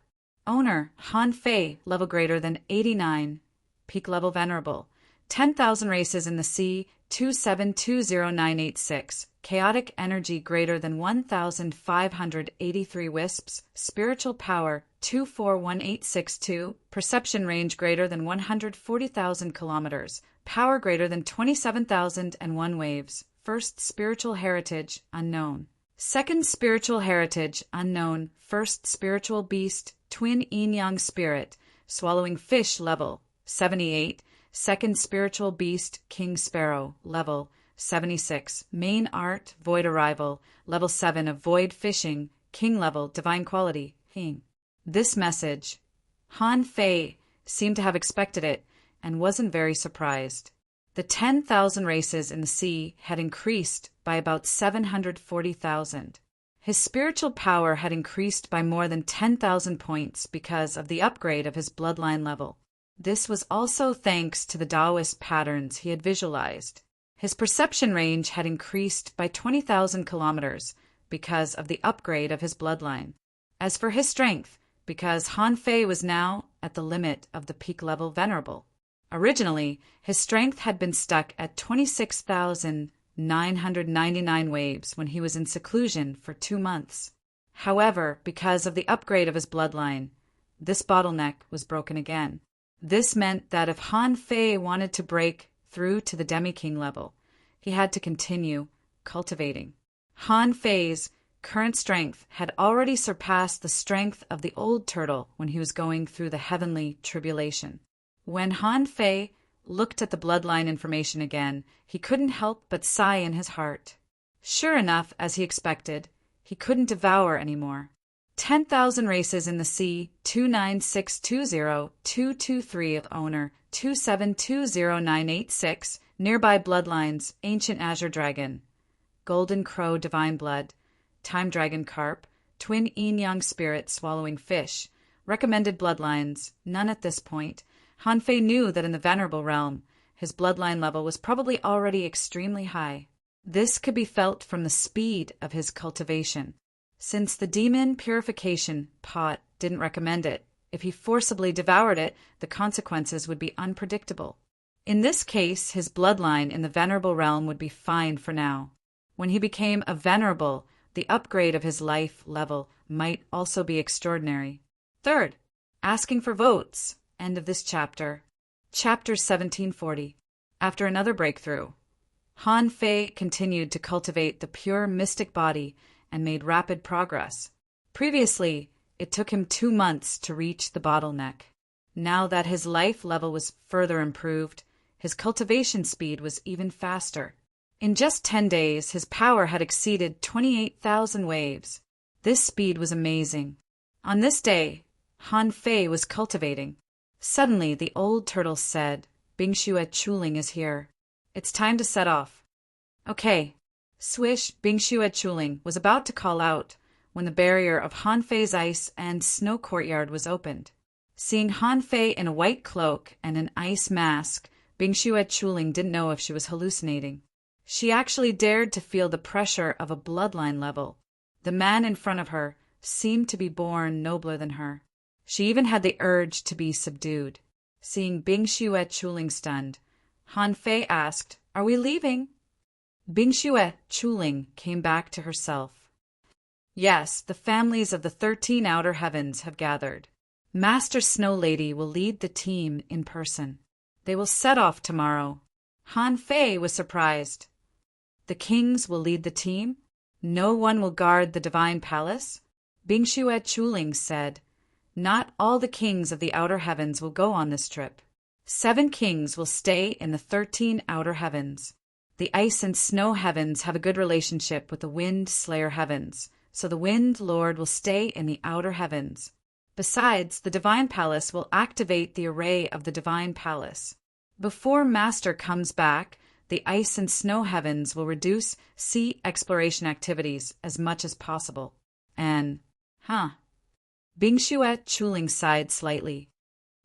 [SPEAKER 1] Owner, Han Fei, level greater than 89, peak level venerable, 10,000 races in the sea, 2720986, chaotic energy greater than 1,583 wisps, spiritual power 241862, perception range greater than 140,000 kilometers, power greater than 27,001 waves, first spiritual heritage unknown, second spiritual heritage unknown, first spiritual beast, twin yin-yang spirit, swallowing fish level 78, second spiritual beast, king sparrow level 76, main art, void arrival, level 7 of void fishing, king level, divine quality, king. This message, Han Fei seemed to have expected it and wasn't very surprised. The 10,000 races in the sea had increased by about 740,000. His spiritual power had increased by more than 10,000 points because of the upgrade of his bloodline level. This was also thanks to the Taoist patterns he had visualized. His perception range had increased by 20,000 kilometers because of the upgrade of his bloodline. As for his strength, because Han Fei was now at the limit of the peak level venerable. Originally, his strength had been stuck at 26,999 waves when he was in seclusion for 2 months. However, because of the upgrade of his bloodline, this bottleneck was broken again. This meant that if Han Fei wanted to break through to the demi-king level, he had to continue cultivating. Han Fei's current strength had already surpassed the strength of the old turtle when he was going through the heavenly tribulation. When Han Fei looked at the bloodline information again, he couldn't help but sigh in his heart. Sure enough, as he expected, he couldn't devour anymore. 10,000 races in the sea, 29620-223 of owner, 2720986, nearby bloodlines, ancient azure dragon, golden crow divine blood, time dragon carp, twin yin-yang spirit swallowing fish, recommended bloodlines, none at this point. Han Fei knew that in the venerable realm, his bloodline level was probably already extremely high. This could be felt from the speed of his cultivation. Since the demon purification pot didn't recommend it, if he forcibly devoured it, the consequences would be unpredictable. In this case, his bloodline in the venerable realm would be fine for now. When he became a venerable, the upgrade of his life level might also be extraordinary. Third, asking for votes. End of this chapter. Chapter 1740. After another breakthrough, Han Fei continued to cultivate the pure mystic body and made rapid progress. Previously, it took him 2 months to reach the bottleneck. Now that his life level was further improved, his cultivation speed was even faster. In just 10 days, his power had exceeded 28,000 waves. This speed was amazing. On this day, Han Fei was cultivating. Suddenly, the old turtle said, Bingxue Chuling is here. It's time to set off. Okay. Swish, Bingxue Chuling was about to call out when the barrier of Han Fei's ice and snow courtyard was opened. Seeing Han Fei in a white cloak and an ice mask, Bingxue Chuling didn't know if she was hallucinating. She actually dared to feel the pressure of a bloodline level. The man in front of her seemed to be born nobler than her. She even had the urge to be subdued. Seeing Bing Xue Chuling stunned, Han Fei asked, "Are we leaving?" Bing Xue Chuling came back to herself. "Yes, the families of the 13 outer heavens have gathered. Master Snow Lady will lead the team in person. They will set off tomorrow." Han Fei was surprised. "The kings will lead the team? No one will guard the divine palace?" Bing Xue Chuling said, "Not all the kings of the outer heavens will go on this trip. 7 kings will stay in the 13 outer heavens. The ice and snow heavens have a good relationship with the wind slayer heavens, so the wind lord will stay in the outer heavens. Besides, the divine palace will activate the array of the divine palace. Before Master comes back, the ice and snow heavens will reduce sea exploration activities as much as possible. And, Bing Xue Chuling sighed slightly.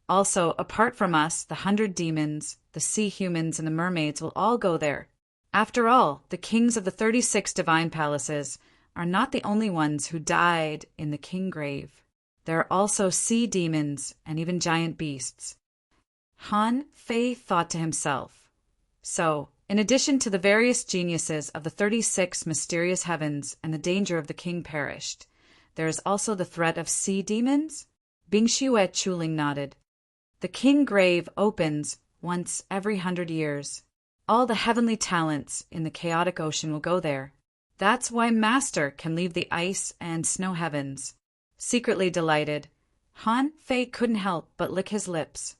[SPEAKER 1] Also, apart from us, the 100 demons, the sea humans, and the mermaids will all go there. After all, the kings of the 36 divine palaces are not the only ones who died in the king grave. There are also sea demons and even giant beasts." Han Fei thought to himself, "So, in addition to the various geniuses of the 36 mysterious heavens and the danger of the king perished, there is also the threat of sea demons?" Bing Xue Chuling nodded. "The king grave opens once every 100 years. All the heavenly talents in the chaotic ocean will go there. That's why Master can leave the ice and snow heavens." Secretly delighted, Han Fei couldn't help but lick his lips.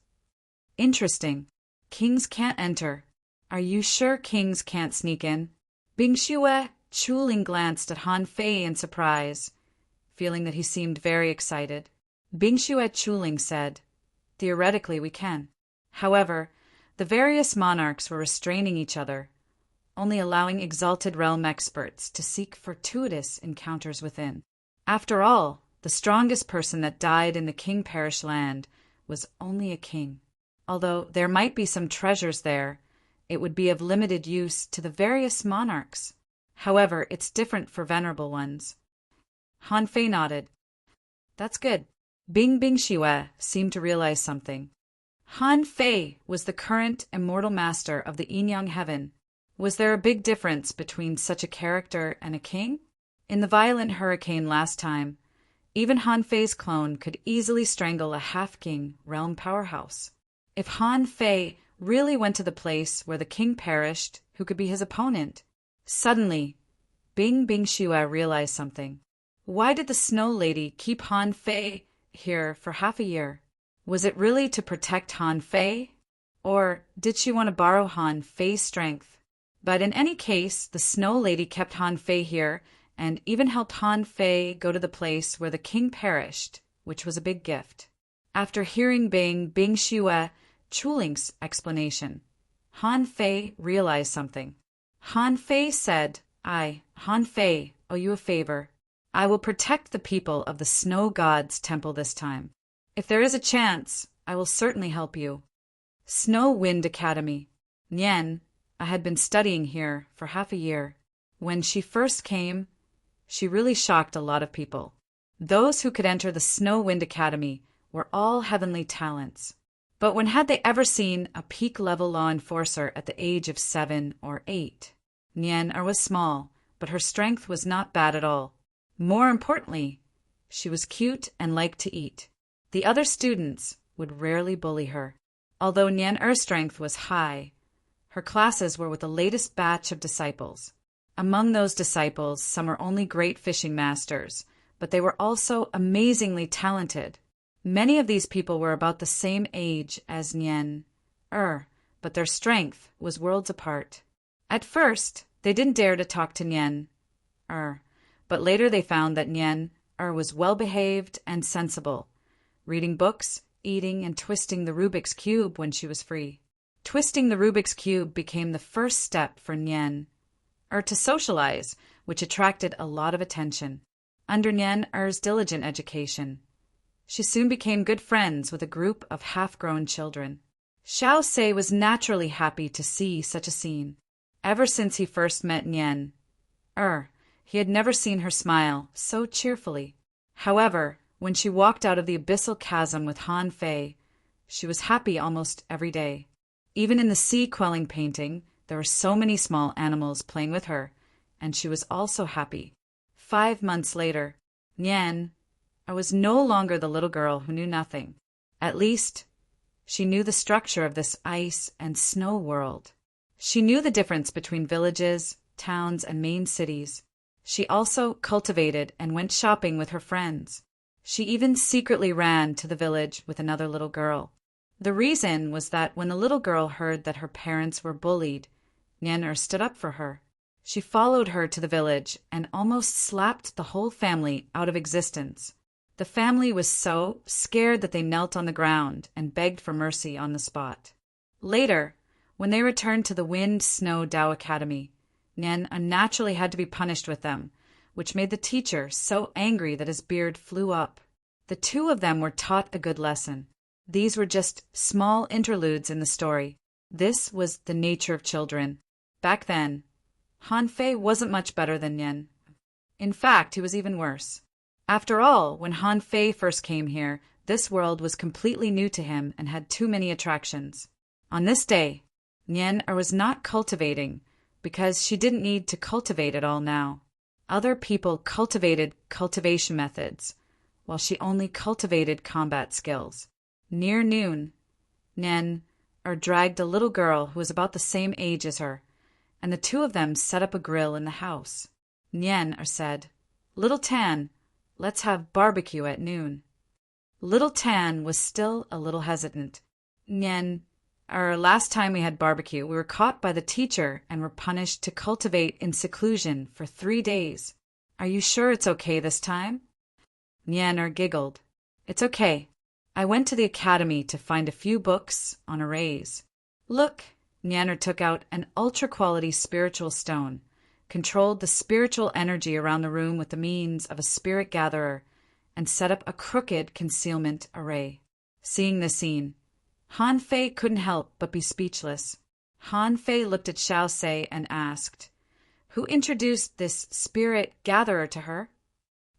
[SPEAKER 1] "Interesting. Kings can't enter. Are you sure kings can't sneak in?" Bing Xue Chuling glanced at Han Fei in surprise, feeling that he seemed very excited. Bing Xue Chuling said, "Theoretically we can. However, the various monarchs were restraining each other, only allowing exalted realm experts to seek fortuitous encounters within. After all, the strongest person that died in the king perished land was only a king. Although there might be some treasures there, it would be of limited use to the various monarchs. However, it's different for venerable ones." Han Fei nodded. "That's good." Bing Xue seemed to realize something. Han Fei was the current immortal master of the Yin-Yang heaven. Was there a big difference between such a character and a king? In the violent hurricane last time, even Han Fei's clone could easily strangle a half-king realm powerhouse. If Han Fei really went to the place where the king perished, who could be his opponent? Suddenly, Bing Xue realized something. Why did the Snow Lady keep Han Fei here for half a year? Was it really to protect Han Fei? Or did she want to borrow Han Fei's strength? But in any case, the Snow Lady kept Han Fei here and even helped Han Fei go to the place where the king perished, which was a big gift. After hearing Bing Xue Chuling's explanation, Han Fei realized something. Han Fei said, Han Fei, owe you a favor. I will protect the people of the Snow God's temple this time. If there is a chance, I will certainly help you." Snow Wind Academy. Nian, I had been studying here for half a year. When she first came, she really shocked a lot of people. Those who could enter the Snow Wind Academy were all heavenly talents. But when had they ever seen a peak-level law enforcer at the age of 7 or 8? Nian was small, but her strength was not bad at all. More importantly, she was cute and liked to eat. The other students would rarely bully her. Although Nian's strength was high, her classes were with the latest batch of disciples. Among those disciples, some were only great fishing masters, but they were also amazingly talented. Many of these people were about the same age as Nian, but their strength was worlds apart. At first, they didn't dare to talk to Nian, but later they found that Nian was well-behaved and sensible, reading books, eating, and twisting the Rubik's Cube when she was free. Twisting the Rubik's Cube became the first step for Nian to socialize, which attracted a lot of attention. Under Nian's diligent education, she soon became good friends with a group of half-grown children. Xiao Sei was naturally happy to see such a scene. Ever since he first met Nian, he had never seen her smile so cheerfully. However, when she walked out of the abyssal chasm with Han Fei, she was happy almost every day. Even in the sea-quelling painting, there were so many small animals playing with her, and she was also happy. 5 months later, Nian was no longer the little girl who knew nothing. At least, she knew the structure of this ice and snow world. She knew the difference between villages, towns, and main cities. She also cultivated and went shopping with her friends. She even secretly ran to the village with another little girl. The reason was that when the little girl heard that her parents were bullied, Nian stood up for her. She followed her to the village and almost slapped the whole family out of existence. The family was so scared that they knelt on the ground and begged for mercy on the spot. Later, when they returned to the Wind Snow Dao Academy, Nian unnaturally had to be punished with them, which made the teacher so angry that his beard flew up. The two of them were taught a good lesson. These were just small interludes in the story. This was the nature of children. Back then, Han Fei wasn't much better than Nian. In fact, he was even worse. After all, when Han Fei first came here, this world was completely new to him and had too many attractions. On this day, Nian was not cultivating, because she didn't need to cultivate at all now. Other people cultivated cultivation methods, while she only cultivated combat skills. Near noon, Nian dragged a little girl who was about the same age as her, and the two of them set up a grill in the house. Nian said, "Little Tan, let's have barbecue at noon." Little Tan was still a little hesitant. "Nian, last time we had barbecue, we were caught by the teacher and were punished to cultivate in seclusion for 3 days. Are you sure it's okay this time?" Nian giggled. "It's okay. I went to the academy to find a few books on arrays." "Look," Nian took out an ultra-quality spiritual stone, controlled the spiritual energy around the room with the means of a spirit gatherer, and set up a crooked concealment array. Seeing this scene, Han Fei couldn't help but be speechless. Han Fei looked at Xiao Sei and asked, "Who introduced this spirit gatherer to her?"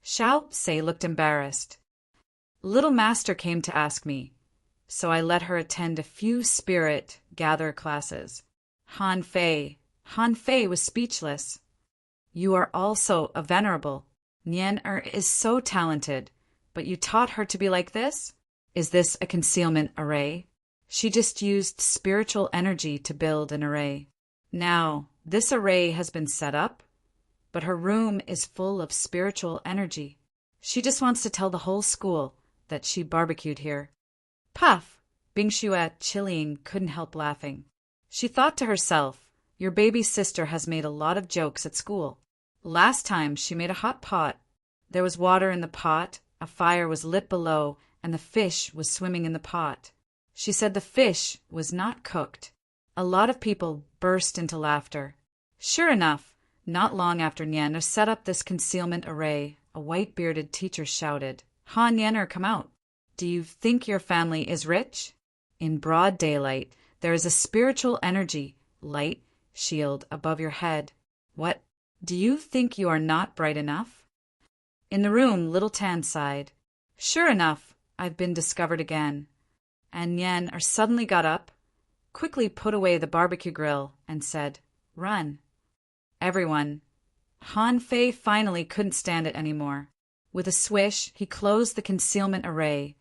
[SPEAKER 1] Xiao Sei looked embarrassed. "Little Master came to ask me, so I let her attend a few spirit gather classes." Han Fei was speechless. "You are also a venerable. Nian is so talented, but you taught her to be like this? Is this a concealment array?" She just used spiritual energy to build an array. Now, this array has been set up, but her room is full of spiritual energy. She just wants to tell the whole school that she barbecued here. Puff! Bingxue Qiliang couldn't help laughing. She thought to herself, your baby sister has made a lot of jokes at school. Last time she made a hot pot. There was water in the pot, a fire was lit below, and the fish was swimming in the pot. She said the fish was not cooked. A lot of people burst into laughter. Sure enough, not long after Nian set up this concealment array, a white-bearded teacher shouted, "Ha Nian, come out. Do you think your family is rich?" In broad daylight, there is a spiritual energy, light, shield above your head. What? Do you think you are not bright enough? In the room, Little Tan sighed. Sure enough, I've been discovered again. And Nian suddenly got up, quickly put away the barbecue grill, and said, "Run." Everyone. Han Fei finally couldn't stand it anymore. With a swish, he closed the concealment array,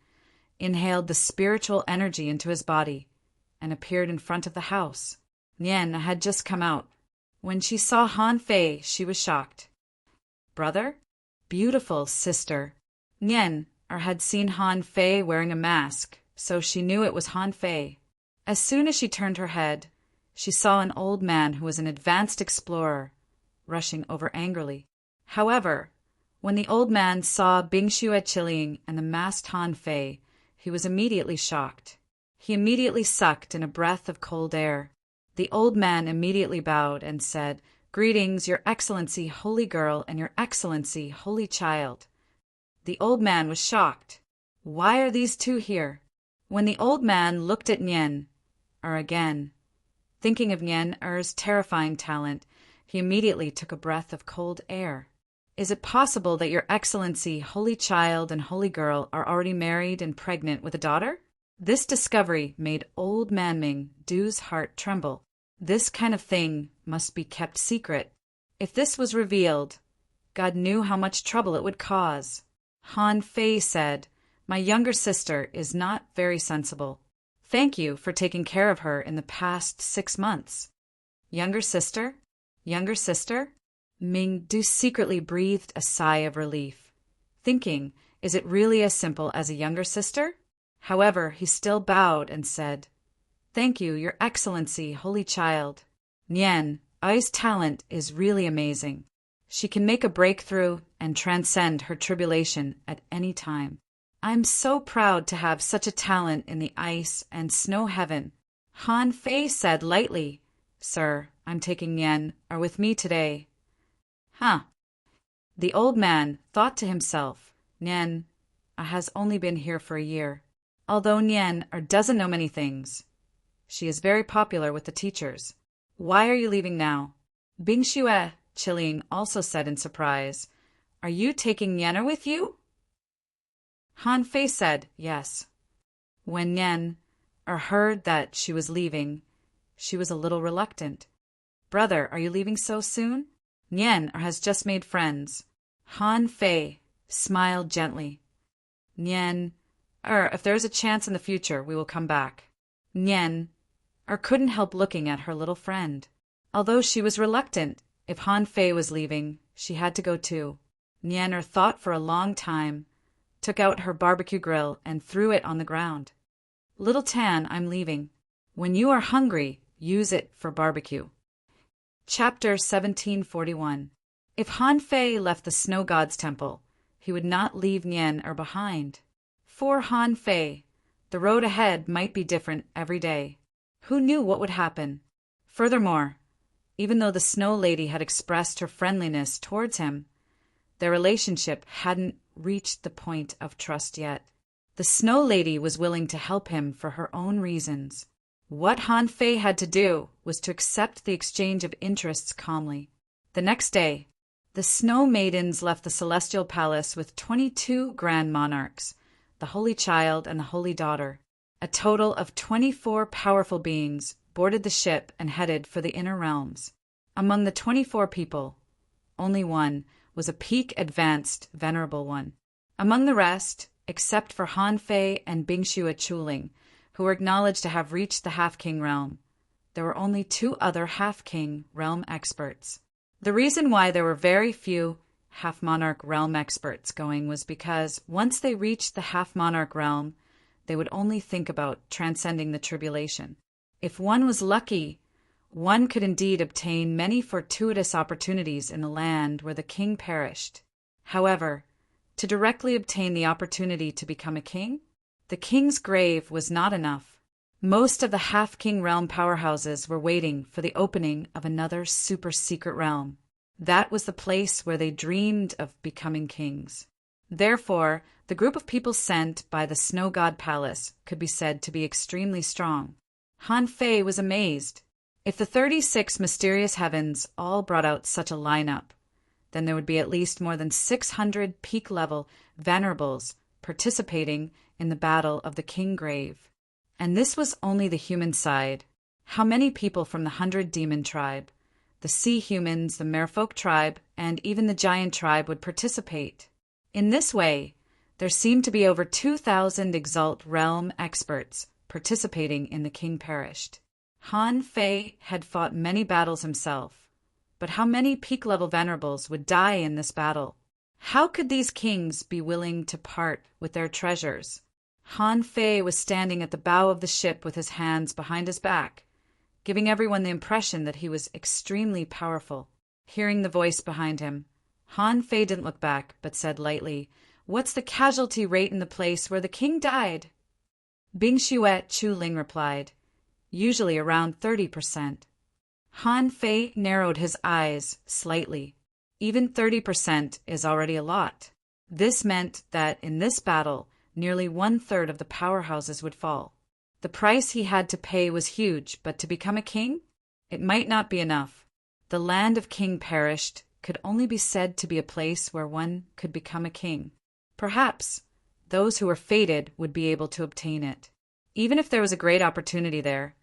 [SPEAKER 1] inhaled the spiritual energy into his body, and appeared in front of the house. Nian had just come out. When she saw Han Fei, she was shocked. Brother? Beautiful sister. Nian had seen Han Fei wearing a mask, so she knew it was Han Fei. As soon as she turned her head, she saw an old man who was an advanced explorer, rushing over angrily. However, when the old man saw Bingxue Qiliang and the masked Han Fei, he was immediately shocked. He immediately sucked in a breath of cold air. The old man immediately bowed and said, "Greetings, Your Excellency, holy girl, and Your Excellency, holy child." The old man was shocked. Why are these two here? When the old man looked at Nian, again, Thinking of Nien Er's terrifying talent, he immediately took a breath of cold air. Is it possible that your excellency, holy child and holy girl, are already married and pregnant with a daughter? This discovery made old Manming Du's heart tremble. This kind of thing must be kept secret. If this was revealed, God knew how much trouble it would cause. Han Fei said, "My younger sister is not very sensible. Thank you for taking care of her in the past 6 months." Younger sister? Younger sister? Ming Du secretly breathed a sigh of relief, thinking, is it really as simple as a younger sister? However, he still bowed and said, "Thank you, Your Excellency, holy child. Nien Ai's talent is really amazing. She can make a breakthrough and transcend her tribulation at any time. I'm so proud to have such a talent in the ice and snow heaven." Han Fei said lightly, "Sir, I'm taking Nien Er with me today." Huh. The old man thought to himself, Nien Er has only been here for a year. Although Nien Er doesn't know many things, she is very popular with the teachers. Why are you leaving now? Bing Xue, Chiling, also said in surprise, "Are you taking Nien Er with you?" Han Fei said, "Yes." When Nien Er heard that she was leaving, she was a little reluctant. "Brother, are you leaving so soon?" "Nien Er has just made friends." Han Fei smiled gently. "Nien Er, if there is a chance in the future, we will come back." Nien Er couldn't help looking at her little friend. Although she was reluctant, if Han Fei was leaving, she had to go too. Nien Er thought for a long time, took out her barbecue grill and threw it on the ground. "Little Tan, I'm leaving. When you are hungry, use it for barbecue." Chapter 1741. If Han Fei left the Snow God's temple, he would not leave Nien Er behind. For Han Fei, the road ahead might be different every day. Who knew what would happen? Furthermore, even though the Snow Lady had expressed her friendliness towards him, their relationship hadn't reached the point of trust yet. The Snow Lady was willing to help him for her own reasons. What Han Fei had to do was to accept the exchange of interests calmly. The next day, the Snow Maidens left the Celestial Palace with 22 Grand Monarchs, the Holy Child and the Holy Daughter. A total of 24 powerful beings boarded the ship and headed for the inner realms. Among the 24 people, only one was a peak-advanced venerable one. Among the rest, except for Han Fei and Bingxue Chuling, who were acknowledged to have reached the half-king realm, there were only 2 other half-king realm experts. The reason why there were very few half-monarch realm experts going was because once they reached the half-monarch realm, they would only think about transcending the tribulation. If one was lucky, one could indeed obtain many fortuitous opportunities in the land where the king perished. However, to directly obtain the opportunity to become a king, the king's grave was not enough. Most of the half-king realm powerhouses were waiting for the opening of another super-secret realm. That was the place where they dreamed of becoming kings. Therefore, the group of people sent by the Snow God Palace could be said to be extremely strong. Han Fei was amazed. If the 36 mysterious heavens all brought out such a lineup, then there would be at least more than 600 peak-level venerables participating in the battle of the King Grave. And this was only the human side. How many people from the 100 Demon tribe, the Sea Humans, the Merfolk tribe, and even the Giant tribe would participate? In this way, there seemed to be over 2,000 Exalt realm experts participating in the King Perished. Han Fei had fought many battles himself, but how many peak-level venerables would die in this battle? How could these kings be willing to part with their treasures? Han Fei was standing at the bow of the ship with his hands behind his back, giving everyone the impression that he was extremely powerful. Hearing the voice behind him, Han Fei didn't look back, but said lightly, "What's the casualty rate in the place where the king died?" Bingxue Chuling replied, "Usually around 30%. Han Fei narrowed his eyes slightly. Even 30% is already a lot. This meant that in this battle, nearly 1/3 of the powerhouses would fall. The price he had to pay was huge, but to become a king, It might not be enough. The land of King Perished could only be said to be a place where one could become a king. Perhaps those who were fated would be able to obtain it. Even if there was a great opportunity there,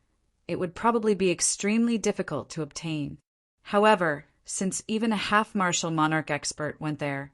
[SPEAKER 1] it would probably be extremely difficult to obtain. However, since even a half-martial monarch expert went there,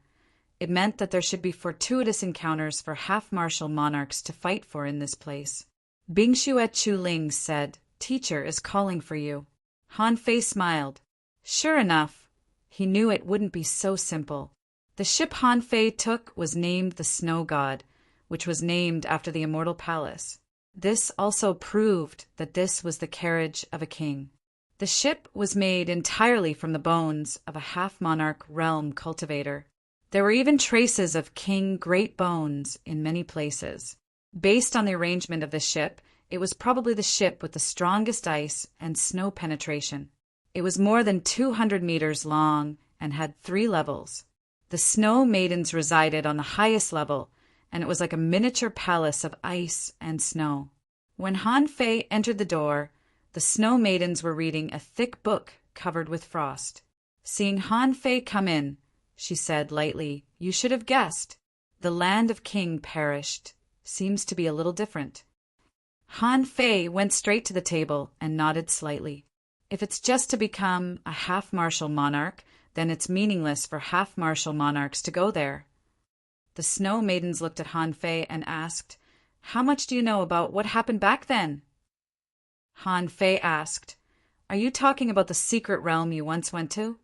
[SPEAKER 1] it meant that there should be fortuitous encounters for half-martial monarchs to fight for in this place. Bingshuo Chuling said, "Teacher is calling for you." Han Fei smiled. Sure enough, he knew it wouldn't be so simple. The ship Han Fei took was named the Snow God, which was named after the immortal palace. This also proved that this was the carriage of a king. The ship was made entirely from the bones of a half-monarch realm cultivator. There were even traces of king great bones in many places. Based on the arrangement of the ship, it was probably the ship with the strongest ice and snow penetration. It was more than 200 meters long and had 3 levels. The Snow Maidens resided on the highest level, and it was like a miniature palace of ice and snow. When Han Fei entered the door, the Snow Maidens were reading a thick book covered with frost. Seeing Han Fei come in, she said lightly, "You should have guessed. The land of King Perished seems to be a little different." Han Fei went straight to the table and nodded slightly. If it's just to become a half-martial monarch, then it's meaningless for half-martial monarchs to go there. The Snow Maidens looked at Han Fei and asked, "How much do you know about what happened back then?" Han Fei asked, "Are you talking about the secret realm you once went to?"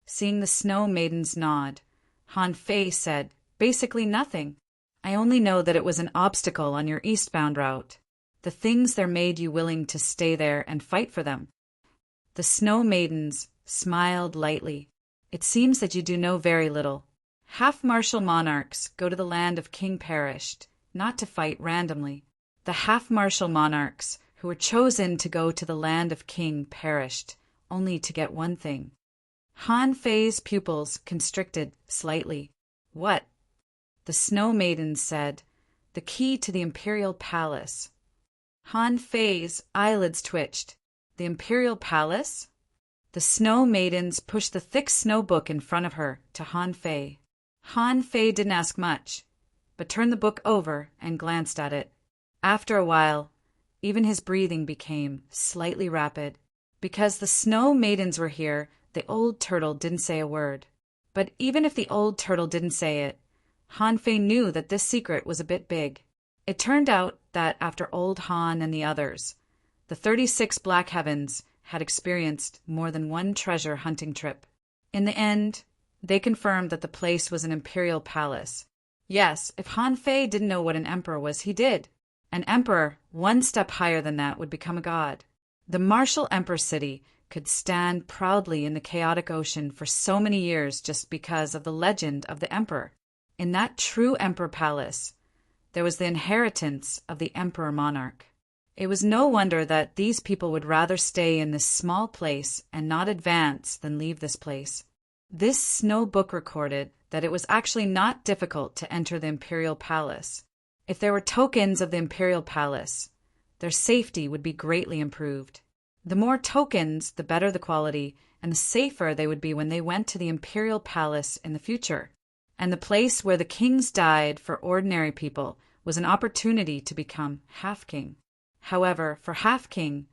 [SPEAKER 1] Seeing the Snow Maidens nod, Han Fei said, "Basically nothing. I only know that it was an obstacle on your eastbound route. The things there made you willing to stay there and fight for them." The Snow Maidens smiled lightly. "It seems that you do know very little. Half-martial monarchs go to the land of King Perished, not to fight randomly. The half-martial monarchs who were chosen to go to the land of King Perished, only to get one thing." Han Fei's pupils constricted slightly. "What?" The Snow Maidens said, "The key to the Imperial Palace." Han Fei's eyelids twitched. The Imperial Palace? The Snow Maidens pushed the thick snow book in front of her to Han Fei. Han Fei didn't ask much, but turned the book over and glanced at it. After a while, even his breathing became slightly rapid. Because the Snow Maidens were here, the old turtle didn't say a word. But even if the old turtle didn't say it, Han Fei knew that this secret was a bit big. It turned out that after old Han and the others, the 36 Black Heavens had experienced more than one treasure hunting trip. In the end, they confirmed that the place was an imperial palace. Yes, if Han Fei didn't know what an emperor was, he did. An emperor, one step higher than that, would become a god. The martial emperor city could stand proudly in the chaotic ocean for so many years just because of the legend of the emperor. In that true emperor palace, there was the inheritance of the emperor monarch. It was no wonder that these people would rather stay in this small place and not advance than leave this place. This snow book recorded that it was actually not difficult to enter the imperial palace. If there were tokens of the imperial palace, their safety would be greatly improved. The more tokens, the better the quality, and the safer they would be when they went to the imperial palace in the future. And the place where the kings died for ordinary people was an opportunity to become half-king. However, for half-king,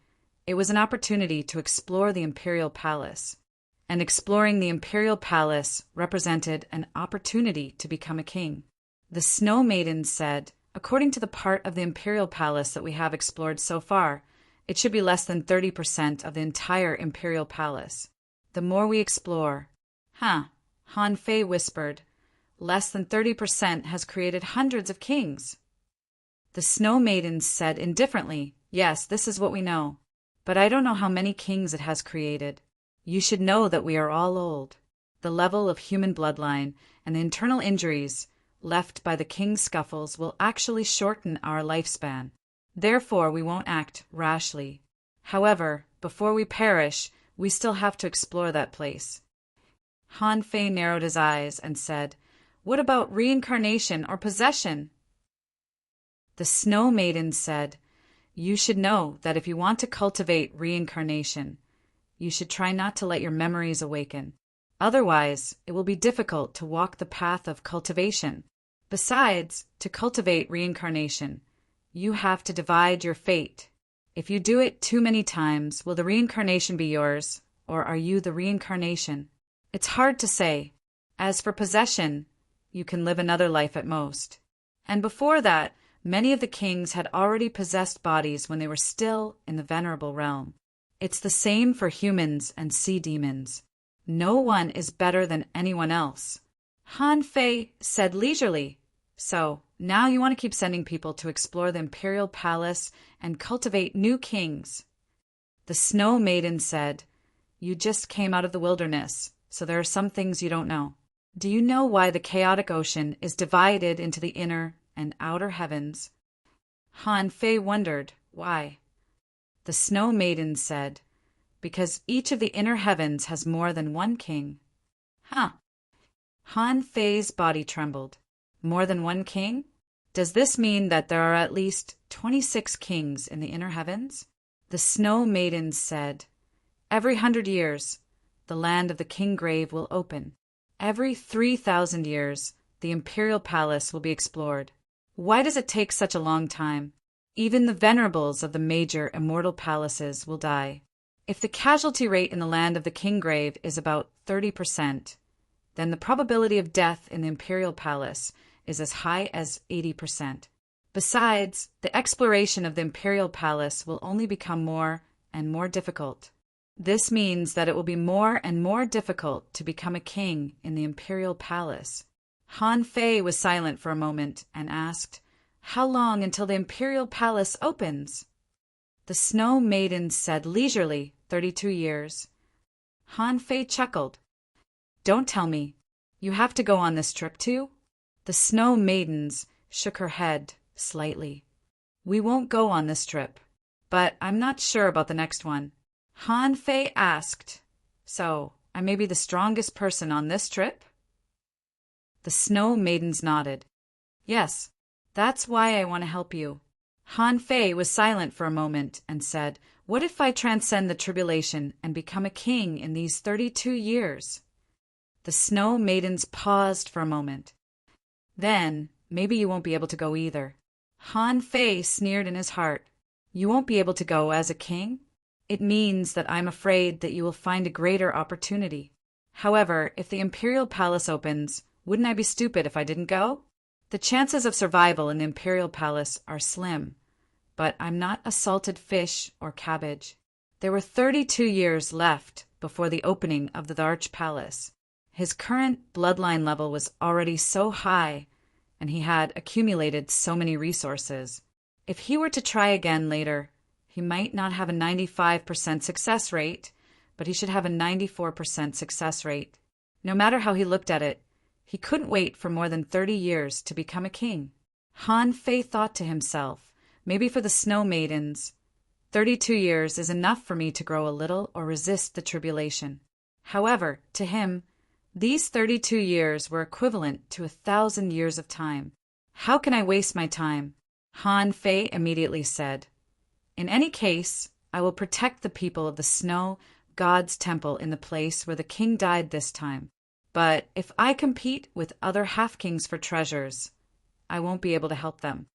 [SPEAKER 1] it was an opportunity to explore the imperial palace. And exploring the imperial palace represented an opportunity to become a king. The Snow Maidens said, "According to the part of the imperial palace that we have explored so far, it should be less than 30% of the entire imperial palace. The more we explore..." Han Fei whispered, "Less than 30% has created hundreds of kings." The Snow Maidens said indifferently, "Yes, this is what we know. But I don't know how many kings it has created. You should know that we are all old. The level of human bloodline and the internal injuries left by the king's scuffles will actually shorten our lifespan. Therefore, we won't act rashly. However, before we perish, we still have to explore that place." Han Fei narrowed his eyes and said, "What about reincarnation or possession?" The Snow Maiden said, You should know that if you want to cultivate reincarnation, you should try not to let your memories awaken. Otherwise, it will be difficult to walk the path of cultivation. Besides, to cultivate reincarnation, you have to divide your fate. If you do it too many times, will the reincarnation be yours, or are you the reincarnation? It's hard to say. As for possession, you can live another life at most. And before that, many of the kings had already possessed bodies when they were still in the venerable realm. It's the same for humans and sea demons. No one is better than anyone else. Han Fei said leisurely. So, now you want to keep sending people to explore the imperial palace and cultivate new kings. The Snow Maiden said, You just came out of the wilderness, so there are some things you don't know. Do you know why the chaotic ocean is divided into the inner and outer heavens? Han Fei wondered, why? The Snow Maiden said, Because each of the inner heavens has more than one king. Huh. Han Fei's body trembled. More than one king? Does this mean that there are at least 26 kings in the inner heavens? The Snow Maiden said, Every 100 years, the land of the king grave will open. Every 3,000 years, the imperial palace will be explored. Why does it take such a long time? Even the venerables of the major immortal palaces will die. If the casualty rate in the land of the king grave is about 30%, then the probability of death in the imperial palace is as high as 80%. Besides, the exploration of the imperial palace will only become more and more difficult. This means that it will be more and more difficult to become a king in the imperial palace. Han Fei was silent for a moment and asked, How long until the imperial palace opens? The Snow Maiden said leisurely, 32 years. Han Fei chuckled. Don't tell me. You have to go on this trip too? The Snow Maidens shook her head slightly. We won't go on this trip, but I'm not sure about the next one. Han Fei asked, So, I may be the strongest person on this trip? The Snow Maidens nodded. Yes, that's why I want to help you. Han Fei was silent for a moment and said, What if I transcend the tribulation and become a king in these 32 years? The Snow Maidens paused for a moment. Then, maybe you won't be able to go either. Han Fei sneered in his heart. You won't be able to go as a king? It means that I'm afraid that you will find a greater opportunity. However, if the imperial palace opens, wouldn't I be stupid if I didn't go? The chances of survival in the imperial palace are slim, but I'm not a salted fish or cabbage. There were 32 years left before the opening of the large palace. His current bloodline level was already so high, and he had accumulated so many resources. If he were to try again later, he might not have a 95% success rate, but he should have a 94% success rate. No matter how he looked at it, he couldn't wait for more than 30 years to become a king. Han Fei thought to himself, maybe for the Snow Maidens, 32 years is enough for me to grow a little or resist the tribulation. However, to him, these 32 years were equivalent to 1,000 years of time. How can I waste my time? Han Fei immediately said. In any case, I will protect the people of the Snow God's temple in the place where the king died this time. But if I compete with other half-kings for treasures, I won't be able to help them.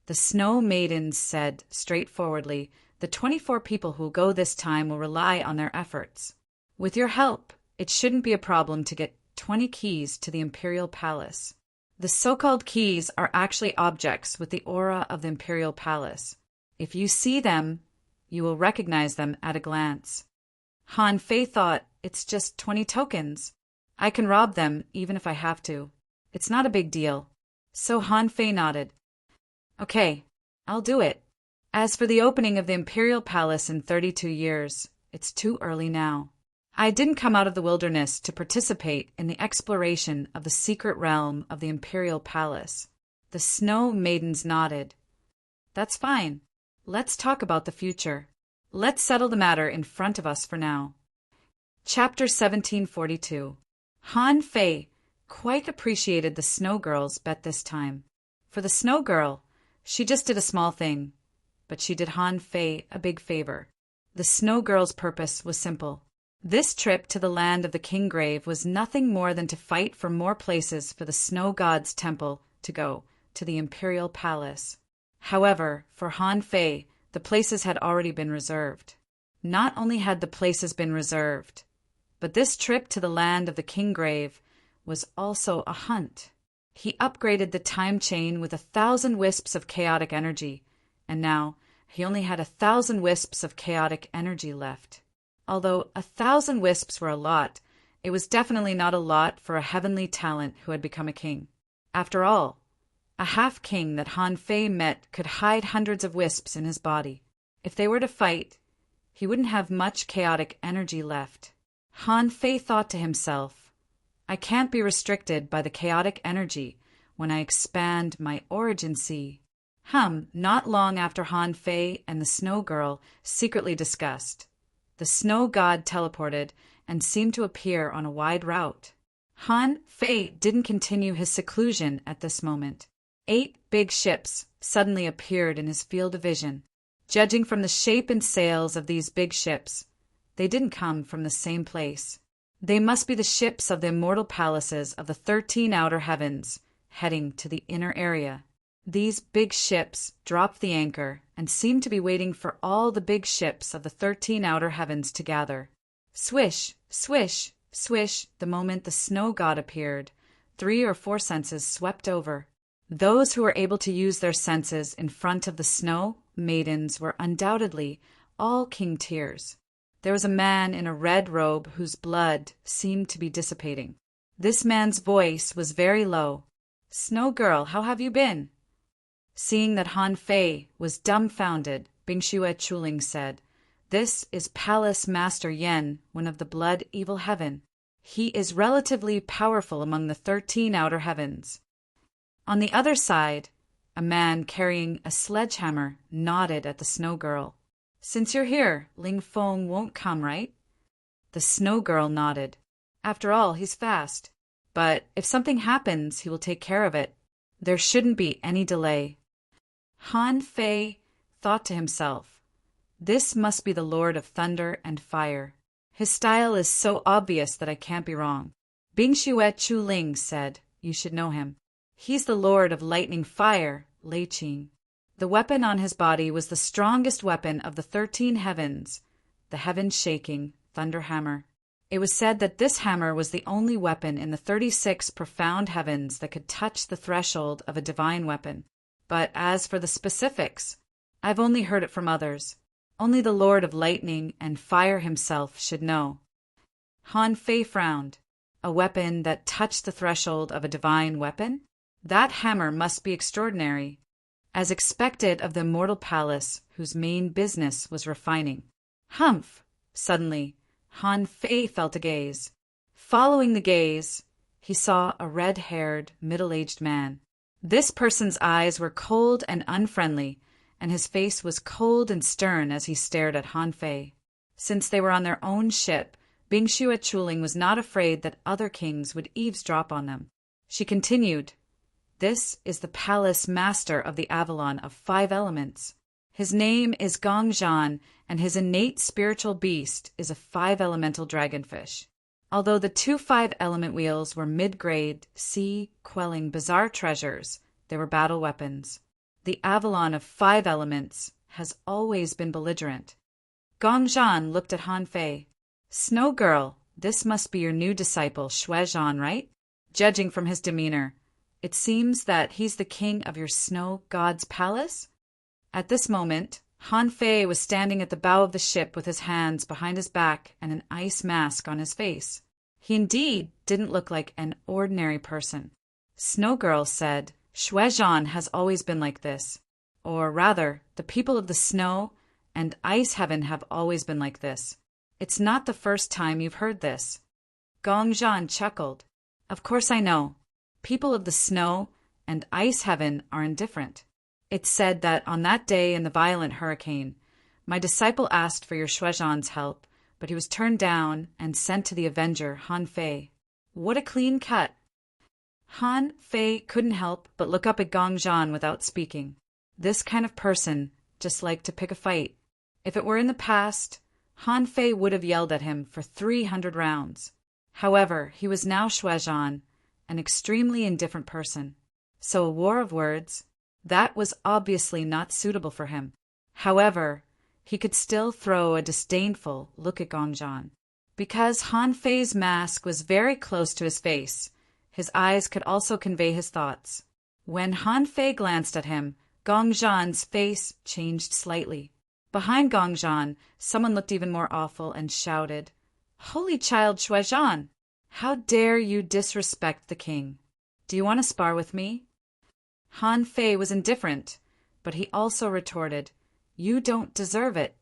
[SPEAKER 1] The Snow Maidens said straightforwardly, The 24 people who go this time will rely on their efforts. With your help, it shouldn't be a problem to get 20 keys to the imperial palace. The so-called keys are actually objects with the aura of the imperial palace. If you see them, you will recognize them at a glance. Han Fei thought, it's just 20 tokens. I can rob them even if I have to. It's not a big deal. So Han Fei nodded. Okay, I'll do it. As for the opening of the imperial palace in 32 years, it's too early now. I didn't come out of the wilderness to participate in the exploration of the secret realm of the imperial palace. The Snow Maidens nodded. That's fine. Let's talk about the future. Let's settle the matter in front of us for now. Chapter 1742. Han Fei quite appreciated the Snow Girl's bet this time. For the Snow Girl, she just did a small thing, but she did Han Fei a big favor. The Snow Girl's purpose was simple. This trip to the land of the King Grave was nothing more than to fight for more places for the Snow God's temple to go to the Imperial Palace. However, for Han Fei, the places had already been reserved. Not only had the places been reserved, but this trip to the land of the King Grave was also a hunt. He upgraded the time chain with 1,000 wisps of chaotic energy, and now he only had 1,000 wisps of chaotic energy left. Although 1,000 wisps were a lot, it was definitely not a lot for a heavenly talent who had become a king. After all, a half-king that Han Fei met could hide hundreds of wisps in his body. If they were to fight, he wouldn't have much chaotic energy left. Han Fei thought to himself, I can't be restricted by the chaotic energy when I expand my origin sea. Not long after Han Fei and the Snow Girl secretly discussed, the Snow God teleported and seemed to appear on a wide route. Han Fei didn't continue his seclusion at this moment. 8 big ships suddenly appeared in his field of vision. Judging from the shape and sails of these big ships, they didn't come from the same place. They must be the ships of the immortal palaces of the 13 outer heavens, heading to the inner area. These big ships dropped the anchor and seemed to be waiting for all the big ships of the 13 outer heavens to gather. Swish, swish, swish, the moment the Snow God appeared, 3 or 4 senses swept over. Those who were able to use their senses in front of the Snow Maidens were undoubtedly all King Tears. There was a man in a red robe whose blood seemed to be dissipating. This man's voice was very low. Snow Girl, how have you been? Seeing that Han Fei was dumbfounded, Bingxue Chuling said, This is Palace Master Yen, one of the Blood Evil Heaven. He is relatively powerful among the 13 outer heavens. On the other side, a man carrying a sledgehammer nodded at the Snow Girl. Since you're here, Ling Feng won't come, right? The Snow Girl nodded. After all, he's fast. But if something happens, he will take care of it. There shouldn't be any delay. Han Fei thought to himself, This must be the Lord of Thunder and Fire. His style is so obvious that I can't be wrong. Bingxue Chuling said, You should know him. He's the Lord of Lightning Fire, Lei Qing. The weapon on his body was the strongest weapon of the 13 heavens, the heaven-shaking Thunder Hammer. It was said that this hammer was the only weapon in the 36 profound heavens that could touch the threshold of a divine weapon. But as for the specifics, I've only heard it from others. Only the Lord of Lightning and Fire himself should know. Han Fei frowned. A weapon that touched the threshold of a divine weapon? That hammer must be extraordinary. As expected of the immortal palace whose main business was refining. Humph! Suddenly, Han Fei felt a gaze. Following the gaze, he saw a red-haired, middle-aged man. This person's eyes were cold and unfriendly, and his face was cold and stern as he stared at Han Fei. Since they were on their own ship, Bingxue Chuling was not afraid that other kings would eavesdrop on them. She continued, This is the palace master of the Avalon of 5 elements. His name is Gongzhan, and his innate spiritual beast is a 5-elemental dragonfish. Although the 2 5-element wheels were mid-grade, sea-quelling bizarre treasures, they were battle weapons. The Avalon of 5 elements has always been belligerent. Gongzhan looked at Han Fei. Snow Girl, this must be your new disciple, Shuezhan, right? Judging from his demeanor, it seems that he's the king of your Snow God's palace? At this moment, Han Fei was standing at the bow of the ship with his hands behind his back and an ice mask on his face. He indeed didn't look like an ordinary person. Snow Girl said, Shuezhan has always been like this. Or rather, the people of the snow and ice heaven have always been like this. It's not the first time you've heard this. Gongzhan chuckled. Of course I know. People of the snow and ice heaven are indifferent. It's said that on that day in the violent hurricane, my disciple asked for your Shuezhan's help, but he was turned down and sent to the Avenger, Han Fei. What a clean cut! Han Fei couldn't help but look up at Gongzhan without speaking. This kind of person just like to pick a fight. If it were in the past, Han Fei would have yelled at him for 300 rounds. However, he was now Shuozhan, an extremely indifferent person. So a war of words, that was obviously not suitable for him. However, he could still throw a disdainful look at Gongzhan. Because Han Fei's mask was very close to his face, his eyes could also convey his thoughts. When Han Fei glanced at him, Gongzhan's face changed slightly. Behind Gongzhan, someone looked even more awful and shouted, "Holy child Shuozhan! How dare you disrespect the king? Do you want to spar with me?" Han Fei was indifferent, but he also retorted, "You don't deserve it."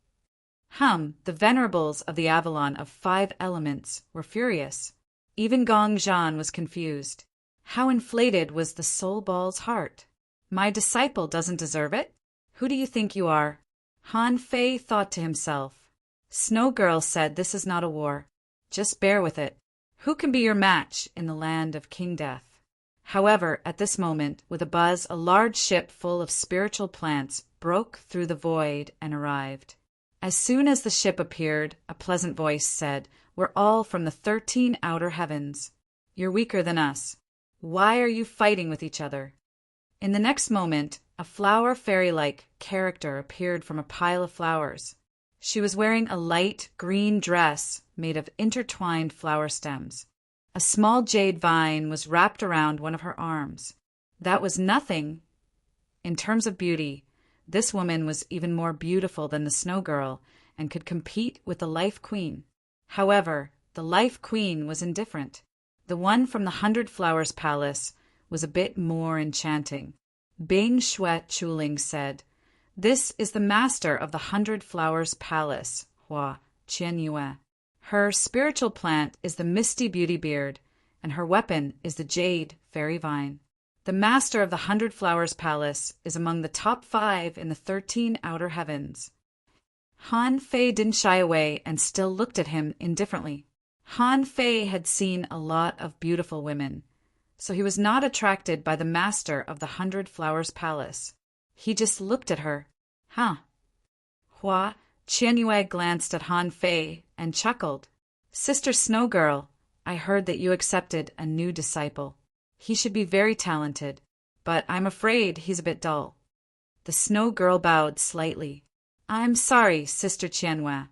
[SPEAKER 1] The venerables of the Avalon of 5 elements were furious. Even Gongzhan was confused. How inflated was the soul ball's heart? My disciple doesn't deserve it? Who do you think you are? Han Fei thought to himself. Snow Girl said this is not a war. Just bear with it. Who can be your match in the land of King Death? However, at this moment, with a buzz, a large ship full of spiritual plants broke through the void and arrived. As soon as the ship appeared, a pleasant voice said, "We're all from the 13 outer heavens. You're weaker than us. Why are you fighting with each other?" In the next moment, a flower fairy-like character appeared from a pile of flowers. She was wearing a light green dress made of intertwined flower stems. A small jade vine was wrapped around one of her arms. That was nothing. In terms of beauty, this woman was even more beautiful than the Snow Girl and could compete with the Life Queen. However, the Life Queen was indifferent. The one from the 100 Flowers Palace was a bit more enchanting. Bing Shuet Chuling said, "This is the master of the 100 Flowers Palace, Hua Qianyue. Her spiritual plant is the misty beauty beard, and her weapon is the jade fairy vine. The master of the 100 Flowers Palace is among the top 5 in the 13 outer heavens." Han Fei didn't shy away and still looked at him indifferently. Han Fei had seen a lot of beautiful women, so he was not attracted by the master of the 100 Flowers Palace. He just looked at her. Hua Qianyue glanced at Han Fei and chuckled. "Sister Snow Girl, I heard that you accepted a new disciple. He should be very talented, but I'm afraid he's a bit dull." The Snow Girl bowed slightly. "I'm sorry, Sister Qianyue."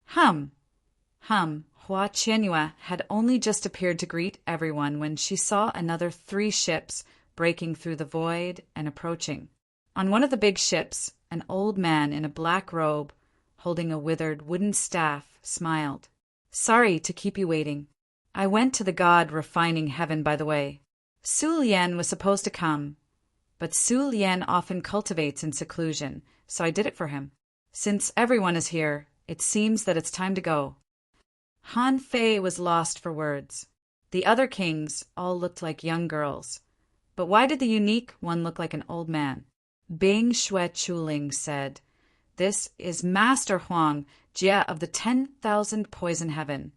[SPEAKER 1] Hua Qianyue had only just appeared to greet everyone when she saw another 3 ships breaking through the void and approaching. On one of the big ships, an old man in a black robe, holding a withered wooden staff, smiled. "Sorry to keep you waiting. I went to the god refining heaven by the way. Su Lian was supposed to come, but Su Lian often cultivates in seclusion, so I did it for him. Since everyone is here, it seems that it's time to go." Han Fei was lost for words. The other kings all looked like young girls. But why did the unique one look like an old man? Bing Shuet Chuling said, "This is Master Huang Jia of the 10,000 Poison Heaven,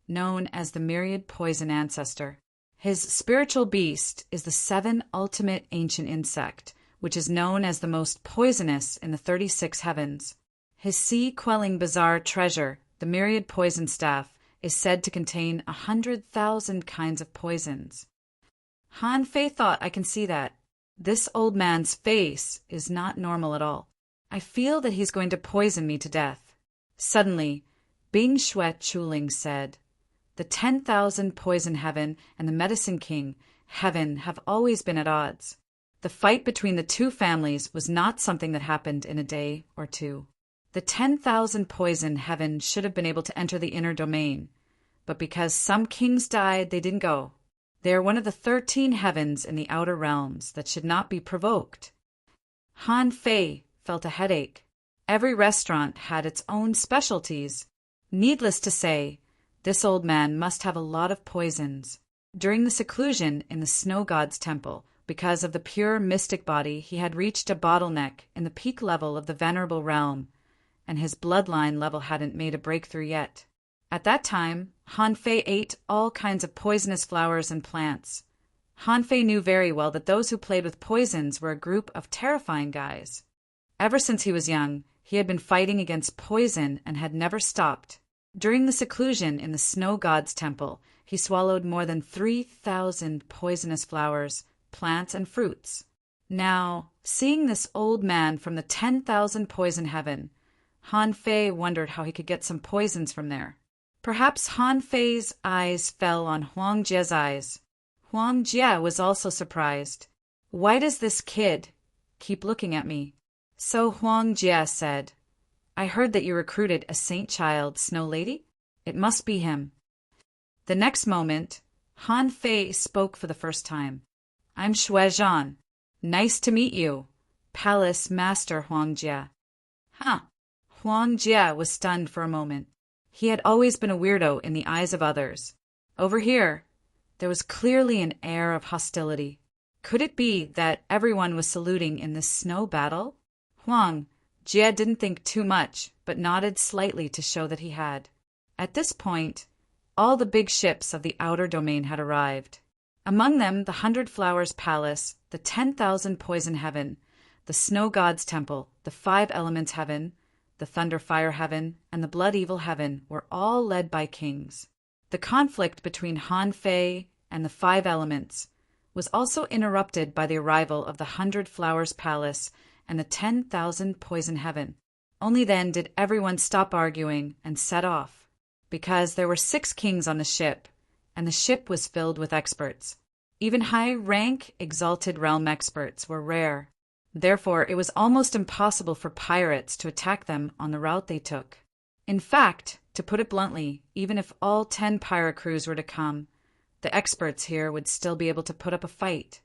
[SPEAKER 1] known as the Myriad Poison Ancestor. His spiritual beast is the 7 ultimate ancient insect, which is known as the most poisonous in the 36 heavens. His sea-quelling bizarre treasure, the Myriad Poison Staff, is said to contain 100,000 kinds of poisons." Han Fei thought, "I can see that. This old man's face is not normal at all. I feel that he's going to poison me to death." Suddenly, Bing Shuet Chuling said, "The 10,000 Poison Heaven and the Medicine King, Heaven, have always been at odds. The fight between the 2 families was not something that happened in a day or 2. The 10,000 Poison Heaven should have been able to enter the inner domain, but because some kings died, they didn't go. They are one of the 13 heavens in the outer realms that should not be provoked." Han Fei felt a headache. Every restaurant had its own specialties. Needless to say, this old man must have a lot of poisons. During the seclusion in the Snow God's temple, because of the pure mystic body, he had reached a bottleneck in the peak level of the venerable realm, and his bloodline level hadn't made a breakthrough yet. At that time, Han Fei ate all kinds of poisonous flowers and plants. Han Fei knew very well that those who played with poisons were a group of terrifying guys. Ever since he was young, he had been fighting against poison and had never stopped. During the seclusion in the snow god's temple, he swallowed more than 3,000 poisonous flowers, plants, and fruits. Now, seeing this old man from the 10,000 poison heaven, Han Fei wondered how he could get some poisons from there. Perhaps Han Fei's eyes fell on Huang Jie's eyes. Huang Jie was also surprised. "Why does this kid keep looking at me?" So Huang Jie said, "I heard that you recruited a saint child, Snow Lady. It must be him." The next moment, Han Fei spoke for the first time. "I'm Shui Zhan. Nice to meet you, Palace Master Huang Jie." Huh. Huang Jie was stunned for a moment. He had always been a weirdo in the eyes of others. Over here, there was clearly an air of hostility. Could it be that everyone was saluting in this snow battle? Huang Jie didn't think too much, but nodded slightly to show that he had. At this point, all the big ships of the outer domain had arrived. Among them, the 100 Flowers Palace, the 10,000 Poison Heaven, the Snow God's Temple, the 5 Elements Heaven, the Thunder Fire Heaven, and the Blood Evil Heaven were all led by kings. The conflict between Han Fei and the 5 Elements was also interrupted by the arrival of the 100 Flowers Palace and the 10,000 Poison Heaven. Only then did everyone stop arguing and set off, because there were 6 kings on the ship, and the ship was filled with experts. Even high-rank, exalted realm experts were rare. Therefore, it was almost impossible for pirates to attack them on the route they took. In fact, to put it bluntly, even if all 10 pirate crews were to come, the experts here would still be able to put up a fight.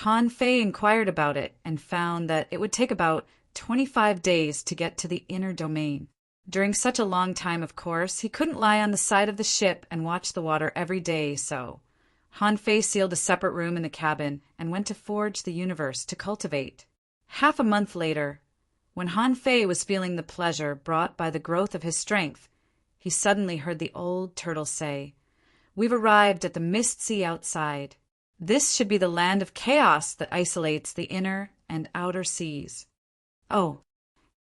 [SPEAKER 1] Han Fei inquired about it and found that it would take about 25 days to get to the inner domain. During such a long time, of course, he couldn't lie on the side of the ship and watch the water every day, so Han Fei sealed a separate room in the cabin and went to forge the universe to cultivate. Half a month later, when Han Fei was feeling the pleasure brought by the growth of his strength, he suddenly heard the old turtle say, "We've arrived at the mist sea outside. This should be the land of chaos that isolates the inner and outer seas." Oh,